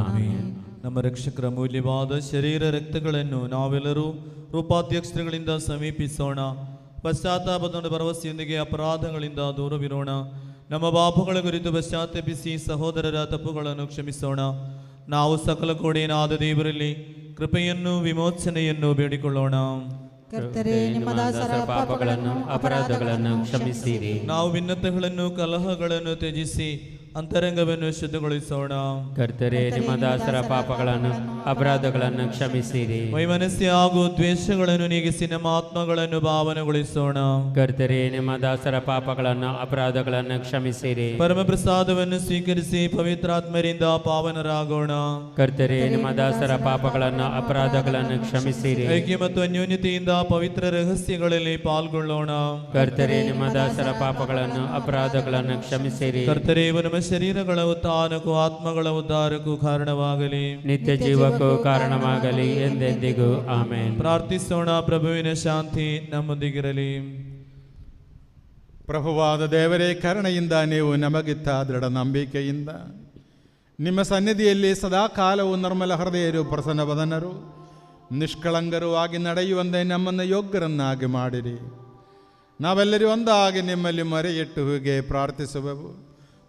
ಆಮೆನ್. ನಮ್ಮ ರಕ್ಷಕರ ಮೂಲ್ಯವಾದ ಶರೀರ ರಕ್ತಗಳನ್ನು ನಾವೆಲ್ಲರೂ ರೂಪಾಧ್ಯಕ್ಷಗಳಿಂದ ಸಮೀಪಿಸೋಣ. ಪಶ್ಚಾತ್ತಾಪದ ಭರವಸೆಯೊಂದಿಗೆ ಅಪರಾಧಗಳಿಂದ ದೂರವಿರೋಣ. ನಮ್ಮ ಪಾಪಗಳ ಕುರಿತು ಪಶ್ಚಾತ್ತಾಪಿಸಿ ಸಹೋದರರ ತಪ್ಪುಗಳನ್ನು ಕ್ಷಮಿಸೋಣ. ನಾವು ಸಕಲ ಕೋಣೆಯನಾದ ದೇವರಲ್ಲಿ ಕೃಪೆಯನ್ನು, ವಿಮೋಚನೆಯನ್ನು ಬೇಡಿಕೊಳ್ಳೋಣ. ಕರ್ತರೇ, ನಿಮ್ಮ ದಾಸರ ಪಾಪಗಳನ್ನು, ಅಪರಾಧಗಳನ್ನು ಕ್ಷಮಿಸಿರಿ. ನಾವು ಭಿನ್ನತೆಗಳನ್ನು, ಕಲಹಗಳನ್ನು ತ್ಯಜಿಸಿ ಅಂತರಂಗವನ್ನು ಶುದ್ಧಗೊಳಿಸೋಣ. ಕರ್ತರೇ, ನಿಮ್ಮ ದಾಸರ ಪಾಪಗಳನ್ನು, ಅಪರಾಧಗಳನ್ನು ಕ್ಷಮಿಸಿರಿ. ವೈಮನಸ್ಯ ಹಾಗೂ ದ್ವೇಷಗಳನ್ನು ನೀಗಿಸಿ ನಮ್ಮ ಆತ್ಮಗಳನ್ನು ಭಾವನೆಗೊಳಿಸೋಣ. ಕರ್ತರೇ, ನಿಮ್ಮ ದಾಸರ ಪಾಪಗಳನ್ನು, ಅಪರಾಧಗಳನ್ನು ಕ್ಷಮಿಸಿರಿ. ಪರಮ ಪ್ರಸಾದವನ್ನು ಸ್ವೀಕರಿಸಿ ಪವಿತ್ರಾತ್ಮರಿಂದ ಪಾವನರಾಗೋಣ. ಕರ್ತರೇ, ನಿಮ್ಮ ದಾಸರ ಪಾಪಗಳನ್ನು, ಅಪರಾಧಗಳನ್ನು ಕ್ಷಮಿಸಿರಿ. ಐಕ್ಯ ಮತ್ತು ಅನ್ಯೋನ್ಯತೆಯಿಂದ ಪವಿತ್ರ ರಹಸ್ಯಗಳಲ್ಲಿ ಪಾಲ್ಗೊಳ್ಳೋಣ. ಕರ್ತರೇ, ನಿಮ್ಮ ದಾಸರ ಪಾಪಗಳನ್ನು, ಅಪರಾಧಗಳನ್ನು ಕ್ಷಮಿಸಿರಿ. ಕರ್ತರೇ, ಇವು ನಮ್ಮ ಶರೀರಗಳ ಉತ್ಥಾನಕ್ಕೂ ಆತ್ಮಗಳ ಉದ್ಧಾರಕ್ಕೂ ಕಾರಣವಾಗಲಿ, ನಿತ್ಯ ಜೀವಕ್ಕೂ ಕಾರಣವಾಗಲಿ, ಎಂದೆಂದಿಗೂ ಆಮೆನ್. ಪ್ರಾರ್ಥಿಸೋಣ. ಪ್ರಭುವಿನ ಶಾಂತಿ ನಮ್ಮೊಂದಿಗಿರಲಿ. ಪ್ರಭುವಾದ ದೇವರೇ, ಕರುಣೆಯಿಂದ ನೀವು ನಮಗಿತ್ತ ದೃಢ ನಂಬಿಕೆಯಿಂದ ನಿಮ್ಮ ಸನ್ನಿಧಿಯಲ್ಲಿ ಸದಾಕಾಲವು ನಿರ್ಮಲ ಹೃದಯರು, ಪ್ರಸನ್ನವದನರು, ನಿಷ್ಕಳಂಕರು ಆಗಿ ನಡೆಯುವಂತೆ ನಮ್ಮನ್ನು ಯೋಗ್ಯರನ್ನಾಗಿ ಮಾಡಿರಿ. ನಾವೆಲ್ಲರೂ ಒಂದಾಗಿ ನಿಮ್ಮಲ್ಲಿ ಮೊರೆಯಿಟ್ಟು ಹೀಗೆ ಪ್ರಾರ್ಥಿಸುವೆವು.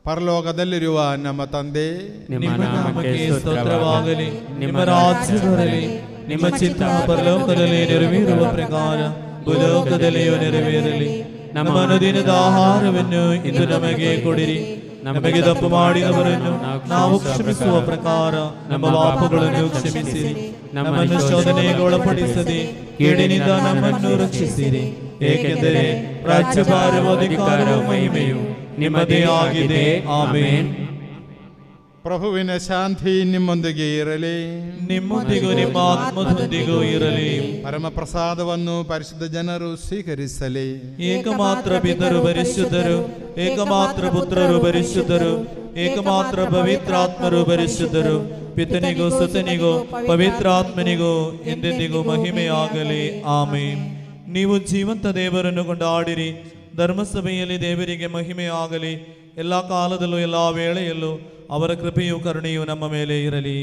ಪರಲೋಕದಲ್ಲಿರುವ ನಮ್ಮ ತಂದೆ, ನಿಮ್ಮ ನಾಮಕ್ಕೆ ಸ್ತೋತ್ರವಾಗಲಿ. ನಿಮ್ಮ ರಾಜ್ಯ ಬರಲಿ. ನಿಮ್ಮ ಚಿತ್ತ ಪರಲೋಕದಲ್ಲಿ ನೆರವೇರುವ ಪ್ರಕಾರ ಭೂಲೋಕದಲ್ಲಿಯೂ ನೆರವೇರಲಿ. ನಮ್ಮ ಅನುದಿನದ ಆಹಾರವನ್ನು ಇಂದು ನಮಗೆ ಕೊಡಿರಿ. ನಮಗೆ ತಪ್ಪು ಮಾಡಿದವರನ್ನು ನಾವು ಕ್ಷಮಿಸುವ ಪ್ರಕಾರ ನಮ್ಮ ಪಾಪಗಳನ್ನು ಕ್ಷಮಿಸಿರಿ. ನಮ್ಮನ್ನು ಶೋಧನೆಗೆ ಒಳಪಡಿಸದೆ ಕೇಡಿನಿಂದ ನಮ್ಮನ್ನು ರಕ್ಷಿಸಿರಿ. ಏಕೆಂದರೆ ರಾಜ್ಯಭಾರವು, ಅಧಿಕಾರವು, ಮಹಿಮೆಯು ನಿಮ್ಮದೇ ಆಗಿದೆ. ಆಮೆನ್. ಪ್ರಭುವಿನ ಶಾಂತಿ ನಿಮ್ಮೊಂದಿಗೆ ಇರಲಿ, ನಿಮ್ಮೊಂದಿಗೂ ನಿಮ್ಮ ಆತ್ಮದೊಂದಿಗೂ ಇರಲಿ. ಪರಮ ಪ್ರಸಾದವನ್ನು ಪರಿಶುದ್ಧ ಜನರು ಸ್ವೀಕರಿಸಲಿ. ಏಕಮಾತ್ರ ಪಿತರು ಪರಿಶುದ್ಧರು, ಏಕಮಾತ್ರ ಪುತ್ರರು ಪರಿಶುದ್ಧರು, ಏಕಮಾತ್ರ ಪವಿತ್ರಾತ್ಮರು ಪರಿಶುದ್ಧರು. ಪಿತನಿಗೂ ಸುತನಿಗೂ ಪವಿತ್ರಾತ್ಮನಿಗೂ ಎಂದೆಂದಿಗೂ ಮಹಿಮೆಯಾಗಲಿ. ಆಮೆನ್. ನೀವು ಜೀವಂತ ದೇವರನ್ನು ಕೊಂಡಾಡಿರಿ. ಧರ್ಮಸಭೆಯಲ್ಲಿ ದೇವರಿಗೆ ಮಹಿಮೆಯಾಗಲಿ. ಎಲ್ಲ ಕಾಲದಲ್ಲೂ ಎಲ್ಲ ವೇಳೆಯಲ್ಲೂ ಅವರ ಕೃಪೆಯು ಕರುಣೆಯು ನಮ್ಮ ಮೇಲೆ ಇರಲಿ.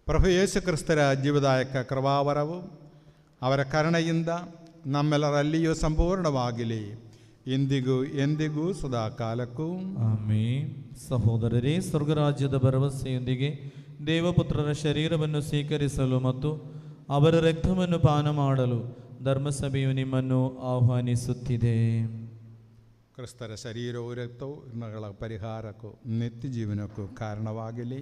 ಪ್ರಭು ಯೇಸು ಕ್ರಿಸ್ತರ ಜೀವದಾಯಕ ಕೃಪಾವರವು ಅವರ ಕರುಣೆಯಿಂದ ನಮ್ಮೆಲ್ಲರಲ್ಲಿಯೂ ಸಂಪೂರ್ಣವಾಗಲಿ, ಇಂದಿಗೂ ಎಂದಿಗೂ ಸದಾ ಕಾಲಕ್ಕೂ. ಆಮೆನ್. ಸಹೋದರರೇ, ಸ್ವರ್ಗರಾಜ್ಯದ ಭರವಸೆಯೊಂದಿಗೆ ದೇವಪುತ್ರರ ಶರೀರವನ್ನು ಸ್ವೀಕರಿಸಲು ಮತ್ತು ಅವರ ರಕ್ತವನ್ನು ಪಾನ ಮಾಡಲು ಧರ್ಮಸಭೆಯು ನಿಮ್ಮನ್ನು ಆಹ್ವಾನಿಸುತ್ತಿದೆ. ಕ್ರಿಸ್ತರ ಶರೀರವು ರಕ್ತವು ಋಣಗಳ ಪರಿಹಾರಕ್ಕೂ ನಿತ್ಯ ಜೀವನಕ್ಕೂ ಕಾರಣವಾಗಲಿ.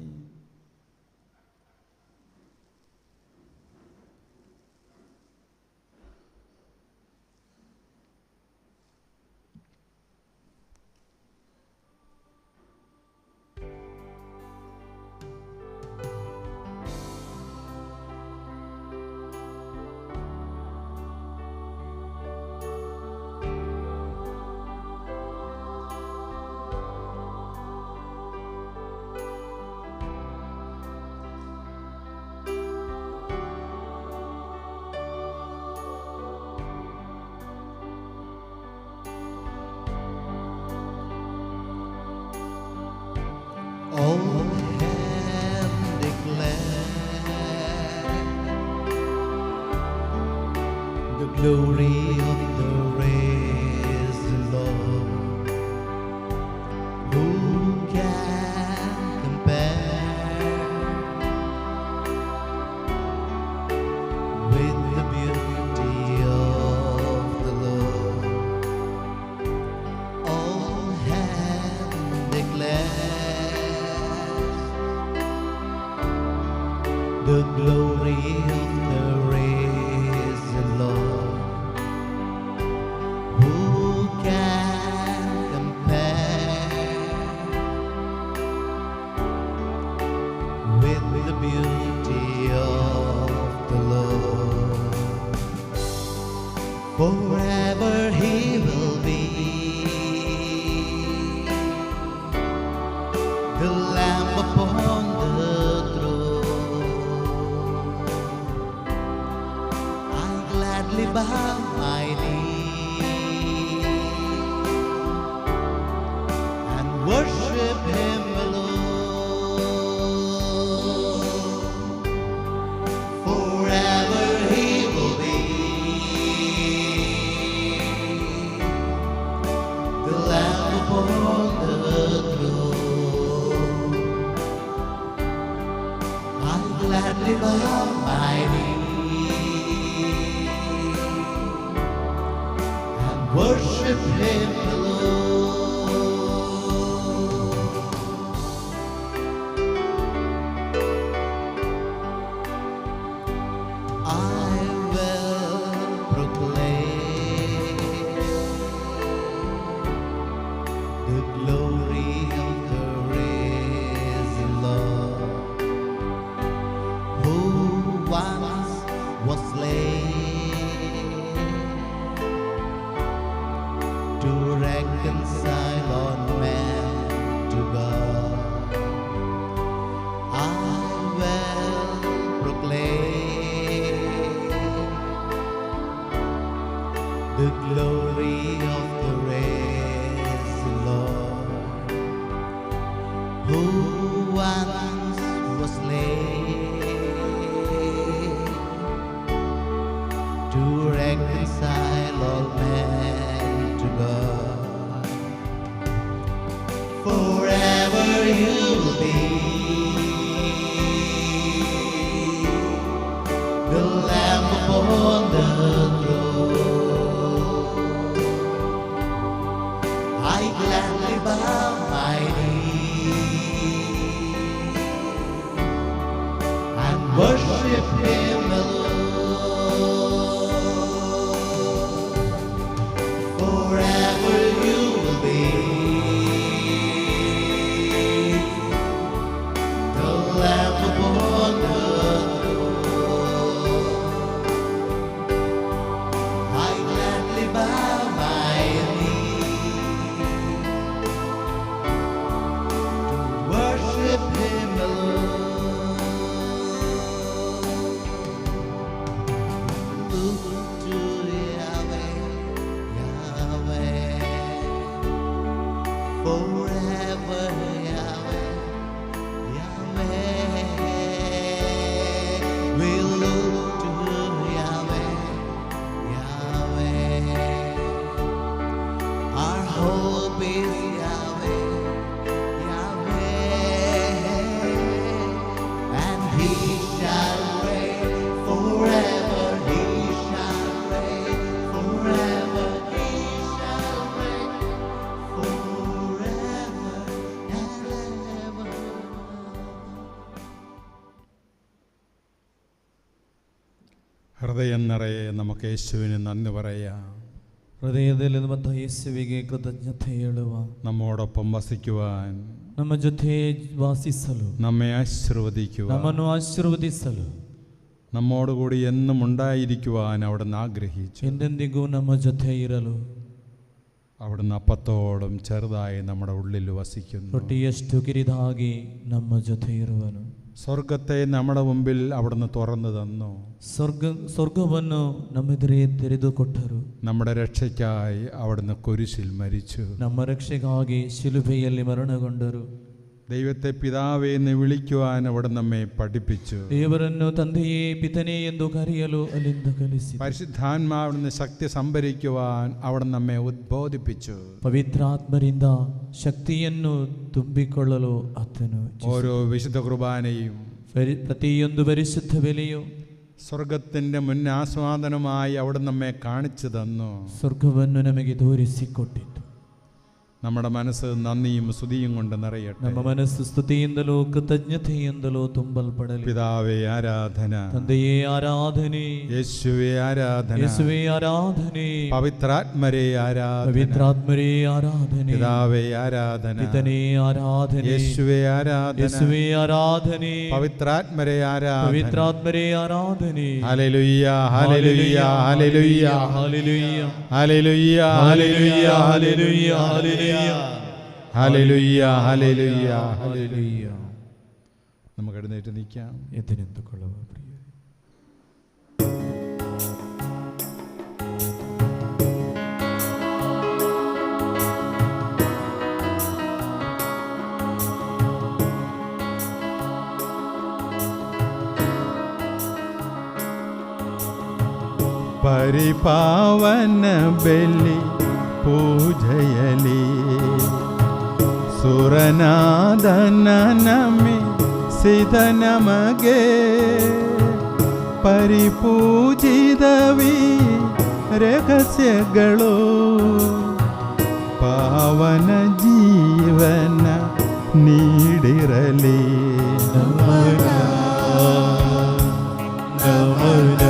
the glory of the risen Lord. Who can compare with the beauty of the Lord? All heaven declares the glory of the risen Lord. Who can compare with the beauty of the Lord? Forever He will be the Lamb upon the throne. I gladly bow my knee and worship Him alone. Forever He will be the Lamb upon the throne. I gladly bow my knee and worship Him alone. I will proclaim the glory of the risen Lord, who once was slain to reconcile all men to God. I will proclaim the glory of the risen Lord, who once was slain to reconcile all men to God. Forever You'll be the Lamb upon the throne. I gladly bow my knee and worship Him alone. Forever You will be the Lamb upon the throne. I gladly bow my knee to worship Him alone. Look to Yahweh, Yahweh, forever Yahweh, Yahweh. We look to Yahweh, Yahweh. Our hope is Yahweh, Yahweh, and He shall reign forever. He shall reign forever. He shall reign forever and ever. ഹൃദയം നിറയെ നമുക്ക് യേശുവിന് നന്ദി പറയാം. ಹೃದಯದಲ್ಲಿ ಮತ್ತು ಯೇಸುವಿಗೆ ಕೃತಜ್ಞತೆ ಹೇಳುವ, നമ്മോടൊപ്പം വസിക്കുവാൻ, ನಮ್ಮ ಜೊತೆ ವಾಸಿಸಲು, നമ്മെ ആശീർവദിക്കുവാൻ, ನಮ್ಮನ್ನು ಆಶೀರ್ವದಿಸಲು, നമ്മോടുകൂടി എന്നും ഉണ്ടായിരിക്കുവാൻ അവിടുന്ന് ആഗ്രഹിച്ചു. ಎಂದೆಂದಿಗೂ ನಮ್ಮ ಜೊತೆ ಇರಲು അവിടുന്ന് അപ്പത്തോളം ചെറുതായി നമ്മുടെ ഉള്ളിൽ വസിക്കുന്നു. ರೊಟ್ಟಿಯಷ್ಟು ಕಿರಿದಾಗಿ ನಮ್ಮ ಜೊತೆ ಇರುವನು. സ്വർഗത്തെ നമ്മുടെ മുമ്പിൽ അവിടുന്ന് തുറന്നു തന്നു. ಸ್ವರ್ಗವನ್ನು ನಮ್ಮೆದುರೇ ತೆರೆದುಕೊಟ್ಟರು. നമ്മുടെ രക്ഷയ്ക്കായി അവിടുന്ന് കുരിശിൽ മരിച്ചു. ನಮ್ಮ ರಕ್ಷೆಗಾಗಿ ಶಿಲುಬೆಯಲ್ಲಿ ಮರಣಗೊಂಡರು. ദൈവത്തെ പിതാവേ എന്ന് വിളിക്കുവാൻ അവിടെ നമ്മെ പഠിപ്പിച്ചു. ದೇವರನ್ನು ತಂದೆಯೇ ಪಿತನೇ ಎಂದು ಕರೆಯಲು ಅಲ್ಲಿಂದ ಕಲಿಸಿ പരിശുദ്ധാത്മാവിടുന്ന് ശക്തി സംഭരിക്കുവാൻ അവിടെ നമ്മെ ഉദ്ബോധിപ്പിച്ചു. ಪವಿತ್ರಾತ್ಮರಿಂದ ಶಕ್ತಿಯನ್ನು ತುಂಬಿಕೊಳ್ಳಲು ಆತನು ഓരോ വിശുദ്ധ കുർബാനയും ಪ್ರತಿಯೊಂದು ಪರಿಶುದ್ಧ ಬೆಲೆಯು സ്വർഗത്തിൻ്റെ മുന്നാസ്വാദനമായി അവിടെ നമ്മെ കാണിച്ചു തന്നു. ಸ್ವರ್ಗವನ್ನು ನಮಗೆ ತೋರಿಸಿಕೊಟ್ಟಿತು. നമ്മുടെ മനസ്സ് നന്ദിയും സ്തുതിയും കൊണ്ട് നിറയട്ടെ. ನಮ್ಮ ಮನಸ್ಸು ಸ್ತುತಿಯಿಂದಲೂ ಕೃತಜ್ಞತೆಯಿಂದಲೂ ತುಂಬಲ್ಪಡಲಿ. പിതാവേ ആരാധന, ತಂದೆಯೇ ಆರಾಧನೆ, യേശുവേ ആരാധന, ಯೇಸುವೇ ಆರಾಧನೆ, പവിത്രാത്മരേ ആരാധന, ಪವಿತ್ರಾತ್ಮರೇ ಆರಾಧನೆ, പിതാവേ ആരാധന, ಪಿತನೇ ಆರಾಧನೆ, യേശുവേ ಆರಾಧന, ಯೇಸುವೇ ಆರಾಧನೆ, പവിത്രാത്മരേ ആരാധന, ಪವಿತ್ರಾತ್ಮರೇ ಆರಾಧನೆ. Hallelujah hallelujah hallelujah hallelujah, hallelujah hallelujah hallelujah, hallelujah, hallelujah hallelujah hallelujah. Hallelujah. നമുക്ക് എഴുന്നേറ്റ് നിൽക്കാം. ಎದ್ದು ನಿಂತುಕೊಳ್ಳುವ ಪ್ರಿಯರೇ. ಪರಿಪಾವನ ಬೆಲಿ ಪೂಜಯಲಿ ಸುರನಾದನ ನಮಿ ಸಿದ ನಮಗೆ ಪರಿಪೂಜಿದವಿ ರಹಸ್ಯಗಳು ಪಾವನ ಜೀವನ ನೀಡಿರಲಿ. ನಮನ ನಮನ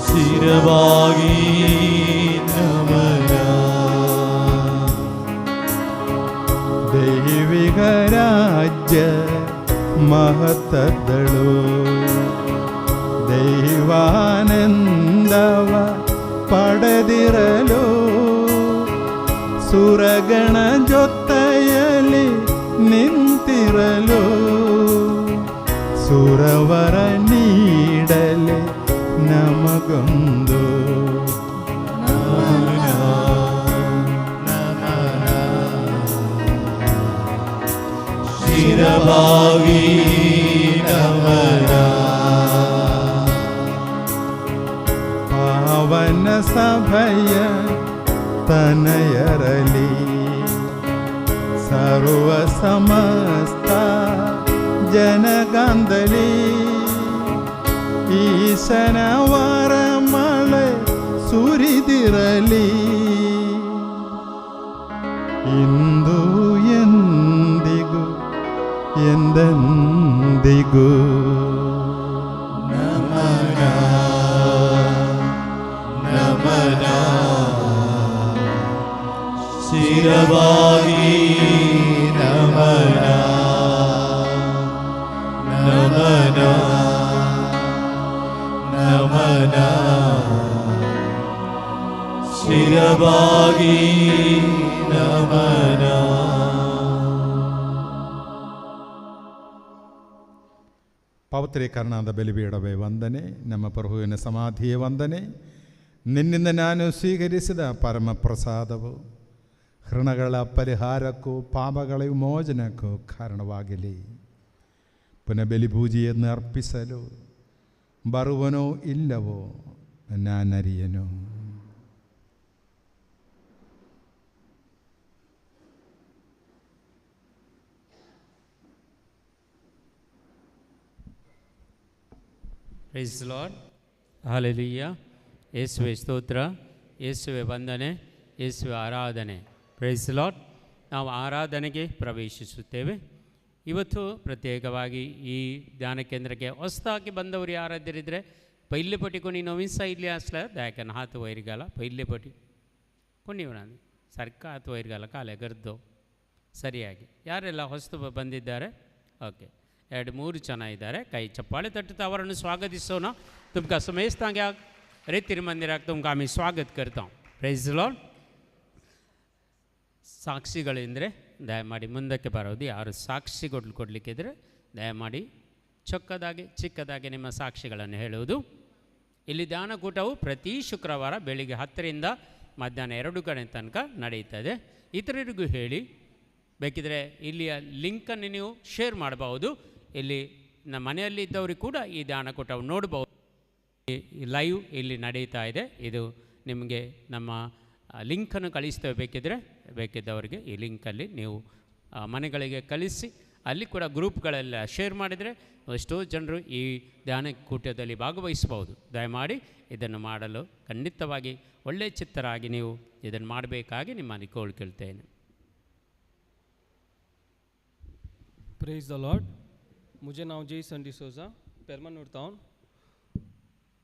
ಶಿರವಾಗಿ ನಮನ. ದೈವಿಕ ರಾಜ್ಯ ಮಹತ್ತದಳು ದೈವಾನಂದವ ಪಡೆದಿರಲು ಸುರಗಣ ಜೊತೆಯಲ್ಲಿ ನಿಂತಿರಲು ಸುರವರ ನೀಡಲೆ ನಮಗೊಂದು ನಮನ ಶಿರವಾಗಿ ನಮನ. ಪಾವನ ಸಭಯ ತನಯರಲಿ ಸರ್ವ ಸಮಸ್ತ ಜನಗಂದಲಿ ಈಶನ ವರಮಳೆ ಸುರಿದಿರಲಿ ಇಂದು ಎಂದಿಗೂ ಎಂದೆಂದಿಗೂ. ನಮನ ನಮನ ಶಿರವಾಗಿ ನಮನ ನಮನ ನಮನ ಶಿರವಾಗಿ ನಮನ. ಪವಿತ್ರೀಕರಣದ ಬಲಿಪೀಠವೇ ವಂದನೆ, ನಮ್ಮ ಪ್ರಭುವಿನ ಸಮಾಧಿಯ ವಂದನೆ. ನಿನ್ನಿಂದ ನಾನು ಸ್ವೀಕರಿಸಿದ ಪರಮಪ್ರಸಾದವು ಹೃಣಗಳ ಪರಿಹಾರಕ್ಕೂ ಪಾಪಗಳ ವಿಮೋಚನಕ್ಕೂ ಕಾರಣವಾಗಲಿ. ಪುನಃ ಬಲಿಪೂಜೆಯನ್ನು ಅರ್ಪಿಸಲು ಬರುವನೋ ಇಲ್ಲವೋ ನಾನರಿಯನು. Price lord. ಹಲ್ಲೆಲೂಯ. ಯೇಸುವೆ ಸ್ತೋತ್ರ, ಯೇಸುವೆ ವಂದನೆ, ಯೇಸುವೆ ಆರಾಧನೆ. Praise Lord. ನಾವು ಆರಾಧನೆಗೆ ಪ್ರವೇಶಿಸುತ್ತೇವೆ. ಇವತ್ತು ಪ್ರತ್ಯೇಕವಾಗಿ ಈ ಧ್ಯಾನ ಕೇಂದ್ರಕ್ಕೆ ಹೊಸದಾಗಿ ಬಂದವರು ಯಾರಾದ್ದಿರಿದ್ರೆ ಪೈಲ್ಲೆ ಪಟ್ಟಿ కొని నోవిన్సా ఇల్లి అసలు దాకన హాత్ వైర్గాల ಪೈಲ್ಲೆ ಪಟ್ಟಿ ಕೊಂಡಿವನಾನು ಸರ್ಕ ಹಾತ್ ವೈರ್ಗಾಲ ಕಾಲೆ ಗರ್ದು ಸರಿಯಾಗಿ ಯಾರೆಲ್ಲ ಹೊಸತು ಬಂದಿದ್ದಾರೆ? ಓಕೆ, 2-3 ಜನ ಇದ್ದಾರೆ. ಕೈ ಚಪ್ಪಾಳೆ ತಟ್ಟುತ್ತಾ ಅವರನ್ನು ಸ್ವಾಗತಿಸೋಣ. ತುಮ್ಕಾ ಸಮಯಸ್ತಾಂಗ ರೀತಿ ಮಂದಿರಾಗ ತುಮ್ಕಾ ಆಮಿ ಸ್ವಾಗತ ಕರ್ತಾಂ. Price lord. ಸಾಕ್ಷಿಗಳೆಂದರೆ ದಯಮಾಡಿ ಮುಂದಕ್ಕೆ ಬರೋದು. ಯಾರು ಸಾಕ್ಷಿ ಕೊಡಲಿಕ್ಕಿದ್ರೆ ದಯಮಾಡಿ ಚಿಕ್ಕದಾಗಿ ನಿಮ್ಮ ಸಾಕ್ಷಿಗಳನ್ನು ಹೇಳುವುದು. ಇಲ್ಲಿ ಧ್ಯಾನಕೂಟವು ಪ್ರತಿ ಶುಕ್ರವಾರ ಬೆಳಿಗ್ಗೆ 10ರಿಂದ ಮಧ್ಯಾಹ್ನ 2 ಗಂಟೆ ತನಕ ನಡೆಯುತ್ತದೆ. ಇತರರಿಗೂ ಹೇಳಿ ಬೇಕಿದ್ರೆ ಇಲ್ಲಿಯ ಲಿಂಕನ್ನು ನೀವು ಶೇರ್ ಮಾಡಬಹುದು. ಇಲ್ಲಿ ನಮ್ಮ ಮನೆಯಲ್ಲಿ ಇದ್ದವ್ರಿಗೆ ಕೂಡ ಈ ಧ್ಯಾನಕೂಟವನ್ನು ನೋಡ್ಬೋದು. ಈ ಲೈವ್ ಇಲ್ಲಿ ನಡೀತಾ ಇದೆ. ಇದು ನಿಮಗೆ ನಮ್ಮ ಲಿಂಕನ್ನು ಕಳಿಸ್ತೇವೆ. ಬೇಕಿದ್ದವರಿಗೆ ಈ ಲಿಂಕಲ್ಲಿ ನೀವು ಮನೆಗಳಿಗೆ ಕಳಿಸಿ ಅಲ್ಲಿ ಕೂಡ ಗ್ರೂಪ್ಗಳೆಲ್ಲ ಶೇರ್ ಮಾಡಿದರೆ ಎಷ್ಟೋ ಜನರು ಈ ಧ್ಯಾನಕೂಟದಲ್ಲಿ ಭಾಗವಹಿಸ್ಬೋದು. ದಯಮಾಡಿ ಇದನ್ನು ಮಾಡಲು ಖಂಡಿತವಾಗಿ ಒಳ್ಳೆಯ ಚಿತ್ತರಾಗಿ ನೀವು ಇದನ್ನು ಮಾಡಬೇಕಾಗಿ ನಿಮ್ಮನ್ನು ಕೇಳ್ತೇನೆ. Praise the Lord. मुझे नाव जेसन डिसोजा पेरमानूर टाउन.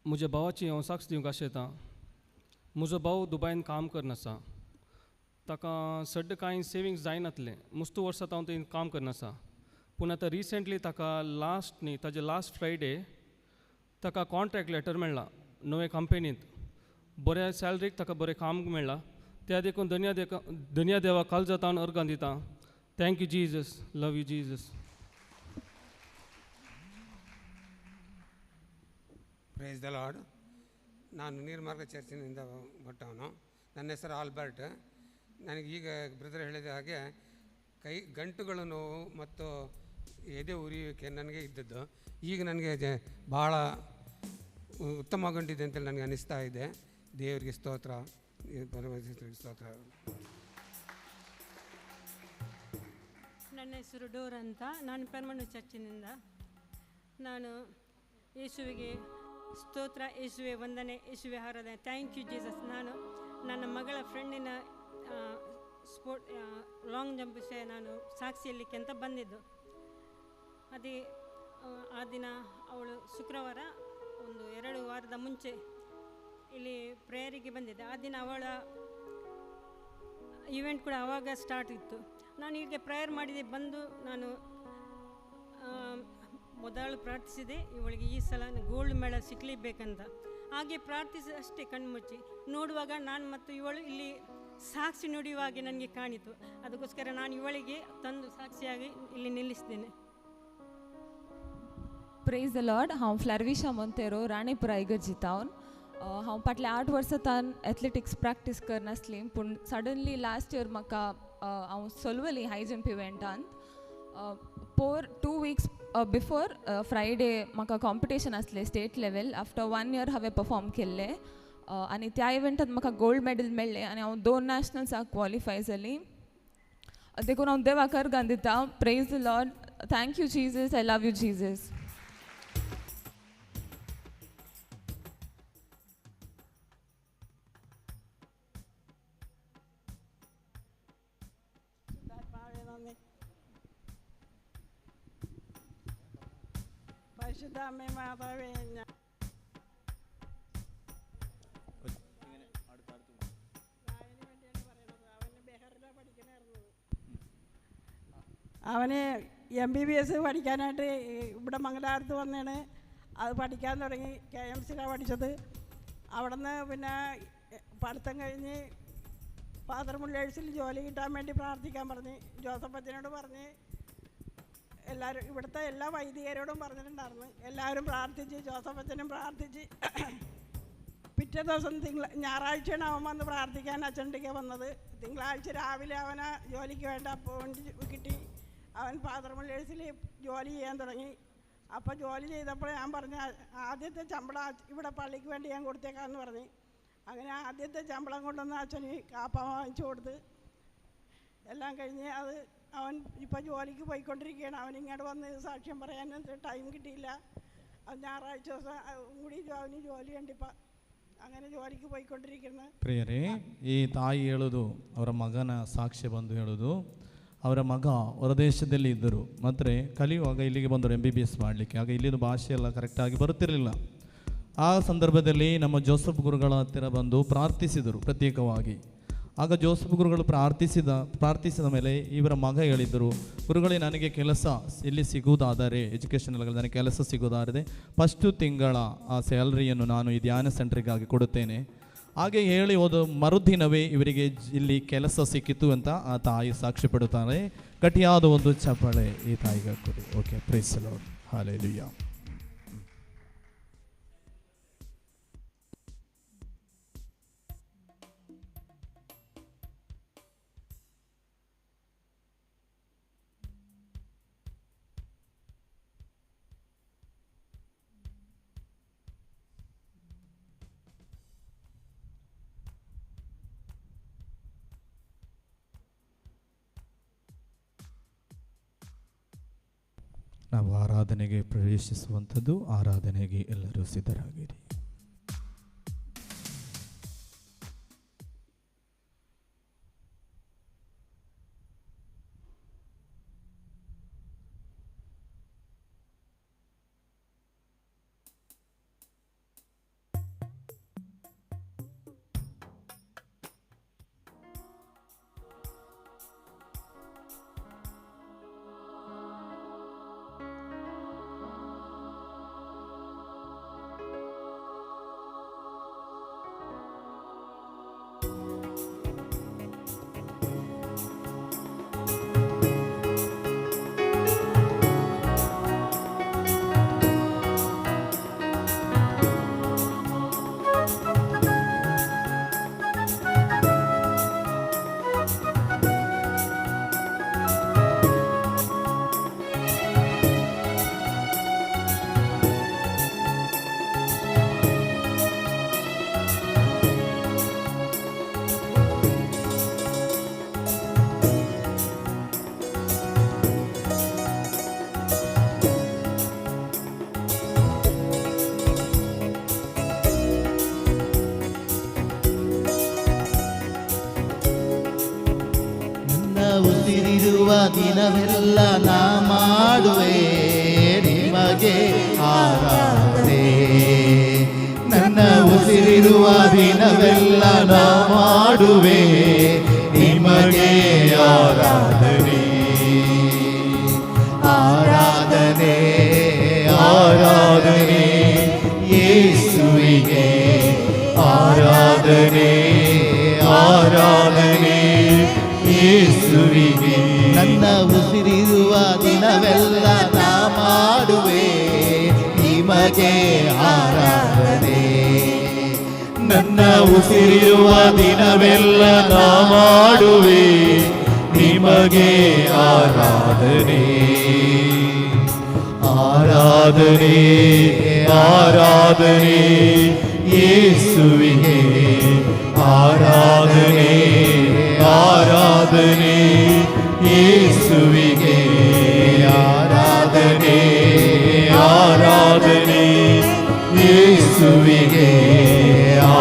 मुझे भावाची हांव साक्ष दिवंक आशेता. म्हजो भाव दुबयन काम करनासा. ताका सड्ड कांय सेविंग्स जायनातले. मुस्तू वर्सां हांव थंय काम करनासा. पूण आतां रिसेंटली ताका ताजे लास्ट फ्रायडे ताका कॉन्ट्रॅक्ट लेटर मेळ्ळा नवे कंपनींत. बऱ्या सॅलरीक ताका बरें काम मेळ्ळां. त्या देखून धन्या देवा काल जाता हांव अर्गां दिता. Thank you Jesus. Love you Jesus. Praise the Lord. ನಾನು ನೀರ್ಮಾರ್ಗ ಚರ್ಚಿನಿಂದ ಹೊಟ್ಟವನು. ನನ್ನ ಹೆಸರು ಆಲ್ಬರ್ಟ್. ನನಗೆ ಈಗ ಬ್ರದರ್ ಹೇಳಿದ ಹಾಗೆ ಗಂಟುಗಳ ನೋವು ಮತ್ತು ಎದೆ ಉರಿಯುವಿಕೆ ನನಗೆ ಇದ್ದದ್ದು. ಈಗ ನನಗೆ ಭಾಳ ಉತ್ತಮಗೊಂಡಿದೆ ಅಂತೇಳಿ ನನಗೆ ಅನ್ನಿಸ್ತಾ ಇದೆ. ದೇವರಿಗೆ ಸ್ತೋತ್ರ, ಪರಮೇಶ್ವರಿಗೆ ಸ್ತೋತ್ರ. ನನ್ನ ಹೆಸರು ಡೋರ್ ಅಂತ. ನಾನು ಪೆರ್ಮನೂರು ಚರ್ಚಿನಿಂದ. ನಾನು ಯೇಸುವಿಗೆ ಸ್ತೋತ್ರ, ಯೇಸುವೆ ವಂದನೆ, ಯೇಸುವೆ ಆರಾಧನೆ. Thank you Jesus. ನಾನು ನನ್ನ ಮಗಳ ಫ್ರೆಂಡಿನ ಲಾಂಗ್ ಜಂಪ್ ವಿಷಯ ನಾನು ಸಾಕ್ಷಿಯಲ್ಲಿಕ್ಕೆ ಅಂತ ಬಂದಿದ್ದು. ಅದೇ ಆ ದಿನ ಅವಳು ಶುಕ್ರವಾರ 1-2 ವಾರದ ಮುಂಚೆ ಇಲ್ಲಿ ಪ್ರೇಯರಿಗೆ ಬಂದಿದ್ದೆ. ಆ ದಿನ ಅವಳ ಇವೆಂಟ್ ಕೂಡ ಆವಾಗ ಸ್ಟಾರ್ಟ್ ಇತ್ತು. ನಾನು ಹೀಗೆ ಪ್ರೇಯರ್ ಮಾಡಿದೆ. ಬಂದು ನಾನು ಮೊದಲು ಪ್ರಾರ್ಥಿಸಿದೆ, ಇವಳಿಗೆ ಈ ಸಲ ಗೋಲ್ಡ್ ಮೆಡಲ್ ಸಿಕ್ಕಲೇಬೇಕಂತ. ಹಾಗೆ ಪ್ರಾರ್ಥಿಸಿ ಅಷ್ಟೇ ಕಣ್ಮುಚ್ಚಿ ನೋಡುವಾಗ ನಾನು ಮತ್ತು ಇವಳು ಇಲ್ಲಿ ಸಾಕ್ಷಿ ನುಡಿಯುವಾಗೆ ನನಗೆ ಕಾಣಿತು. ಅದಕ್ಕೋಸ್ಕರ ನಾನು ಇವಳಿಗೆ ತಂದು ಸಾಕ್ಷಿಯಾಗಿ ಇಲ್ಲಿ ನಿಲ್ಲಿಸಿದ್ದೇನೆ. Praise the Lord. हांव फ्लॅरविशा मोंतेरो, राणेपुरा इगर्जी टावन. हांव फाटल्या 8 वर्सां एथलेटिक्स प्रॅक्टीस करनासली. पूण सडनली लास्ट इयर म्हाका हांव सोलवली हाय जंप इव्हेंटान. 2 weeks बिफोर फ्रायडे म्हाका कॉम्पिटिशन आसलें स्टेट लेवल. आफ्टर 1 year हांवें परफॉर्म केल्लें आनी त्या इव्हेंटान म्हाका गोल्ड मेडल मेळ्ळें आनी हांव 2 नॅशनल्साक क्वॉलिफाय जाली. देखून हांव देवाक अर्गां दिता. Praise the Lord. Thank you Jesus. I love you Jesus. പരിശുദ്ധാമ്മേ മാതാവേ, അവന് MBBS പഠിക്കാനായിട്ട് ഇവിടെ മംഗലാപുരത്ത് വന്നാണ് അത് പഠിക്കാൻ തുടങ്ങി. KMCയിലാണ് പഠിച്ചത്. അവിടെ നിന്ന് പിന്നെ പഠിത്തം കഴിഞ്ഞ് ഫാദർ മുല്ലേഴ്സിൽ ജോലി കിട്ടാൻ വേണ്ടി പ്രാർത്ഥിക്കാൻ പറഞ്ഞ് ജോസഫ് അച്ഛനോട് പറഞ്ഞ് എല്ലാവരും ഇവിടുത്തെ എല്ലാ വൈദികരോടും പറഞ്ഞിട്ടുണ്ടായിരുന്നു. എല്ലാവരും പ്രാർത്ഥിച്ച്, ജോസഫ് അച്ഛനും പ്രാർത്ഥിച്ച്. പിറ്റേ ദിവസം ഞായറാഴ്ചയാണ് അവൻ വന്ന് പ്രാർത്ഥിക്കാൻ അച്ഛൻ്റെ വന്നത്. തിങ്കളാഴ്ച രാവിലെ അവനെ ജോലിക്ക് വേണ്ട അപ്പോയിൻറ്റ് കിട്ടി. അവൻ ഫാദർ മുല്ലേഴ്സിൽ ജോലി ചെയ്യാൻ തുടങ്ങി. അപ്പോൾ ജോലി ചെയ്തപ്പോൾ ഞാൻ പറഞ്ഞ ആദ്യത്തെ ശമ്പളം ഇവിടെ പള്ളിക്ക് വേണ്ടി ഞാൻ കൊടുത്തേക്കാമെന്ന് പറഞ്ഞ് അങ്ങനെ ആദ്യത്തെ ശമ്പളം കൊണ്ടുവന്ന് അച്ഛന് കാപ്പ വാങ്ങിച്ചു കൊടുത്ത് എല്ലാം കഴിഞ്ഞ് അത് അവൻ ഇപ്പോൾ ജോലിക്ക് പോയിക്കൊണ്ടിരിക്കുകയാണ്. അവൻ ഇങ്ങോട്ട് വന്ന് സാക്ഷ്യം പറയാൻ ടൈം കിട്ടിയില്ല. അത് ഞായറാഴ്ച ദിവസം കൂടി അവന് ജോലി കണ്ടിപ്പോൾ അങ്ങനെ ಜೋಲಿಗೆ ಹೋಯ್ಕೊಂಡಿರಿക്കുന്നു. ಪ್ರಿಯರೇ, ಈ ತಾಯಿ ಹೇಳೋದು ಅವರ ಮಗನ ಸಾಕ್ಷ್ಯ ಬಂದು ಹೇಳೋದು, ಅವರ ಮಗ ಹೊರದೇಶದಲ್ಲಿ ಇದ್ದರು ಮತ್ತು ಕಲಿಯುವಾಗ ಇಲ್ಲಿಗೆ ಬಂದರು MBBS ಮಾಡಲಿಕ್ಕೆ. ಆಗ ಇಲ್ಲಿನ ಭಾಷೆ ಎಲ್ಲ ಕರೆಕ್ಟಾಗಿ ಬರುತ್ತಿರಲಿಲ್ಲ. ಆ ಸಂದರ್ಭದಲ್ಲಿ ನಮ್ಮ ಜೋಸಫ್ ಗುರುಗಳ ಹತ್ತಿರ ಬಂದು ಪ್ರಾರ್ಥಿಸಿದರು ಪ್ರತ್ಯೇಕವಾಗಿ. ಆಗ ಜೋಸಫ್ ಗುರುಗಳು ಪ್ರಾರ್ಥಿಸಿದ ಮೇಲೆ ಇವರ ಮಗ ಹೇಳಿದರು, ಗುರುಗಳೇ ನನಗೆ ಕೆಲಸ ಇಲ್ಲಿ ಸಿಗುವುದಾದರೆ ಎಜುಕೇಷನಲ್ಲಿ ನನಗೆ ಕೆಲಸ ಸಿಗುವುದಾದರೆ ಫಸ್ಟು ತಿಂಗಳ ಆ ಸ್ಯಾಲ್ರಿಯನ್ನು ನಾನು ಈ ಧ್ಯಾನ ಸೆಂಟ್ರಿಗಾಗಿ ಕೊಡುತ್ತೇನೆ. ಹಾಗೆ ಹೇಳಿ ಹೋದ ಮರುದಿನವೇ ಇವರಿಗೆ ಇಲ್ಲಿ ಕೆಲಸ ಸಿಕ್ಕಿತು ಅಂತ ಆ ತಾಯಿ ಸಾಕ್ಷಿ ಪಡುತ್ತಾರೆ. ಗಟ್ಟಿಯಾದ ಒಂದು ಚಪ್ಪಾಳೆ ಈ ತಾಯಿಗೆ ಕೊಡಿ. Okay, praise the Lord. Hallelujah. ನಾವು ಆರಾಧನೆಗೆ ಪ್ರವೇಶಿಸುವಂಥದ್ದು. ಆರಾಧನೆಗೆ ಎಲ್ಲರೂ ಸಿದ್ಧರಾಗಿರಿ. ಉಸಿರಿರುವ ದಿನವೆಲ್ಲ ನಾ ಮಾಡುವೆ ನಿಮಗೆ ಆರಾಧನೆ. ನನ್ನ ಉಸಿರಿರುವ ದಿನವೆಲ್ಲ ನಾ ಮಾಡುವೆ ನಿಮಗೆ ಆರಾಧನೆ. ಆರಾಧನೆ ಆರಾಧನೆ ಯೇಸುವಿಗೆ ಆರಾಧನೆ. ಆರಾಧನೆ ಯೇಸುವಿಗೆ. ನನ್ನ ಉಸಿರಿರುವ ದಿನವೆಲ್ಲ ನಾ ಮಾಡುವೆ ನಿಮಗೆ ಆರಾಧನೆ. ನನ್ನ ಉಸಿರಿರುವ ದಿನವೆಲ್ಲ ನಾ ಮಾಡುವೆ ನಿಮಗೆ ಆರಾಧನೆ. ಆರಾಧನೆ ಆರಾಧನೆ ಯೇಸುವಿಗೆ ಆರಾಧನೆ. ಆರಾಧನೆ ಯೇಸುವಿಗೆ ಆರಾಧನೆ. ಆರಾಧನೆ ಯೇಸುವಿಗೆ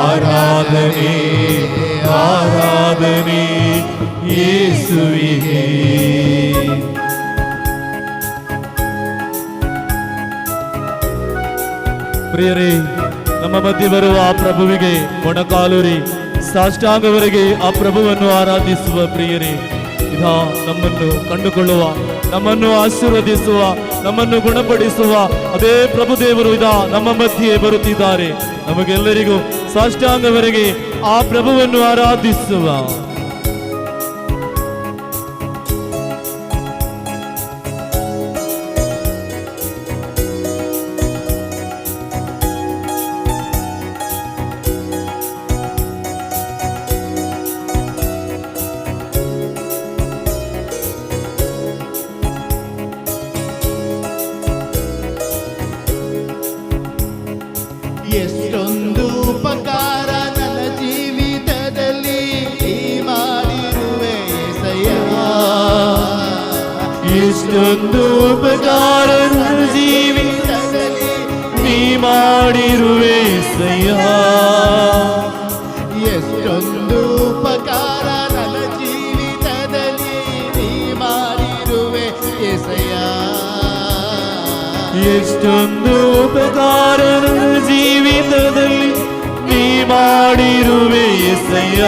ಆರಾಧನೆ. ಆರಾಧನೆ ಯೇಸುವಿಗೆ. ಪ್ರಿಯರೇ, ನಮ್ಮ ಮಧ್ಯೆ ಬರುವ ಆ ಪ್ರಭುವಿಗೆ ಮೊಣಕಾಲೂರಿ ಸಾಷ್ಟಾಂಗವರೆಗೆ ಆ ಪ್ರಭುವನ್ನು ಆರಾಧಿಸುವ ಪ್ರಿಯರೇ. ಇದಾ ನಮ್ಮನ್ನು ಕಂಡುಕೊಳ್ಳುವ, ನಮ್ಮನ್ನು ಆಶೀರ್ವದಿಸುವ, ನಮ್ಮನ್ನು ಗುಣಪಡಿಸುವ ಅದೇ ಪ್ರಭುದೇವರು ಇದಾ ನಮ್ಮ ಮಧ್ಯೆ ಬರುತ್ತಿದ್ದಾರೆ. ನಮಗೆಲ್ಲರಿಗೂ ಸಾಷ್ಟಾಂಗವರೆಗೆ ಆ ಪ್ರಭುವನ್ನು ಆರಾಧಿಸುವ. ಎಷ್ಟೊಂದು ಉಪಕಾರ ನನ್ನ ಜೀವಿತದಲ್ಲಿ ನೀ ಮಾಡಿರುವೆ యేసయ్య. ಎಷ್ಟೊಂದು ಉಪಕಾರ ನನ್ನ ಜೀವಿತದಲ್ಲಿ ನೀ ಮಾಡಿರುವೆ యేసయ్య. ಎಷ್ಟೊಂದು ಉಪಕಾರ ನನ್ನ ಜೀವಿತದಲ್ಲಿ ನೀ ಮಾಡಿರುವೆ యేసయ్య. ಎಷ್ಟೊಂದು ಉಪಕಾರ ನನ್ನ ಜೀವಿತದಲ್ಲಿ ನೀ ಮಾಡಿರುವೆ యేసయ్య.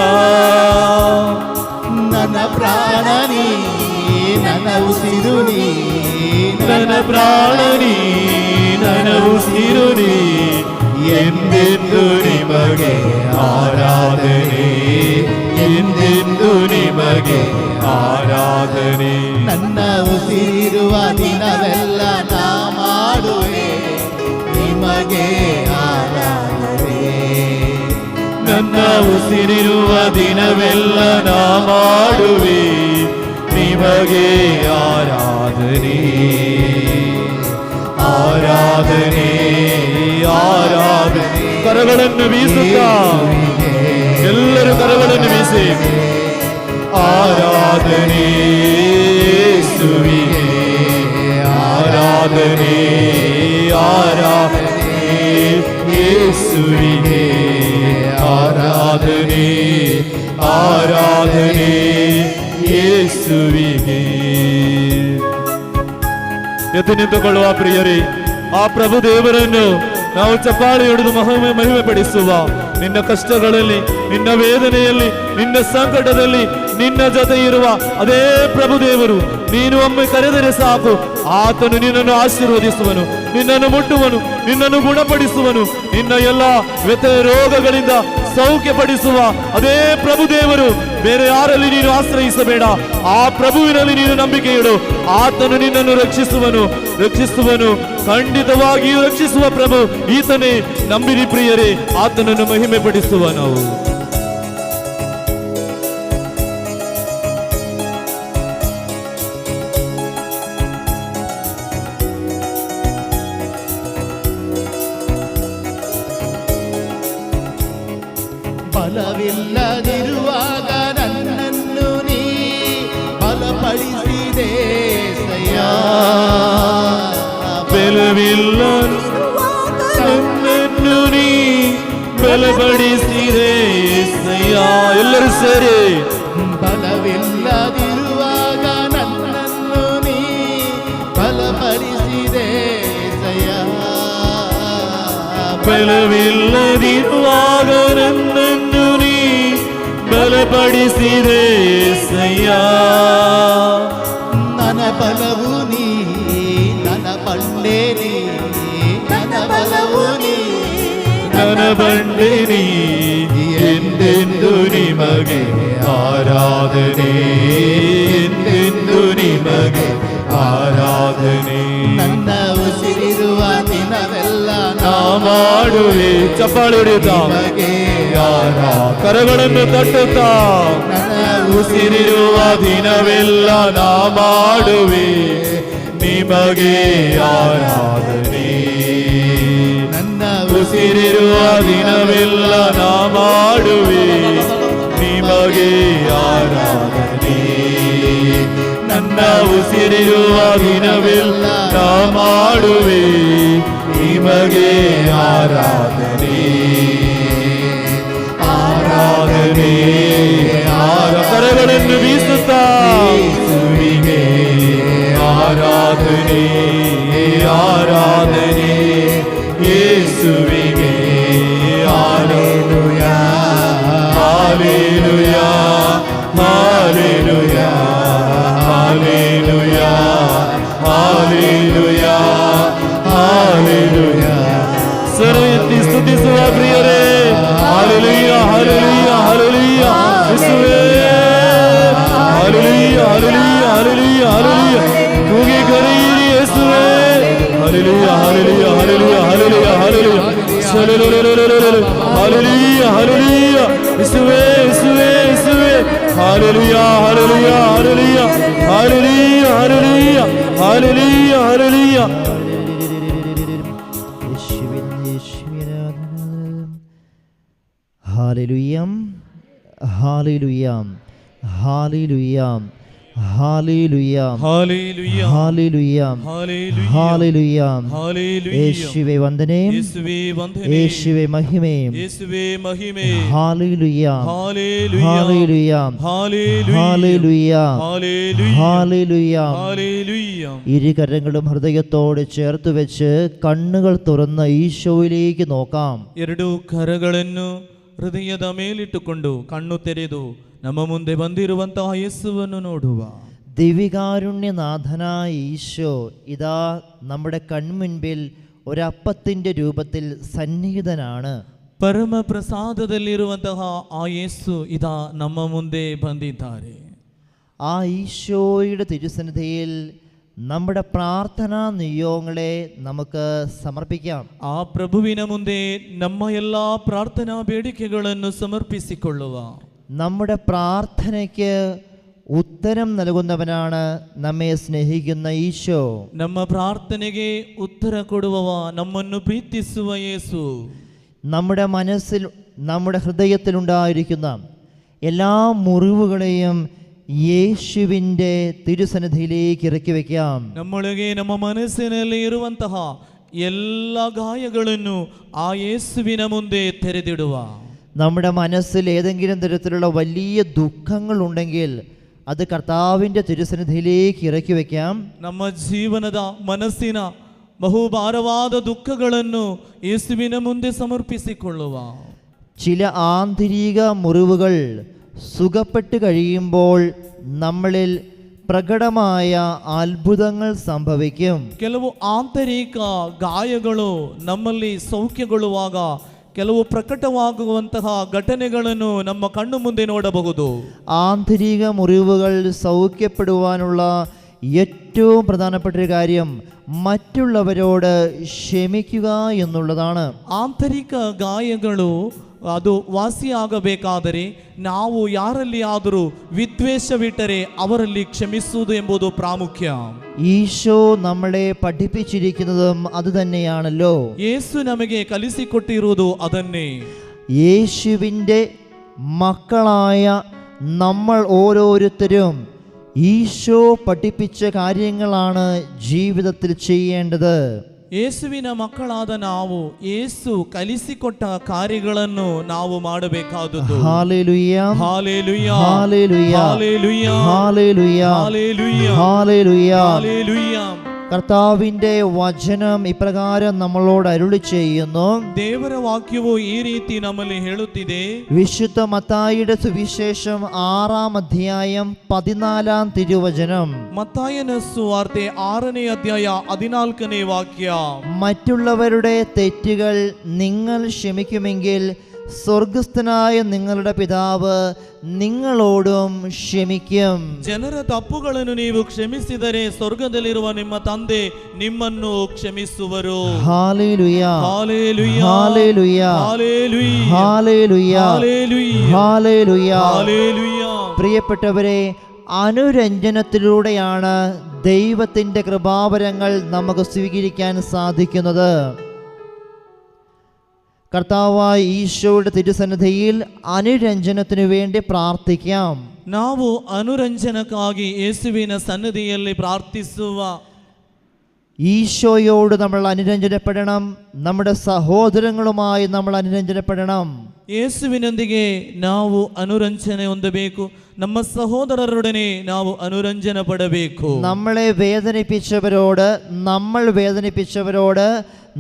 ನನ್ನ ಪ್ರಾಣ ನೀ, ನನ್ನ ಉಸಿರು ನೀ, ನನ್ನ ಪ್ರಾಣ ನೀ, ನನ್ನ ಉಸಿರು ನೀ. ಎಂದೆಂದು ನಿಮಗೆ ಆರಾಧನೆ, ಎಂದೆಂದು ನಿಮಗೆ ಆರಾಧನೆ. ನನ್ನ ಉಸಿರಿರುವ ದಿನವೆಲ್ಲ ನಾ ಮಾಡುವೆ ನಿಮಗೆ ಆರಾಧನೆ. ನನ್ನ ಉಸಿರಿರುವ ದಿನವೆಲ್ಲ ನಾ ಮಾಡುವೆ ನಿಮಗೆ ಆರಾಧನೆ. ಆರಾಧನೆ ಆರಾಧನೆ. ಕರಗಳನ್ನು ಬೀಸುತ್ತಾ ಎಲ್ಲರೂ ಕರಗಳನ್ನು ಬೀಸಿ ಆರಾಧನೆ ಯೇಸುವಿಗೆ ಆರಾಧನೆ. ಆರಾಧನೆ ಆರಾಧನೆ ಯೇಸುವಿಗೆ ಆರಾಧನೆ ಆರಾಧನೆ ಯೇಸುವಿಗೆ. ಎದ್ದು ನಿಂತುಕೊಳ್ಳುವ ಪ್ರಿಯರೇ, ಆ ಪ್ರಭು ದೇವರನ್ನು ನಾವು ಚಪ್ಪಾಳೆ ಹೊಡೆದು ಮಹಿಮೆ ಪಡಿಸುವ. ನಿನ್ನ ಕಷ್ಟಗಳಲ್ಲಿ, ನಿನ್ನ ವೇದನೆಯಲ್ಲಿ, ನಿನ್ನ ಸಂಕಟದಲ್ಲಿ ನಿನ್ನ ಜೊತೆ ಇರುವ ಅದೇ ಪ್ರಭು ದೇವರು. ನೀನು ಒಮ್ಮೆ ಕರೆದರೆ ಸಾಕು, ಆತನು ನಿನ್ನನ್ನು ಆಶೀರ್ವದಿಸುವನು, ನಿನ್ನನ್ನು ಮುಟ್ಟುವನು, ನಿನ್ನನ್ನು ಗುಣಪಡಿಸುವನು, ನಿನ್ನ ಎಲ್ಲ ವ್ಯಥೆ ರೋಗಗಳಿಂದ ಸೌಖ್ಯಪಡಿಸುವ ಅದೇ ಪ್ರಭು ದೇವರು. ಬೇರೆ ಯಾರಲ್ಲಿ ನೀನು ಆಶ್ರಯಿಸಬೇಡ, ಆ ಪ್ರಭುವಿನಲ್ಲಿ ನೀನು ನಂಬಿಕೆ ಇಡು. ಆತನು ನಿನ್ನನ್ನು ರಕ್ಷಿಸುವನು, ಖಂಡಿತವಾಗಿಯೂ ರಕ್ಷಿಸುವ ಪ್ರಭು ಈತನೇ. ನಂಬಿರಿ ಪ್ರಿಯರೇ, ಆತನನ್ನು ಮಹಿಮೆ ಪಡಿಸುವ ನಾವು. ಬಲವಿಲ್ಲದಿರುವಾಗ ನನ್ನನ್ನು ನೀ ಬಲಪಡಿಸಿದೆ ಸಯ್ಯ. ಬಲವಿಲ್ಲ ನನ್ನನ್ನು ನೀ ಬಲಪಡಿಸಿದೆ ಸಯ್ಯ. ಎಲ್ಲರೂ ಸೇರಿ. ಬಲವಿಲ್ಲದಿರುವಾಗ ನನ್ನನ್ನು ನೀ ಬಲಪಡಿಸಿದೆ ಸಯ್ಯ. ಬಲವಿಲ್ಲದಿರುವಾಗ ನನ್ನನ್ನು ನೀ ಬಲಪಡಿಸಿದೆ ಸಯ್ಯ. ನನ್ನ ಬಲವು ನೀ, ನನ್ನ ಬಂಡೆ ನೀ, ನನ್ನ ಬಲವು ನೀ, ನನ್ನ ಬಂಡೆ ನೀ. ಎಂದೆಂದು ನಿಮಗೆ ಆರಾಧನೆ, ಎಂದೆಂದು ನಿಮಗೆ ಆರಾಧನೆ. ನನ್ನ ಉಸಿರಿರುವ ದಿನವೆಲ್ಲ ನಾ ಮಾಡುವೆ. ಚಪ್ಪಾಳೆ ಹೊಡೆಯುತ್ತಾ ಕರಗಳನ್ನು ತಟ್ಟುತ್ತಾ, ನನ್ನ ಉಸಿರಿರುವ ದಿನವೆಲ್ಲ ನಾ ಮಾಡುವೆ ನಿಮಗೆ ಆರಾಧನೆ. ನನ್ನ ಉಸಿರಿರುವ ದಿನವೆಲ್ಲ ನಾ ಮಾಡುವೆ ನಿಮಗೆ ಆರಾಧನೆ. ನನ್ನ ಉಸಿರಿರುವ ದಿನವೆಲ್ಲ ನಾ ಮಾಡುವೆ ನಿಮಗೆ ಆರಾಧನೆ. ಆರಾಧನೆ ಕರಗಳನ್ನು ಬೀಸುತ್ತಾ ಯೇಸುವಿಗೆ ಆರಾಧನೆ ಆರಾಧನೆ ಯೇಸುವಿಗೆ. Hallelujah hallelujah hallelujah hallelujah hallelujah hallelujah. ಸ್ವರ ಎತ್ತಿ ಸ್ತುತಿಸುವ ಪ್ರಿಯರೇ, ಹಾಲೆಲೂಯಾ ಹಾಲೆಲೂಯಾ ಹಾಲೆಲೂಯಾ ಯೇಸುವೇ. Hallelujah hallelujah hallelujah hallelujah. ಕೂಗಿ ಕರೆಯಿರಿ ಯೇಸುವೇ. Hallelujah hallelujah hallelujah hallelujah hallelujah hallelujah hallelujah ಯೇಸುವೇ ಯೇಸುವೇ ಯೇಸುವೇ. Hallelujah hallelujah hallelujah hallelujah hallelujah hallelujah hallelujah. Hallelujah, hallelujah, hallelujah, hallelujah, hallelujah, hallelujah, hallelujah, hallelujah. യേശുവേ വന്ദനേ, യേശുവേ മഹിമേ, hallelujah, hallelujah, hallelujah, hallelujah. ഇരു കരങ്ങളും ഹൃദയത്തോട് ചേർത്ത് വെച്ച് കണ്ണുകൾ തുറന്ന് ഈശോയിലേക്ക് നോക്കാം. ಎರಡು ಕರಗಳನ್ನು ಹೃದಯದ ಮೇಲಿಟ್ಟುಕೊಂಡು ಕಣ್ಣು ತೆರೆದು ನಮ್ಮ ಮುಂದೆ ಬಂದಿರುವಂತಹ ಯೇಸುವನ್ನು ನೋಡುವ. ദിവികാരുണ്യനാഥനായ ഈശോ ഇതാ നമ്മുടെ കൺമുൻപിൽ ഒരപ്പത്തിൻ്റെ രൂപത്തിൽ സന്നിഹിതനാണ്. ಪರಮಪ್ರಸಾದದಲ್ಲಿರುವಂತಹ ಆ ಯೇಸು ಇದಾ ನಮ್ಮ ಮುಂದೆ ಬಂದಿದ್ದಾರೆ. ആ ഈശോയുടെ തിരുസന്നിധിയിൽ നമ്മുടെ പ്രാർത്ഥനാ നിയോഗങ്ങളെ നമുക്ക് സമർപ്പിക്കാം. ಆ ಪ್ರಭುವಿನ ಮುಂದೆ ನಮ್ಮ ಎಲ್ಲ ಪ್ರಾರ್ಥನಾ ಬೇಡಿಕೆಗಳನ್ನು ಸಮರ್ಪಿಸಿಕೊಳ್ಳುವ. നമ്മുടെ പ്രാർത്ഥനയ്ക്ക് ഉത്തരം നൽകുന്നവനാണ് നമ്മെ സ്നേഹിക്കുന്ന ഈശോ. ನಮ್ಮ ಪ್ರಾರ್ಥನೆಗೆ ಉತ್ತರ ಕೊಡುವವ, ನಮ್ಮನ್ನು ಪ್ರೀತಿಸುವ ಯೇಸು. നമ്മുടെ മനസ്സിൽ, നമ്മുടെ ഹൃദയത്തിലുണ്ടായിരിക്കുന്ന എല്ലാ മുറിവുകളെയും ಯೇಸುವಿൻ്റെ തിരുസന്നിധിയിലേക്ക് ഇറക്കി വെക്കാം. ನಮ್ಮೊಳಗೆ ನಮ್ಮ ಮನಸ್ಸಿನಲ್ಲಿ ಇರುವಂತಹ ಎಲ್ಲ ಗಾಯಗಳನ್ನು ಆ ಯೇಸುವಿನ ಮುಂದೆ ತೆರೆದಿಡುವ. നമ്മുടെ മനസ്സിൽ ഏതെങ്കിലും തരത്തിലുള്ള വലിയ ദുഃഖങ്ങൾ ഉണ്ടെങ്കിൽ അത് കർത്താവിൻ്റെ തിരുസന്നിധിയിലേക്ക് ഇറക്കി വെക്കാം. ನಮ್ಮ ಜೀವನದ ಮನಸ್ಸಿನ ಬಹುಭಾರವಾದ ದುಃಖಗಳನ್ನು ಯೇಸುವಿನ ಮುಂದೆ ಸಮರ್ಪಿಸಿಕೊಳ್ಳುವ. ചില ആന്തരിക മുറിവുകൾ സുഖപ്പെട്ട് കഴിയുമ്പോൾ നമ്മളിൽ പ്രകടമായ അത്ഭുതങ്ങൾ സംഭവിക്കും. ಕೆಲವು ಆಂತರಿಕ ಗಾಯಗಳು ನಮ್ಮಲ್ಲಿ ಸೌಖ್ಯಗೊಳ್ಳುವಾಗ ಕೆಲವು ಪ್ರಕಟವಾಗುವಂತಹ ಘಟನೆಗಳನ್ನು ನಮ್ಮ ಕಣ್ಣು ಮುಂದೆ ನೋಡಬಹುದು. ആന്തരിക മുറിവുകൾ സൗഖ്യപ്പെടുവാനുള്ള ഏറ്റവും പ്രധാനപ്പെട്ട ഒരു കാര്യം മറ്റുള്ളവരോട് ക്ഷമിക്കുക എന്നുള്ളതാണ്. ಆಂತರಿಕ ಗಾಯಗಳು ಅದು ವಾಸಿಯಾಗಬೇಕಾದರೆ ನಾವು ಯಾರಲ್ಲಿ ಆದರೂ ವಿದ್ವೇಷವಿಟ್ಟರೆ ಅವರಲ್ಲಿ ಕ್ಷಮಿಸುವುದು ಎಂಬುದು ಪ್ರಾಮುಖ್ಯ. ഈശോ നമ്മളെ പഠിപ്പിച്ചിരിക്കുന്നതും അത് തന്നെയാണല്ലോ. ಯೇಸು ನಮಗೆ ಕಲಿಸಿಕೊಟ್ಟಿರುವುದು ಅದನ್ನೇ. യേശുവിൻ്റെ മക്കളായ നമ്മൾ ഓരോരുത്തരും ഈശോ പഠിപ്പിച്ച കാര്യങ്ങളാണ് ജീവിതത്തിൽ ചെയ്യേണ്ടത്. ಯೇಸುವಿನ ಮಕ್ಕಳಾದ ನಾವು ಯೇಸು ಕಲಿಸಿಕೊಟ್ಟ ಕಾರ್ಯಗಳನ್ನು ನಾವು ಮಾಡಬೇಕಾದದ್ದು. Hallelujah hallelujah hallelujah hallelujah hallelujah hallelujah hallelujah. Hallelujah. കർത്താവിൻ്റെ വചനം ഇപ്രകാരം നമ്മളോട് അരുളി ചെയ്യുന്നു. ದೇವರ ವಾಕ್ಯವು ಈ ರೀತಿ ನಮ್ಮಲ್ಲಿ ಹೇಳುತ್ತಿದೆ. വിശുദ്ധ മത്തായിയുടെ സുവിശേഷം 6-ാം അധ്യായം 14-ാം തിരുവചനം. ಮತ್ತಾಯನ ಸುವಾರ್ತೆ 6ನೇ ಅಧ್ಯಾಯ 14ನೇ ವಾಕ್ಯ. മറ്റുള്ളവരുടെ തെറ്റുകൾ നിങ്ങൾ ക്ഷമിക്കുമെങ്കിൽ സ്വർഗസ്ഥനായ നിങ്ങളുടെ പിതാവ് നിങ്ങളോടും ക്ഷമിക്കും. ಜನರ ತಪ್ಪುಗಳನ್ನು ನೀವು ಕ್ಷಮಿಸಿದರೆ ಸ್ವರ್ಗದಲ್ಲಿರುವ ನಿಮ್ಮ ತಂದೆ ನಿಮ್ಮನ್ನು ಕ್ಷಮಿಸುವರು. Hallelujah hallelujah hallelujah hallelujah hallelujah hallelujah hallelujah. Hallelujah. പ്രിയപ്പെട്ടവരെ, അനുരഞ്ജനത്തിലൂടെയാണ് ദൈവത്തിൻ്റെ കൃപാവരങ്ങൾ നമുക്ക് സ്വീകരിക്കാൻ സാധിക്കുന്നത്. കർത്താവായ ഈശോയുടെ തിരുസന്നിധിയിൽ അനുരഞ്ജനത്തിനു വേണ്ടി പ്രാർത്ഥിക്കാം. ನಾವು ಅನುರಂಜನಕ್ಕಾಗಿ ಯೇಸುವಿನ ಸನ್ನಿಧಿಯಲ್ಲಿ ಪ್ರಾರ್ಥಿಸುವ. ഈശോയോട് നമ്മൾ അനുരഞ്ജനപ്പെടണം. നമ്മുടെ സഹോദരങ്ങളുമായി നമ്മൾ അനുരഞ്ജനപ്പെടണം. ಯೇಸುವಿನೊಂದಿಗೆ ನಾವು ಅನುರಂಜನೆ ಹೊಂದಬೇಕು. ನಮ್ಮ ಸಹೋದರರೊಡನೆ ನಾವು ಅನುರಂಜನೆ ಪಡಬೇಕು. നമ്മളെ വേദനിപ്പിച്ചവരോട്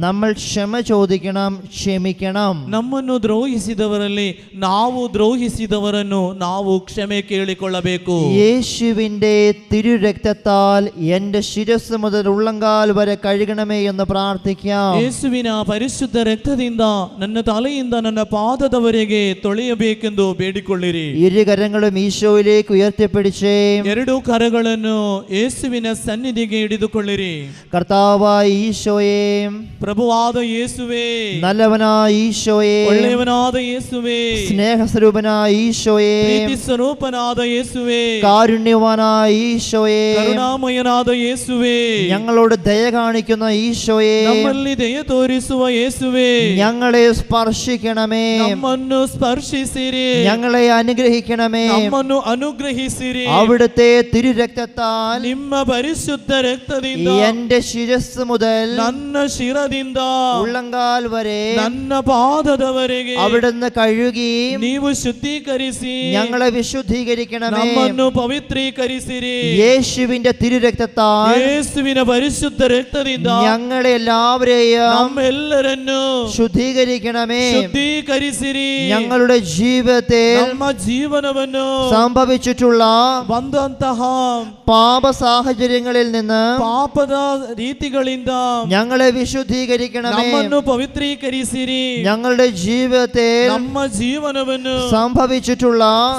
നമ്മൾ ക്ഷമ ചോദിക്കണം, ക്ഷമിക്കണം. ನಮ್ಮನ್ನು ദ്രോഹിಸಿದವರಲ್ಲಿ ನಾವು ദ്രോഹിಸಿದವರನ್ನು ನಾವು ಕ್ಷಮೆ ಕೇಳಿಕೊಳ್ಳಬೇಕು. യേശുവിൻ്റെ തിരുരക്തത്താൽ എൻ്റെ ശിരസ് മുതൽ ഉള്ളങ്കാൽ വരെ കഴുകണമേ എന്ന് പ്രാർത്ഥിക്കാം. ಯೇಸುವಿನ ಪರಿಶುದ್ಧ ರಕ್ತದಿಂದ ನನ್ನ ತಲೆಯಿಂದ ನನ್ನ ಪಾದದವರೆಗೆ ತೊಳೆಯಬೇಕೆಂದು ಬೇಡಿಕೊಳ್ಳಿರಿ. ഇരു കരങ്ങളും ഈശോയിലേക്ക് ഉയർത്തിപ്പിടിച്ചേ ಎರಡು ಕರಗಳನ್ನು ಯೇಸುವಿನ ಸನ್ನಿಧಿಗೆ ಹಿಡಿದುಕೊಳ್ಳಿರಿ. കർത്താവായ ഈശോയേ, ಪ್ರಭುವಾದ ಯೇಸುವೇ, നല്ലവനായ ഈശോയേ, ಒಳ್ಳೆಯವನಾದ ಯೇಸುವೇ, സ്നേഹസ്വരൂപനായ ഈശോയേ, ಪ್ರೀತಿ ಸ್ವರೂಪನಾದ ಯೇಸುವೇ, കാരുണ്യവാനായ ഈശോയേ, ಕರುಣಾಮಯನಾದ ಯೇಸುವೇ, ഞങ്ങളോട് ദയ കാണിക്കുന്ന ഈശോയേ, ನಮ್ಮಲ್ಲಿ ದಯ ತೋರಿಸುವ ಯೇಸುವೇ, ഞങ്ങളെ സ്പർശിക്കണമേ, ನಮ್ಮನ್ನು ಸ್ಪರ್ಶಿಸಿರಿ, ഞങ്ങളെ അനുഗ്രഹിക്കണമേ. ನಮ್ಮನ್ನು ಅನುಗ್ರಹಿಸಿರಿ. അവിടുത്തെ തിരുരക്തത്താൽ ನಿಮ್ಮ ಪರಿಶುದ್ಧ ರಕ್ತದಿಂದ എന്റെ ശിരസ് മുതൽ ನನ್ನ ಶಿರದಿಂದ ഉള്ളങ്കാൽ വരെ ನನ್ನ ಪಾದದವರೆಗೆ അവിടുന്ന് കഴുകി ನೀವು ಶುದ್ಧೀಕರಿಸಿ ഞങ്ങളെ വിശുദ്ധീകരിക്കണമേ. ನಮ್ಮನ್ನು ಪವಿತ್ರೀಕರಿಸಿರಿ. യേശുവിന്റെ തിരുരക്തത്താൽ ಯೇಸುವಿನ ಪರಿಶುದ್ಧ ರಕ್ತದಿಂದ ഞങ്ങളെ എല്ലാവരെയും ನಮ್ಮೆಲ್ಲರನ್ನು ശുദ്ധീകരിക്കണമേ. ಶುದ್ಧೀಕರಿಸಿರಿ. ഞങ്ങളുടെ ജീവിതത്തിൽ ನಮ್ಮ ಜೀವನವನ್ನು സംഭവിച്ചിട്ടുള്ള ಬಂದಂತಹ പാപ സാഹചര്യങ്ങളിൽ നിന്ന് ಪಾಪದ ರೀತಿಗಳಿಂದ ഞങ്ങളെ വിശുദ്ധീകരിക്കണമേ. ನಮ್ಮನ್ನು ಪವಿತ್ರೀಕರಿಸಿರಿ. ഞങ്ങളുടെ ജീവിതത്തിൽ ನಮ್ಮ ಜೀವನವನ್ನು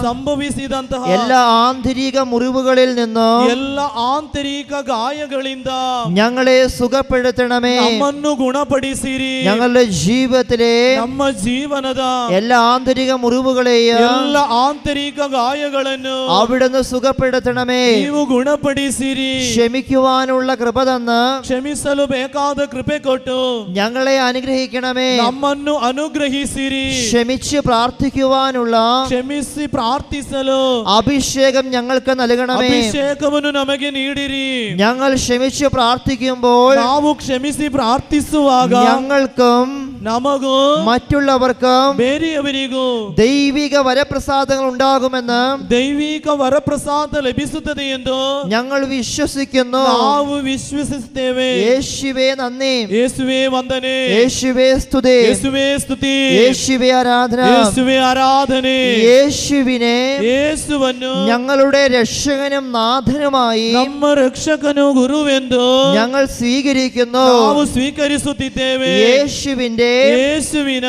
ಸಂಭವಿಸಿದಂತಹ എല്ലാ ആന്തരിക മുറിവുകളിൽ നിന്നും ಎಲ್ಲ ಆಂತರಿಕ ಗಾಯಗಳಿಂದ ഞങ്ങളെ സുഖപ്പെടുത്തണമേ. ನಮ್ಮನ್ನು ಗುಣಪಡಿಸಿರಿ. ഞങ്ങളുടെ ജീവിതത്തിലെ ನಮ್ಮ ಜೀವನದ എല്ലാ ആന്തരിക മുറിവുകളെയും ಎಲ್ಲ ಆಂತರಿಕ ಗಾಯಗಳನ್ನು അവിടുന്ന് സുഖപ്പെടുത്തണമേ. ನೀವು ಗುಣಪಡಿಸಿರಿ. ക്ഷമിക്കുവാനുള്ള കൃപ തന്ന് ಕ್ಷಮಿಸಲು ಬೇಕಾದ ಕೃಪೆ ಕೊಟ್ಟು ಕೊಟ್ಟು ഞങ്ങളെ അനുഗ്രഹിക്കണമേ. ನಮ್ಮನ್ನು ಅನುಗ್ರಹಿಸಿರಿ. ക്ഷമിച്ച് പ്രാർത്ഥിക്കുവാനുള്ള ಕ್ಷಮಿಸಿ ಪ್ರಾರ್ಥಿಸಲು അഭിഷേകം ഞങ്ങൾക്ക് നൽകണമേ. ಅಭಿಷೇಕವನ್ನು ನಮಗೆ ನೀಡಿರಿ. ഞങ്ങൾ ക്ഷമിച്ച് പ്രാർത്ഥിക്കുമ്പോൾ ನಾವು ಕ್ಷಮಿಸಿ ಪ್ರಾರ್ಥಿಸುವಾಗ ഞങ്ങൾക്കും ನಮಗೂ മറ്റുള്ളവർക്കും ಬೇರೆಯವರಿಗೂ ദൈവിക വരപ്രസാദങ്ങൾ ഉണ്ടാകുമെന്ന് ದೈವಿಕ ವರಪ್ರಸಾದ ಲಭಿಸುತ್ತದೆ ಎಂದು ഞങ്ങൾ വിശ്വസിക്കുന്നു. ನಾವು ವಿಶ್ವಸಿಸುತ್ತೇವೆ. യേശുവേ നന്ദി, ಯೇಸುವೆ ವಂದನೆ, യേശുവേ സ്തുതി, ಯೇಸುವೆ ಸ್ತುತಿ, യേശുവേ ആരാധന. ಯೇಸುವೆ ಆರಾಧನೆ. യേശുവിനെ ಯೇಸುವನ್ನು ഞങ്ങളുടെ രക്ഷകനും നാഥനുമായി ನಮ್ಮ ರಕ್ಷಕನು ಗುರುವೆಂದು ഞങ്ങൾ സ്വീകരിക്കുന്നു. ನಾವು ಸ್ವೀಕರಿಸುತ್ತಿದ್ದೇವೆ. യേശുവിന്റെ ಯೇಸುವಿನ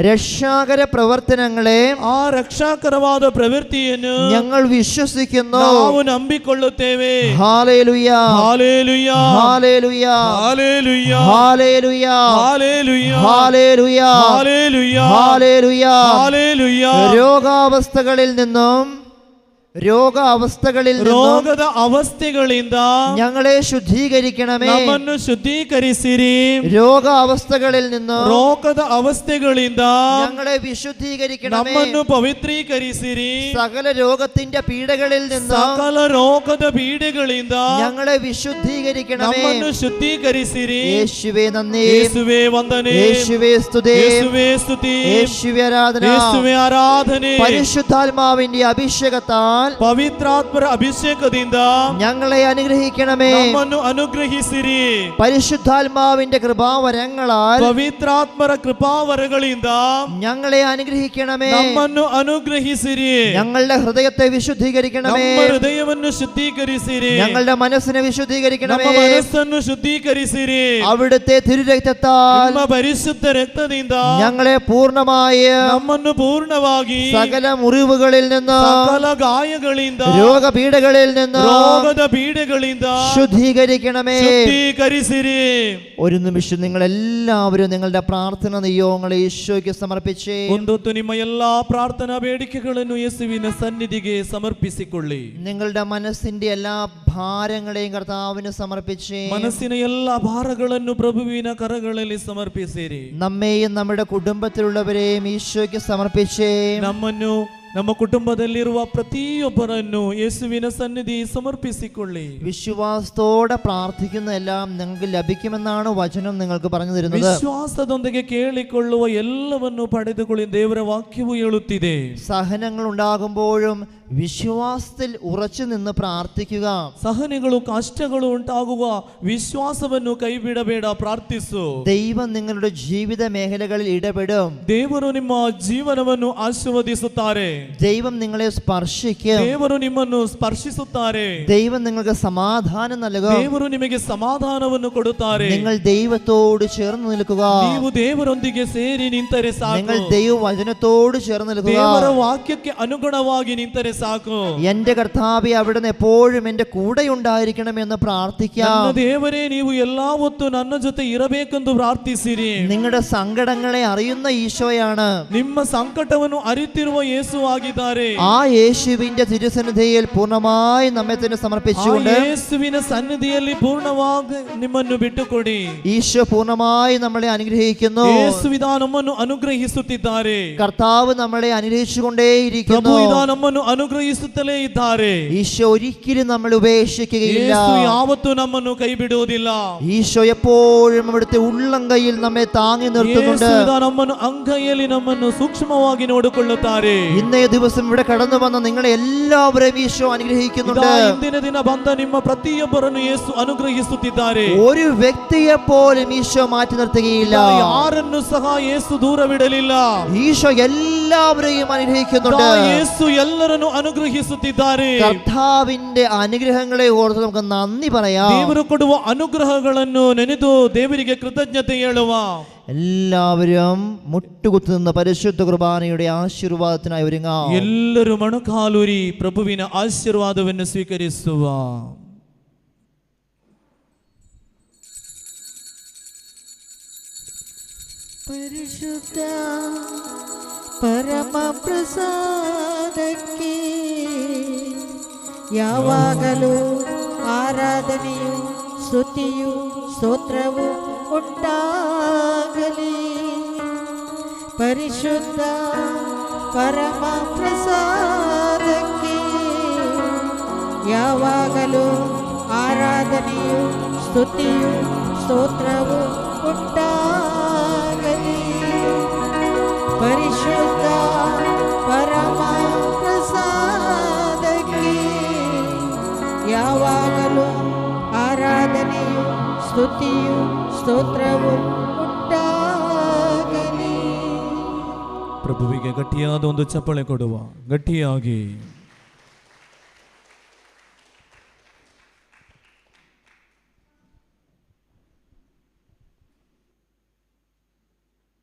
രക്ഷാകര പ്രവർത്തനങ്ങളെ ಆ ರಕ್ಷಾಕರವಾದ ಪ್ರವೃತ್ತಿಯನ್ನು ഞങ്ങൾ വിശ്വസിക്കുന്നു. ನಾವು ನಂಬಿಕೊಳ್ಳುತ್ತೇವೆ. Hallelujah, hallelujah, hallelujah, hallelujah, hallelujah, hallelujah, hallelujah, hallelujah, hallelujah. Hallelujah. രോഗാവസ്ഥകളിൽ നിന്നും ರೋಗದ ಅವಸ್ಥೆಗಳಿಂದ ഞങ്ങളെ ശുദ്ധീകരിക്കണമേ. ನಮ್ಮನ್ನು ಶುದ್ಧೀಕರಿಸಿರಿ. രോഗാവസ്ഥകളിൽ നിന്നും ರೋಗದ ಅವಸ್ಥೆಗಳಿಂದ ഞങ്ങളെ വിശുദ്ധീകരിക്കണമേ. ನಮ್ಮನ್ನು ಪವಿತ್ರೀಕರಿಸಿರಿ. സകല രോഗത്തിന്റെ പീഡകളിൽ നിന്നും ಸಕಲ ರೋಗದ ಪೀಡೆಗಳಿಂದ ഞങ്ങളെ വിശുദ്ധീകരിക്കണമേ. ನಮ್ಮನ್ನು ಶುದ್ಧೀಕರಿಸಿರಿ. യേശുവേ നന്ദി, ಯೇಸುವೆ ವಂದನೆ, യേശുവേ സ്തുതി, ಯೇಸುವೆ ಸ್ತುತಿ, യേശുവേ ആരാധന. ಯೇಸುವೆ ಆರಾಧನೆ. പരിശുദ്ധാത്മാവിന്റെ അഭിഷേകത്താൽ ಪವಿತ್ರಾತ್ಮರ ಅಭಿಷೇಕದಿಂದ ഞങ്ങളെ അനുഗ്രഹിക്കണമേ. ನಮ್ಮನ್ನು ಅನುಗ್ರಹಿಸಿರಿ. പരിശുദ്ധാത്മാവിന്റെ കൃപാവരങ്ങളാൽ ಪವಿತ್ರಾತ್ಮರ ಕೃಪಾವರಗಳಿಂದ ഞങ്ങളെ അനുഗ്രഹിക്കണമേ. ನಮ್ಮನ್ನು ಅನುಗ್ರಹಿಸಿರಿ. ഞങ്ങളുടെ ഹൃദയത്തെ വിശുദ്ധീകരിക്കണമേ. ನಮ್ಮ ಹೃದಯವನ್ನು ಶುದ್ಧೀಕರಿಸಿರಿ. ഞങ്ങളുടെ മനസ്സിനെ വിശുദ്ധീകരിക്കണമേ. ನಮ್ಮ ಮನಸ್ಸನ್ನು ಶುದ್ಧೀಕರಿಸಿರಿ. അവിടുത്തെ തിരുരക്തത്താൽ ನಿಮ್ಮ ಪರಿಶುದ್ಧ ರಕ್ತದಿಂದ ഞങ്ങളെ പൂർണ്ണമായി ನಮ್ಮನ್ನು ಪೂರ್ಣವಾಗಿ സകല മുറിവുകളിൽ നിന്ന് ಸಕಲ ಗಾಯಗಳಿಂದ രോഗപീഠകളിൽ നിന്ന് ರೋಗದ ಪೀಡೆಗಳಿಂದ ശുദ്ധീകരിക്കണമേ. ಶುದ್ಧೀಕರಿಸಿರಿ. ഒരു നിമിഷം നിങ്ങൾ എല്ലാവരും നിങ്ങളുടെ പ്രാർത്ഥന നിയോഗങ്ങളെ ഈശോയ്ക്ക് സമർപ്പിച്ചേ. ಒಂದೊತ್ತು ನಿಮ್ಮ ಎಲ್ಲಾ ಪ್ರಾರ್ಥನಾ ಬೇಡಿಕೆಗಳನ್ನು ಯೇಸುವಿನ ಸನ್ನಿಧಿಗೆ ಸಮರ್ಪಿಸಿಕೊಳ್ಳಿ. നിങ്ങളുടെ മനസ്സിന്റെ എല്ലാ ഭാരങ്ങളെയും കർത്താവിന് സമർപ്പിച്ചേ. ಮನಸ್ಸಿನ ಎಲ್ಲಾ ಭಾರಗಳನ್ನು ಪ್ರಭುವಿನ ಕರಗಳಲ್ಲಿ ಸಮರ್ಪಿಸಿರಿ. നമ്മെയും നമ്മുടെ കുടുംബത്തിലുള്ളവരെയും ഈശോയ്ക്ക് സമർപ്പിച്ചേ. ನಮ್ಮನ್ನು ನಮ್ಮ ಕುಟುಂಬದಲ್ಲಿರುವ ಪ್ರತಿಯೊಬ್ಬರನ್ನು ಯೇಸುವಿನ ಸನ್ನಿಧಿ ಸಮರ್ಪಿಸಿಕೊಳ್ಳಿ. വിശ്വാസത്തോടെ പ്രാർത്ഥിക്കുന്ന എല്ലാം നിങ്ങൾക്ക് ലഭിക്കുമെന്നാണ് വചനം നിങ്ങൾക്ക് പറഞ്ഞു തരുന്നത്. ವಿಶ್ವಾಸದೊಂದಿಗೆ ಕೇಳಿಕೊಳ್ಳುವ ಎಲ್ಲವನ್ನು ಪಡೆದುಕೊಳ್ಳಿ ದೇವರ ವಾಕ್ಯವು ಹೇಳುತ್ತಿದೆ. സഹനങ്ങൾ ഉണ്ടാകുമ്പോഴും വിശ്വാസത്തിൽ ഉറച്ചു നിന്ന് പ്രാർത്ഥിക്കുക. ಸಹನೆಗಳು ಕಷ್ಟಗಳು ಉಂಟಾಗುವ ವಿಶ್ವಾಸವನ್ನು ಕೈಬಿಡಬೇಡ, ಪ್ರಾರ್ಥಿಸು. ദൈവം നിങ്ങളുടെ ജീവിത മേഖലകളിൽ ഇടപെടും. ದೇವರು ನಿಮ್ಮ ಜೀವನವನ್ನು ಆಶೀರ್ವದಿಸುತ್ತಾರೆ. ദൈവം നിങ്ങളെ സ്പർശിക്കും. ದೇವರು ನಿಮ್ಮನ್ನು ಸ್ಪರ್ಶಿಸುತ್ತಾರೆ. ദൈവം നിങ്ങൾക്ക് സമാധാനം നൽകും. ದೇವರು ನಿಮಗೆ ಸಮಾಧಾನವನ್ನು ಕೊಡುತ್ತಾರೆ. നിങ്ങൾ ദൈവത്തോട് ചേർന്ന് നിൽക്കുക. ನೀವು ದೇವರೊಂದಿಗೆ ಸೇರಿ ನಿಂತರೆ ಸಾಕು. നിങ്ങൾ ദൈവവചനത്തോട് ചേർന്ന് നിൽക്കുക. ದೇವರ ವಾಕ್ಯಕ್ಕೆ ಅನುಗುಣವಾಗಿ ನಿಂತರೆ ಸಾಕು. എന്റെ കർത്താവേ, അവിടുന്ന് എപ്പോഴും എന്റെ കൂടെ ഉണ്ടായിരിക്കണമെന്ന് പ്രാർത്ഥിക്കാം. ನನ್ನ ದೇವರೇ, ನೀವು ಎಲ್ಲಾ ಹೊತ್ತು ನನ್ನ ಜೊತೆ ಇರಬೇಕೆಂದು ಪ್ರಾರ್ಥಿಸಿರಿ. നിങ്ങളുടെ സങ്കടങ്ങളെ അറിയുന്ന ഈശോയാണ്. ನಿಮ್ಮ ಸಂಕಟವನ್ನು ಅರಿತಿರುವ ಯೇಸು ಆಗಿದ್ದಾರೆ. ആ യേശുവിന്റെ തിരുസന്നിധിയിൽ പൂർണ്ണമായി നമ്മെ തന്നെ സമർപ്പിച്ചുകൊണ്ട് ಯೇಸುವಿನ ಸನ್ನಿಧಿಯಲ್ಲಿ ಪೂರ್ಣವಾಗಿ ನಿಮ್ಮನ್ನು ಬಿಟ್ಟುಕೊಡಿ. ഈശോ പൂർണ്ണമായി നമ്മളെ അനുഗ്രഹിക്കുന്നു. ಯೇಸುವಿದ ನಮ್ಮನ್ನು ಅನುಗ್ರಹಿಸುತ್ತಿದ್ದಾರೆ. കർത്താവ് നമ്മളെ അനുഗ്രഹിച്ചുകൊണ്ടേയിരിക്കുന്നു. ಪ್ರಭು ಇದ ನಮ್ಮನ್ನು ಅನುಗ್ರಹಿಸುತ್ತಲೇ ಇದ್ದಾರೆ. ഈശോ ഒരിക്കലും നമ്മൾ ഉപേക്ഷിക്കുകയില്ല. ಯೇಸು ಯಾವತ್ತೂ ನಮ್ಮನ್ನು ಕೈ ಬಿಡುವುದಿಲ್ಲ. ഈശോ എപ്പോഴും അവിടുത്തെ ഉള്ളം കൈയിൽ നമ്മെ താങ്ങി നിർത്തുന്നുണ്ട്. ಯೇಸು ಇದ ನಮ್ಮನ್ನು ಅಂಗೈಯಲ್ಲಿ ನಮ್ಮನ್ನು ಸೂಕ್ಷ್ಮವಾಗಿ ನೋಡಿಕೊಳ್ಳುತ್ತಾರೆ. ഇന്നേ ദിവസം ഇവിടെ കടന്നു വന്ന നിങ്ങളെ എല്ലാവരെയും ഈശോ അനുഗ്രഹിക്കുന്നുണ്ട്. ಇಂದಿನ ದಿನ ಬಂದ ನಿಮ್ಮ ಪ್ರತಿಯೊಬ್ಬರನ್ನು ಯೇಸು ಅನುಗ್ರಹಿಸುತ್ತಿದ್ದಾರೆ. ഒരു വ്യക്തിയെ പോലും ഈശോ മാറ്റി നിർത്തുകയില്ല. ಯಾರನ್ನು ಸಹ ಯೇಸು ದೂರವಿಡಲಿಲ್ಲ. ഈശോ എല്ലാവരെയും അനുഗ്രഹിക്കുന്നുണ്ട്. ಯೇಸು ಎಲ್ಲರನ್ನು ಅನುಗ್ರಹಿಸುತ್ತಿದ್ದಾರೆ. കർത്താവിന്റെ അനുഗ്രഹങ്ങളെ ഓർത്ത് നമുക്ക് നന്ദി പറയാം. ದೇವರು ಕೊಡುವ ಅನುಗ್ರಹಗಳನ್ನು ನೆನೆದು ದೇವರಿಗೆ ಕೃತಜ್ಞತೆ ಹೇಳುವ. എല്ലാവരും മുട്ടുകുത്തി നിന്ന് പരിശുദ്ധ കുർബാനയുടെ ആശീർവാദത്തിനായി ഒരുങ്ങാം. ಎಲ್ಲರೂ ಮೊಣಕಾಲೂರಿ ಪ್ರಭುವಿನ ಆಶೀರ್ವಾದವನ್ನು ಸ್ವೀಕರಿಸುವ. ಪರಿಶುದ್ಧ ಪರಮ ಪ್ರಸಾದಕ್ಕೆ ಯಾವಾಗಲೂ ಆರಾಧನೆಯು ಸ್ತುತಿಯು ಸ್ತೋತ್ರವು ಉಂಟಾಗಲಿ. ಪರಿಶುದ್ಧ ಪರಮ ಪ್ರಸಾದಕ್ಕೆ ಯಾವಾಗಲೂ ಆರಾಧನೆಯು ಸ್ತುತಿಯು ಸ್ತೋತ್ರವು ಉಂಟಾಗಲಿ. ಪರಿಶುದ್ಧ ಪರಮ ಪ್ರಸಾದಕ್ಕೆ ಯಾವಾಗಲೂ ಆರಾಧನೆಯು ಸ್ತುತಿಯು ಸ್ತೋತ್ರವು ಉಂಟಾಗಲಿ. ಪ್ರಭುವಿಗೆ ಗಟ್ಟಿಯಾದ ಒಂದು ಚಪ್ಪಳೆ ಕೊಡುವ, ಗಟ್ಟಿಯಾಗಿ.